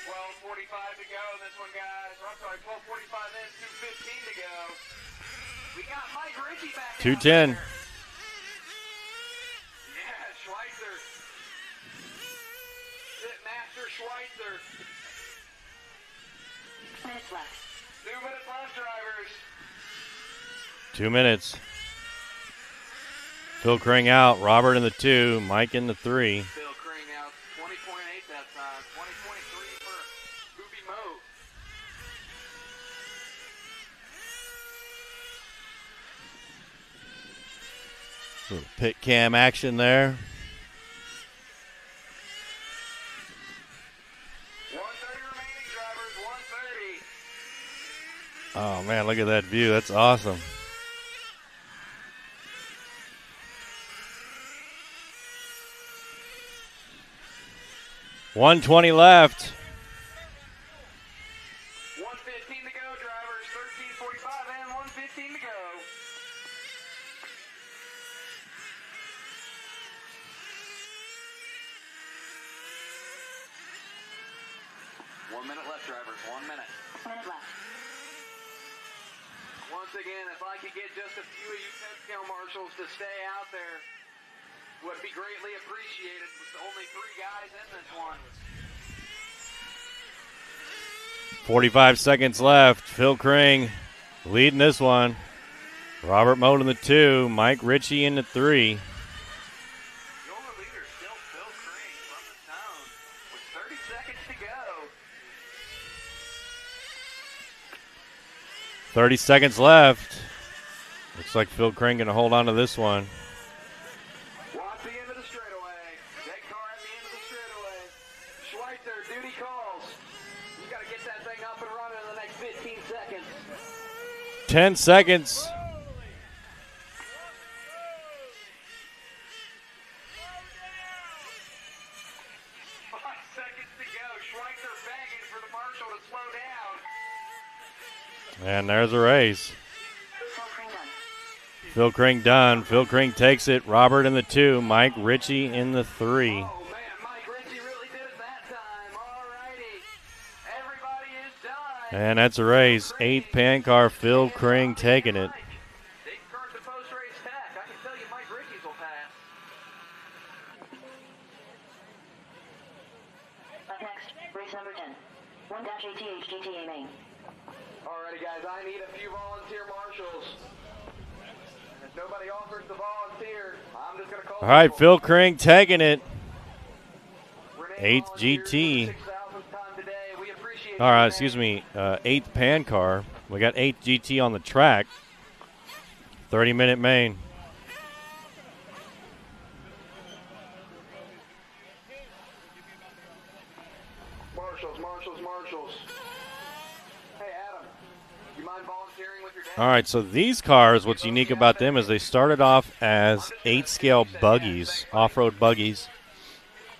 12:45 to go in this one, guys. I'm sorry, 12:45 in, 2:15 to go. We got Mike Ritchie back. 2:10. Yeah, Schweitzer. Master Schweitzer. Minutes left. 2 minutes left, drivers. 2 minutes. Phil Crane out, Robert in the 2, Mike in the 3. Phil Crane out, 20.8 that time. 20.3 for Booby Moe. Little pit cam action there. 1:30 remaining, drivers. 1:30. Oh, man, look at that view. That's awesome. $120 left. 1:15 to go, drivers. 13:45 and 1:15 to go. One minute left, drivers. 1 minute. Minute left. Once again, if I could get just a few of you 10-scale marshals to stay out there, would be greatly appreciated. With only 3 guys in this one. 45 seconds left. Phil Kring leading this one. Robert Mote in the 2. Mike Ritchie in the 3. 30 seconds left. Looks like Phil Kring going to hold on to this one. Watch the end of the straightaway. Dead car at the end of the straightaway. Schweitzer, duty calls. You got to get that thing up and running in the next 15 seconds. 10 seconds. And there's a race. Phil Kring done. Phil Kring takes it. Robert in the 2. Mike Ritchie in the 3. And that's a race. 8th pan car. Phil Kring taking it. Up next, race number 10. 1-ATH GTA main. Alrighty, guys, I need a few volunteer marshals. And if nobody offers to volunteer, I'm just going to call. All right, Phil Kring taking it. 8th GT. All right, excuse me, 8th pan car. We got 8th GT on the track. 30-minute main. Marshals. Hey, Adam, you mind volunteering with your dad? All right, so these cars, what's unique about them is they started off as 8-scale buggies, off-road buggies,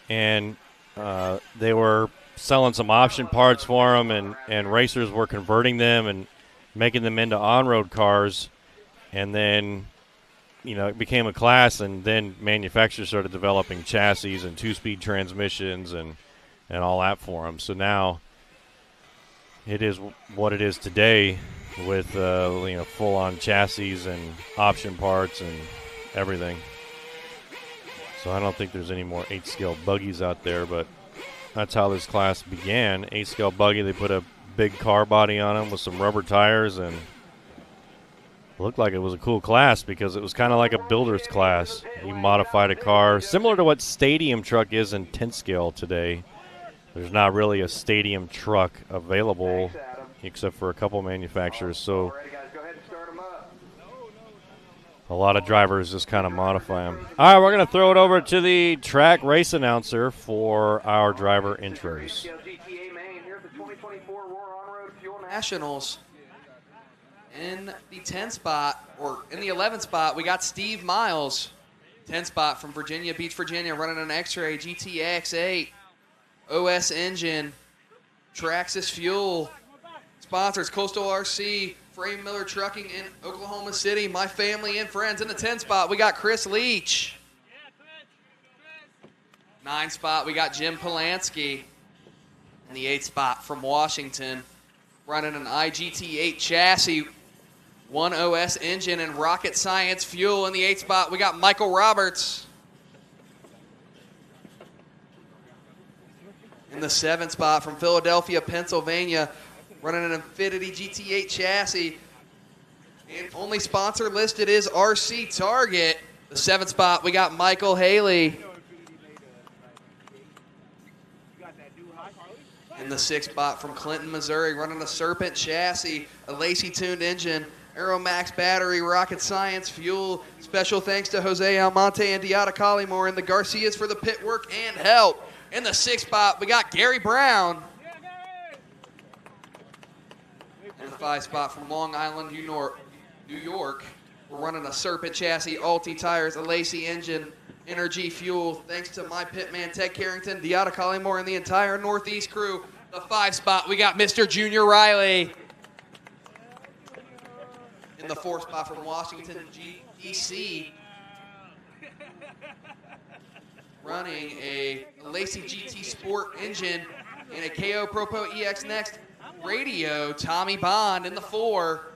and they were selling some option parts for them, and racers were converting them and making them into on-road cars, and then, you know, it became a class, and then manufacturers started developing chassis and 2-speed transmissions and all that for them. So now it is what it is today with you know, full-on chassis and option parts and everything. So I don't think there's any more 8-scale buggies out there, but that's how this class began. 8-scale buggy, they put a big car body on them with some rubber tires, and looked like it was a cool class because it was kind of like a builder's class. You modified a car similar to what stadium truck is in 10-scale today. There's not really a stadium truck available except for a couple manufacturers, so a lot of drivers just kind of modify them. All right, we're going to throw it over to the track race announcer for our driver intros. Nationals. In the 10 spot, or in the 11th spot, we got Steve Miles. 10 spot from Virginia Beach, Virginia, running an X-Ray GTX-8. OS engine, Traxxas fuel, sponsors Coastal RC, Frame Miller Trucking in Oklahoma City, my family and friends. In the 10 spot, we got Chris Leach. 9 spot, we got Jim Polanski. In the 8th spot from Washington, running an IGT8 chassis, 1 OS engine and Rocket Science fuel. In the 8th spot, we got Michael Roberts. In the 7th spot from Philadelphia, Pennsylvania, running an Infinity GT8 chassis. And only sponsor listed is RC Target. The 7th spot, we got Michael Haley. In the 6th spot from Clinton, Missouri, running a Serpent chassis, a Lacey-tuned engine, Aeromax battery, Rocket Science fuel. Special thanks to Jose Almonte and Diata Collymore and the Garcias for the pit work and help. In the 6th spot, we got Gary Brown. In the 5 spot from Long Island, New York, we're running a Serpent chassis, Alti tires, a Lacey engine, Energy fuel. Thanks to my pitman, Ted Carrington, Deotta Collymore, and the entire Northeast crew. The 5 spot, we got Mr. Junior Riley. In the 4 spot from Washington, DC, running a Lacey GT Sport engine and a KO Propo EX Next radio, Tommy Bond in the 4.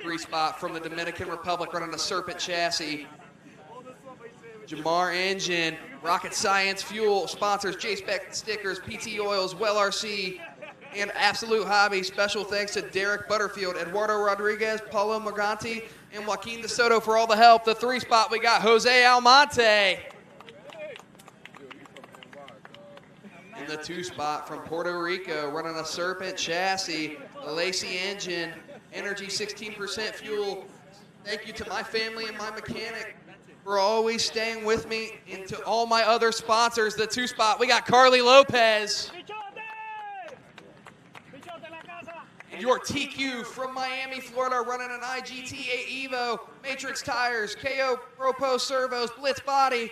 3 spot from the Dominican Republic, running a Serpent chassis, Jamar engine, Rocket Science fuel, sponsors J-Spec stickers, PT Oils, Well RC, and Absolute Hobby. Special thanks to Derek Butterfield, Eduardo Rodriguez, Paulo Morganti, and Joaquin DeSoto for all the help. The 3 spot, we got Jose Almonte. In the 2 spot from Puerto Rico, running a Serpent chassis, a Lacey engine, Energy 16% fuel. Thank you to my family and my mechanic for always staying with me, and to all my other sponsors. The 2 spot, we got Carly Lopez. And your TQ from Miami, Florida, running an IGT8 Evo, Matrix tires, KO Propo servos, Blitz body,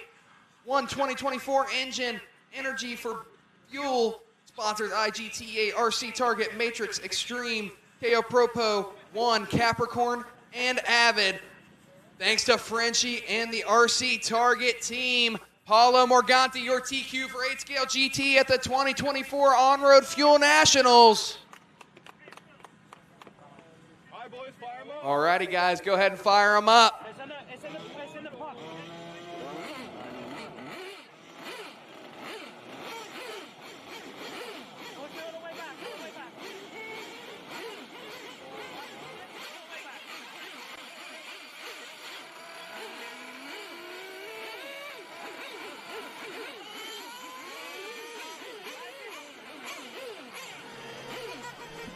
2024 engine, Energy for fuel, sponsors IGT8, RC Target, Matrix Extreme, KO Propo, 1 Capricorn, and Avid. Thanks to Frenchie and the RC Target team. Paulo Morganti, your TQ for 8 Scale GT at the 2024 On-Road Fuel Nationals. Alrighty, guys, go ahead and fire them up.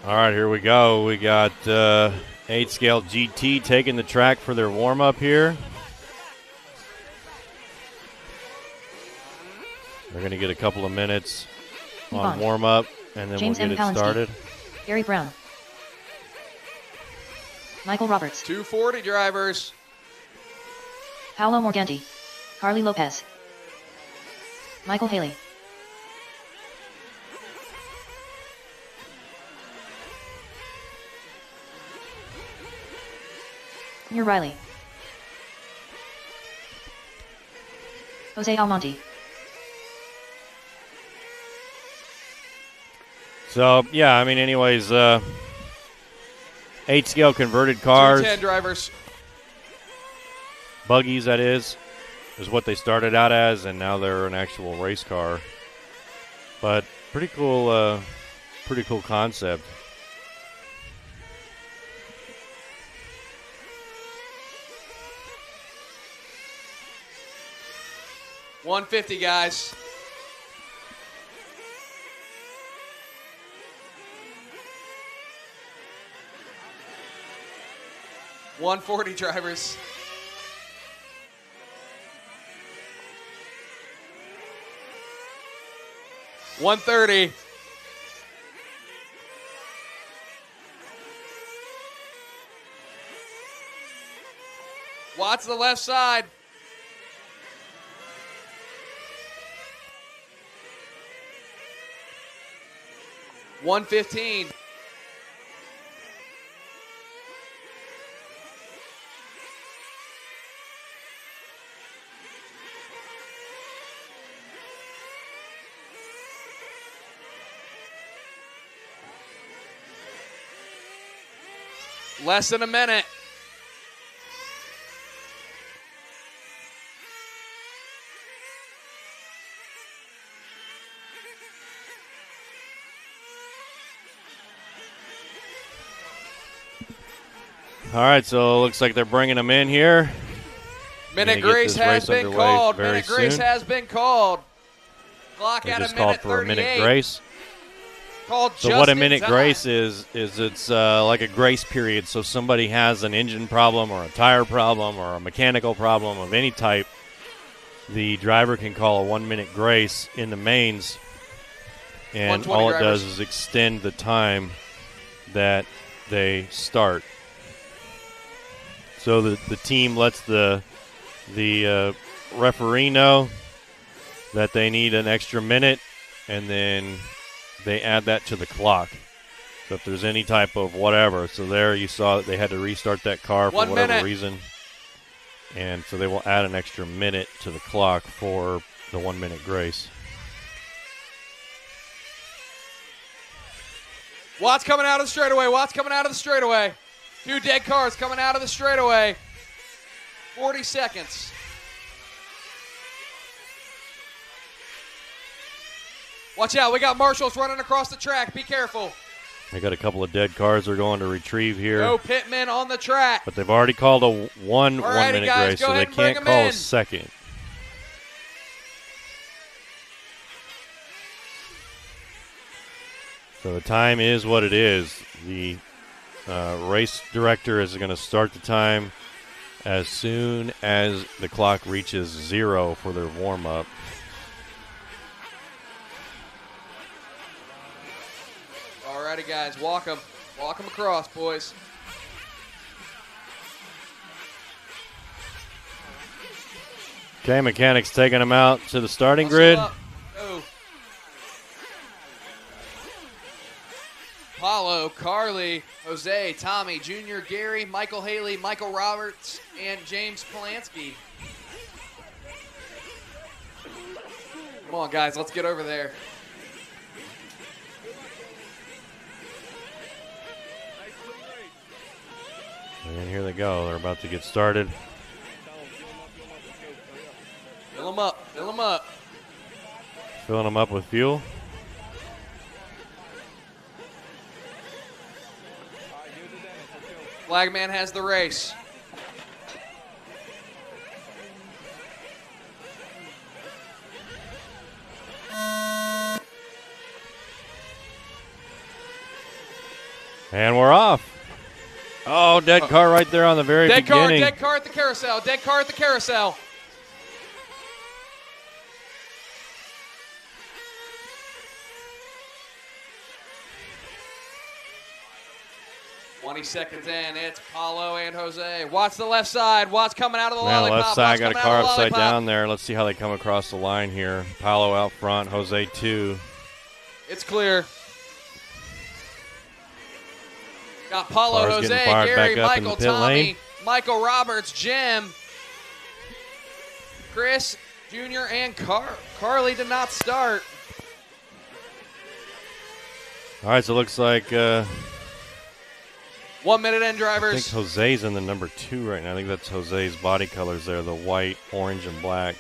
All right, here we go. We got 8 Scale GT taking the track for their warm-up here. They're going to get a couple of minutes on warm-up, and then James we'll get it started. Gary Brown. Michael Roberts. 240 drivers. Paolo Morganti. Carly Lopez. Michael Haley. Junior Riley. Jose Almonte. So, yeah, I mean, anyways, 8 Scale converted cars. 210 drivers. Buggies, that is what they started out as, and now they're an actual race car. But pretty cool concept. $150, guys. $140 drivers. $130. Watch the left side. $115. Less than a minute. All right, so it looks like they're bringing them in here. Minute grace has been called. Minute grace has been called. Clock they at just a minute called for 38. a minute grace. Called so just what a in minute time. grace is it's like a grace period. So if somebody has an engine problem or a tire problem or a mechanical problem of any type, the driver can call a 1 minute grace in the mains and 120 all it drivers. does is extend the time that they start. So the team lets the referee know that they need an extra minute, and then they add that to the clock. So if there's any type of whatever, so there you saw that they had to restart that car for 1 whatever minute. reason. And so they will add an extra minute to the clock for the 1 minute grace. Watts coming out of the straightaway. Watts coming out of the straightaway. 2 dead cars coming out of the straightaway. 40 seconds. Watch out. We got marshals running across the track. Be careful. They got a couple of dead cars they're going to retrieve here. No pitmen on the track. But they've already called a one Alrighty, minute guys, grace, go so they ahead and bring can't them call in. a second. So the time is what it is. The race director is going to start the time as soon as the clock reaches 0 for their warm-up. Alrighty, guys. Walk them. Walk them across, boys. Okay, mechanics taking them out to the starting grid. Go. Paulo, Carly, Jose, Tommy, Junior, Gary, Michael Haley, Michael Roberts, and James Polanski. Come on, guys. Let's get over there. And here they go. They're about to get started. Fill them up. Fill them up. Filling them up with fuel. Flagman has the race. And we're off. Oh, dead car right there on the very beginning. Dead car at the carousel. Dead car at the carousel. Seconds in, it's Paulo and Jose. Watch the left side. Watch coming out of the Man, lollipop. left side Watch got a coming car out of the upside lollipop. down there. Let's see how they come across the line here. Paulo out front, Jose 2. It's clear. Got Paulo, Car's Jose, getting fired Gary, back up in the Michael, pit Tommy, lane. Michael Roberts, Jim, Chris, Junior, and Carly did not start. All right, so it looks like 1 minute in, I drivers. think Jose's in the number 2 right now. I think that's Jose's body colors there, the white, orange, and black.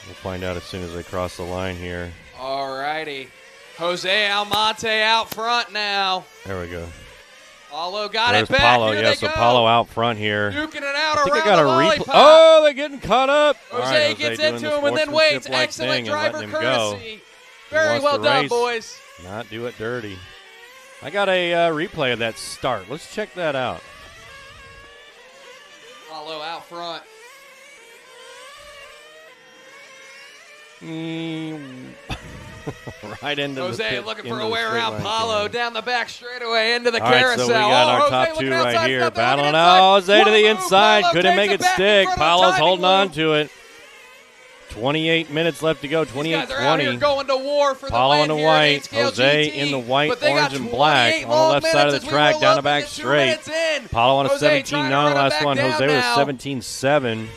We'll find out as soon as they cross the line here. All righty. Jose Almonte out front now. There we go. Paulo got There's it back. Paulo. Here Yeah, they so go. Paulo out front here. Duking it out I think around I got the a replay. lollipop. Oh, they're getting caught up. Jose, All right, gets doing into the him and then waits. sportsmanship-like Excellent thing and driver letting him go. courtesy. He Very wants well to done, race, boys. Not do it dirty. I got a replay of that start. Let's check that out. Paulo out front. Right into the Jose pit, looking into for a the way straight around line. Paulo down the back straightaway into the All right, carousel. so we got our Jose top looking 2 outside, right here. nothing, Battling looking out. inside. Jose to the One move, inside. Paulo Couldn't make takes it back in stick. front of the Paulo's timing holding on loop. to it. 28 minutes left to go. These guys are out here 28-20. going to war for Paulo the in the win here at white. 8-scale Jose GT, in the white, but they got orange, and black 28 on the long left side of minutes the as we track roll down the up back into 2 straight. minutes in. Paulo on a Jose trying 17-9 to run it last back one. down Jose with now. a 17-7.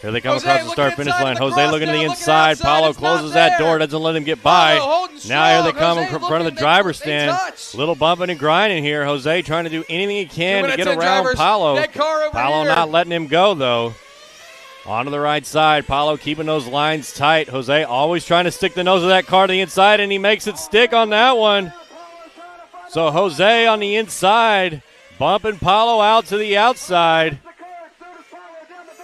Here they come Jose across the looking start-finish inside line. of the Jose looking to the cross now, inside. looking outside, Paulo it's not closes that there. door, doesn't let him get by. Paulo holding Now here they strong. come Jose in front of the looking, driver's they stand. touch. Little bumping and grinding here. Jose trying to do anything he can to minutes get in, around drivers. Paulo. That car over Paulo here. not letting him go, though. Onto the right side. Paulo keeping those lines tight. Jose always trying to stick the nose of that car to the inside, and he makes it stick on that one. So Jose on the inside, bumping Paulo out to the outside.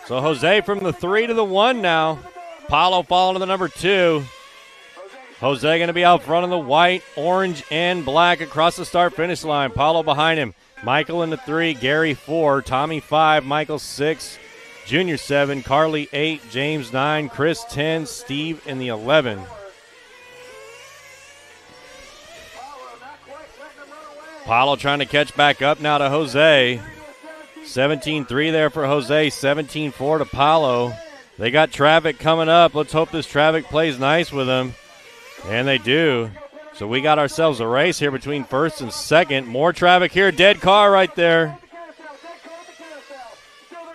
So Jose from the 3 to the 1 now. Paulo falling to the number 2. Jose going to be out front in the white, orange, and black across the start-finish line. Paulo behind him. Michael in the 3, Gary 4, Tommy 5, Michael 6, Junior 7, Carly 8, James 9, Chris 10, Steve in the 11. Paulo trying to catch back up now to Jose. 17-3 there for Jose, 17-4 to Paulo. They got traffic coming up. Let's hope this traffic plays nice with them. And they do. So we got ourselves a race here between first and second. More traffic here. Dead car right there.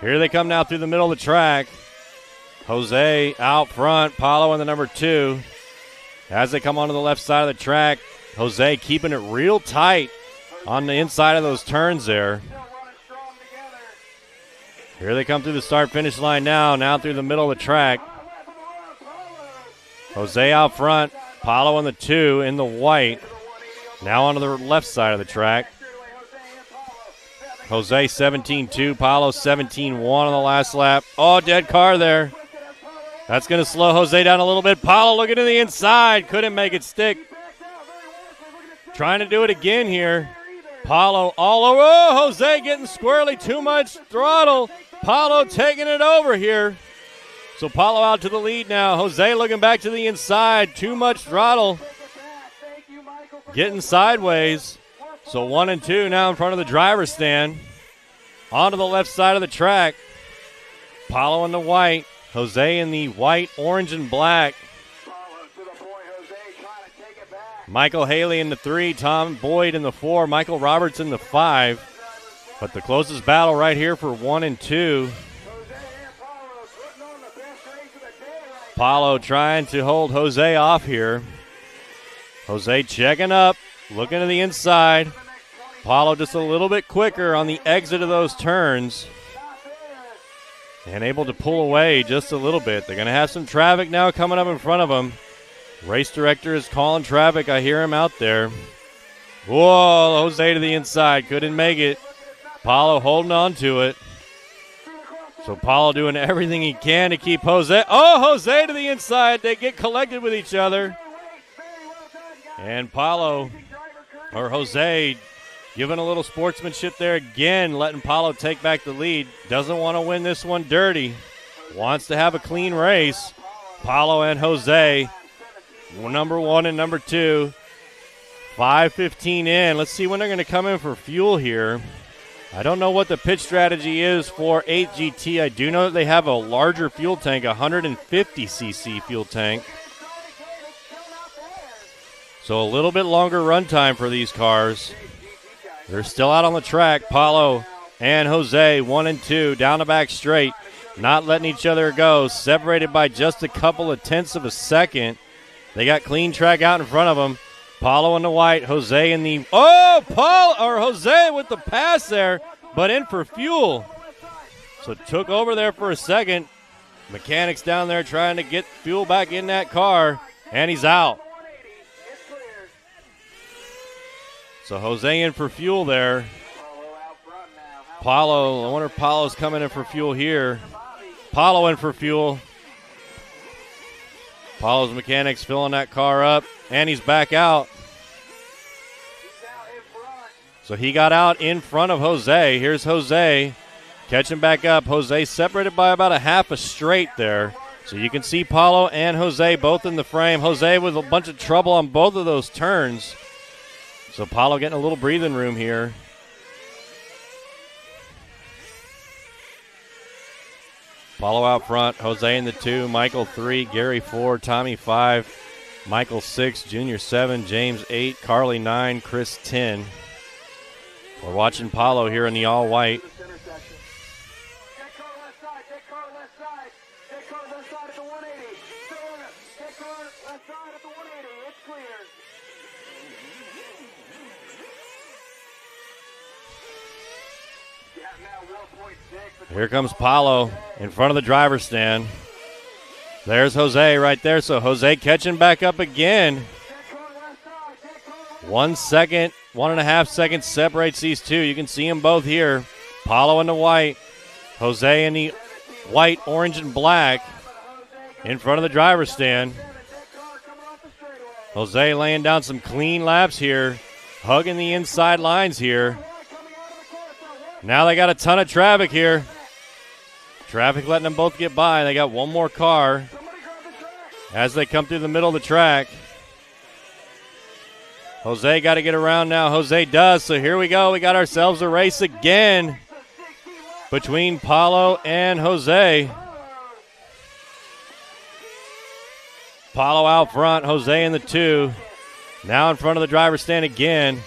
Here they come now through the middle of the track. Jose out front. Paulo in the number 2. As they come onto the left side of the track, Jose keeping it real tight on the inside of those turns there. Here they come through the start-finish line now through the middle of the track. Jose out front, Paulo on the 2 in the white. Now onto the left side of the track. Jose 17-2, Paulo 17-1 on the last lap. Oh, dead car there. That's going to slow Jose down a little bit. Paulo looking to the inside, couldn't make it stick. Trying to do it again here. Paulo all over. Oh, Jose getting squirrely, too much throttle. Paulo taking it over here. So Paulo out to the lead now. Jose looking back to the inside. Too much throttle. Getting sideways. So 1 and 2 now in front of the driver's stand. Onto the left side of the track. Paulo in the white. Jose in the white, orange, and black. Michael Haley in the 3. Tom Boyd in the 4. Michael Roberts in the 5. But the closest battle right here for 1 and 2. Paulo trying to hold Jose off here. Jose checking up, looking to the inside. Paulo just a little bit quicker on the exit of those turns. And able to pull away just a little bit. They're going to have some traffic now coming up in front of them. Race director is calling traffic. I hear him out there. Whoa, Jose to the inside. Couldn't make it. Paulo holding on to it. So Paulo doing everything he can to keep Jose. Oh, Jose to the inside. They get collected with each other. And Paulo, or Jose, giving a little sportsmanship there again, letting Paulo take back the lead. Doesn't want to win this one dirty. Wants to have a clean race. Paulo and Jose, number 1 and number 2. 5:15 in. Let's see when they're going to come in for fuel here. I don't know what the pit strategy is for 8GT. I do know that they have a larger fuel tank, 150cc fuel tank. So a little bit longer run time for these cars. They're still out on the track. Paulo and Jose, 1 and 2, down the back straight. Not letting each other go. Separated by just a couple of tenths of a second. They got clean track out in front of them. Paulo in the white, Jose in the... Oh, Jose with the pass there, but in for fuel. So took over there for a second. Mechanics down there trying to get fuel back in that car, and he's out. So Jose in for fuel there. Paulo, I wonder if Paulo's coming in for fuel here. Paulo in for fuel. Paulo's mechanics filling that car up, and he's back out. So he got out in front of Jose. Here's Jose catching back up. Jose separated by about a half a straight there. So you can see Paulo and Jose both in the frame. Jose with a bunch of trouble on both of those turns. So Paulo getting a little breathing room here. Paulo out front, Jose in the 2, Michael 3, Gary 4, Tommy 5, Michael 6, Junior 7, James 8, Carly 9, Chris 10. We're watching Paulo here in the all-white. Here comes Paulo in front of the driver's stand. There's Jose right there. So Jose catching back up again. 1 second, 1.5 seconds separates these two. You can see them both here. Paulo in the white. Jose in the white, orange, and black in front of the driver's stand. Jose laying down some clean laps here. Hugging the inside lines here. Now they got a ton of traffic here. Traffic letting them both get by. They got one more car as they come through the middle of the track. Jose got to get around now. Jose does, so here we go. We got ourselves a race again between Paulo and Jose. Paulo out front, Jose in the 2. Now in front of the driver's stand again.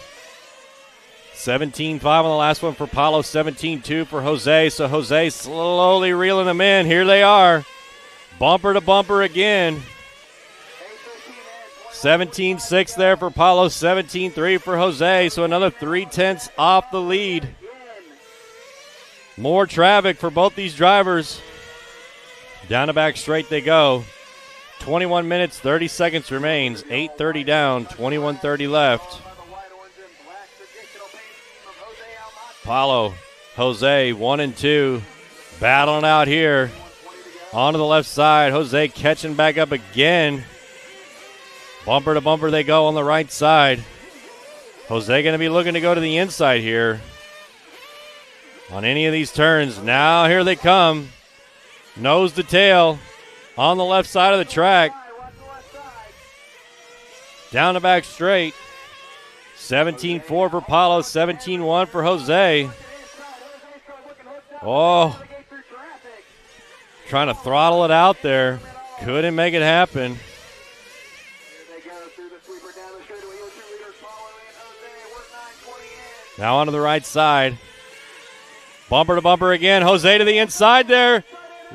17.5 on the last one for Paulo, 17.2 for Jose. So Jose slowly reeling them in. Here they are. Bumper to bumper again. 17.6 there for Paulo, 17.3 for Jose. So another 0.3 off the lead. More traffic for both these drivers. Down the back straight they go. 21 minutes, 30 seconds remains. 8:30 down, 21:30 left. Paulo, Jose, 1 and 2. Battling out here. Onto the left side. Jose catching back up again. Bumper to bumper they go on the right side. Jose going to be looking to go to the inside here on any of these turns. Now here they come. Nose to tail on the left side of the track. Down the back straight. 17.4 for Paulo, 17.1 for Jose. Oh, trying to throttle it out there. Couldn't make it happen. Now onto the right side. Bumper to bumper again. Jose to the inside there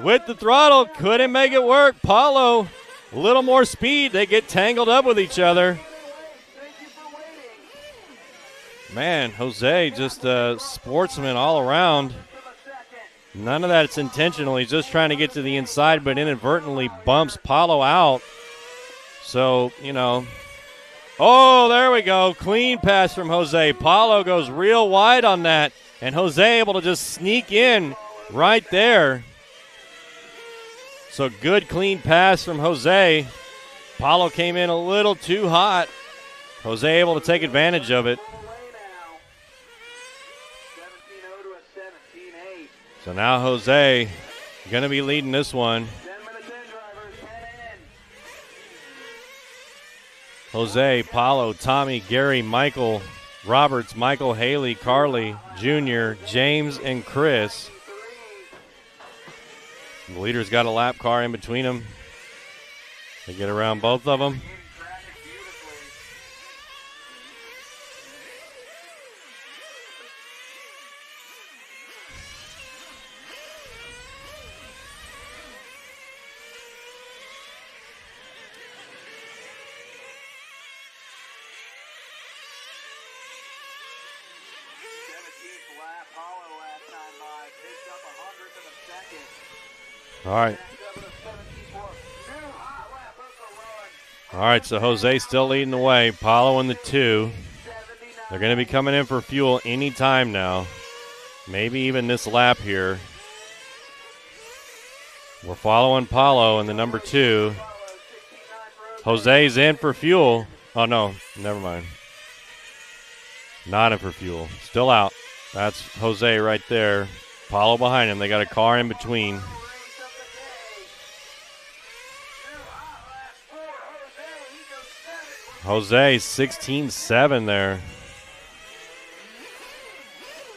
with the throttle. Couldn't make it work. Paulo, a little more speed. They get tangled up with each other. Man, Jose just a sportsman all around. None of that's intentional. He's just trying to get to the inside, but inadvertently bumps Paulo out. So, you know. Oh, there we go. Clean pass from Jose. Paulo goes real wide on that, and Jose able to just sneak in right there. So good clean pass from Jose. Paulo came in a little too hot. Jose able to take advantage of it. So now Jose going to be leading this one. Jose, Paulo, Tommy, Gary, Michael, Roberts, Michael, Haley, Carly, Junior, James, and Chris. The leader's got a lap car in between them. They get around both of them. All right, so Jose still leading the way. Paulo in the 2. They're going to be coming in for fuel any time now. Maybe even this lap here. We're following Paulo in the number 2. Jose's in for fuel. Oh, no, never mind. Not in for fuel. Still out. That's Jose right there. Paulo behind him. They got a car in between. Jose, 16.7 there.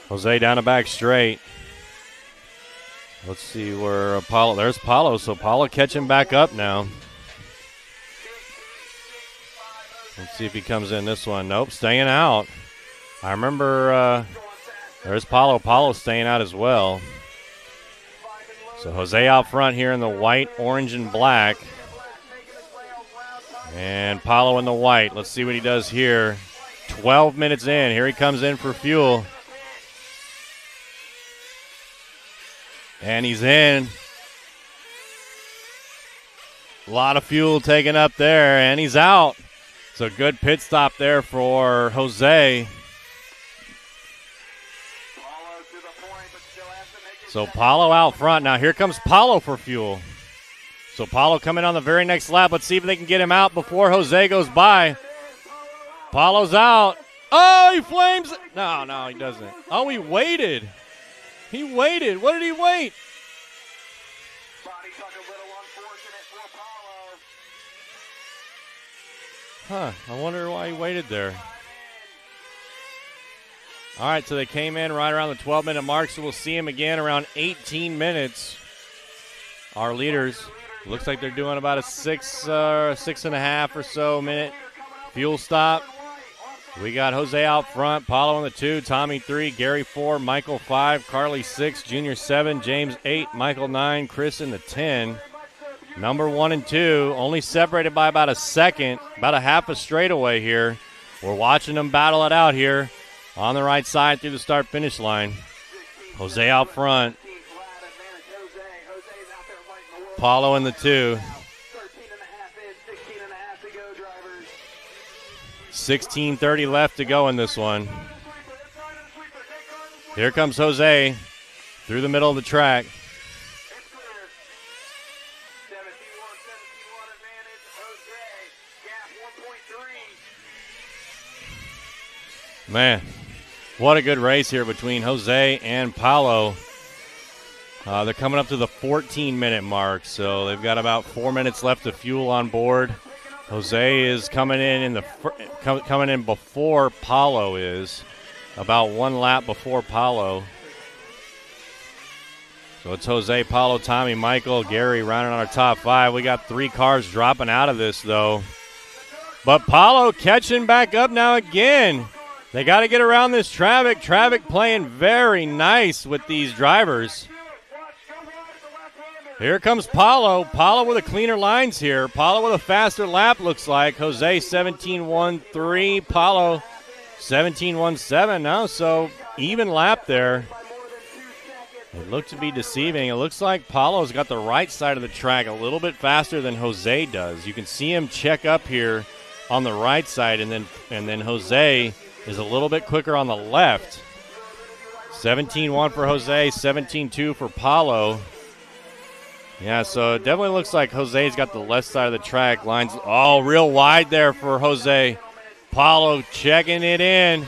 Jose down the back straight. Let's see where Paulo. There's Paulo, so Paulo catching back up now. Let's see if he comes in this one. Nope, staying out. I remember there's Paulo. Paulo staying out as well. So Jose out front here in the white, orange, and black. And Paulo in the white. Let's see what he does here. 12 minutes in. Here he comes in for fuel. And he's in. A lot of fuel taken up there, and he's out. So good pit stop there for Jose. So Paulo out front. Now here comes Paulo for fuel. So Paulo coming on the very next lap. Let's see if they can get him out before Jose goes by. Paulo's out. Oh, he flames. No, he doesn't. Oh, he waited. He waited. What did he wait? Huh, I wonder why he waited there. All right, so they came in right around the 12-minute mark, so we'll see them again around 18 minutes. Our leaders, looks like they're doing about a 6.5 or so minute fuel stop. We got Jose out front, Paulo on the 2, Tommy 3, Gary 4, Michael 5, Carly 6, Junior 7, James 8, Michael 9, Chris in the 10. Number 1 and 2, only separated by about a second, about a half a straightaway here. We're watching them battle it out here on the right side through the start-finish line. Jose out front. Paulo in the 2. 16:30 left to go in this one. Here comes Jose through the middle of the track. Man, what a good race here between Jose and Paulo. They're coming up to the 14-minute mark, so they've got about 4 minutes left of fuel on board. Jose is coming in before Paulo is, about 1 lap before Paulo. So it's Jose, Paulo, Tommy, Michael, Gary rounding on our top 5. We got 3 cars dropping out of this, though. But Paulo catching back up now again. They got to get around this traffic. Traffic playing very nice with these drivers. Here comes Paulo. Paulo with the cleaner lines here. Paulo with a faster lap, looks like. Jose 17.13. Paulo 17.17 now, so even lap there. It looked to be deceiving. It looks like Paulo's got the right side of the track a little bit faster than Jose does. You can see him check up here on the right side, and then Jose is a little bit quicker on the left. 17.1 for Jose, 17.2 for Paulo. Yeah, so it definitely looks like Jose's got the left side of the track. Lines, real wide there for Jose. Paulo checking it in.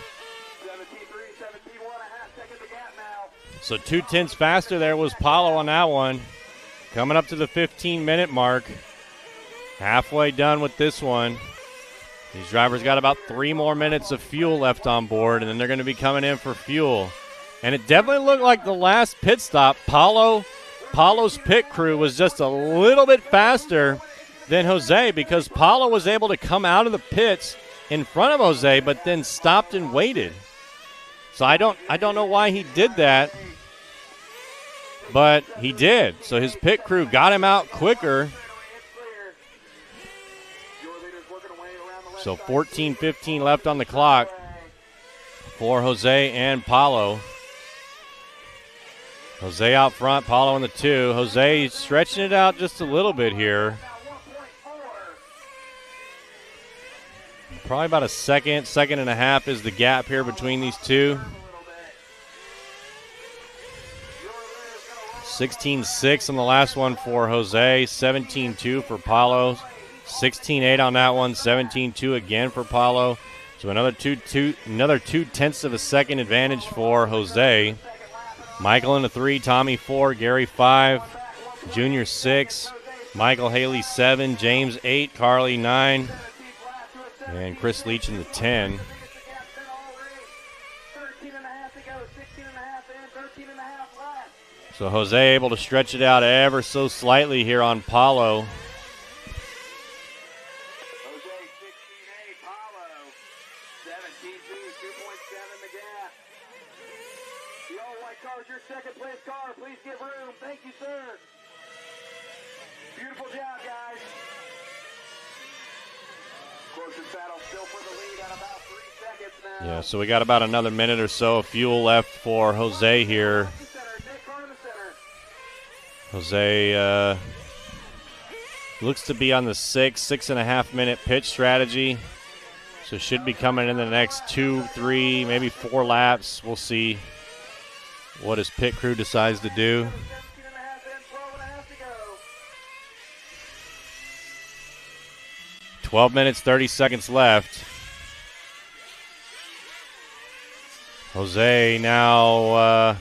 So 2/10 faster there was Paulo on that one. Coming up to the 15-minute mark. Halfway done with this one. These drivers got about 3 more minutes of fuel left on board, and then they're going to be coming in for fuel. And it definitely looked like the last pit stop, Paulo's pit crew was just a little bit faster than Jose, because Paulo was able to come out of the pits in front of Jose, but then stopped and waited. So I don't know why he did that, but he did. So his pit crew got him out quicker. So 14:15 left on the clock for Jose and Paulo. Jose out front, Paulo in the 2. Jose stretching it out just a little bit here. Probably about a second and a half is the gap here between these two. 16.6 on the last one for Jose, 17.2 for Paulo, 16.8 on that one, 17.2 again for Paulo. So another 2/10 of a second advantage for Jose. Michael in the 3, Tommy 4, Gary 5, Junior 6, Michael Haley 7, James 8, Carly 9, and Chris Leach in the 10. So Jose able to stretch it out ever so slightly here on Paulo. Yeah, so we got about another minute or so of fuel left for Jose here. Jose looks to be on the 6.5 minute pitch strategy. So should be coming in the next 2, 3, maybe 4 laps. We'll see what his pit crew decides to do. $12 minutes, 30 seconds left. Jose now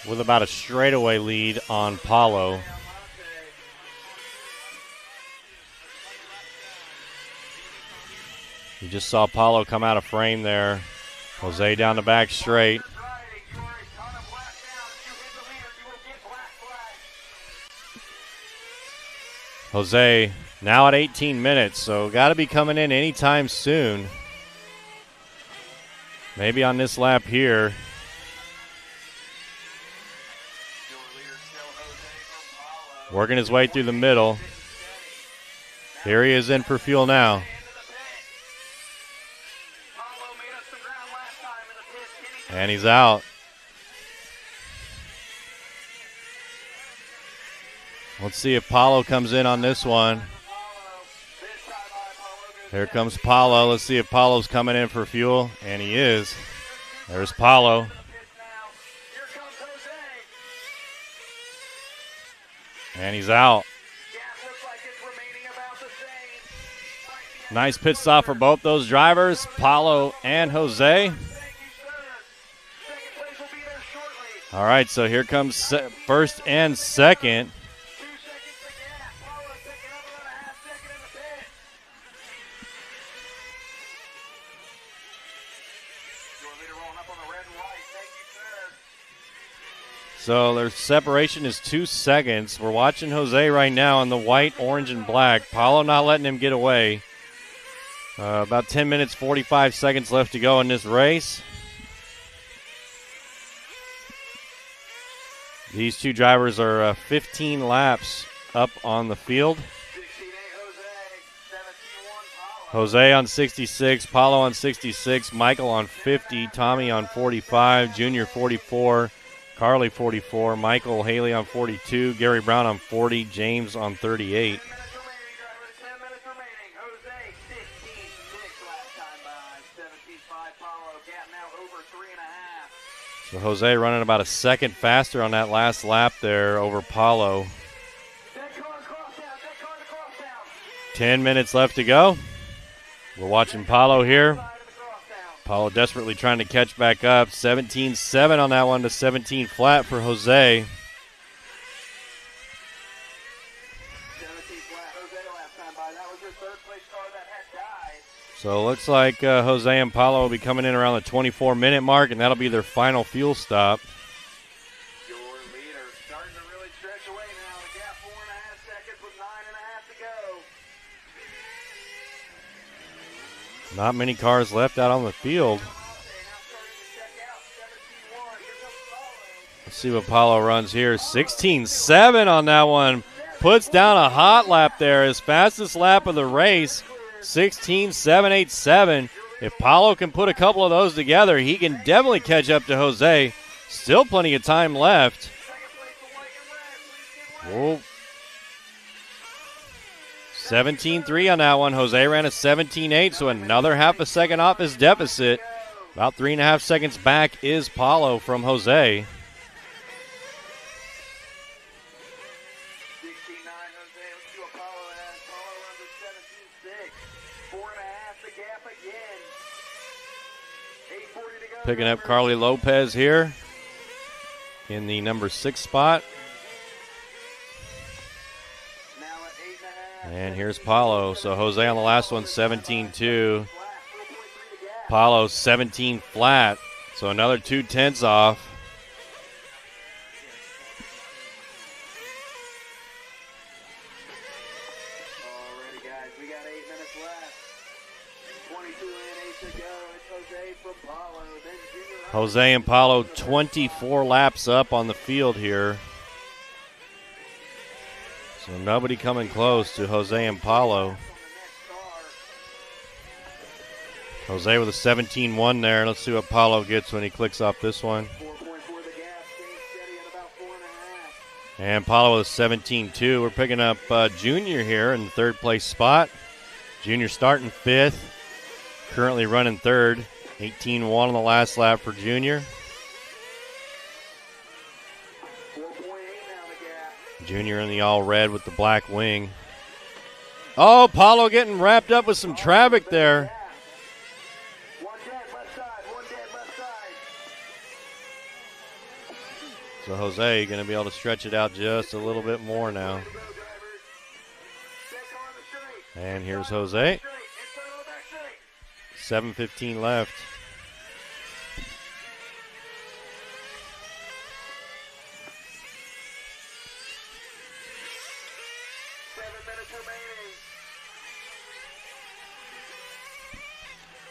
with about a straightaway lead on Paulo. You just saw Paulo come out of frame there. Jose down the back straight. Jose now at 18 minutes, so got to be coming in anytime soon. Maybe on this lap here. Working his way through the middle. Here he is in for fuel now. And he's out. Let's see if Paulo comes in on this one. Here comes Paulo. Let's see if Paulo's coming in for fuel. And he is. There's Paulo. And he's out. Nice pit stop for both those drivers, Paulo and Jose. All right, so here comes first and second. So their separation is 2 seconds. We're watching Jose right now on the white, orange, and black. Paulo not letting him get away. About 10 minutes, 45 seconds left to go in this race. These two drivers are 15 laps up on the field. Jose on 66, Paulo on 66, Michael on 50, Tommy on 45, Junior 44, Carly 44, Michael Haley on 42, Gary Brown on 40, James on 38. So Jose running about a second faster on that last lap there over Paulo. 10 minutes left to go. We're watching Paulo here. Paulo desperately trying to catch back up. 17-7 on that one to 17 flat for Jose. So it looks like Jose and Paulo will be coming in around the 24-minute mark, and that'll be their final fuel stop. Not many cars left out on the field. Let's see what Paulo runs here. 16-7 on that one. Puts down a hot lap there. His fastest lap of the race. 16-7-8-7. If Paulo can put a couple of those together, he can definitely catch up to Jose. Still plenty of time left. Whoa. 17-3 on that one. Jose ran a 17-8, so another half a second off his deficit. About 3.5 seconds back is Paulo from Jose. Picking up Carly Lopez here in the number 6 spot. And here's Paulo. So Jose on the last one, 17-2. Paulo 17 flat. So another 2/10 off. Alrighty, guys, we got 8 minutes left. 22 and 8 to go. It's Jose from Paulo. Then Junior. Jose and Paulo 24 laps up on the field here. So nobody coming close to Jose and Paulo. Jose with a 17-1 there. Let's see what Paulo gets when he clicks off this one. And Paulo with a 17-2. We're picking up Junior here in the 3rd place spot. Junior starting 5th. Currently running 3rd. 18-1 on the last lap for Junior. Junior in the all red with the black wing. Oh, Paulo getting wrapped up with some traffic there. So Jose going to be able to stretch it out just a little bit more now. And here's Jose. 7:15 left.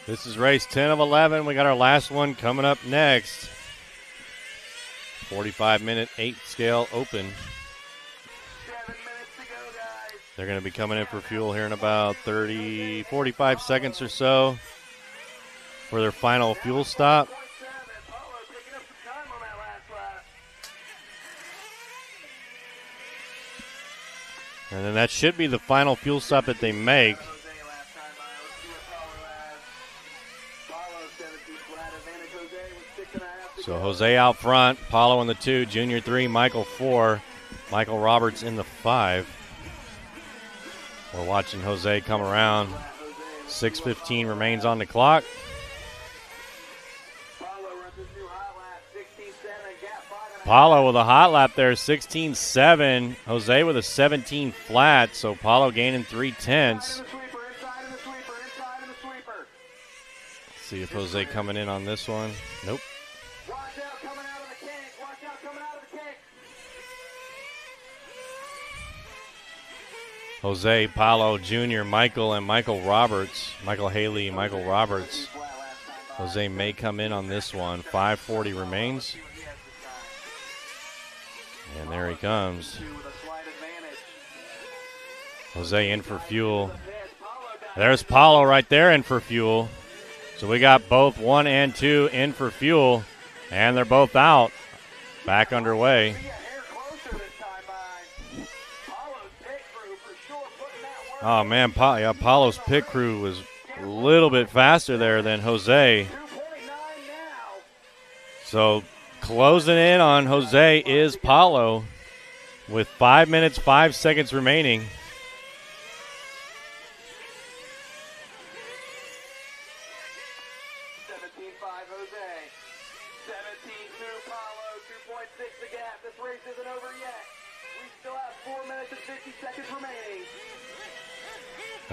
This is race 10 of 11. We got our last one coming up next. 45-minute 8-scale open. They're going to be coming in for fuel here in about 45 seconds or so for their final fuel stop. And then that should be the final fuel stop that they make. So Jose out front, Paulo in the 2, Junior 3, Michael 4, Michael Roberts in the 5. We're watching Jose come around. 6:15 remains on the clock. Paulo with a hot lap there, 16.7. Jose with a 17 flat, so Paulo gaining 3/10. See if Jose coming in on this one. Nope. Jose, Paulo, Jr., Michael, and Michael Roberts. Michael Haley, Michael Roberts. Jose may come in on this one. 5:40 remains. And there he comes. Jose in for fuel. There's Paulo right there in for fuel. So we got both 1 and 2 in for fuel. And they're both out. Back underway. Oh, man, Paulo's pit crew was a little bit faster there than Jose. So closing in on Jose is Paulo with 5 minutes, 5 seconds remaining.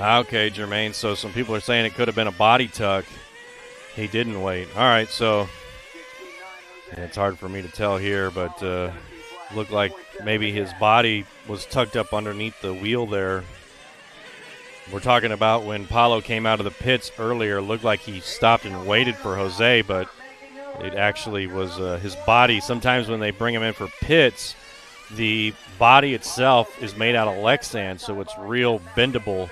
Okay, Jermaine, so some people are saying it could have been a body tuck. He didn't wait. All right, so it's hard for me to tell here, but looked like maybe his body was tucked up underneath the wheel there. We're talking about when Paulo came out of the pits earlier, looked like he stopped and waited for Jose, but it actually was his body. Sometimes when they bring him in for pits, the body itself is made out of Lexan, so it's real bendable.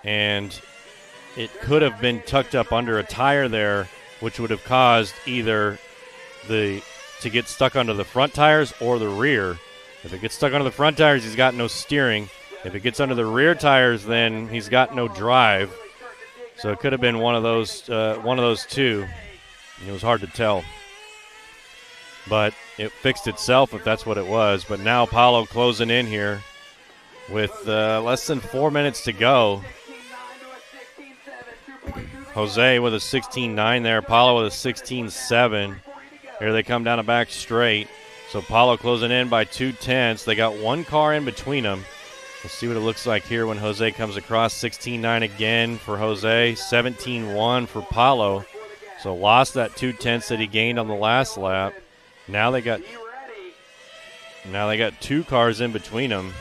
And it could have been tucked up under a tire there, which would have caused either to get stuck under the front tires or the rear. If it gets stuck under the front tires, he's got no steering. If it gets under the rear tires, then he's got no drive. So it could have been one of those two. It was hard to tell. But it fixed itself if that's what it was. But now Paulo closing in here with less than 4 minutes to go. Jose with a 16.9 there. Paulo with a 16.7. Here they come down a back straight. So Paulo closing in by 2/10. They got one car in between them. Let's see what it looks like here when Jose comes across. 16.9 again for Jose. 17.1 for Paulo. So lost that 2/10 that he gained on the last lap. Now they got two cars in between them.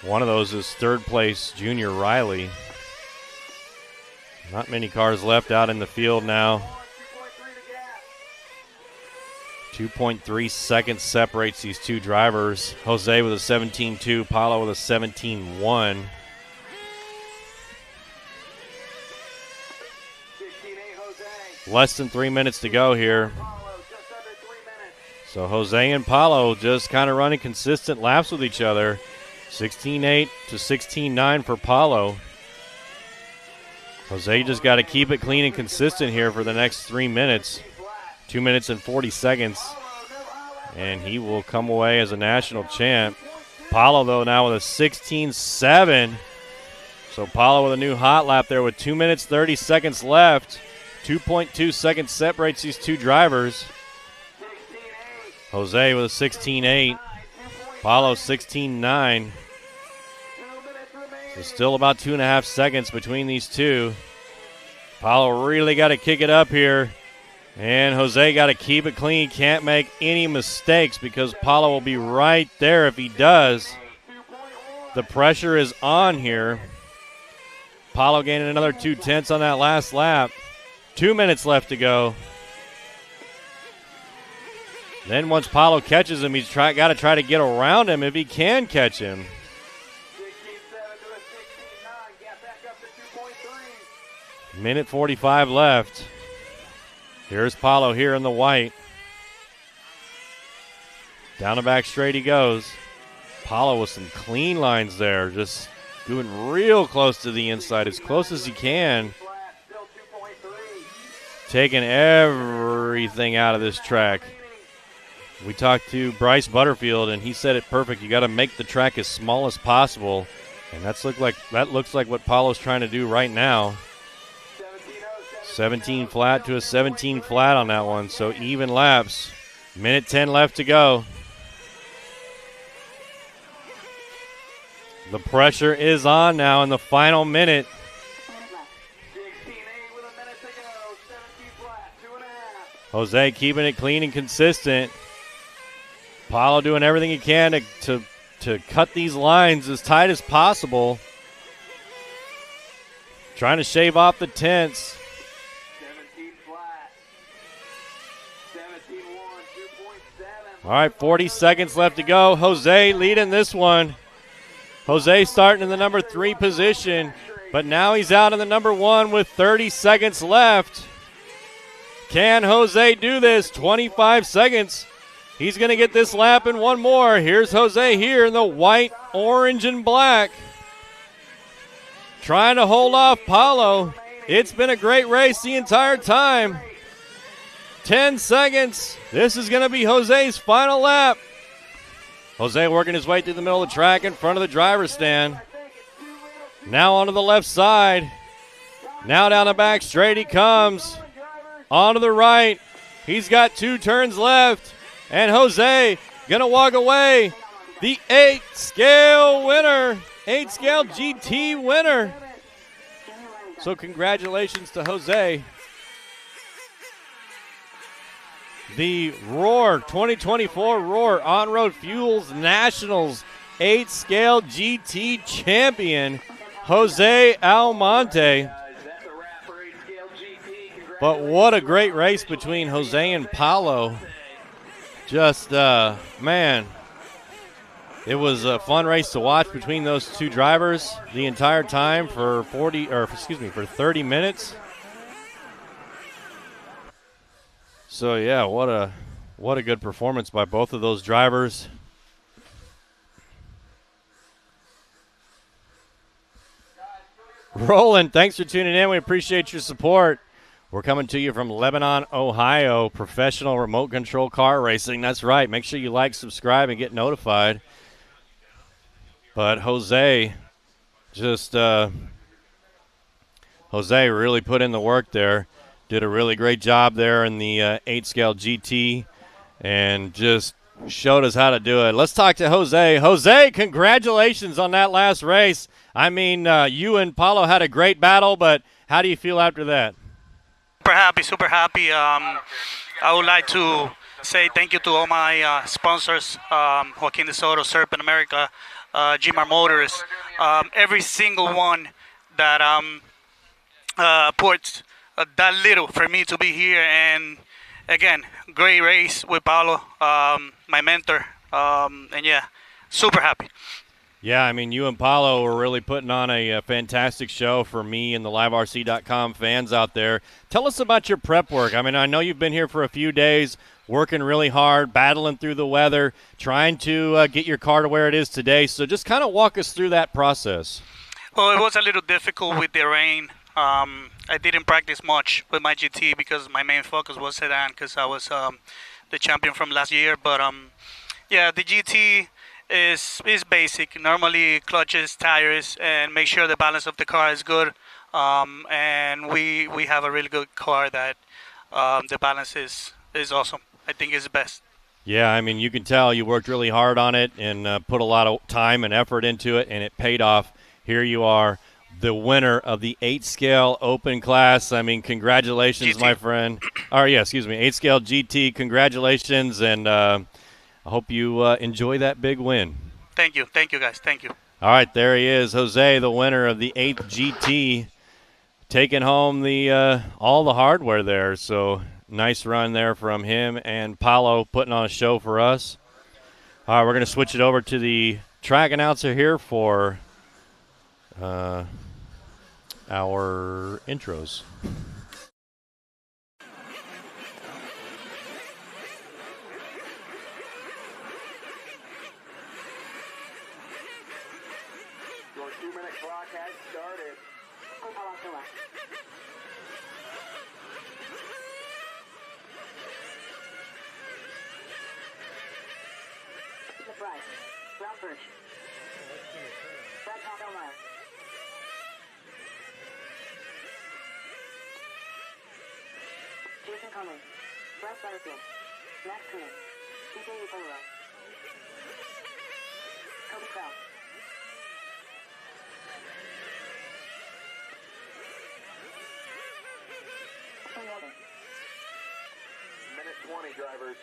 One of those is third place Junior Riley. Not many cars left out in the field now. 2.3 seconds separates these two drivers. Jose with a 17.2, Paulo with a 17.1. Less than 3 minutes to go here. So Jose and Paulo just kind of running consistent laps with each other. 16.8 to 16.9 for Paulo. Jose just got to keep it clean and consistent here for the next 3 minutes. 2 minutes and 40 seconds. And he will come away as a national champ. Paulo, though, now with a 16.7. So Paulo with a new hot lap there with 2 minutes, 30 seconds left. 2.2 seconds separates these two drivers. Jose with a 16.8. Paulo 16.9. So still about 2.5 seconds between these two. Paulo really got to kick it up here. And Jose got to keep it clean. Can't make any mistakes because Paulo will be right there if he does. The pressure is on here. Paulo gaining another 0.2 on that last lap. 2 minutes left to go. Then once Paulo catches him, he's got to try to get around him if he can catch him. Minute 45 left. Here's Paulo here in the white. Down the back straight he goes. Paulo with some clean lines there, just doing real close to the inside, as close as he can. Taking everything out of this track. We talked to Bryce Butterfield, and he said it perfect. You got to make the track as small as possible, and that looks like what Paulo's trying to do right now. 17 flat to a 17 flat on that one, so even laps. Minute 10 left to go. The pressure is on now in the final minute. Jose keeping it clean and consistent. Paulo doing everything he can to cut these lines as tight as possible. Trying to shave off the tenths. All right, 40 seconds left to go. Jose leading this one. Jose starting in the number 3 position, but now he's out in the number 1 with 30 seconds left. Can Jose do this? 25 seconds. He's going to get this lap and one more. Here's Jose here in the white, orange, and black. Trying to hold off Paulo. It's been a great race the entire time. 10 seconds. This is going to be Jose's final lap. Jose working his way through the middle of the track in front of the driver's stand. Now onto the left side. Now down the back straight he comes. Onto the right. He's got 2 turns left. And Jose going to walk away. The 8-scale winner. 8-scale GT winner. So congratulations to Jose. The Roar 2024 Roar On-Road Fuels Nationals 8-scale GT champion, Jose Almonte. But what a great race between Jose and Paulo. Just, man, it was a fun race to watch between those two drivers the entire time for 30 minutes. So yeah, what a good performance by both of those drivers. Roland, thanks for tuning in. We appreciate your support. We're coming to you from Lebanon, Ohio, professional remote control car racing. That's right. Make sure you like, subscribe, and get notified. But Jose really put in the work there. Did a really great job there in the 8-scale GT and just showed us how to do it. Let's talk to Jose. Jose, congratulations on that last race. I mean, you and Paulo had a great battle, but how do you feel after that? Super happy. I would like to say thank you to all my sponsors, Joaquin de Soto, Serpent America, GMAR Motors, every single one that put that little for me to be here. And again, great race with Paulo, my mentor, and yeah, super happy. Yeah, I mean, you and Paulo were really putting on a fantastic show for me and the LiveRC.com fans out there. Tell us about your prep work. I mean, I know you've been here for a few days, working really hard, battling through the weather, trying to get your car to where it is today. So just kind of walk us through that process. Well, it was a little difficult with the rain. I didn't practice much with my GT because my main focus was sedan because I was the champion from last year. But yeah, the GT is basic. Normally clutches, tires, and make sure the balance of the car is good. And we have a really good car that the balance is awesome. I think it's the best. Yeah, I mean, you can tell you worked really hard on it and put a lot of time and effort into it, and it paid off. Here you are, the winner of the 8-scale open class. I mean, congratulations, GT. My friend. 8-scale GT. Congratulations, and I hope you enjoy that big win. Thank you, guys. Thank you. All right, there he is, Jose, the winner of the 8th GT, taking home the all the hardware there. So nice run there from him and Paulo putting on a show for us. All right, we're going to switch it over to the track announcer here for our intros. Your 2-minute clock has started. The Price. Ralph Birch. Brad Elmeyer. Jason Conley. Bryce Butterfield. Max Coonan. DJ Epolo. Kobe Kraus. Tim Walden. Minute 20, drivers.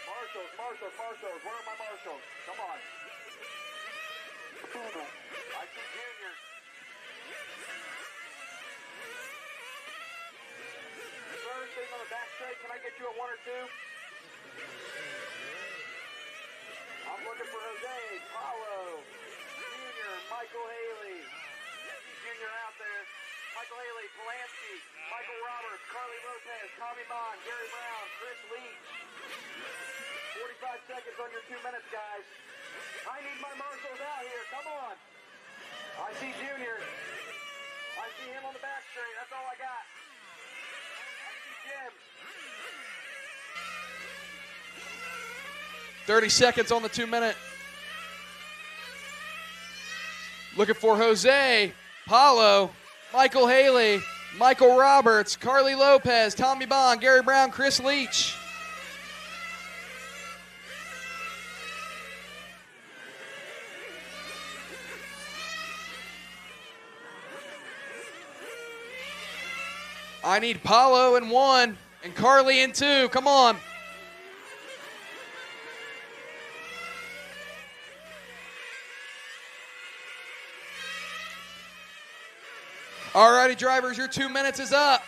Marshals. Where are my marshals? Come on. I see Junior. Third thing on the back straight. Can I get you a 1 or 2? I'm looking for Jose, Paulo, Junior, Michael Haley. Junior out there. Michael Haley, Polanski, Michael Roberts, Carly Lopez, Tommy Bond, Gary Brown, Chris Leach. 45 seconds on your 2 minutes, guys. I need my marshals out here. Come on. I see Junior. I see him on the back straight. That's all I got. I see Jim. 30 seconds on the 2 minute. Looking for Jose, Paulo, Michael Haley, Michael Roberts, Carly Lopez, Tommy Bond, Gary Brown, Chris Leach. I need Paulo in 1 and Carly in 2. Come on. All righty, drivers, your 2 minutes is up.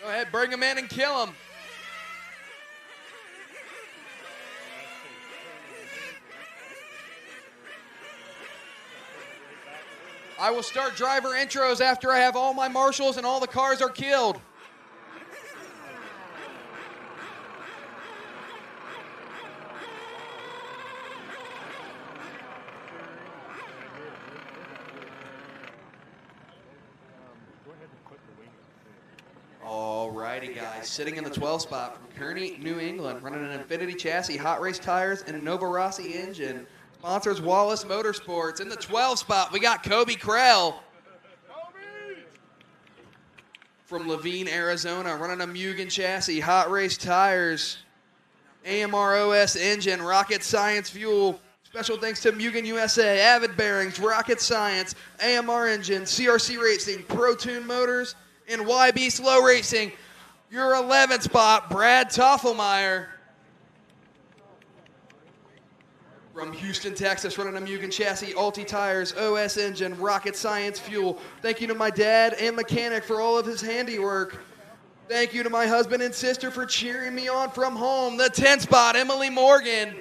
Go ahead, bring them in and kill them. I will start driver intros after I have all my marshals and all the cars are killed. Alrighty, guys, sitting in the 12 spot from Kearney, New England, running an Infinity chassis, Hot Race tires, and a Nova Rossi engine. Sponsors Wallace Motorsports. In the 12 spot, we got Kobe Krell. From Levine, Arizona, running a Mugen chassis, Hot Race tires, AMR OS engine, Rocket Science fuel. Special thanks to Mugen USA, Avid Bearings, Rocket Science, AMR engine, CRC Racing, ProTune Motors, and YB Slow Racing. Your 11th spot, Brad Toffelmeyer. From Houston, Texas, running a Mugen chassis, Alti tires, OS engine, Rocket Science fuel. Thank you to my dad and mechanic for all of his handiwork. Thank you to my husband and sister for cheering me on from home. The 10th spot, Emily Morgan.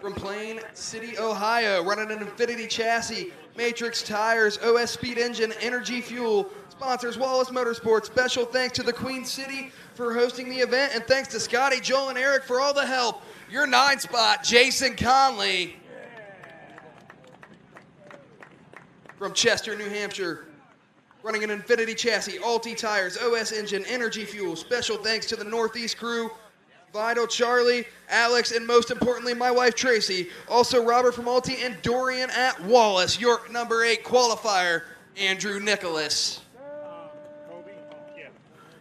From Plain City, Ohio, running an Infinity chassis, Matrix tires, OS speed engine, Energy fuel. Sponsors Wallace Motorsports. Special thanks to the Queen City for hosting the event, and thanks to Scotty, Joel, and Eric for all the help. Your 9th spot, Jason Conley. From Chester, New Hampshire, running an Infinity chassis, Alti tires, OS engine, Energy fuel. Special thanks to the Northeast crew, Vital, Charlie, Alex, and most importantly, my wife, Tracy. Also, Robert from Alti and Dorian at Wallace. Your number 8 qualifier, Andrew Nicholas.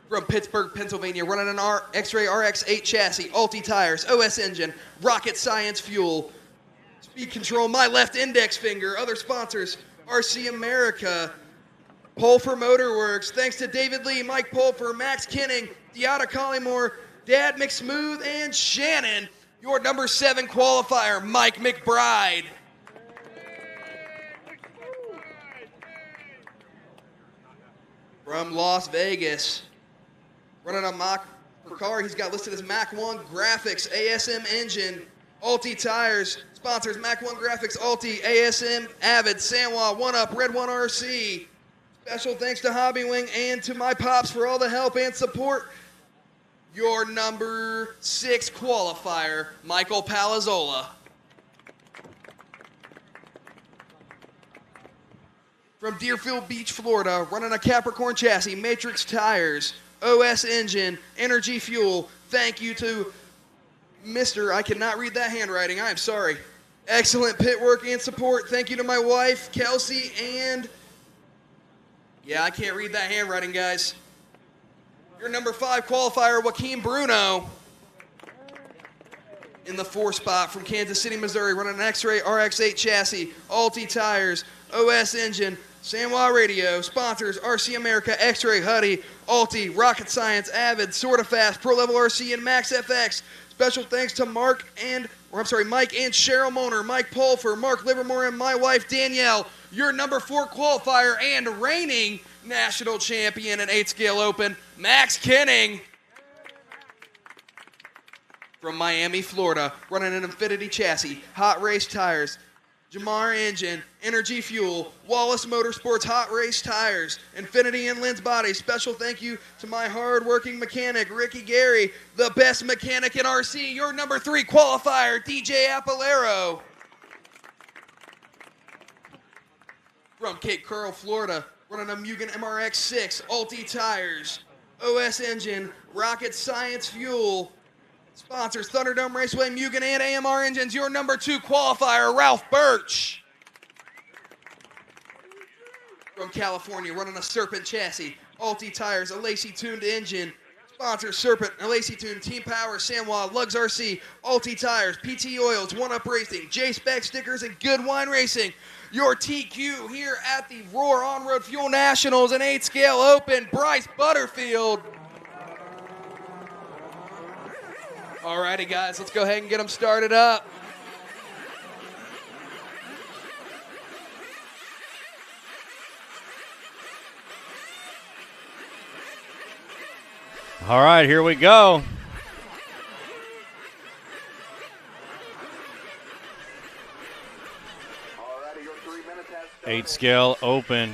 From Pittsburgh, Pennsylvania, running an X-Ray RX-8 chassis, Alti tires, OS engine, Rocket Science fuel. Speed control, my left index finger. Other sponsors, RC America, Pulfer Motorworks. Thanks to David Lee, Mike Pulfer, Max Kinning, Deotta Collymore, Dad McSmooth, and Shannon. Your number 7 qualifier, Mike McBride. From Las Vegas. Running a Mach car he's got listed as Mach 1 Graphics, ASM engine, Alti tires, sponsors Mach 1 Graphics, Alti, ASM, Avid, Sanwa, 1UP, Red 1 RC. Special thanks to Hobby Wing and to my pops for all the help and support. Your number 6 qualifier, Michael Palazzola. From Deerfield Beach, Florida, running a Capricorn chassis, Matrix tires, OS engine, Energy Fuel. Thank you to Mr. I cannot read that handwriting. I am sorry. Excellent pit work and support. Thank you to my wife, Kelsey, and yeah, I can't read that handwriting, guys. Your number 5 qualifier, Joaquin Bruno. In the 4 spot from Kansas City, Missouri, running an X-Ray RX-8 chassis, Alti tires, OS engine, Sanwa Radio, sponsors RC America, X-Ray, Huddy, Alti, Rocket Science, Avid, Sorta Fast, Pro Level RC, and Max FX. Special thanks to Mike and Cheryl Moner, Mike Pulfer, Mark Livermore, and my wife Danielle. Your number 4 qualifier and reigning national champion in 8-scale open, Max Kenning. From Miami, Florida, running an Infinity chassis, Hot Race tires, Jamar engine, Energy Fuel, Wallace Motorsports Hot Race tires, Infinity and Lens body. Special thank you to my hard-working mechanic, Ricky Gary, the best mechanic in RC. Your number 3 qualifier, DJ Apolero. From Cape Coral, Florida, running a Mugen MRX-6, Alti tires, OS engine, Rocket Science fuel. Sponsors Thunderdome Raceway, Mugen, and AMR engines. Your number 2 qualifier, Ralph Birch. From California, running a Serpent chassis, Alti tires, a Lacey tuned engine. Sponsors Serpent, a Lacey tuned, Team Power, Sanwa, Lugs RC, Alti tires, PT Oils, 1UP Racing, J-Spec stickers, and Good Wine Racing. Your TQ here at the Roar On-Road Fuel Nationals and 8-Scale Open, Bryce Butterfield. Alrighty, guys, let's go ahead and get them started up. All right, here we go. Alrighty, your 3 minutes has started. 8-Scale Open.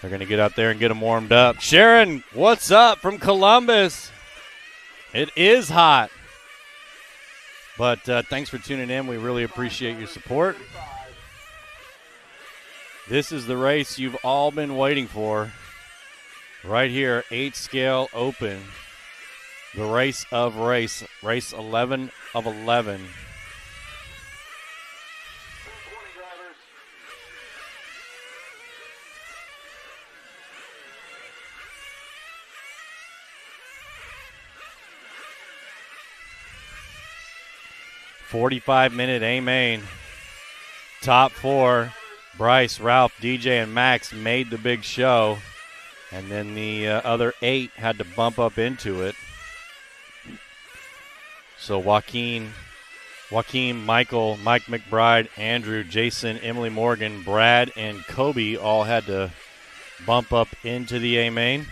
They're going to get out there and get them warmed up. Sharon, what's up from Columbus? It is hot. But thanks for tuning in. We really appreciate your support. This is the race you've all been waiting for. Right here, 8-Scale Open. The race of race 11 of 11. .45-minute A-Main. Top 4, Bryce, Ralph, DJ, and Max made the big show. And then the other 8 had to bump up into it. So Joaquin, Michael, Mike McBride, Andrew, Jason, Emily Morgan, Brad, and Kobe all had to bump up into the A-Main.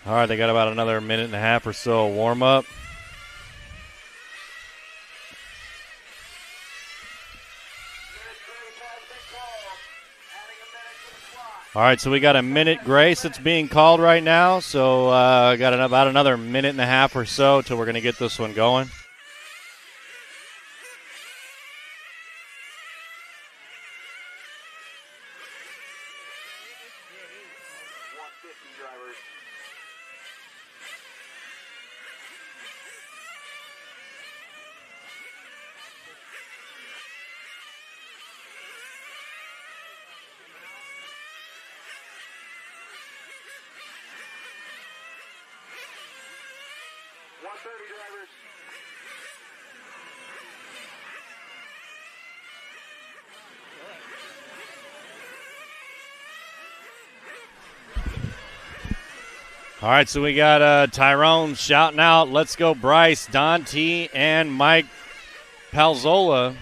All right, they got about another minute and a half or so warm up. All right, so we got a minute grace that's being called right now. So got about another minute and a half or so till we're going to get this one going. All right, so we got Tyrone shouting out, let's go Bryce, Don T, and Mike Palzola.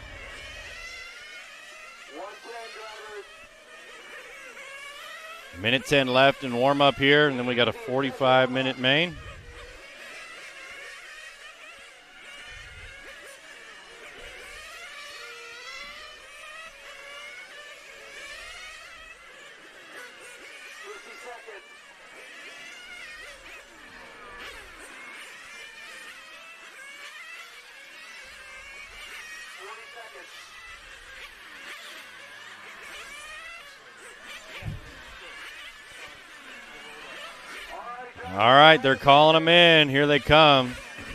Minute 10 left in warm-up here, and then we got a 45-minute main. All right, they're calling them in. Here they come.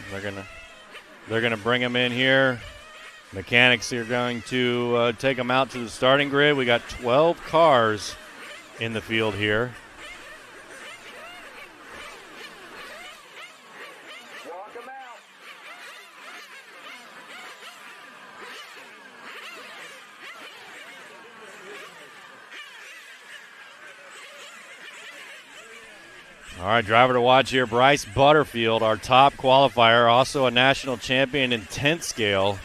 They're gonna bring them in here. Mechanics are going to take them out to the starting grid. We got 12 cars in the field here. All right, driver to watch here, Bryce Butterfield, our top qualifier, also a national champion in 10th scale.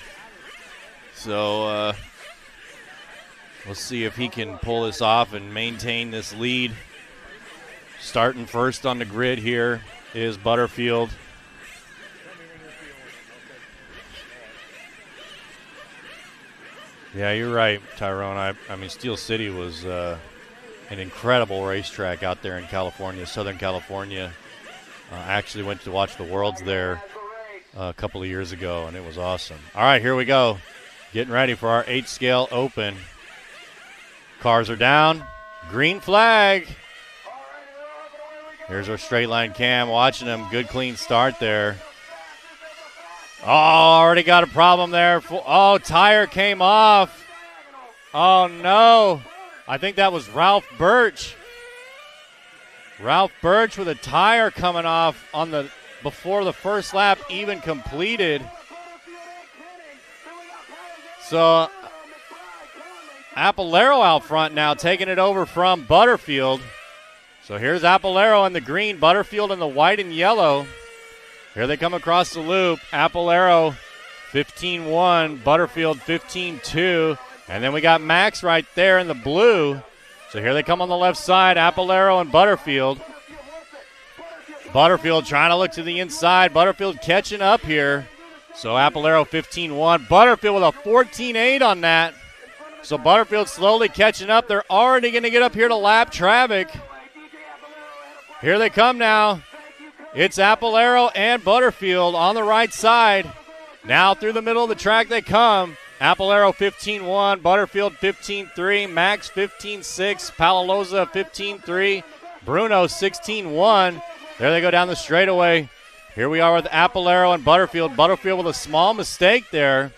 So we'll see if he can pull this off and maintain this lead. Starting first on the grid here is Butterfield. Yeah, you're right, Tyrone. I mean, Steel City was an incredible racetrack out there in California, Southern California. I actually went to watch the Worlds there a couple of years ago, and it was awesome. All right, here we go. Getting ready for our 8-scale open. Cars are down. Green flag. Here's our straight line cam watching them. Good, clean start there. Oh, already got a problem there. Oh, tire came off. Oh, no. I think that was Ralph Birch. Ralph Birch with a tire coming off on the before the first lap even completed. So Apolero out front now, taking it over from Butterfield. So here's Apolero in the green, Butterfield in the white and yellow. Here they come across the loop. Apolero 15-1, Butterfield 15-2. And then we got Max right there in the blue. So here they come on the left side, Apolero and Butterfield. Butterfield trying to look to the inside. Butterfield catching up here. So Apolero 15-1. Butterfield with a 14-8 on that. So Butterfield slowly catching up. They're already going to get up here to lap traffic. Here they come now. It's Apolero and Butterfield on the right side. Now through the middle of the track they come. Apolero 15-1, Butterfield 15-3, Max 15-6, Palaloza 15-3, Bruno 16-1. There they go down the straightaway. Here we are with Apolero and Butterfield. Butterfield with a small mistake there.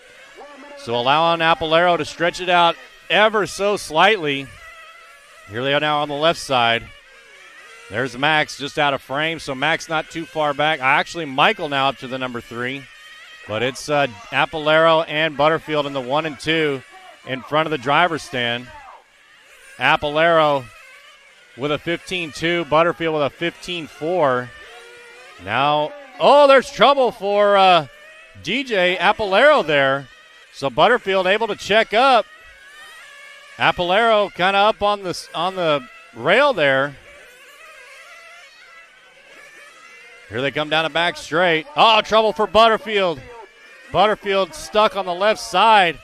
So allowing Apolero to stretch it out ever so slightly. Here they are now on the left side. There's Max just out of frame, so Max not too far back. Actually, Michael now up to the number 3. But it's Apolero and Butterfield in the 1 and 2 in front of the driver's stand. Apolero with a 15-2, Butterfield with a 15-4. Now, oh, there's trouble for DJ Apolero there. So Butterfield able to check up. Apolero kind of up on the rail there. Here they come down the back straight. Oh, trouble for Butterfield. Butterfield stuck on the left side.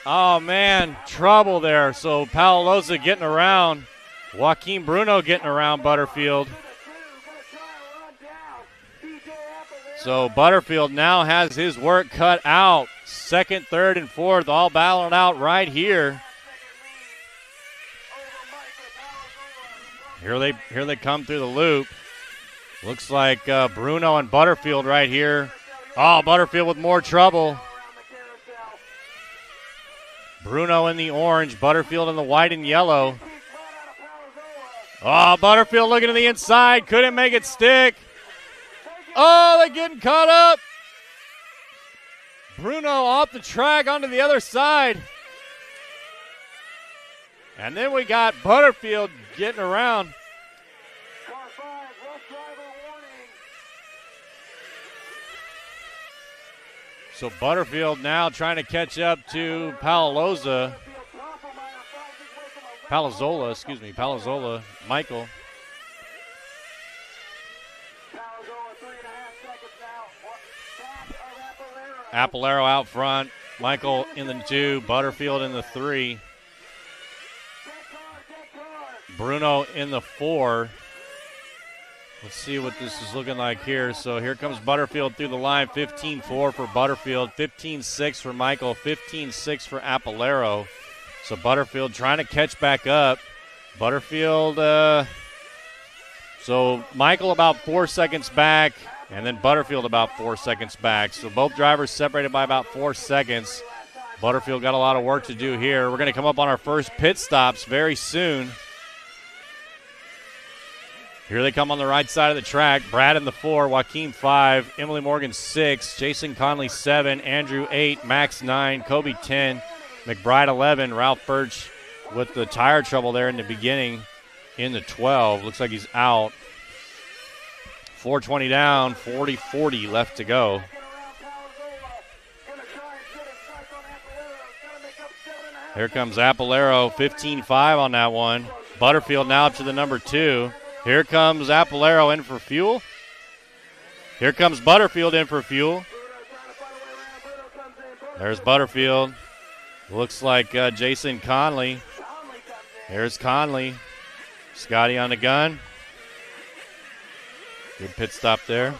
Oh, man, trouble there. So Palaloza getting around. Joaquin Bruno getting around Butterfield. So Butterfield now has his work cut out. Second, third, and fourth all battling out right here. Here they come through the loop. Looks like Bruno and Butterfield right here. Oh, Butterfield with more trouble. Bruno in the orange, Butterfield in the white and yellow. Oh, Butterfield looking to the inside. Couldn't make it stick. Oh, they're getting caught up. Bruno off the track onto the other side. And then we got Butterfield getting around. So Butterfield now trying to catch up to Palazzola, Michael. Apolero out front, Michael in the 2, Butterfield in the 3. Bruno in the 4. Let's see what this is looking like here. So here comes Butterfield through the line. 15-4 for Butterfield. 15-6 for Michael. 15-6 for Apolero. So Butterfield trying to catch back up. Butterfield, so Michael about 4 seconds back, and then Butterfield about 4 seconds back. So both drivers separated by about 4 seconds. Butterfield got a lot of work to do here. We're going to come up on our first pit stops very soon. Here they come on the right side of the track. Brad in the 4, Joaquin 5, Emily Morgan 6, Jason Conley 7, Andrew 8, Max 9, Kobe 10, McBride 11, Ralph Birch with the tire trouble there in the beginning in the 12. Looks like he's out. 420 down, 40-40 left to go. Here comes Apolero, 15-5 on that one. Butterfield now up to the number 2. Here comes Apolero in for fuel. Here comes Butterfield in for fuel. There's Butterfield. Looks like Jason Conley. There's Conley. Scotty on the gun. Good pit stop there.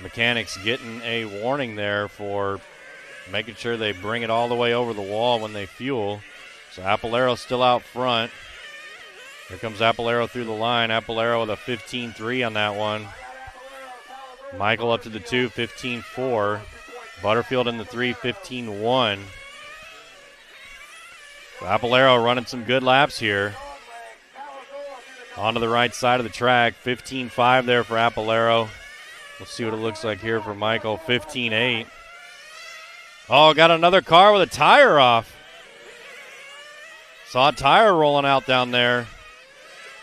Mechanics getting a warning there for making sure they bring it all the way over the wall when they fuel. So Apolero still out front. Here comes Apolero through the line. Apolero with a 15-3 on that one. Michael up to the 2, 15-4. Butterfield in the 3, 15-1. So Apolero running some good laps here. Onto the right side of the track. 15-5 there for Apolero. Let's see what it looks like here for Michael. 15-8. Oh, got another car with a tire off. Saw a tire rolling out down there.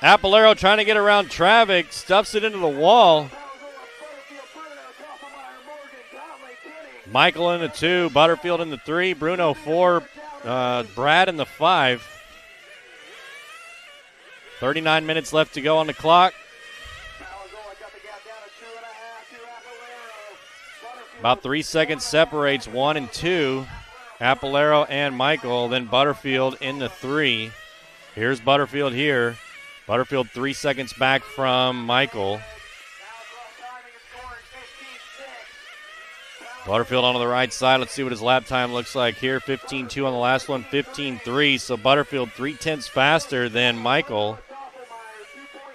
Apolero trying to get around traffic, stuffs it into the wall. Michael in the 2, Butterfield in the 3, Bruno 4, Brad in the 5. 39 minutes left to go on the clock. About 3 seconds separates 1 and 2. Apolero and Michael, then Butterfield in the 3. Here's Butterfield here. Butterfield 3 seconds back from Michael. Butterfield on the right side. Let's see what his lap time looks like here. 15-2 on the last one, 15-3. So Butterfield 3/10 faster than Michael.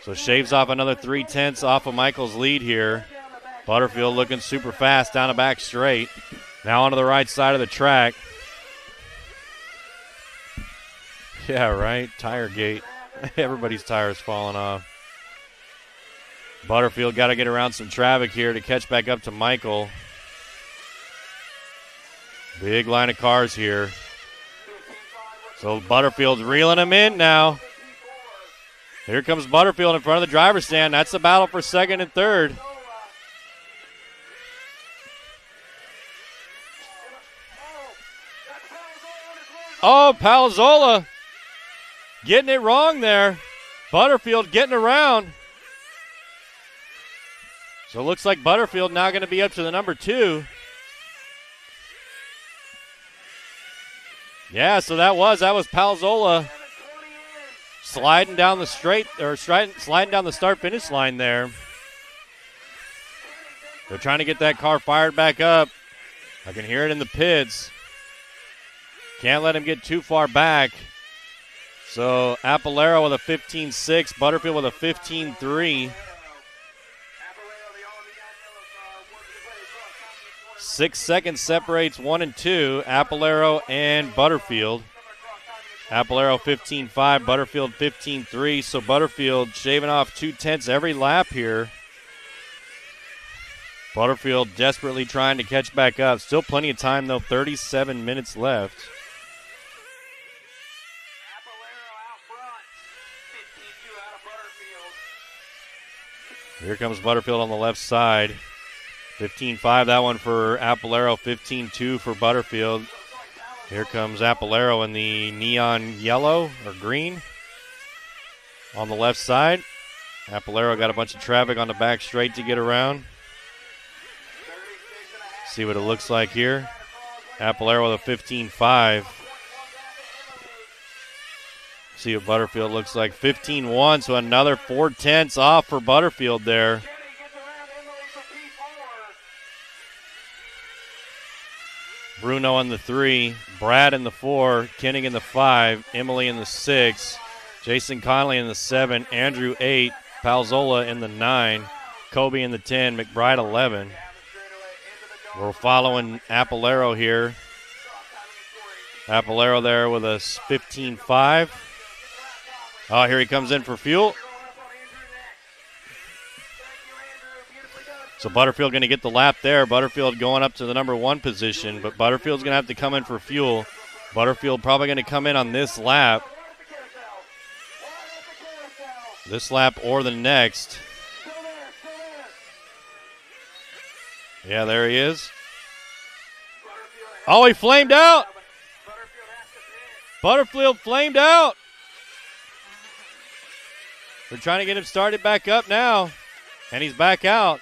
So shaves off another 3/10 off of Michael's lead here. Butterfield looking super fast down the back straight. Now onto the right side of the track. Yeah, right. Tire gate. Everybody's tires falling off. Butterfield got to get around some traffic here to catch back up to Michael. Big line of cars here. So Butterfield's reeling him in now. Here comes Butterfield in front of the driver's stand. That's the battle for second and third. Oh, Palazzola getting it wrong there. Butterfield getting around. So it looks like Butterfield now going to be up to the number 2. Yeah, so that was Palazzola sliding down the sliding down the start-finish line there. They're trying to get that car fired back up. I can hear it in the pits. Can't let him get too far back. So Apolero with a 15-6, Butterfield with a 15-3. 6 seconds separates 1 and 2, Apolero and Butterfield. Apalero 15.5, Butterfield 15.3. So Butterfield shaving off 2/10 every lap here. Butterfield desperately trying to catch back up. Still plenty of time, though. 37 minutes left. Here comes Butterfield on the left side. 15.5, that one for Apalero. 15.2 for Butterfield. Here comes Apalero in the neon yellow or green on the left side. Apalero got a bunch of traffic on the back straight to get around. See what it looks like here. Apalero with a 15.5. See what Butterfield looks like. 15.1, so another 4/10 off for Butterfield there. Bruno in the 3, Brad in the 4, Kenning in the 5, Emily in the 6, Jason Conley in the 7, Andrew 8, Palzola in the 9, Kobe in the 10, McBride 11. We're following Apalero here. Apalero there with a 15.5. Oh, here he comes in for fuel. So Butterfield going to get the lap there. Butterfield going up to the number 1 position, but Butterfield's going to have to come in for fuel. Butterfield probably going to come in on this lap. This lap or the next. Yeah, there he is. Oh, he flamed out. Butterfield flamed out. They're trying to get him started back up now, and he's back out.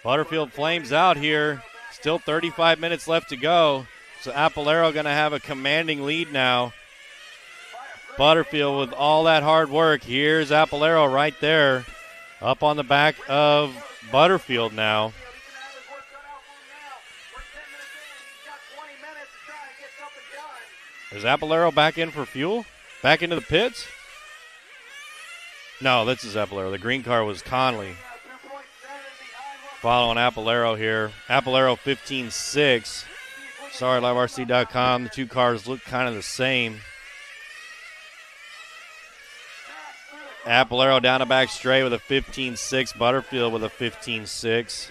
Butterfield flames out here. Still 35 minutes left to go. So Apalero going to have a commanding lead now. Butterfield with all that hard work. Here's Apalero right there. Up on the back of Butterfield now. Is Apalero back in for fuel? Back into the pits? No, this is Apalero. The green car was Conley. Following Apalero here. Apalero 15.6. Sorry, LiveRC.com. The two cars look kind of the same. Apalero down the back straight with a 15.6. Butterfield with a 15.6.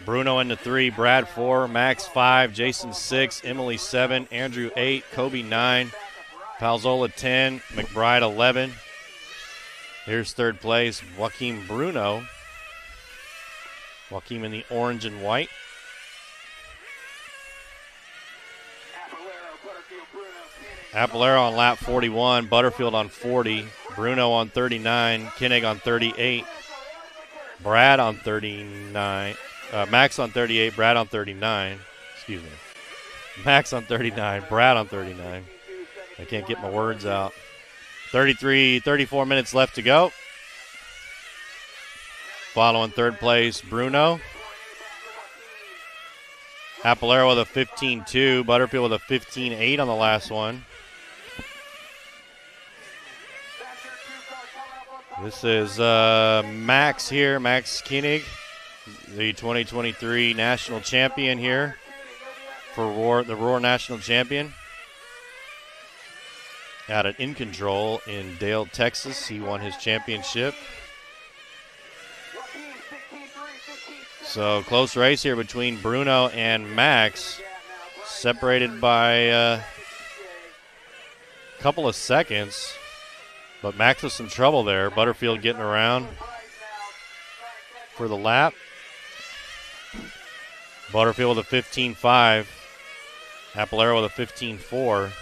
Bruno in the 3. Brad 4. Max 5. Jason 6. Emily 7. Andrew 8. Kobe 9. Palzola 10. McBride 11. Here's third place, Joaquim Bruno. Joaquim in the orange and white. Apalero on lap 41, Butterfield on 40, Bruno on 39, Koenig on 38, Brad on 39, Max on 38, Brad on 39. Excuse me. Max on 39, Brad on 39. I can't get my words out. 34 minutes left to go. Following third place, Bruno. Apalero with a 15.2. Butterfield with a 15.8 on the last one. This is Max here, Max Koenig, the 2023 national champion here for the Roar National Champion. Out at In Control in Dale, Texas. He won his championship. So close race here between Bruno and Max. Separated by a couple of seconds. But Max with some trouble there. Butterfield getting around for the lap. Butterfield with a 15.5. Apalero with a 15.4.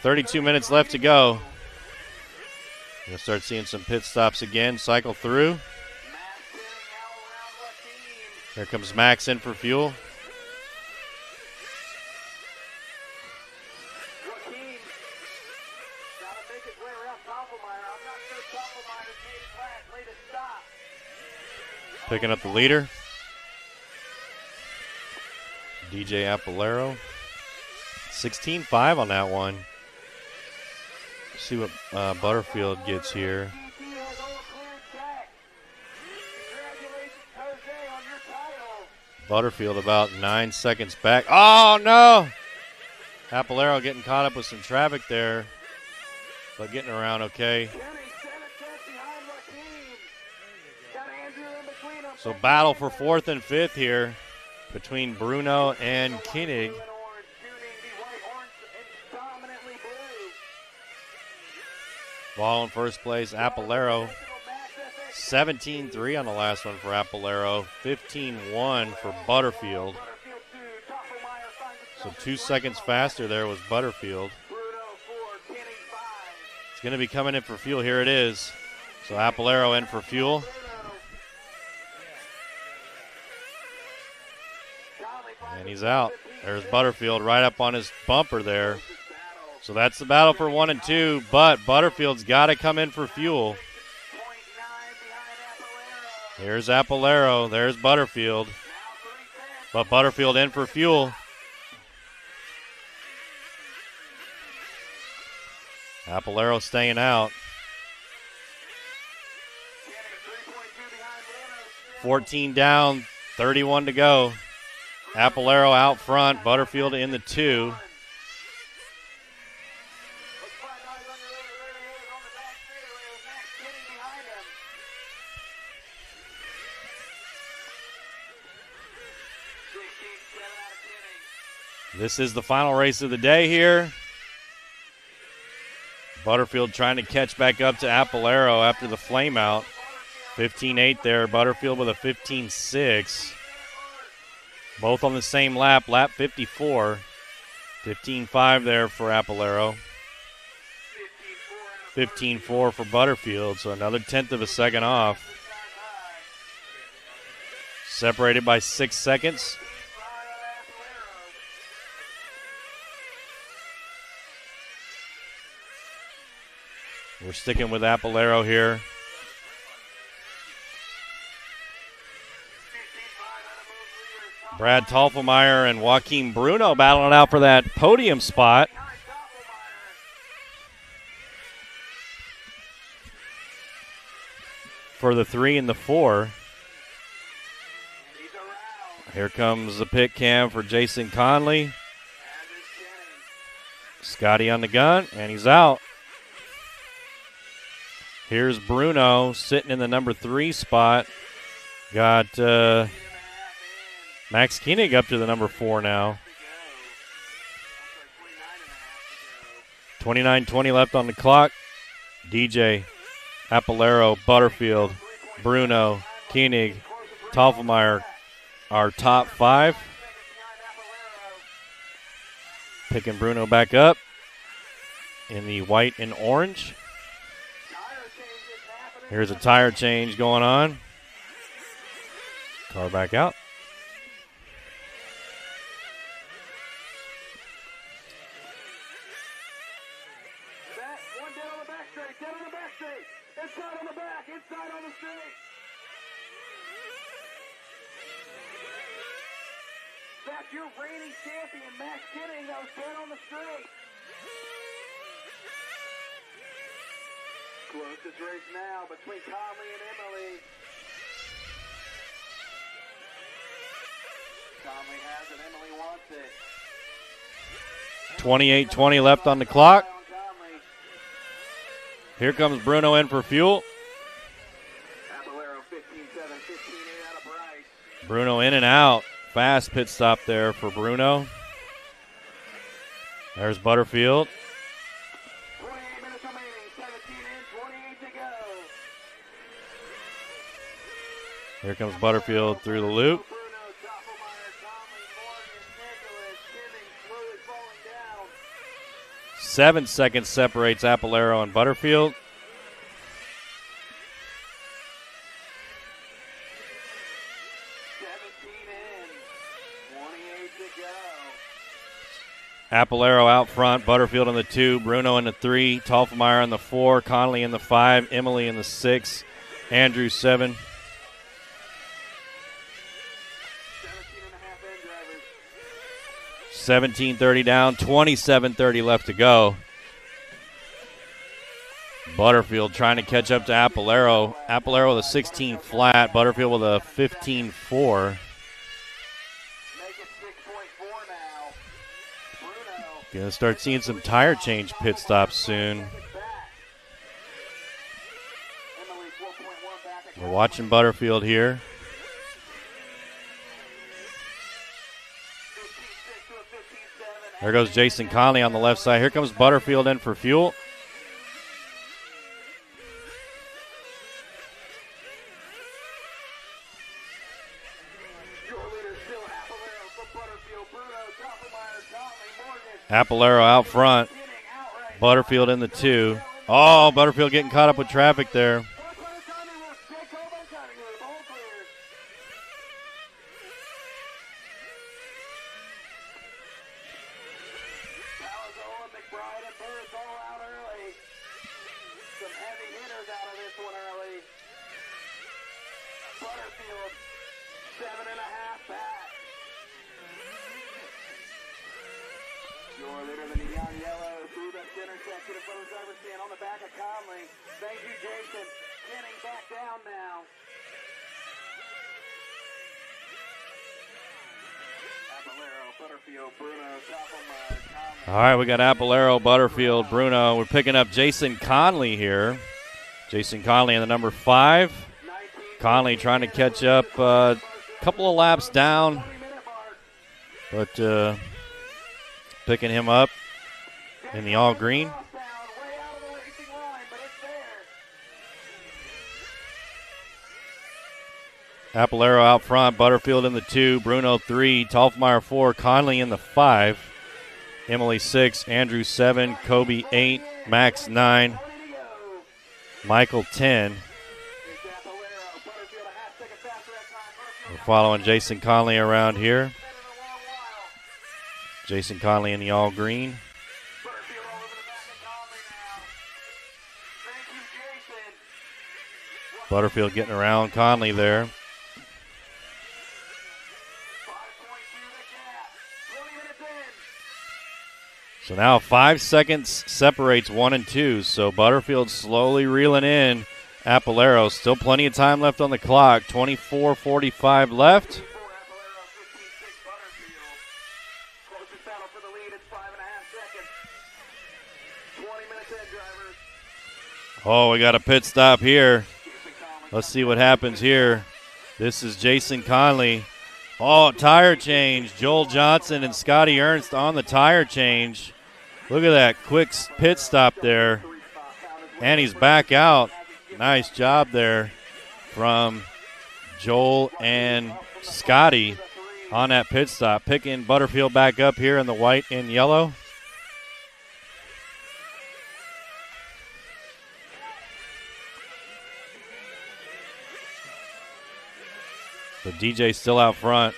32 minutes left to go. We'll start seeing some pit stops again. Cycle through. Here comes Max in for fuel. Picking up the leader. DJ Apalero. 16.5 on that one. See what Butterfield gets here. Butterfield about 9 seconds back. Oh, no! Apolero getting caught up with some traffic there, but getting around okay. So battle for 4th and 5th here between Bruno and Koenig. Ball in first place, Apolero. 17-3 on the last one for Apolero. 15-1 for Butterfield. So 2 seconds faster there was Butterfield. It's going to be coming in for fuel. Here it is. So Apolero in for fuel. And he's out. There's Butterfield right up on his bumper there. So that's the battle for 1 and 2, but Butterfield's got to come in for fuel. There's Apolero. There's Butterfield. But Butterfield in for fuel. Apolero staying out. 14 down, 31 to go. Apolero out front, Butterfield in the 2. This is the final race of the day here. Butterfield trying to catch back up to Apolero after the flame out. 15-8 there. Butterfield with a 15-6. Both on the same lap, lap 54. 15-5 there for Apolero. 15-4 for Butterfield, so another 1/10 of a second off. Separated by 6 seconds. We're sticking with Apolero here. Brad Toffelmeyer and Joaquin Bruno battling out for that podium spot. For the 3 and the 4. Here comes the pit cam for Jason Conley. Scotty on the gun, and he's out. Here's Bruno sitting in the number 3 spot. Got Max Koenig up to the number 4 now. 29:20 left on the clock. DJ, Apolero, Butterfield, Bruno, Koenig, Toffelmeyer, our top 5. Picking Bruno back up in the white and orange. Here's a tire change going on. Car back out. One dead on the back straight, dead on the back straight. Inside on the back, inside on the straight. That's your reigning champion, Max Koenig, that was dead on the straight. Closest race now between Conley and Emily. Conley has it, Emily wants it. 28:20 left on the clock. Here comes Bruno in for fuel. Apolero 15-7, 15-8 out of Bryce. Bruno in and out. Fast pit stop there for Bruno. There's Butterfield. 28 minutes remaining, 17 in, 28 to go. Here comes Butterfield through the loop. 7 seconds separates Apolero and Butterfield. Apolero out front, Butterfield in the 2, Bruno in the 3, Toffelmeyer in the 4, Conley in the 5, Emily in the 6, Andrew 7. 17:30 down, 27:30 left to go. Butterfield trying to catch up to Apolero. Apolero with a 16 flat, Butterfield with a 15-4. Gonna start seeing some tire change pit stops soon. We're watching Butterfield here. There goes Jason Conley on the left side. Here comes Butterfield in for fuel. Apolero out front. Butterfield in the 2. Oh, Butterfield getting caught up with traffic there. All right, we got Apolero, Butterfield, Bruno. We're picking up Jason Conley here. Jason Conley in the number 5. Conley trying to catch up a couple of laps down, but picking him up in the all green. Apolero out front, Butterfield in the 2, Bruno 3, Tolfmeyer 4, Conley in the 5, Emily 6, Andrew 7, Kobe 8, Max 9, Michael 10. We're following Jason Conley around here. Jason Conley in the all green. Butterfield getting around Conley there. So now 5 seconds separates 1 and 2. So Butterfield slowly reeling in Apolero. Still plenty of time left on the clock. 24:45 left. Oh, we got a pit stop here. Let's see what happens here. This is Jason Conley. Oh, tire change. Joel Johnson and Scotty Ernst on the tire change. Look at that quick pit stop there. And he's back out. Nice job there from Joel and Scotty on that pit stop. Picking Butterfield back up here in the white and yellow. So DJ still out front.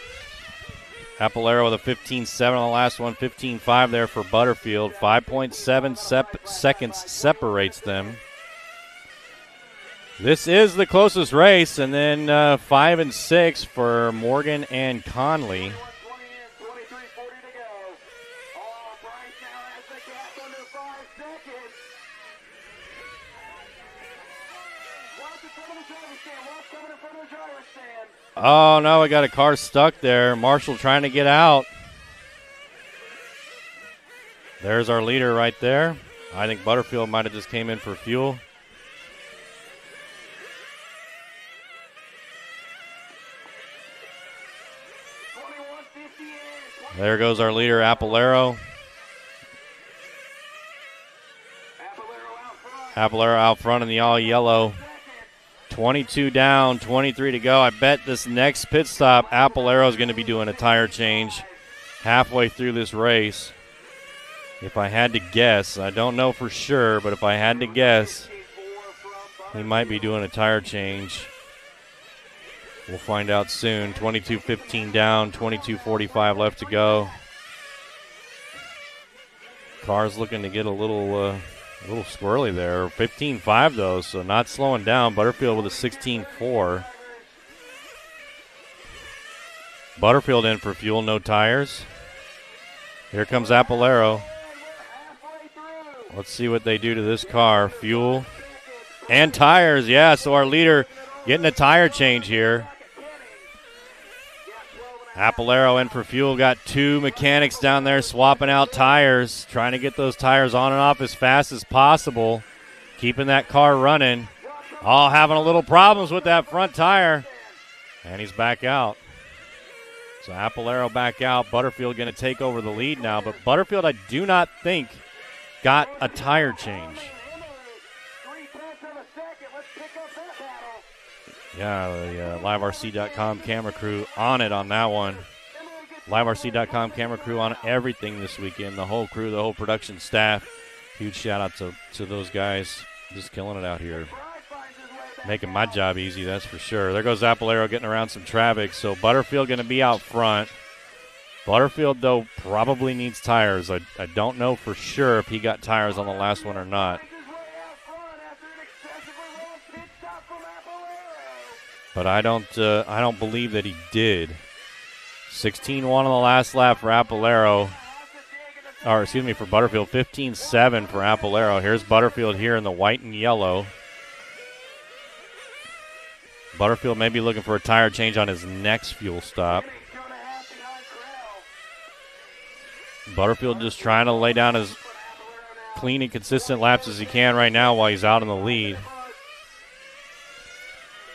Apolero with a 15.7 on the last one, 15.5 there for Butterfield. 5.7 seconds separates them. This is the closest race, and then 5 and 6 for Morgan and Conley. Oh, no, we got a car stuck there. Marshall trying to get out. There's our leader right there. I think Butterfield might have just came in for fuel. There goes our leader, Apolero. Apolero out front in the all yellow. 22 down, 23 to go. I bet this next pit stop, Apolero is going to be doing a tire change halfway through this race. If I had to guess, I don't know for sure, but if I had to guess, he might be doing a tire change. We'll find out soon. 22-15 down, 22:45 left to go. Car's looking to get a little squirrely there. 15.5 though, so not slowing down. Butterfield with a 16.4. Butterfield in for fuel, no tires. Here comes Apolero. Let's see what they do to this car. Fuel and tires, yeah, so our leader getting a tire change here. Apolero in for fuel. Got two mechanics down there swapping out tires, trying to get those tires on and off as fast as possible, keeping that car running. All having a little problems with that front tire, and he's back out. So Apolero back out. Butterfield going to take over the lead now, but Butterfield, I do not think, got a tire change. Yeah, the LiveRC.com camera crew on it on that one. LiveRC.com camera crew on everything this weekend. The whole crew, the whole production staff. Huge shout out to those guys. Just killing it out here. Making my job easy, that's for sure. There goes Apolero getting around some traffic. So Butterfield going to be out front. Butterfield, though, probably needs tires. I don't know for sure if he got tires on the last one or not. But I don't believe that he did. 16-1 on the last lap for Apolero. Or, excuse me, for Butterfield. 15-7 for Apolero. Here's Butterfield here in the white and yellow. Butterfield may be looking for a tire change on his next fuel stop. Butterfield just trying to lay down as clean and consistent laps as he can right now while he's out in the lead.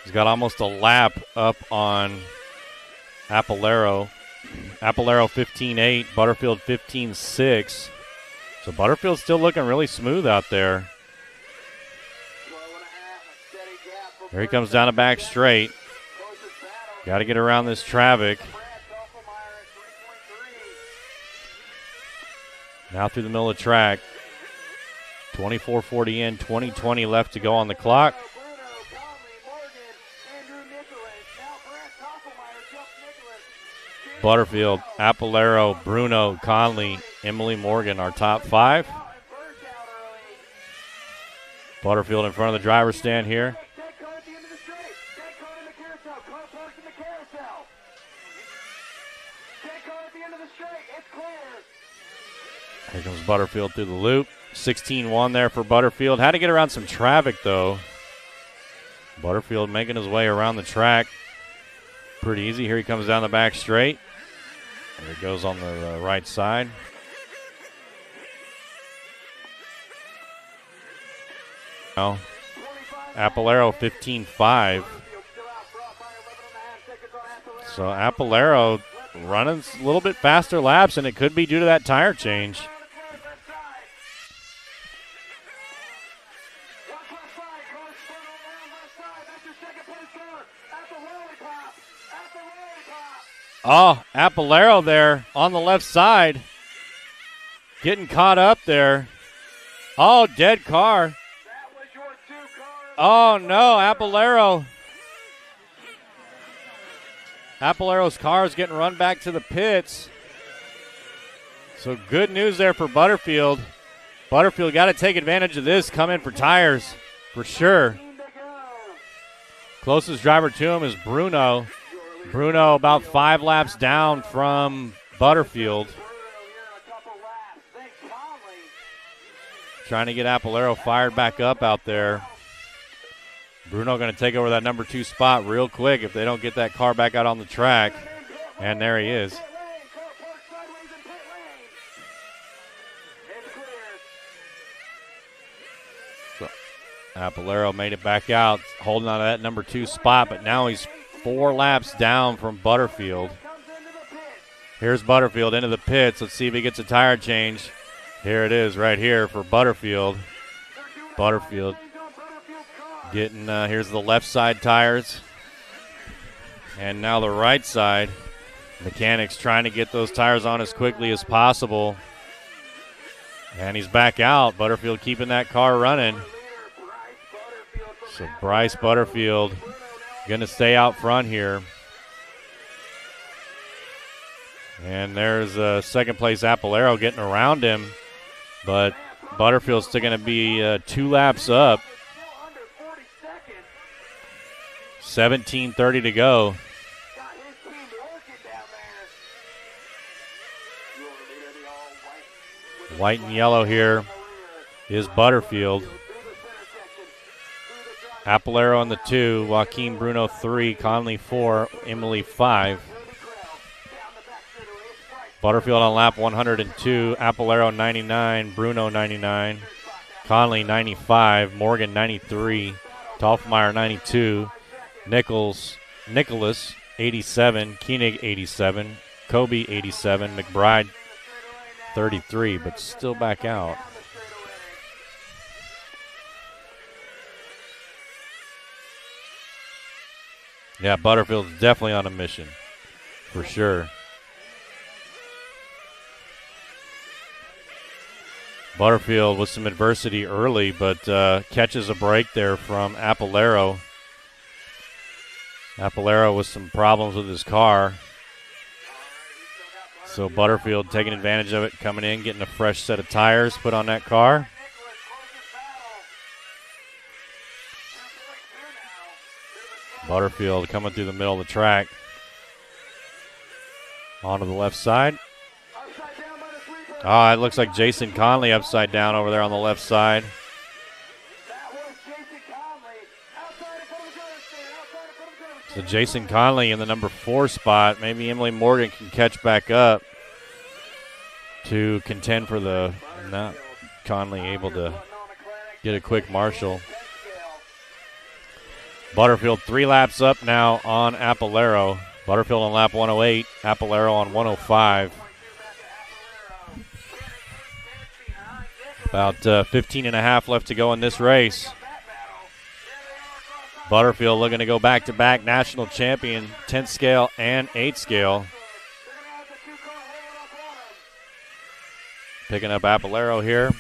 He's got almost a lap up on Apolero. Apolero 15-8, Butterfield 15-6. So Butterfield's still looking really smooth out there. Here he comes down the back straight. Got to get around this traffic. Now through the middle of the track. 24:40 in, 20:20 left to go on the clock. Butterfield, Apolero, Bruno, Conley, Emily Morgan, our top five. Butterfield in front of the driver's stand here. Here comes Butterfield through the loop. 16-1 there for Butterfield. Had to get around some traffic, though. Butterfield making his way around the track. Pretty easy. Here he comes down the back straight. There he goes on the right side. Now, Apolero 15-5. So Apolero running a little bit faster laps, and it could be due to that tire change. Oh, Apolero there on the left side. Getting caught up there. Oh, dead car. Oh, no, Apolero. Apolero's car is getting run back to the pits. So good news there for Butterfield. Butterfield got to take advantage of this, come in for tires for sure. Closest driver to him is Bruno. Bruno about 5 laps down from Butterfield. Trying to get Apolero fired back up out there. Bruno going to take over that number 2 spot real quick if they don't get that car back out on the track. And there he is. So Apolero made it back out, holding on to that number 2 spot, but now he's 4 laps down from Butterfield. Here's Butterfield into the pits. Let's see if he gets a tire change. Here it is right here for Butterfield. Butterfield getting, here's the left side tires. And now the right side. Mechanics trying to get those tires on as quickly as possible. And he's back out. Butterfield keeping that car running. So Bryce Butterfield going to stay out front here. And there's second place Apolero getting around him. But Butterfield's still going to be 2 laps up. 17:30 to go. White and yellow here is Butterfield. Apolero on the 2, Joaquin Bruno 3, Conley 4, Emily 5. Butterfield on lap 102, Apolero 99, Bruno 99, Conley 95, Morgan 93, Tolfmeyer 92, Nicholas 87, Koenig 87, Kobe 87, McBride 33, but still back out. Yeah, Butterfield's definitely on a mission, for sure. Butterfield with some adversity early, but catches a break there from Apolero. Apolero with some problems with his car. So Butterfield taking advantage of it, coming in, getting a fresh set of tires put on that car. Butterfield coming through the middle of the track. Onto the left side. Oh, it looks like Jason Conley upside down over there on the left side. So Jason Conley in the number 4 spot. Maybe Emily Morgan can catch back up to contend for the, not Conley able to get a quick marshal. Butterfield 3 laps up now on Apolero. Butterfield on lap 108, Apolero on 105. About 15 and a half left to go in this race. Butterfield looking to go back-to-back national champion, 10th scale and 8th scale. Picking up Apolero here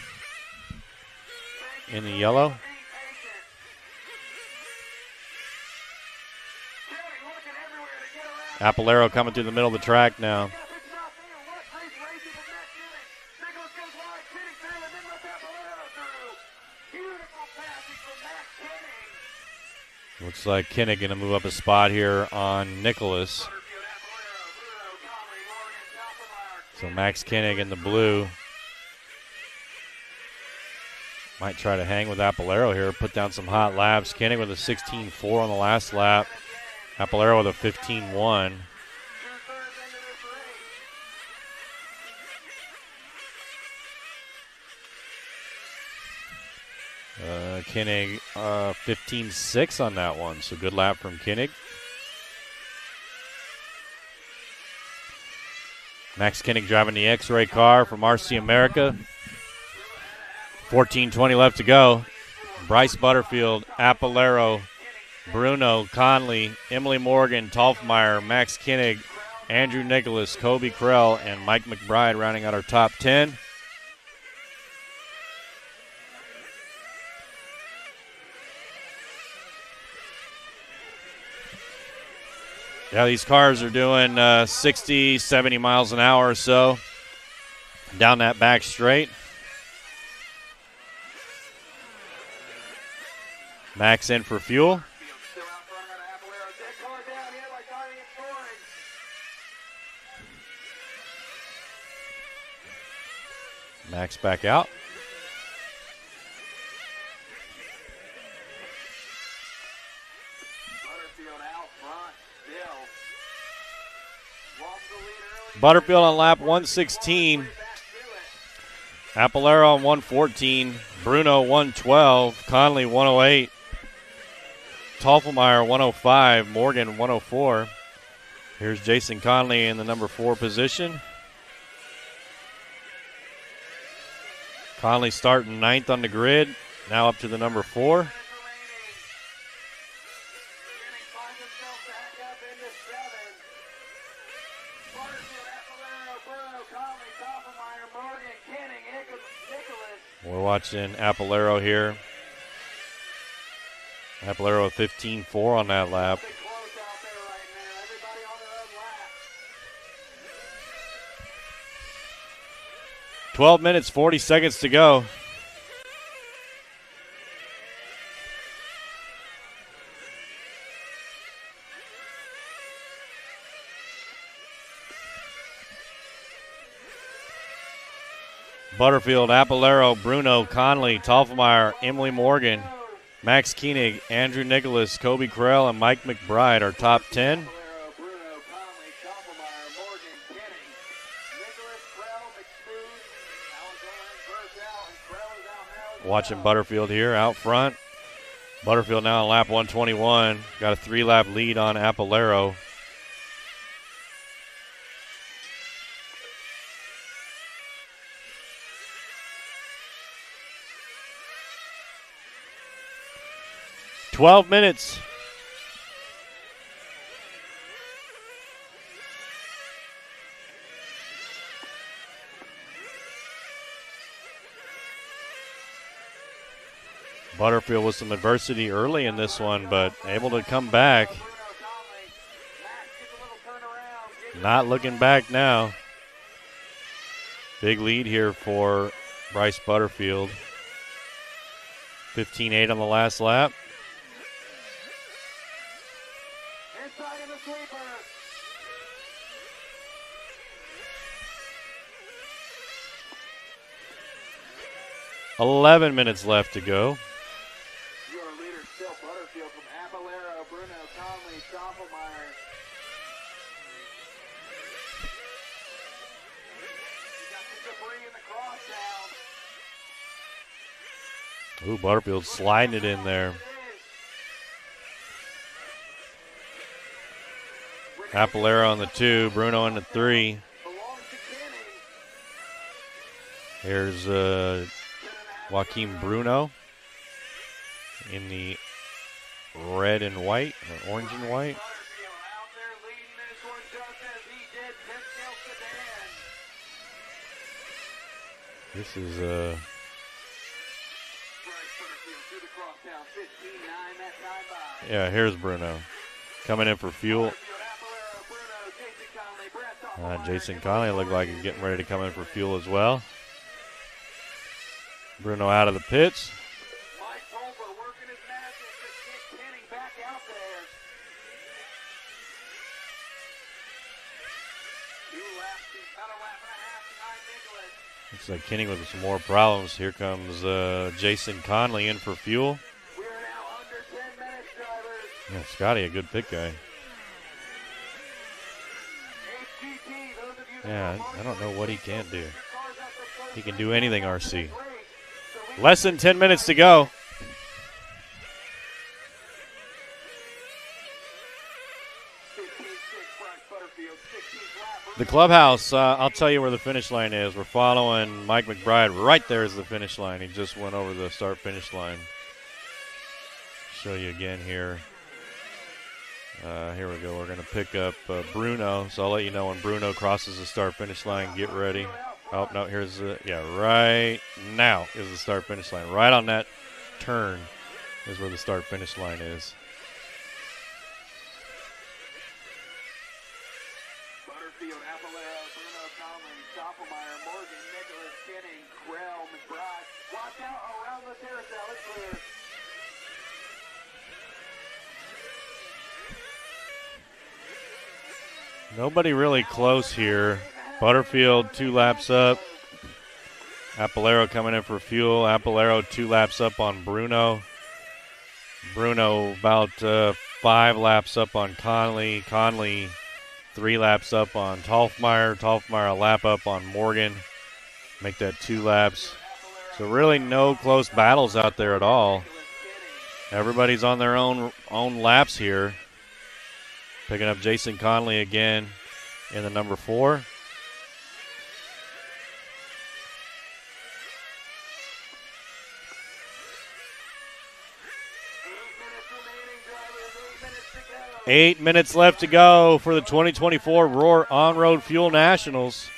in the yellow. Apolero coming through the middle of the track now. Looks like Koenig going to move up a spot here on Nicholas. So Max Koenig in the blue. Might try to hang with Apolero here, put down some hot laps. Koenig with a 16.4 on the last lap. Apolero with a 15.1. Koenig 15.6 on that one, so good lap from Koenig. Max Koenig driving the X-Ray car from RC America. 14:20 left to go. Bryce Butterfield, Apolero, Bruno, Conley, Emily Morgan, Tolfmeyer, Max Koenig, Andrew Nicholas, Kobe Krell, and Mike McBride rounding out our top 10. Yeah, these cars are doing 60, 70 miles an hour or so down that back straight. Max in for fuel. Max back out. Butterfield on lap 116. Apolero on 114. Bruno 112. Conley 108. Tolfmeyer 105. Morgan 104. Here's Jason Conley in the number 4 position. Conley starting 9th on the grid. Now up to the number 4. We're watching Apolero here. Apolero with 15.4 on that lap. "12 minutes, 40 seconds to go. Butterfield, Apolero, Bruno, Conley, Tolfmeyer, Emily Morgan, Max Koenig, Andrew Nicholas, Kobe Krell, and Mike McBride are top 10. watching Butterfield here out front. Butterfield now on lap 121. Got a 3-lap lead on Apolero. .12 minutes. Butterfield with some adversity early in this one, but able to come back. Not looking back now. Big lead here for Bryce Butterfield. 15.8 on the last lap. Inside of the sweeper. 11 minutes left to go. Your leader still Butterfield from Apolero, Bruno, Conley, Stoffelmeyer. You got some debris in the cross down. Ooh, Butterfield sliding it in there. Apolero on the 2, Bruno on the 3. Here's Joaquin Bruno in the red and white, or orange and white. This is yeah, here's Bruno coming in for fuel. Jason Conley looked like he's getting ready to come in for fuel as well. Bruno out of the pits. Mike Tolbert working his magic to get Kenny back out there. 2 laps, about a lap and a half behind Nicholas. Looks like Kenny with some more problems. Here comes Jason Conley in for fuel. We are now under 10 minutes, drivers. Yeah, Scotty, a good pit guy. Yeah, I don't know what he can't do. He can do anything, RC. Less than 10 minutes to go. The clubhouse, I'll tell you where the finish line is. We're following Mike McBride. Right there is the finish line. He just went over the start-finish line. Show you again here. Here we go. We're going to pick up Bruno. So I'll let you know when Bruno crosses the start-finish line. Get ready. Oh, no, here's the, yeah, right now is the start-finish line. Right on that turn is where the start-finish line is. Butterfield, Apolero, Bruno, Conley, Stoffelmeyer, Morgan, Nicholas, Kenny, Krell, McBride. Watch out around the carousel. It's clear. Nobody really close here. Butterfield 2 laps up. Apolero coming in for fuel. Apolero 2 laps up on Bruno. Bruno about 5 laps up on Conley. Conley 3 laps up on Tolfmeyer. Tolfmeyer a lap up on Morgan. Make that 2 laps. So really no close battles out there at all. Everybody's on their own laps here. Picking up Jason Conley again in the number 4. Eight minutes left to go for the 2024 Roar On-Road Fuel Nationals.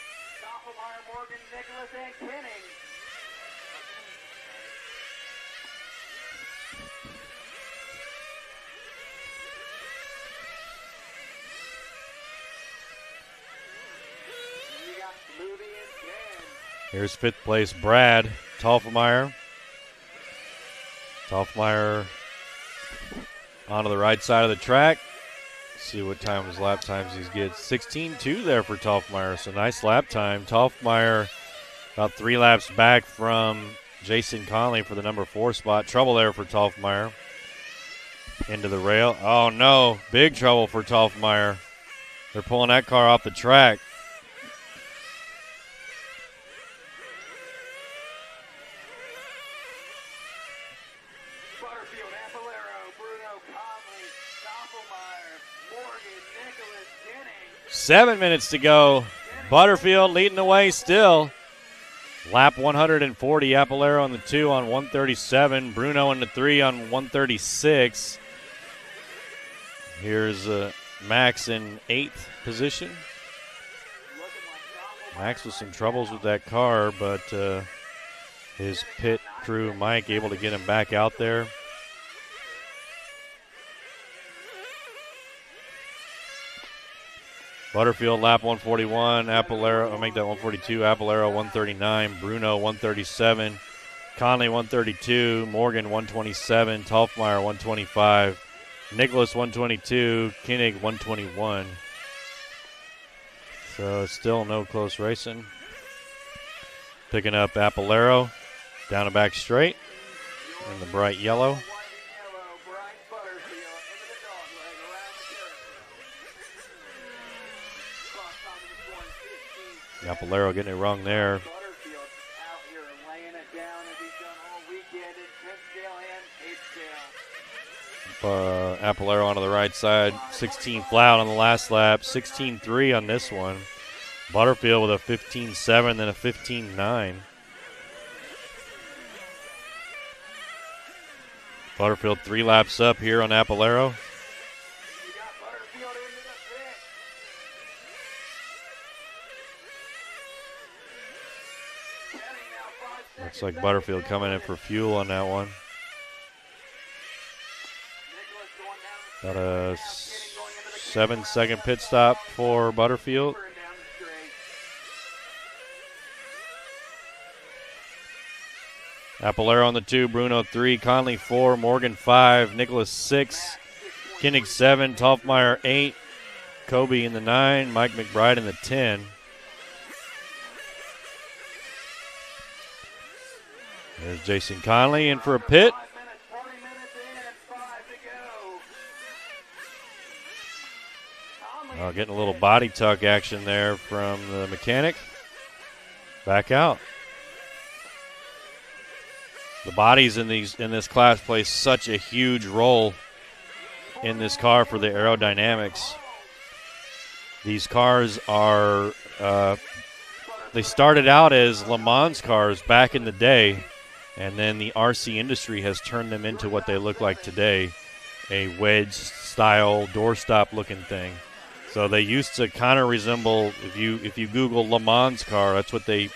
Here's 5th place Brad Tolfmeyer. Tolfmeyer onto the right side of the track. See what time his lap times he gets. 16.2 there for Tolfmeyer, so nice lap time. Tolfmeyer about 3 laps back from Jason Conley for the number 4 spot. Trouble there for Tolfmeyer. Into the rail. Oh no, big trouble for Tolfmeyer. They're pulling that car off the track. Butterfield, Apolero, Bruno, Conley, Stoppelmeyer, Morgan, Nicholas, Jennings. 7 minutes to go. Butterfield leading the way still. Lap 140, Apolero in the 2 on 137. Bruno in the 3 on 136. Here's Max in 8th position. Max with some troubles with that car, but his pit crew, Mike, able to get him back out there. Butterfield lap 141, Apolero, I'll make that 142, Apolero 139, Bruno 137, Conley 132, Morgan 127, Tolfmeyer 125, Nicholas 122, Koenig 121. So still no close racing. Picking up Apolero down a back straight in the bright yellow. Apolero getting it wrong there. Apolero onto the right side. 16 flat on the last lap. 16.3 on this one. Butterfield with a 15.7, then a 15.9. Butterfield 3 laps up here on Apolero. Looks like Butterfield coming in for fuel on that one. Got a 7-second pit stop for Butterfield. Apolero on the 2, Bruno 3, Conley 4, Morgan 5, Nicholas 6, Koenig 7, Tolfmeyer 8, Kobe in the 9, Mike McBride in the 10. There's Jason Conley in for a pit. Getting a little body tuck action there from the mechanic. Back out. The bodies in this class play such a huge role in this car for the aerodynamics. These cars are, they started out as Le Mans cars back in the day, and then the RC industry has turned them into what they look like today, a wedge-style doorstop looking thing. So they used to kind of resemble, if you Google Le Mans car, that's what they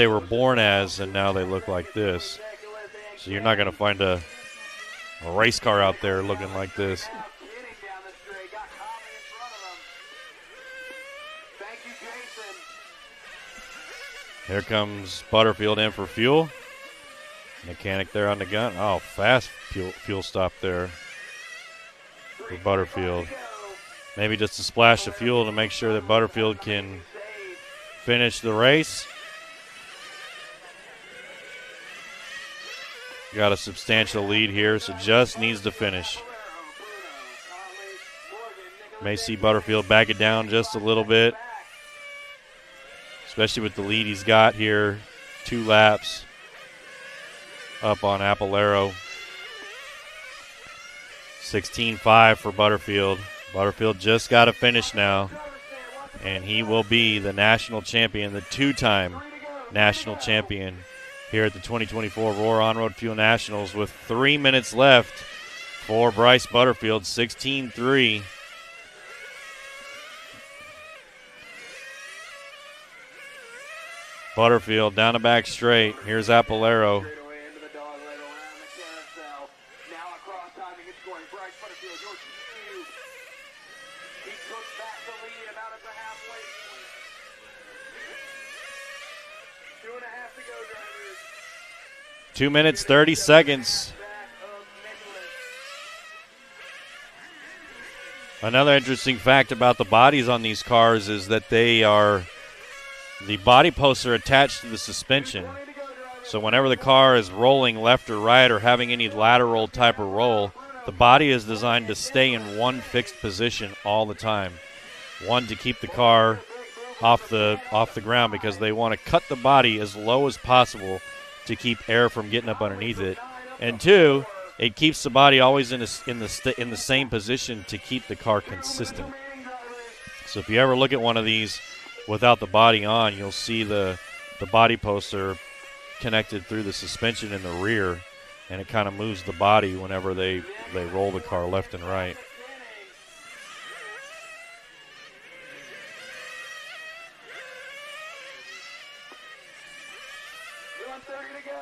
were born as, and now they look like this. So you're not going to find a race car out there looking like this. Here comes Butterfield in for fuel. Mechanic there on the gun. Oh, fast fuel stop there for Butterfield. Maybe just a splash of fuel to make sure that Butterfield can finish the race. Got a substantial lead here, so just needs to finish. May see Butterfield back it down just a little bit, especially with the lead he's got here. 2 laps up on Apolero. 16.5 for Butterfield. Butterfield just got to finish now, and he will be the national champion, the 2-time national champion here at the 2024 Roar On-Road Fuel Nationals with 3 minutes left for Bryce Butterfield, 16.3. Butterfield down the back straight. Here's Apolero. Two 2 minutes, 30 seconds. Another interesting fact about the bodies on these cars is that the body posts are attached to the suspension. So whenever the car is rolling left or right or having any lateral type of roll, the body is designed to stay in one fixed position all the time. One, to keep the car off the ground, because they want to cut the body as low as possible to keep air from getting up underneath it. And 2, it keeps the body always in the same position to keep the car consistent. So if you ever look at one of these without the body on, you'll see the body posts are connected through the suspension in the rear, and it kind of moves the body whenever they roll the car left and right.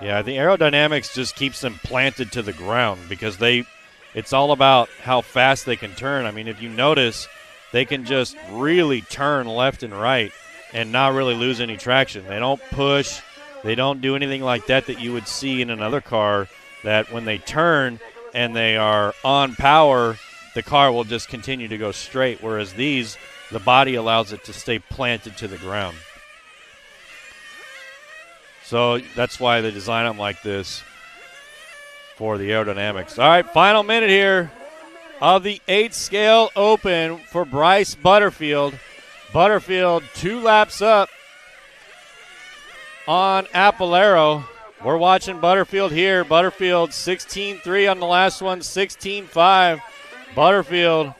Yeah, the aerodynamics just keeps them planted to the ground because it's all about how fast they can turn. I mean, if you notice, they can just really turn left and right and not really lose any traction. They don't push. They don't do anything like that you would see in another car, that when they turn and they are on power, the car will just continue to go straight, whereas these, the body allows it to stay planted to the ground. So that's why they design them like this for the aerodynamics. All right, final minute here of the 8-scale open for Bryce Butterfield. Butterfield 2 laps up on Apolero. We're watching Butterfield here. Butterfield 16-3 on the last one, 16-5. Butterfield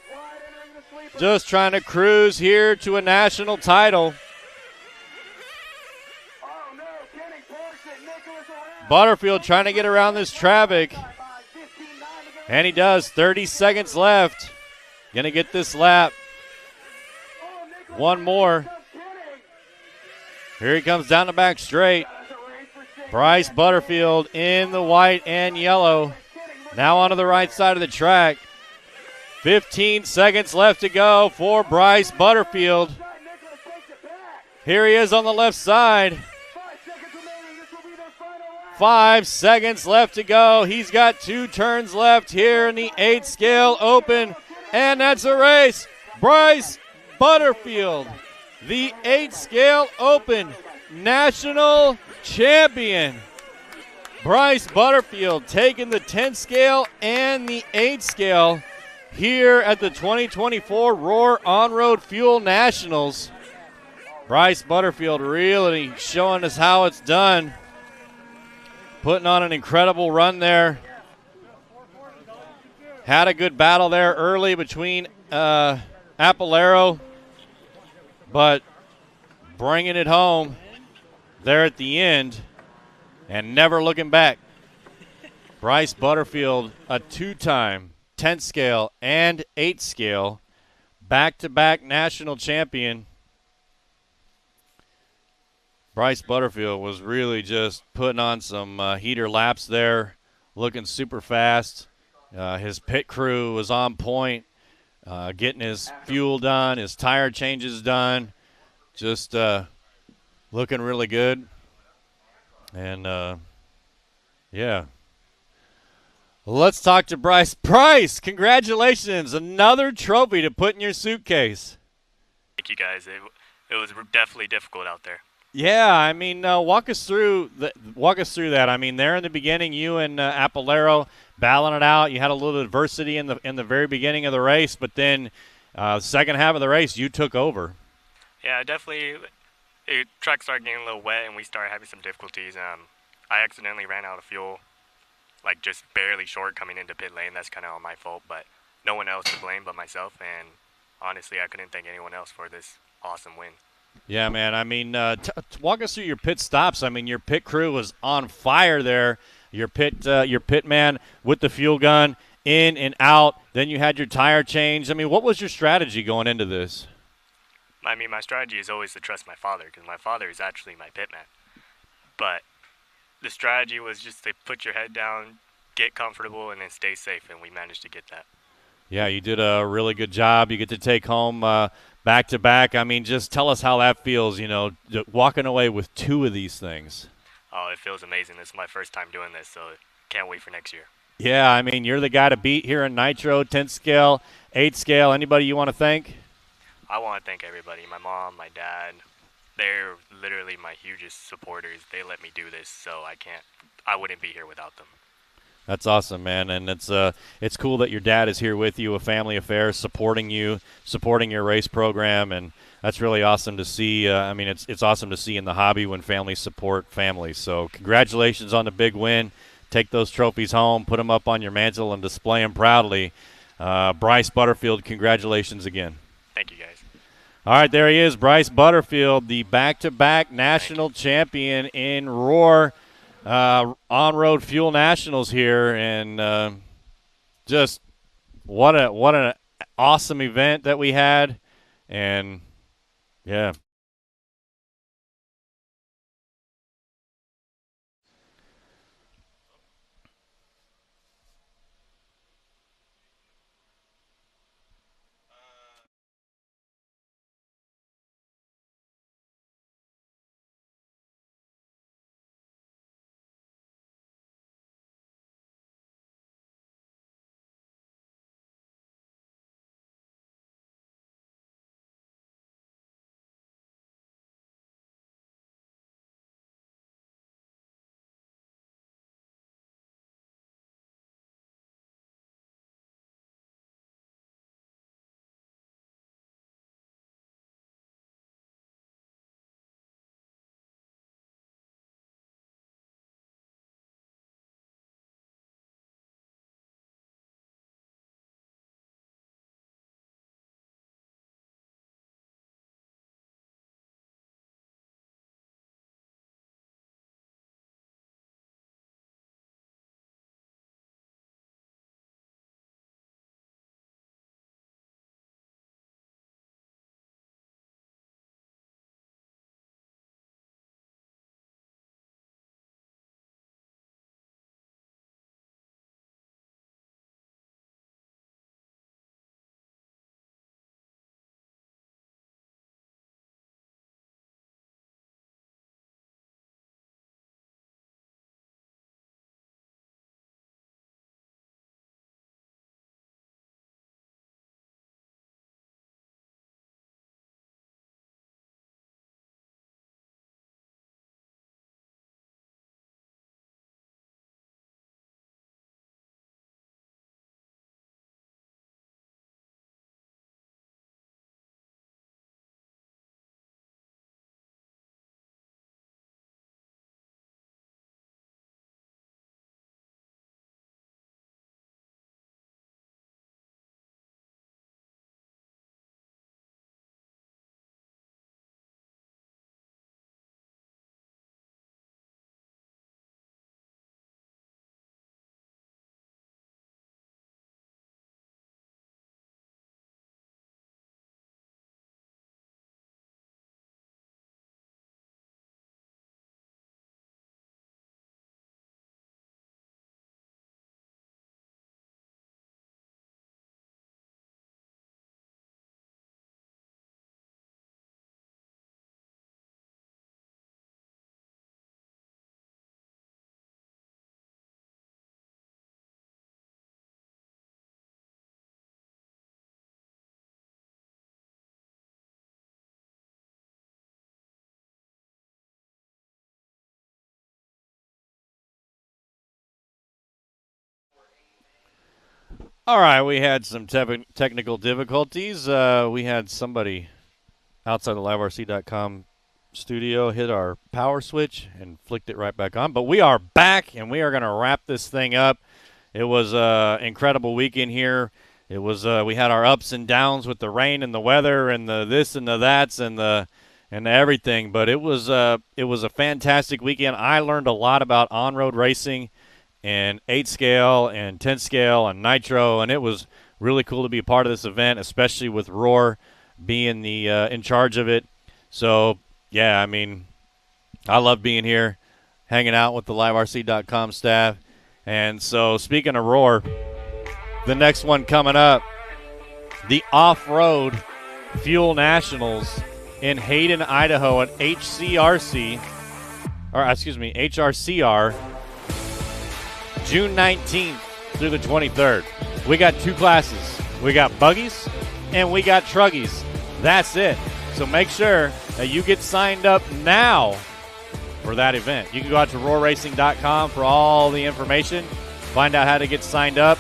just trying to cruise here to a national title. Butterfield trying to get around this traffic. And he does. 30 seconds left. Going to get this lap. One more. Here he comes down the back straight. Bryce Butterfield in the white and yellow. Now onto the right side of the track. 15 seconds left to go for Bryce Butterfield. Here he is on the left side. 5 seconds left to go. He's got 2 turns left here in the 8-scale open, and that's a race. Bryce Butterfield, the 8-scale open national champion. Bryce Butterfield taking the 10-scale and the 8-scale here at the 2024 Roar On-Road Fuel Nationals. Bryce Butterfield really showing us how it's done. Putting on an incredible run there. Had a good battle there early between Apolero, but bringing it home there at the end and never looking back. Bryce Butterfield, a 2-time 10-scale and 8-scale back-to-back national champion. Bryce Butterfield was really just putting on some heater laps there, looking super fast. His pit crew was on point, getting his fuel done, his tire changes done, just looking really good. And, yeah. Let's talk to Bryce. Bryce, congratulations. Another trophy to put in your suitcase. Thank you, guys. It was definitely difficult out there. Yeah, I mean, walk us through that. I mean, there in the beginning, you and Apolero battling it out. You had a little adversity in the very beginning of the race, but then second half of the race, you took over. Yeah, definitely. The track started getting a little wet, and we started having some difficulties. I accidentally ran out of fuel, like just barely short coming into pit lane. That's kind of all my fault, but no one else to blame but myself. And honestly, I couldn't thank anyone else for this awesome win. Yeah, man. I mean, walk us through your pit stops. I mean, your pit crew was on fire there. Your pit man with the fuel gun in and out. Then you had your tire change. I mean, what was your strategy going into this? I mean, my strategy is always to trust my father because my father is actually my pit man. But the strategy was just to put your head down, get comfortable, and then stay safe, and we managed to get that. Yeah, you did a really good job. You get to take home back-to-back. I mean, just tell us how that feels, walking away with 2 of these things. Oh, it feels amazing. This is my first time doing this, so can't wait for next year. Yeah, I mean, you're the guy to beat here in Nitro, 10 scale, 8 scale. Anybody you want to thank? I want to thank everybody, my mom, my dad. They're literally my hugest supporters. They let me do this, so I wouldn't be here without them. That's awesome, man, and it's cool that your dad is here with you, a family affair, supporting you, supporting your race program, and that's really awesome to see. I mean, it's awesome to see in the hobby when families support families. So congratulations on the big win. Take those trophies home, put them up on your mantle, and display them proudly. Bryce Butterfield, congratulations again. Thank you, guys. All right, there he is, Bryce Butterfield, the back-to-back national champion in Roar. On-road Fuel Nationals here, and just what an awesome event that we had, and yeah. All right, we had some technical difficulties. We had somebody outside the liverc.com studio hit our power switch and flicked it right back on. But we are back, and we are going to wrap this thing up. It was an incredible weekend here. It was we had our ups and downs with the rain and the weather and the this and the that's and the everything. But it was a fantastic weekend. I learned a lot about on-road racing and 8-scale and 10-scale and nitro, and it was really cool to be a part of this event, especially with Roar being the in charge of it. So, yeah, I mean, I love being here, hanging out with the liverc.com staff. And so, speaking of Roar, the next one coming up, the Off-Road Fuel Nationals in Hayden, Idaho at HRCR, June 19th through the 23rd. We got two classes. We got buggies and we got truggies. That's it. So make sure that you get signed up now for that event. You can go out to roarracing.com for all the information. Find out how to get signed up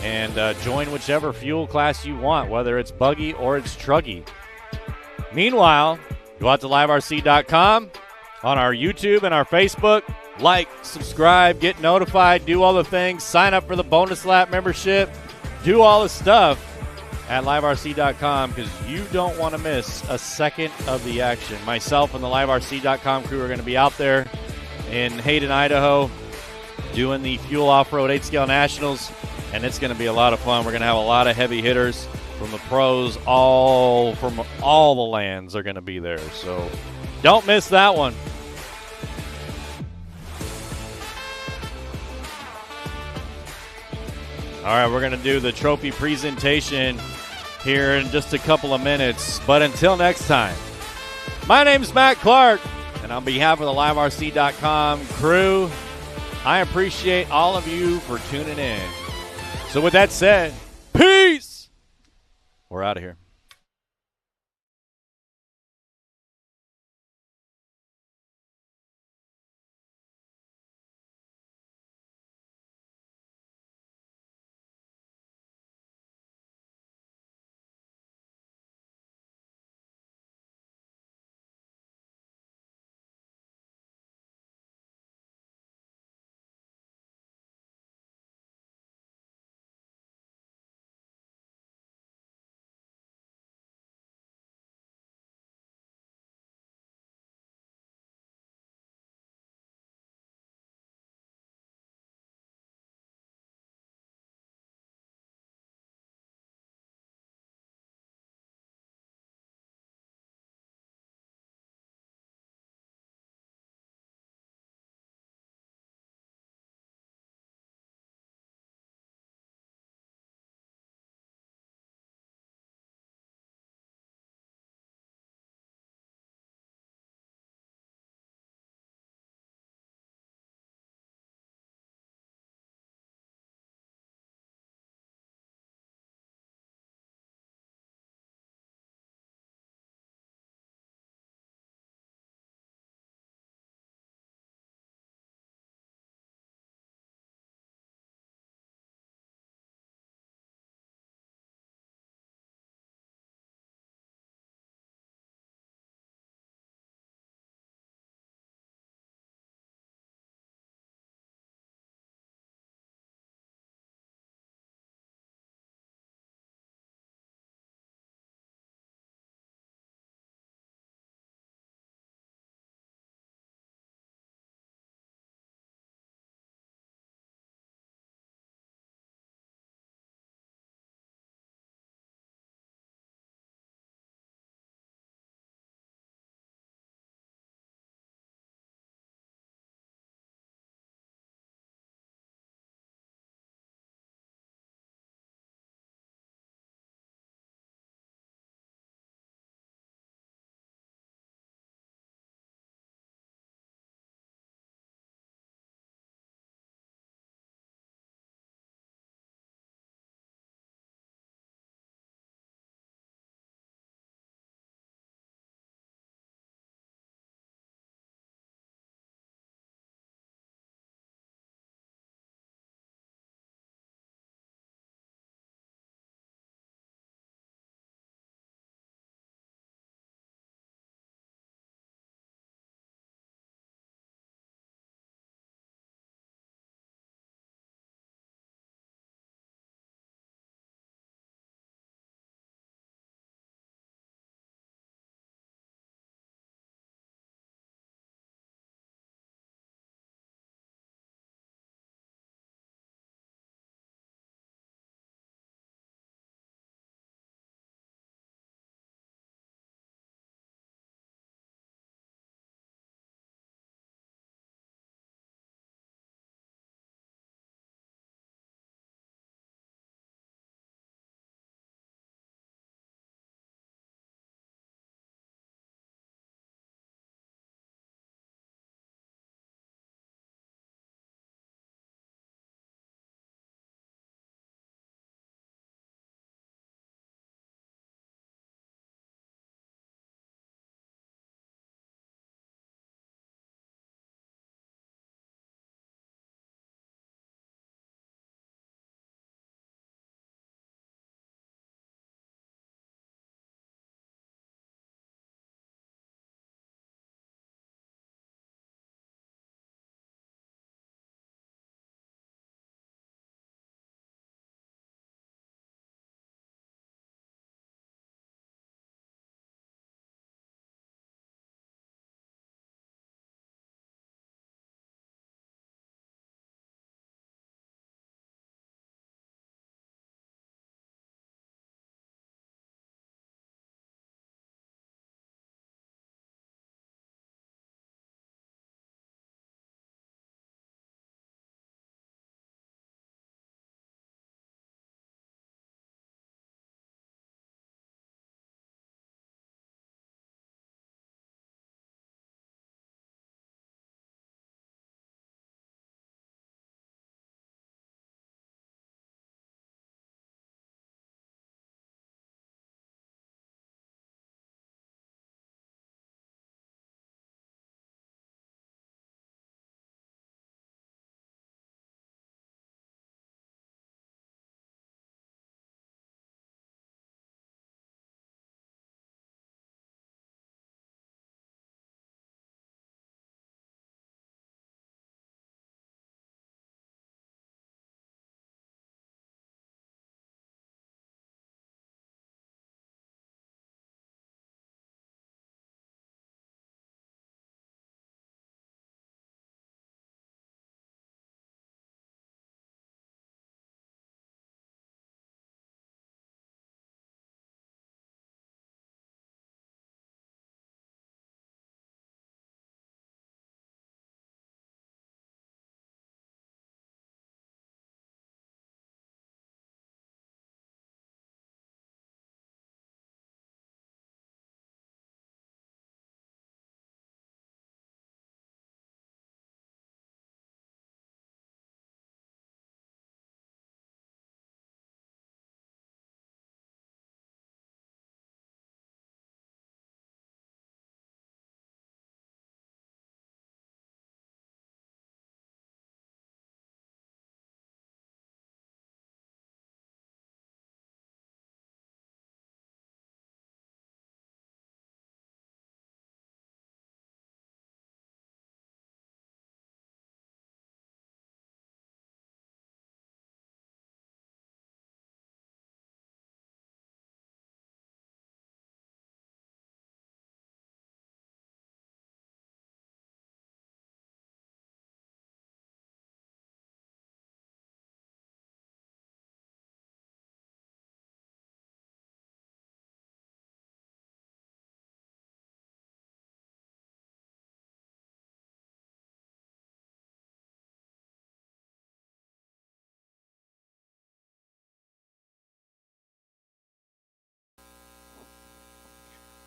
and join whichever fuel class you want, whether it's buggy or it's truggy. Meanwhile, go out to liverc.com, on our YouTube and our Facebook. Like, subscribe, get notified, do all the things, sign up for the bonus lap membership, do all the stuff at liverc.com because you don't want to miss a second of the action. Myself and the liverc.com crew are going to be out there in Hayden, Idaho, doing the Fuel Off-Road 8-Scale Nationals, and it's going to be a lot of fun. We're going to have a lot of heavy hitters from the pros, all from all the lands are going to be there. So don't miss that one. All right, we're going to do the trophy presentation here in just a couple of minutes. But until next time, my name's Matt Clark, and on behalf of the liverc.com crew, I appreciate all of you for tuning in. So with that said, peace! We're out of here.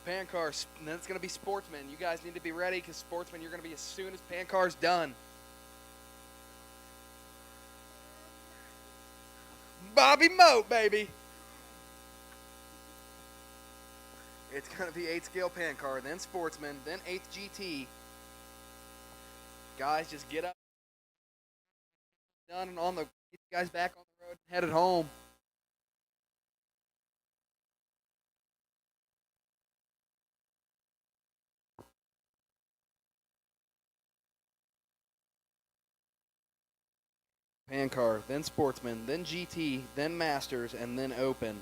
Pancars, and then it's going to be Sportsman. You guys need to be ready because Sportsman, you're going to be as soon as Pancar's done. Bobby Moat, baby. It's going to be 8th scale Pancar, then Sportsman, then 8th GT. Guys, just get up. Done and on the, get you guys back on the road and headed home. Pancar, then Sportsman, then GT, then Masters, and then Open.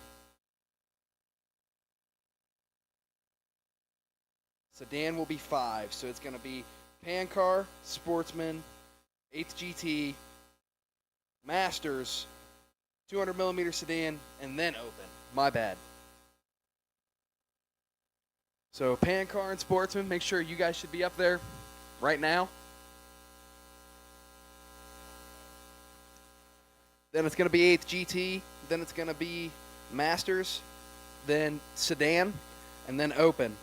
Sedan will be 5, so it's going to be Pancar, Sportsman, 8th GT, Masters, 200mm sedan, and then Open. My bad. So Pancar and Sportsman, make sure you guys should be up there right now. Then it's going to be 8th GT, then it's going to be Masters, then Sedan, and then Open.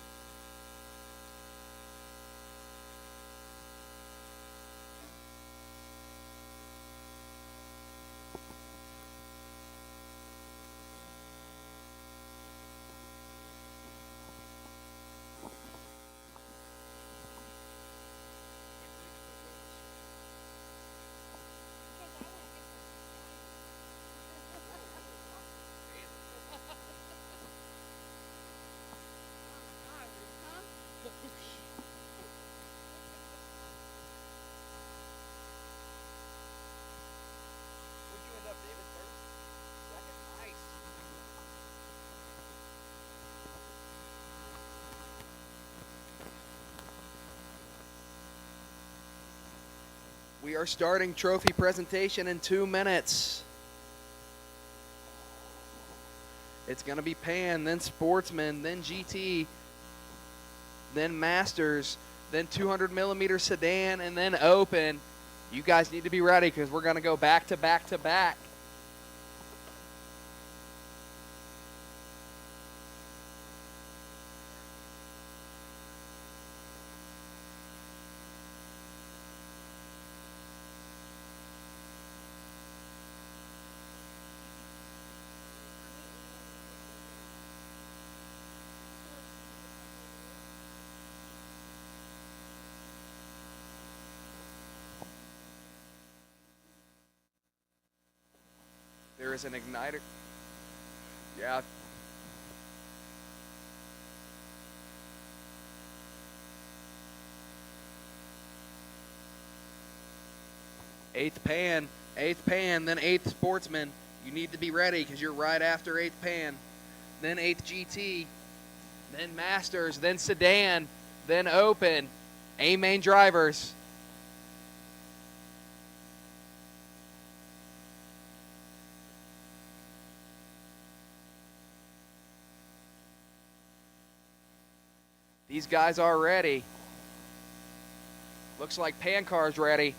We are starting trophy presentation in 2 minutes. It's going to be Pan, then Sportsman, then GT, then Masters, then 200mm sedan, and then Open. You guys need to be ready because we're going to go back to back to back. There is an igniter. Yeah. Eighth pan, then 8th Sportsman. You need to be ready because you're right after 8th Pan. Then 8th GT, then Masters, then Sedan, then Open. A-main drivers. These guys are ready. Looks like Pancar's ready.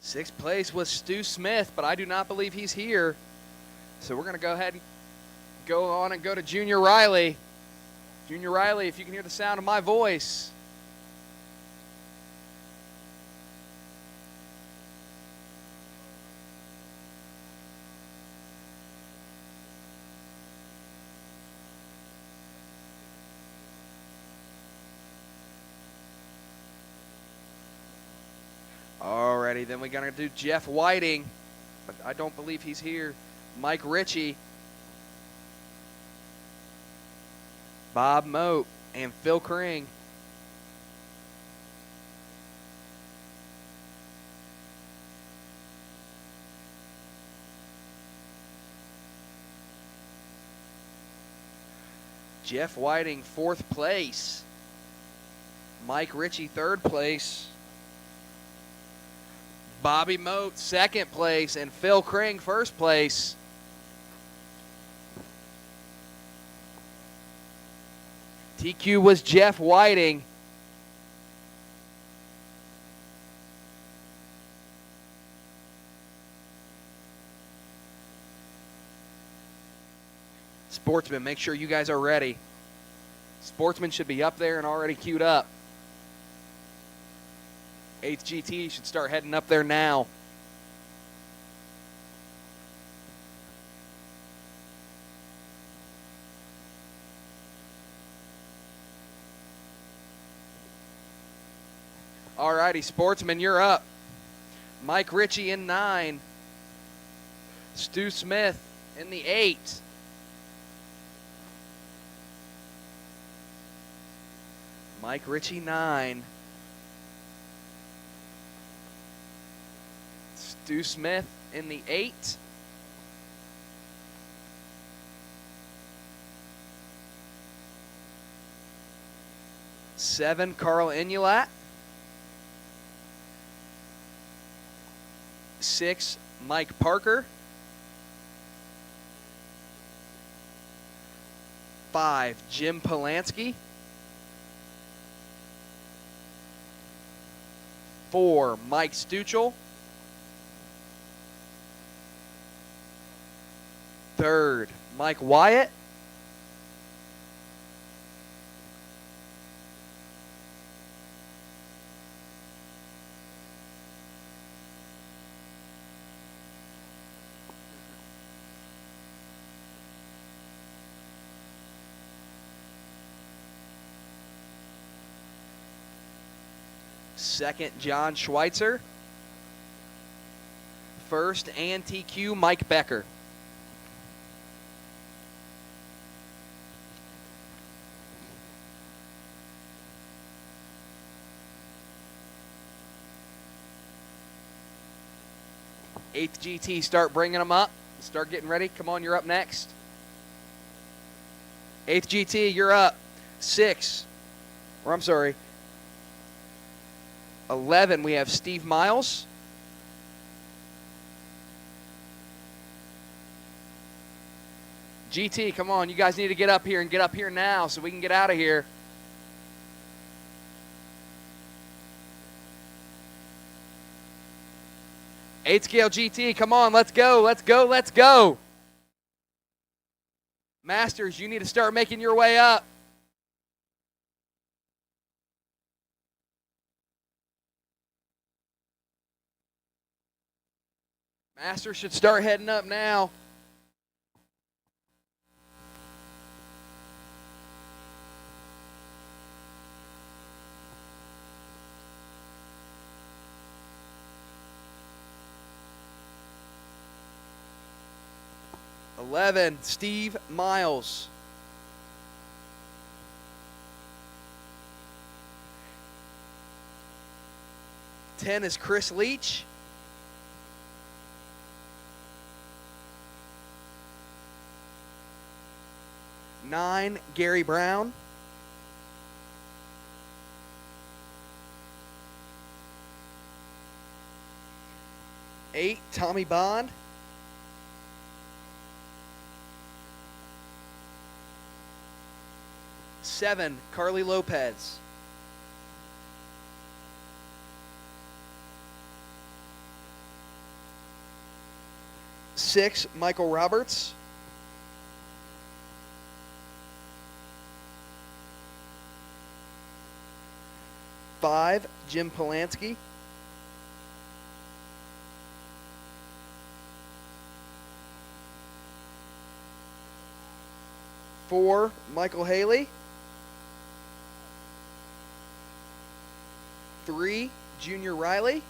Sixth place was Stu Smith, but I do not believe he's here. So we're going to go ahead and go on and go to Junior Riley. Junior Riley, if you can hear the sound of my voice. Alrighty, then we're going to do Jeff Whiting, but I don't believe he's here. Mike Ritchie, Bob Moat, and Phil Kring. Jeff Whiting, 4th place. Mike Ritchie, third place. Bobby Moat, second place. And Phil Kring, first place. TQ was Jeff Whiting. Sportsman, make sure you guys are ready. Sportsman should be up there and already queued up. 8th GT should start heading up there now. Alrighty, Sportsman, you're up. Mike Ritchie in 9. Stu Smith in the 8. Mike Ritchie 9. Stu Smith in the 8. Seven, Carl Inulat. 6, Mike Parker. 5, Jim Polanski. 4, Mike Stuchel. 3rd, Mike Wyatt. 2nd, John Schweitzer. 1st and TQ, Mike Becker. Eighth GT, start bringing them up. Start getting ready. Come on, you're up next. 8th GT, you're up. 6. Or I'm sorry. 11, we have Steve Miles. GT, come on. You guys need to get up here and get up here now so we can get out of here. Eight scale GT, come on, let's go, let's go, let's go. Masters, you need to start making your way up. Masters should start heading up now. $11, Steve Miles. 10 is Chris Leach. 9, Gary Brown. 8, Tommy Bond. 7, Carly Lopez. 6, Michael Roberts. 5, Jim Polanski. 4, Michael Haley. 3, Junior Riley.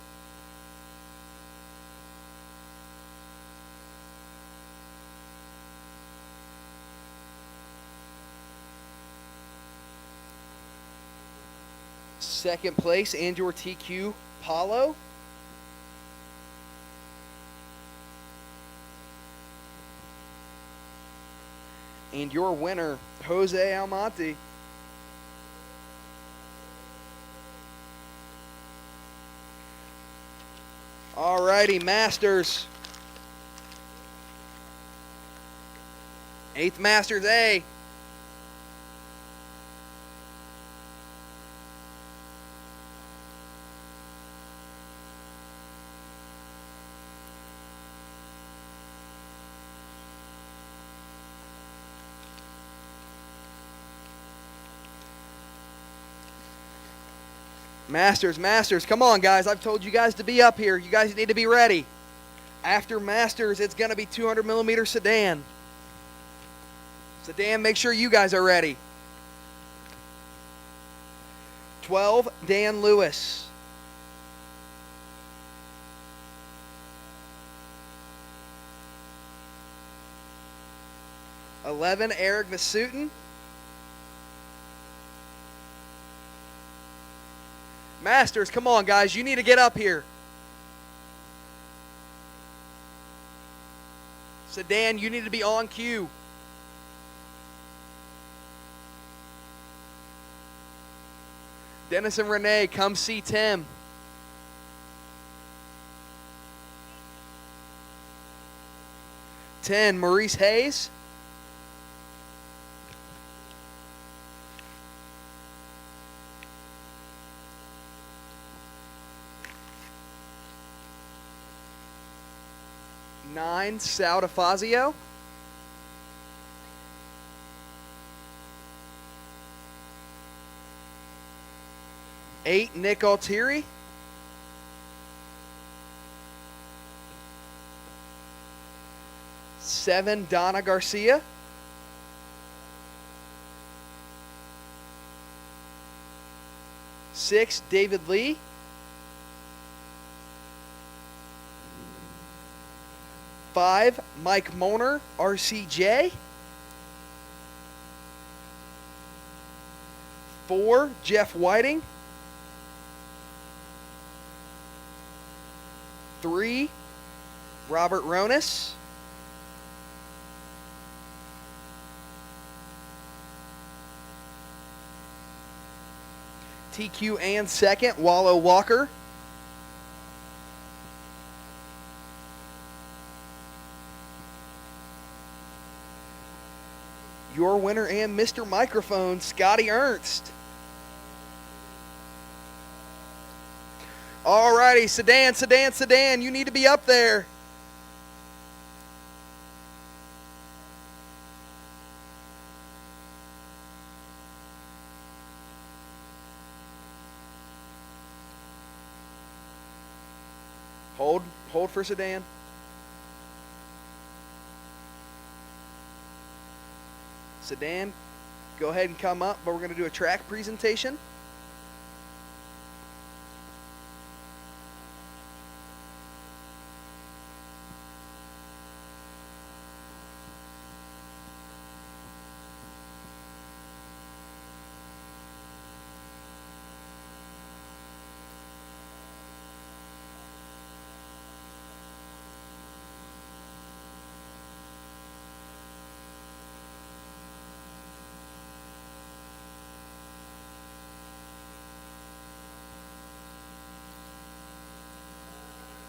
2nd place, Andrew TQ Paulo. And your winner, Jose Almonte. righty, Masters. 8th Masters A. Masters, come on, guys. I've told you guys to be up here. You guys need to be ready. After Masters, it's going to be 200 millimeter sedan. Sedan, make sure you guys are ready. 12, Dan Lewis. $11, Eric Vasutin. Masters, come on, guys. You need to get up here. Sedan, you need to be on cue. Dennis and Renee, come see Tim. $10, Maurice Hayes. $9, Sal DeFazio. $8, Nick Altieri. $7, Donna Garcia. $6, David Lee. $5, Mike Moner, RCJ. $4, Jeff Whiting. $3, Robert Ronis. TQ and second, Wallow Walker. Your winner and Mr. Microphone, Scotty Ernst. All righty, Sedan, you need to be up there. Hold for Sedan. Sedan, go ahead and come up, but we're going to do a track presentation.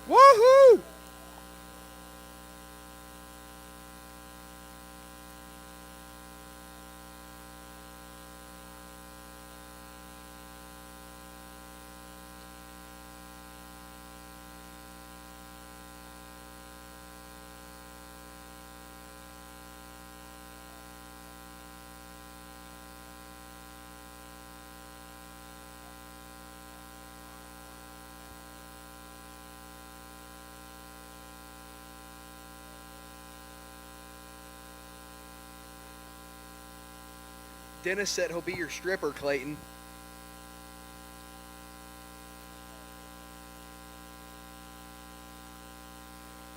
Woohoo! Dennis said he'll be your stripper, Clayton.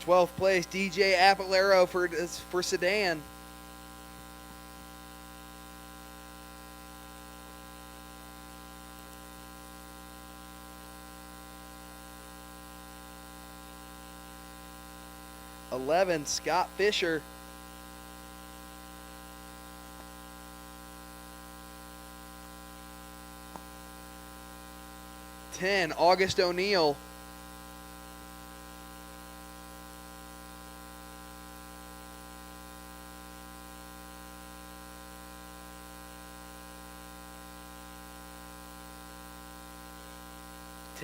#12th place, DJ Apolero for Sedan. #11, Scott Fisher. 10, August O'Neill.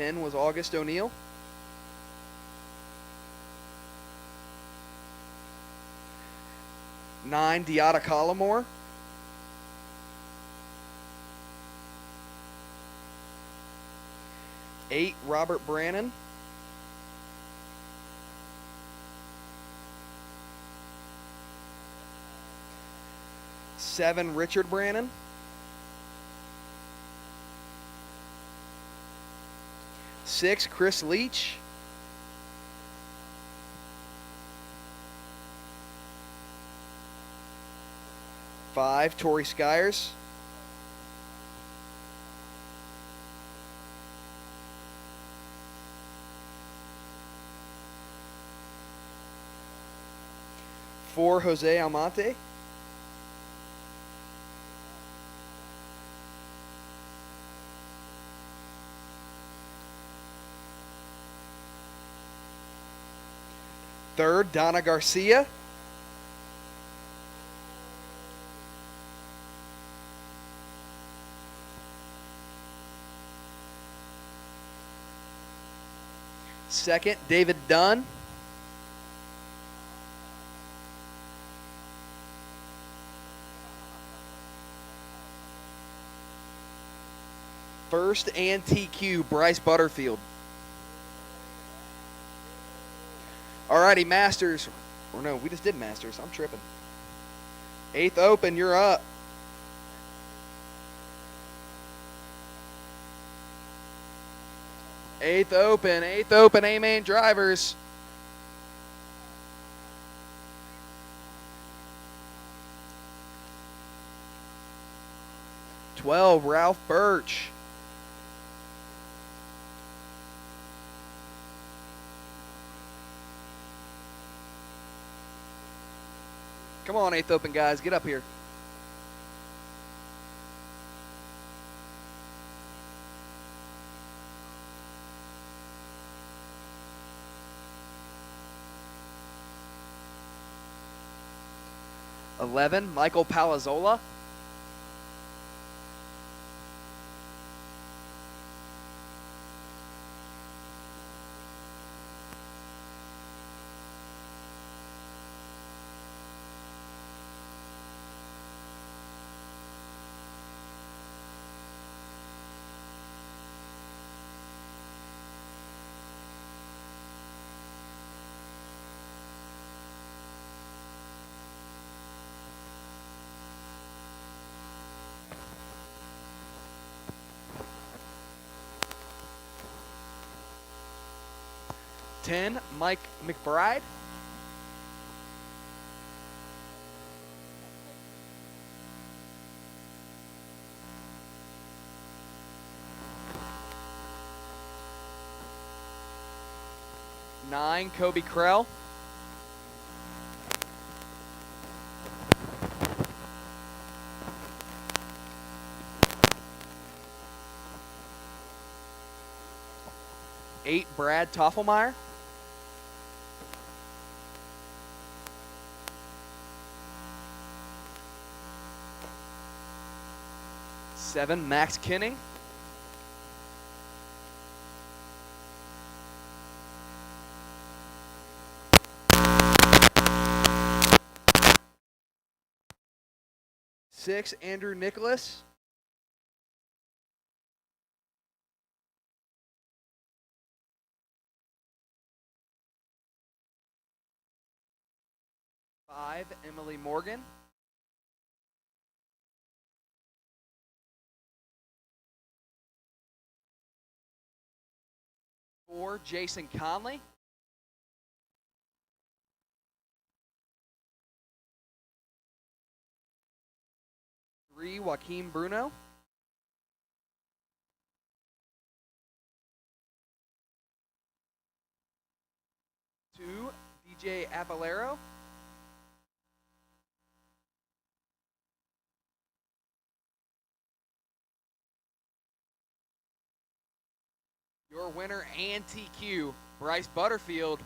10 was August O'Neill. 9, Deotta Collimore. 8, Robert Brannon. 7, Richard Brannon. 6, Chris Leach. 5, Tori Skyers. 4, Jose Almonte. 3rd, Donna Garcia. 2nd, David Dunn. 1st and TQ, Bryce Butterfield. Alrighty, Masters. Or no, we just did Masters. I'm tripping. 8th Open, you're up. Eighth Open, A-main drivers. #12, Ralph Birch. 'Come on, 8th Open guys, get up here. #11, Michael Palazzola. 10, Mike McBride. 9, Kobe Krell. 8, Brad Toffelmeyer. 7, Max Kinning. 6, Andrew Nicholas. 5, Emily Morgan. 4, Jason Conley. 3, Joaquin Bruno. 2, DJ Apalero. 'Your winner and TQ, Bryce Butterfield.